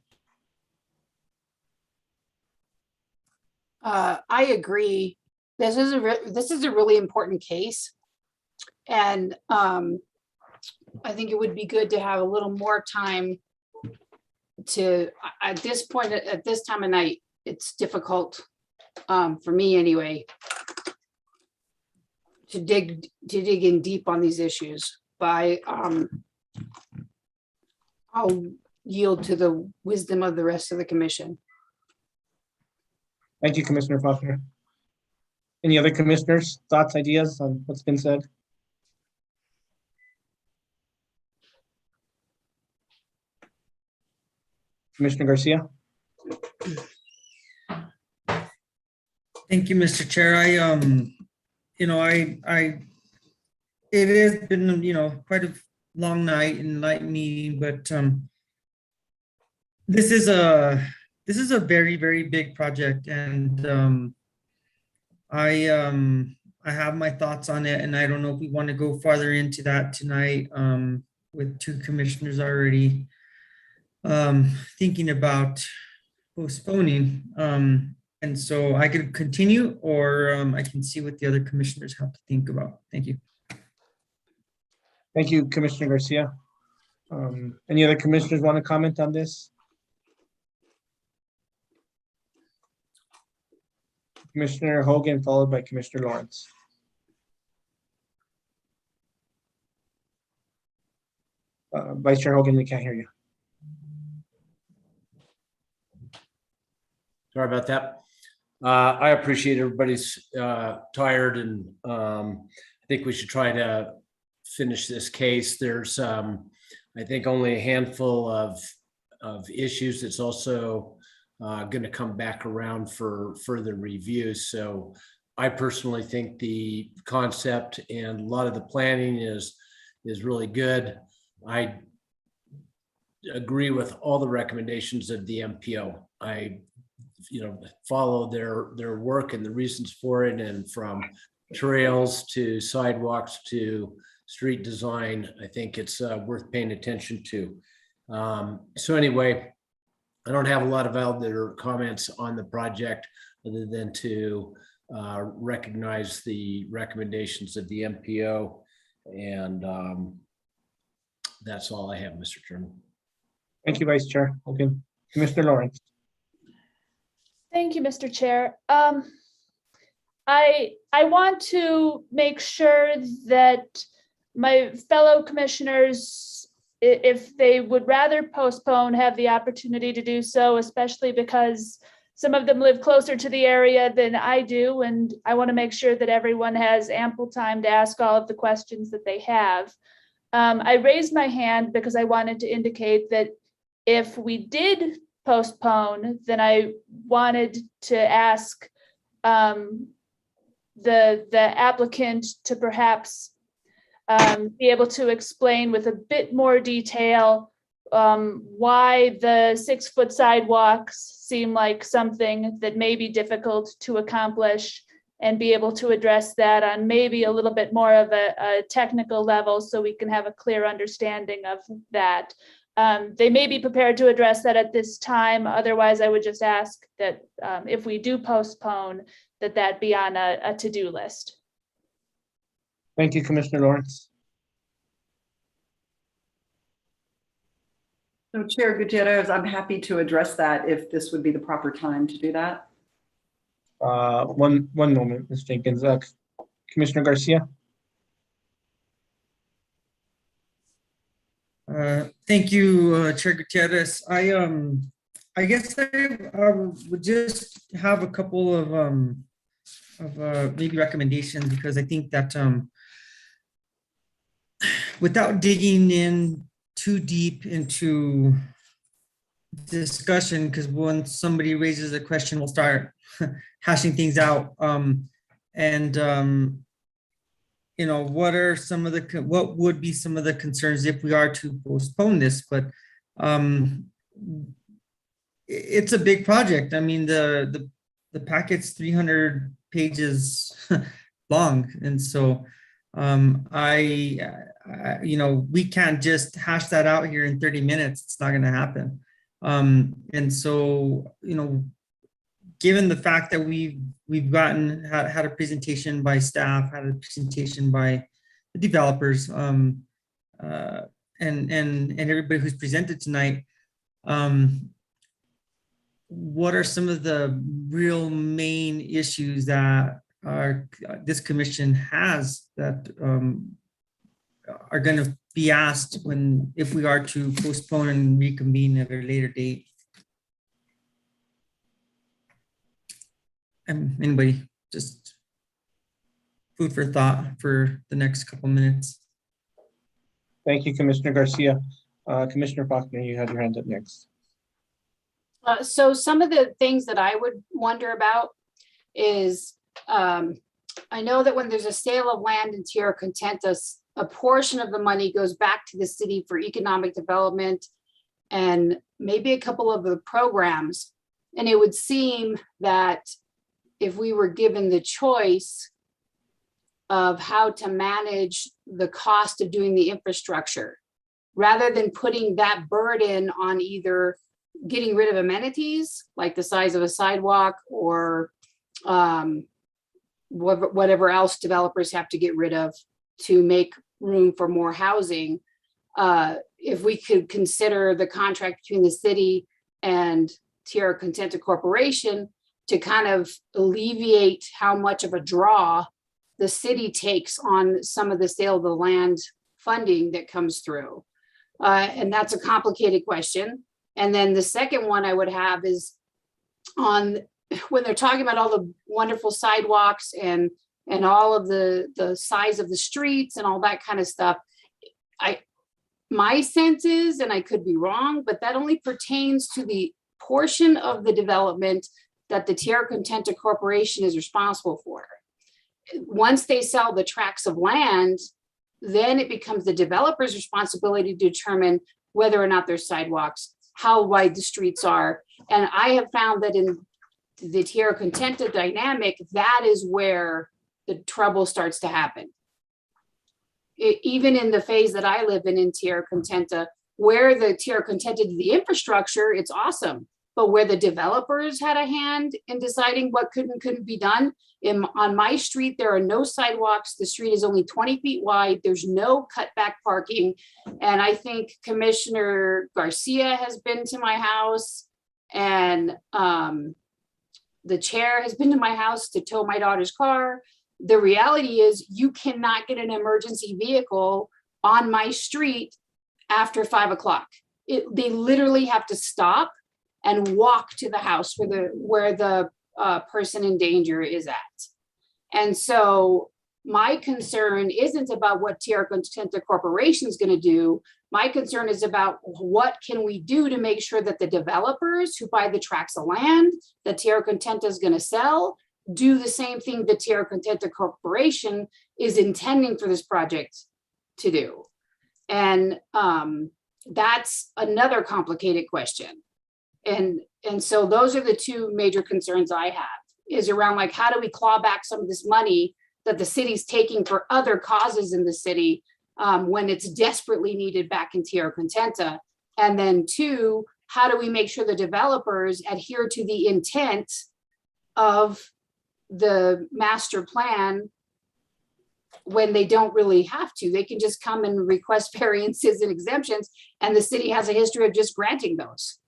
Speaker 4: I agree. This is a really important case. And I think it would be good to have a little more time to, at this point, at this time of night, it's difficult for me anyway, to dig in deep on these issues. But I'll yield to the wisdom of the rest of the commission.
Speaker 12: Thank you, Commissioner Faulkner. Any other commissioners, thoughts, ideas on what's been said? Commissioner Garcia.
Speaker 7: Thank you, Mr. Chair. It has been, quite a long night and light meeting, but this is a very, very big project, and I have my thoughts on it, and I don't know if we want to go farther into that tonight with two commissioners already thinking about postponing. And so I could continue, or I can see what the other commissioners have to think about. Thank you.
Speaker 12: Thank you, Commissioner Garcia. Any other commissioners want to comment on this? Commissioner Hogan, followed by Commissioner Lawrence. Vice Chair Hogan, we can't hear you.
Speaker 2: Sorry about that. I appreciate everybody's tired, and I think we should try to finish this case. There's, I think, only a handful of issues. It's also going to come back around for further review. So I personally think the concept and a lot of the planning is really good. I agree with all the recommendations of the MPO. I follow their work and the reasons for it, and from trails to sidewalks to street design, I think it's worth paying attention to. So anyway, I don't have a lot of other comments on the project other than to recognize the recommendations of the MPO, and that's all I have, Mr. Chairman.
Speaker 12: Thank you, Vice Chair. Okay, Commissioner Lawrence.
Speaker 15: Thank you, Mr. Chair. I want to make sure that my fellow commissioners, if they would rather postpone, have the opportunity to do so, especially because some of them live closer to the area than I do, and I want to make sure that everyone has ample time to ask all of the questions that they have. I raised my hand because I wanted to indicate that if we did postpone, then I wanted to ask the applicant to perhaps be able to explain with a bit more detail why the 6-foot sidewalks seem like something that may be difficult to accomplish, and be able to address that on maybe a little bit more of a technical level so we can have a clear understanding of that. They may be prepared to address that at this time. Otherwise, I would just ask that if we do postpone, that be on a to-do list.
Speaker 12: Thank you, Commissioner Lawrence.
Speaker 18: So Chair Gutierrez, I'm happy to address that if this would be the proper time to do that.
Speaker 12: One moment, Ms. Jenkins. Commissioner Garcia.
Speaker 7: Thank you, Chair Gutierrez. I guess I would just have a couple of maybe recommendations, because I think that without digging in too deep into discussion, because once somebody raises a question, we'll start hashing things out. You know, what would be some of the concerns if we are to postpone this? But it's a big project. I mean, the packet's 300 pages long, and so you know, we can't just hash that out here in 30 minutes. It's not going to happen. And so, you know, given the fact that we've had a presentation by staff, had a presentation by the developers, and everybody who's presented tonight, what are some of the real main issues that this commission has that are going to be asked if we are to postpone and reconvene at a later date? Anybody, just food for thought for the next couple minutes.
Speaker 12: Thank you, Commissioner Garcia. Commissioner Faulkner, you had your hand up next.
Speaker 4: So some of the things that I would wonder about is, I know that when there's a sale of land in Tierra Contenta, a portion of the money goes back to the city for economic development and maybe a couple of the programs. And it would seem that if we were given the choice of how to manage the cost of doing the infrastructure, rather than putting that burden on either getting rid of amenities like the size of a sidewalk or whatever else developers have to get rid of to make room for more housing, if we could consider the contract between the city and Tierra Contenta Corporation to kind of alleviate how much of a draw the city takes on some of the sale of the land funding that comes through. And that's a complicated question. And then the second one I would have is on when they're talking about all the wonderful sidewalks and all of the size of the streets and all that kind of stuff. My sense is, and I could be wrong, but that only pertains to the portion of the development that the Tierra Contenta Corporation is responsible for. Once they sell the tracts of land, then it becomes the developer's responsibility to determine whether or not there's sidewalks, how wide the streets are. And I have found that in the Tierra Contenta dynamic, that is where the trouble starts to happen. Even in the phase that I live in Tierra Contenta, where the Tierra Contenta did the infrastructure, it's awesome. But where the developers had a hand in deciding what could and couldn't be done, on my street, there are no sidewalks. The street is only 20 feet wide. There's no cutback parking. And I think Commissioner Garcia has been to my house, and the chair has been to my house to tow my daughter's car. The reality is you cannot get an emergency vehicle on my street after 5 o'clock. They literally have to stop and walk to the house where the person in danger is at. And so my concern isn't about what Tierra Contenta Corporation is going to do. My concern is about what can we do to make sure that the developers who buy the tracts of land that Tierra Contenta is going to sell do the same thing that Tierra Contenta Corporation is intending for this project to do. And that's another complicated question. And so those are the two major concerns I have. is around like, how do we claw back some of this money that the city's taking for other causes in the city when it's desperately needed back in Tierra Contenta? And then two, how do we make sure the developers adhere to the intent of the master plan when they don't really have to? They can just come and request variances and exemptions, and the city has a history of just granting those.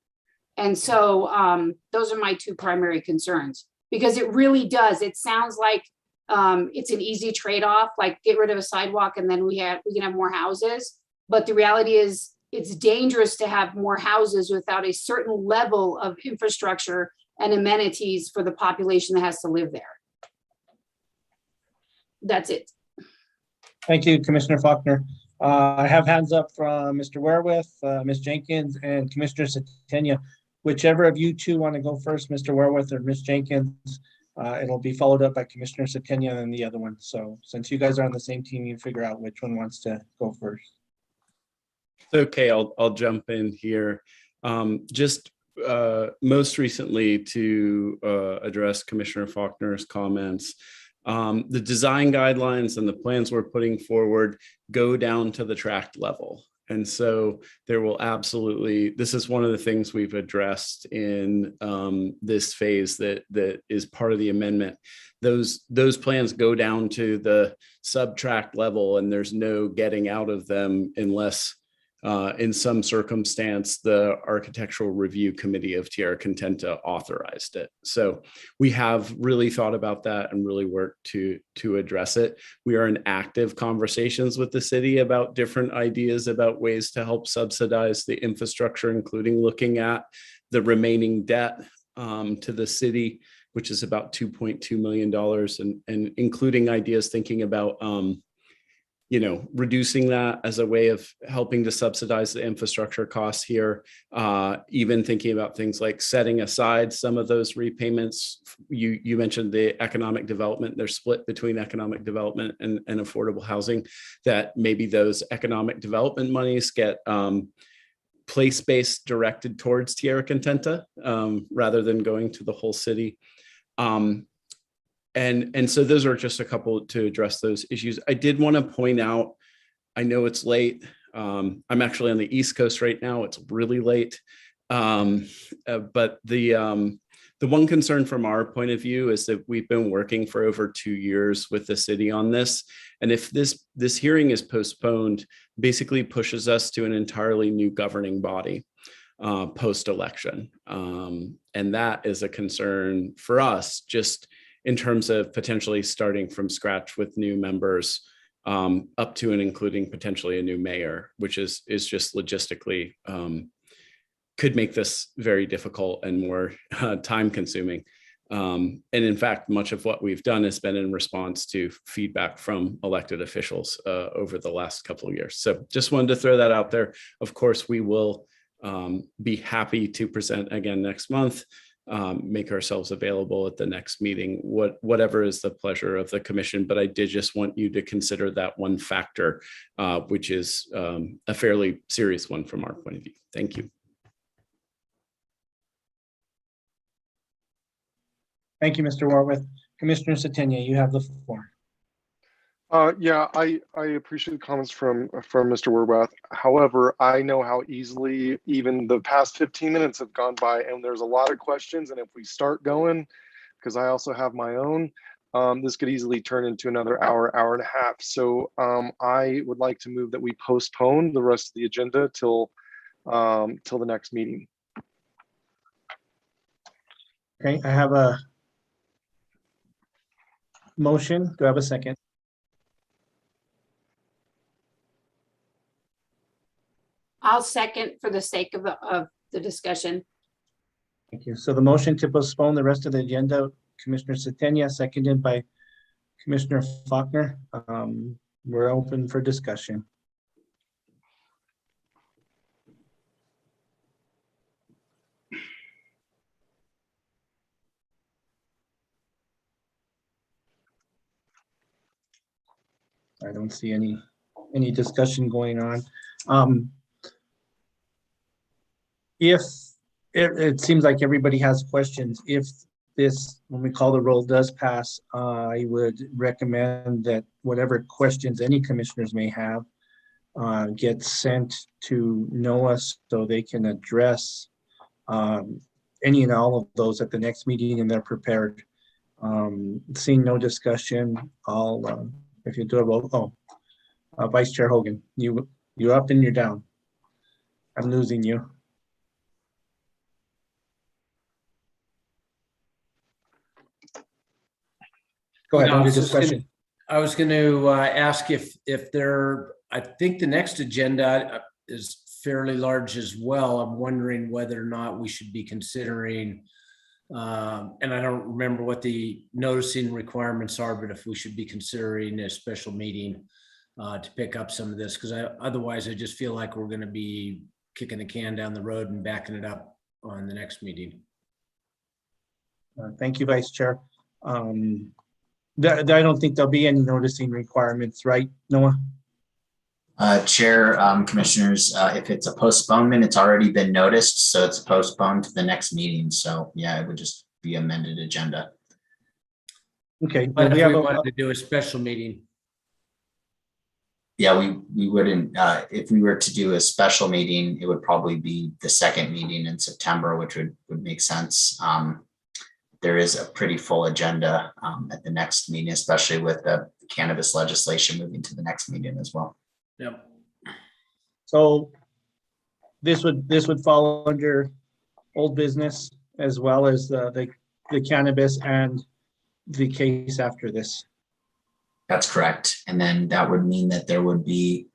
Speaker 4: And so those are my two primary concerns, because it really does. It sounds like it's an easy trade-off, like get rid of a sidewalk and then we can have more houses. But the reality is it's dangerous to have more houses without a certain level of infrastructure and amenities for the population that has to live there. That's it.
Speaker 12: Thank you, Commissioner Faulkner. I have hands up from Mr. Werewith, Ms. Jenkins, and Commissioner Setenia. Whichever of you two want to go first, Mr. Werewith or Ms. Jenkins, it'll be followed up by Commissioner Setenia and then the other one. So since you guys are on the same team, you figure out which one wants to go first.
Speaker 19: Okay, I'll jump in here. Just most recently to address Commissioner Faulkner's comments, the design guidelines and the plans we're putting forward go down to the tract level. And so there will absolutely, this is one of the things we've addressed in this phase that is part of the amendment. Those plans go down to the subtract level, and there's no getting out of them unless in some circumstance, the Architectural Review Committee of Tierra Contenta authorized it. So we have really thought about that and really worked to address it. We are in active conversations with the city about different ideas about ways to help subsidize the infrastructure, including looking at the remaining debt to the city, which is about $2.2 million, and including ideas thinking about reducing that as a way of helping to subsidize the infrastructure costs here, even thinking about things like setting aside some of those repayments. You mentioned the economic development. They're split between economic development and affordable housing, that maybe those economic development monies get place-based directed towards Tierra Contenta rather than going to the whole city. And so those are just a couple to address those issues. I did want to point out, I know it's late. I'm actually on the East Coast right now. It's really late. But the one concern from our point of view is that we've been working for over 2 years with the city on this. And if this hearing is postponed, basically pushes us to an entirely new governing body post-election. And that is a concern for us, just in terms of potentially starting from scratch with new members up to and including potentially a new mayor, which is just logistically could make this very difficult and more time consuming. And in fact, much of what we've done has been in response to feedback from elected officials over the last couple of years. So just wanted to throw that out there. Of course, we will be happy to present again next month. Make ourselves available at the next meeting, whatever is the pleasure of the commission. But I did just want you to consider that one factor, which is a fairly serious one from our point of view. Thank you.
Speaker 12: Thank you, Mr. Warwith. Commissioner Setenia, you have the floor.
Speaker 9: Yeah, I appreciate the comments from Mr. Werwath. However, I know how easily even the past 15 minutes have gone by, and there's a lot of questions. And if we start going, because I also have my own, this could easily turn into another hour and a half. So I would like to move that we postpone the rest of the agenda till the next meeting.
Speaker 12: Okay, I have a motion. Do I have a second?
Speaker 4: I'll second for the sake of the discussion.
Speaker 12: Thank you. So the motion to postpone the rest of the agenda, Commissioner Setenia, seconded by Commissioner Faulkner. We're open for discussion. I don't see any discussion going on. If it seems like everybody has questions, if this, when we call the roll, does pass, I would recommend that whatever questions any commissioners may have get sent to NOAA so they can address any and all of those at the next meeting and they're prepared. Seeing no discussion, I'll, if you do a roll, Vice Chair Hogan, you up and you're down. I'm losing you. Go ahead, under discussion.
Speaker 2: I was going to ask if there, I think the next agenda is fairly large as well. I'm wondering whether or not we should be considering, and I don't remember what the noticing requirements are, but if we should be considering a special meeting to pick up some of this, because otherwise I just feel like we're going to be kicking the can down the road and backing it up on the next meeting.
Speaker 12: Thank you, Vice Chair. I don't think there'll be any noticing requirements, right, Noah?
Speaker 1: Chair, Commissioners, if it's a postponement, it's already been noticed, so it's postponed to the next meeting. So yeah, it would just be amended agenda.
Speaker 12: Okay.
Speaker 2: But if we wanted to do a special meeting.
Speaker 1: Yeah, we wouldn't, if we were to do a special meeting, it would probably be the second meeting in September, which would make sense. There is a pretty full agenda at the next meeting, especially with the cannabis legislation moving to the next meeting as well.
Speaker 2: Yep.
Speaker 12: So this would fall under old business as well as the cannabis and the case after this.
Speaker 1: That's correct. And then that would mean that there would be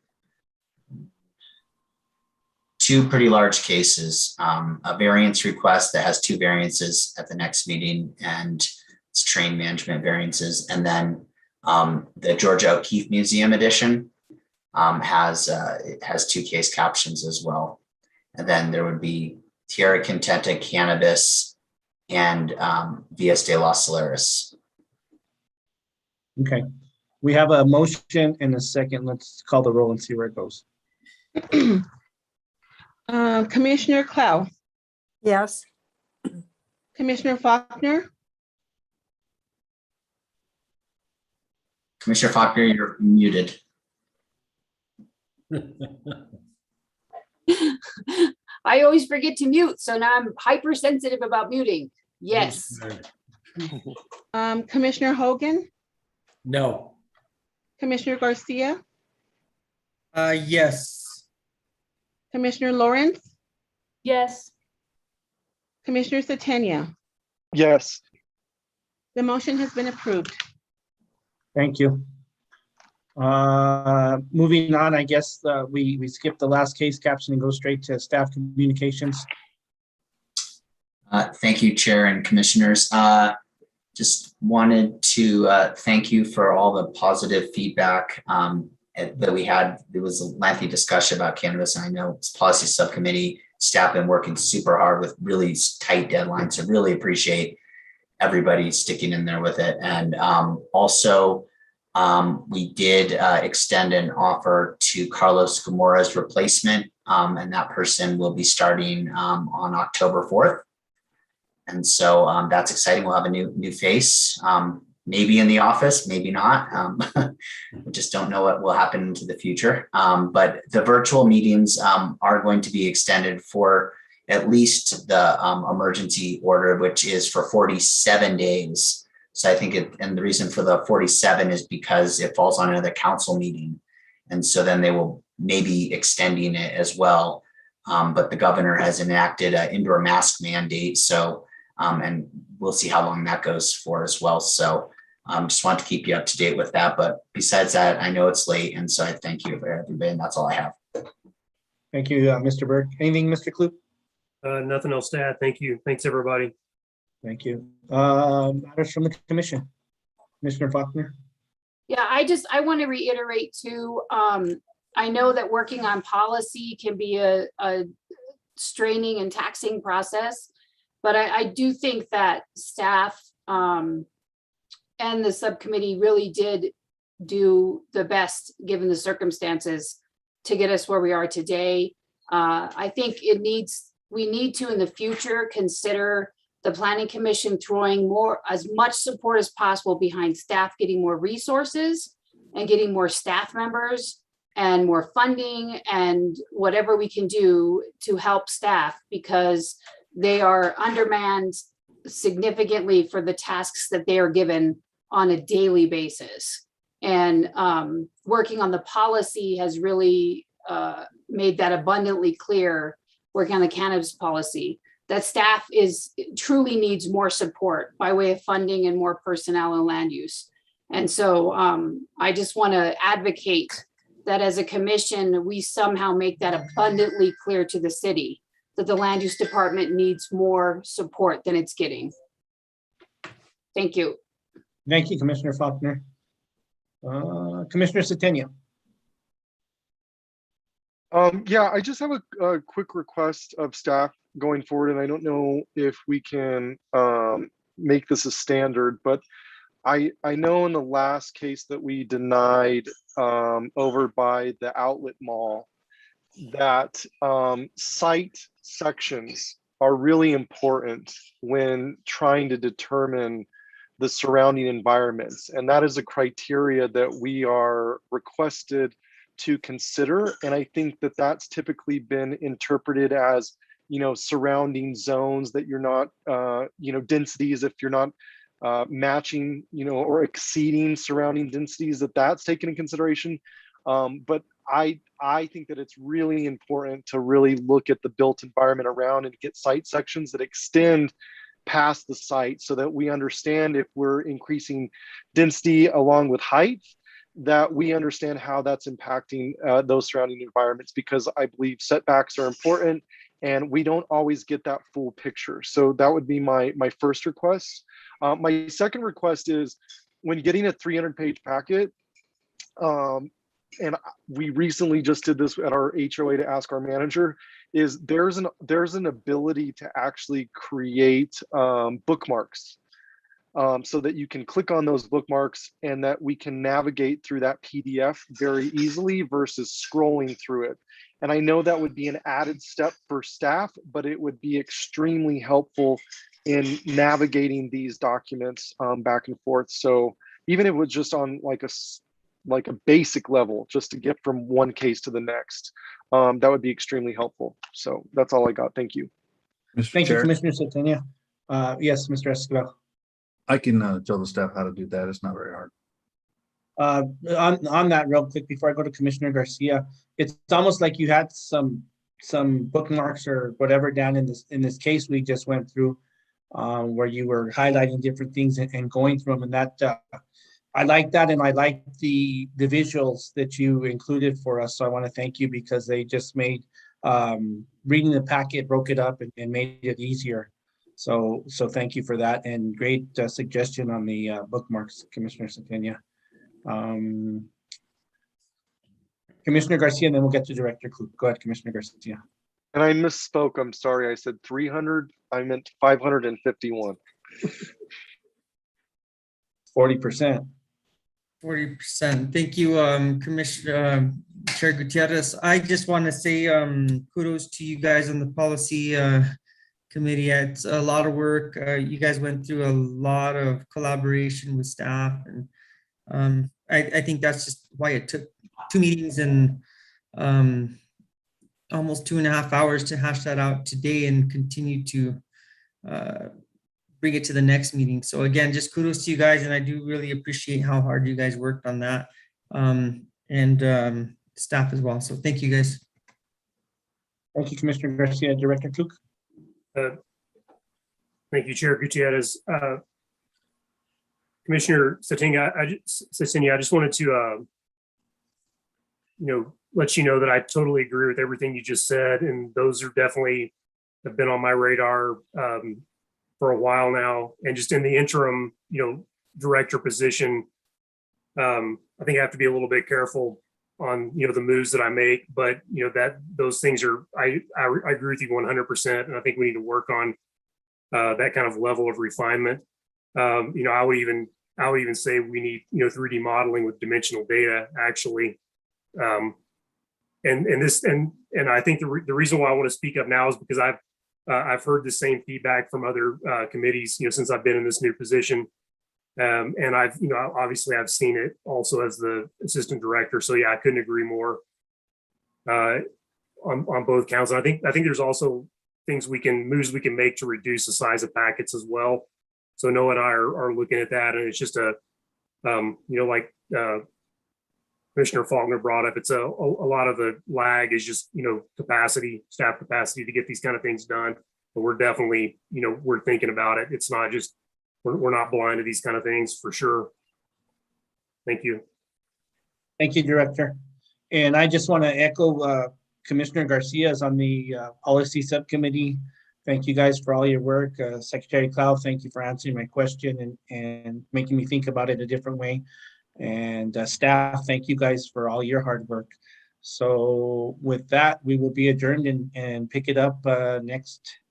Speaker 1: two pretty large cases, a variance request that has two variances at the next meeting and it's train management variances. And then the Georgia O'Keeffe Museum edition it has two case captions as well. And then there would be Tierra Contenta Cannabis and Villas de los Solares.
Speaker 12: Okay. We have a motion and a second. Let's call the roll and see where it goes.
Speaker 3: Commissioner Clow.
Speaker 20: Yes.
Speaker 3: Commissioner Faulkner.
Speaker 1: Commissioner Faulkner, you're muted.
Speaker 4: I always forget to mute, so now I'm hypersensitive about muting. Yes.
Speaker 3: Commissioner Hogan.
Speaker 2: No.
Speaker 3: Commissioner Garcia.
Speaker 7: Yes.
Speaker 3: Commissioner Lawrence.
Speaker 15: Yes.
Speaker 3: Commissioner Satania.
Speaker 9: Yes.
Speaker 3: The motion has been approved.
Speaker 12: Thank you. Moving on, I guess we skip the last case caption and go straight to staff communications.
Speaker 1: Thank you, Chair and Commissioners. Just wanted to thank you for all the positive feedback that we had. There was a lengthy discussion about cannabis, and I know it's policy subcommittee staff been working super hard with really tight deadlines. So really appreciate everybody sticking in there with it. And also, we did extend an offer to Carlos Gamora's replacement, and that person will be starting on October 4th. And so that's exciting. We'll have a new face, maybe in the office, maybe not. We just don't know what will happen into the future. But the virtual meetings are going to be extended for at least the emergency order, which is for 47 days. So I think and the reason for the 47 is because it falls on another council meeting. And so then they will maybe extending it as well. But the governor has enacted an indoor mask mandate. So, and we'll see how long that goes for as well. So just want to keep you up to date with that. But besides that, I know it's late. And so I thank you for everybody. And that's all I have.
Speaker 12: Thank you, Mr. Burke. Anything, Mr. Kloop?
Speaker 14: Nothing else to add. Thank you. Thanks, everybody.
Speaker 12: Thank you. Matters from the commission. Commissioner Faulkner.
Speaker 4: Yeah, I want to reiterate too, I know that working on policy can be a straining and taxing process, but I do think that staff and the subcommittee really did do the best given the circumstances to get us where we are today. I think we need to in the future consider the planning commission throwing as much support as possible behind staff getting more resources and getting more staff members and more funding and whatever we can do to help staff, because they are undermanned significantly for the tasks that they are given on a daily basis. And working on the policy has really made that abundantly clear, working on the cannabis policy, that staff truly needs more support by way of funding and more personnel and land use. And so I just want to advocate that as a commission, we somehow make that abundantly clear to the city that the land use department needs more support than it's getting. Thank you.
Speaker 12: Thank you, Commissioner Faulkner. Commissioner Satenia.
Speaker 9: Yeah, I just have a quick request of staff going forward, and I don't know if we can make this a standard, but I know in the last case that we denied over by the outlet mall, that site sections are really important when trying to determine the surrounding environments. And that is a criteria that we are requested to consider. And I think that that's typically been interpreted as, surrounding zones, that you're not, densities, if you're not matching, or exceeding surrounding densities, that's taken in consideration. But I think that it's really important to really look at the built environment around and get site sections that extend past the site, so that we understand if we're increasing density along with height, that we understand how that's impacting those surrounding environments, because I believe setbacks are important and we don't always get that full picture. So that would be my first request. My second request is, when getting a 300-page packet, and we recently just did this at our HOA to ask our manager, is there's an ability to actually create bookmarks, so that you can click on those bookmarks and that we can navigate through that PDF very easily versus scrolling through it. And I know that would be an added step for staff, but it would be extremely helpful in navigating these documents back and forth. So even if it was just on like a basic level, just to get from one case to the next, that would be extremely helpful. So that's all I got. Thank you.
Speaker 12: Thank you, Commissioner Satenia. Yes, Mr. Escobar.
Speaker 16: I can tell the staff how to do that. It's not very hard.
Speaker 12: On that real quick, before I go to Commissioner Garcia, it's almost like you had some bookmarks or whatever down in this case we just went through, where you were highlighting different things and going through them, and that I like that, and I like the visuals that you included for us. So I want to thank you, because they just made reading the packet, broke it up and made it easier. So thank you for that, and great suggestion on the bookmarks, Commissioner Satenia. Commissioner Garcia, and then we'll get to Director Klug. Go ahead, Commissioner Garcia.
Speaker 9: And I misspoke. I'm sorry. I said 300. I meant 551.
Speaker 12: 40%.
Speaker 7: 40%. Thank you, Commissioner Chair Gutierrez. I just want to say kudos to you guys on the policy committee. It's a lot of work. You guys went through a lot of collaboration with staff, and I think that's just why it took 2 meetings and almost 2.5 hours to hash that out today and continue to bring it to the next meeting. So again, just kudos to you guys, and I do really appreciate how hard you guys worked on that, and staff as well. So thank you guys.
Speaker 12: Thank you, Commissioner Garcia. Director Klug.
Speaker 14: Thank you, Chair Gutierrez. Commissioner Satenia, I just wanted to, let you know that I totally agree with everything you just said, and those are definitely have been on my radar for a while now. And just in the interim, director position, I think I have to be a little bit careful on the moves that I make, but that those things are I agree with you 100%, and I think we need to work on that kind of level of refinement. I would even say we need 3D modeling with dimensional data actually, and I think the reason why I want to speak up now is because I've I've heard the same feedback from other committees, since I've been in this new position. And I've, obviously I've seen it also as the assistant director. So yeah, I couldn't agree more on both counts. And I think there's also moves we can make to reduce the size of packets as well. So Noah and I are looking at that, and it's just like Commissioner Faulkner brought up, it's a lot of the lag is just, staff capacity to get these kind of things done. But we're definitely, we're thinking about it. It's not just, we're not blind to these kind of things for sure. Thank you.
Speaker 12: Thank you, Director. And I just want to echo Commissioner Garcia's on the policy subcommittee. Thank you guys for all your work. Secretary Cloud, thank you for answering my question and making me think about it a different way. And staff, thank you guys for all your hard work. So with that, we will be adjourned and pick it up next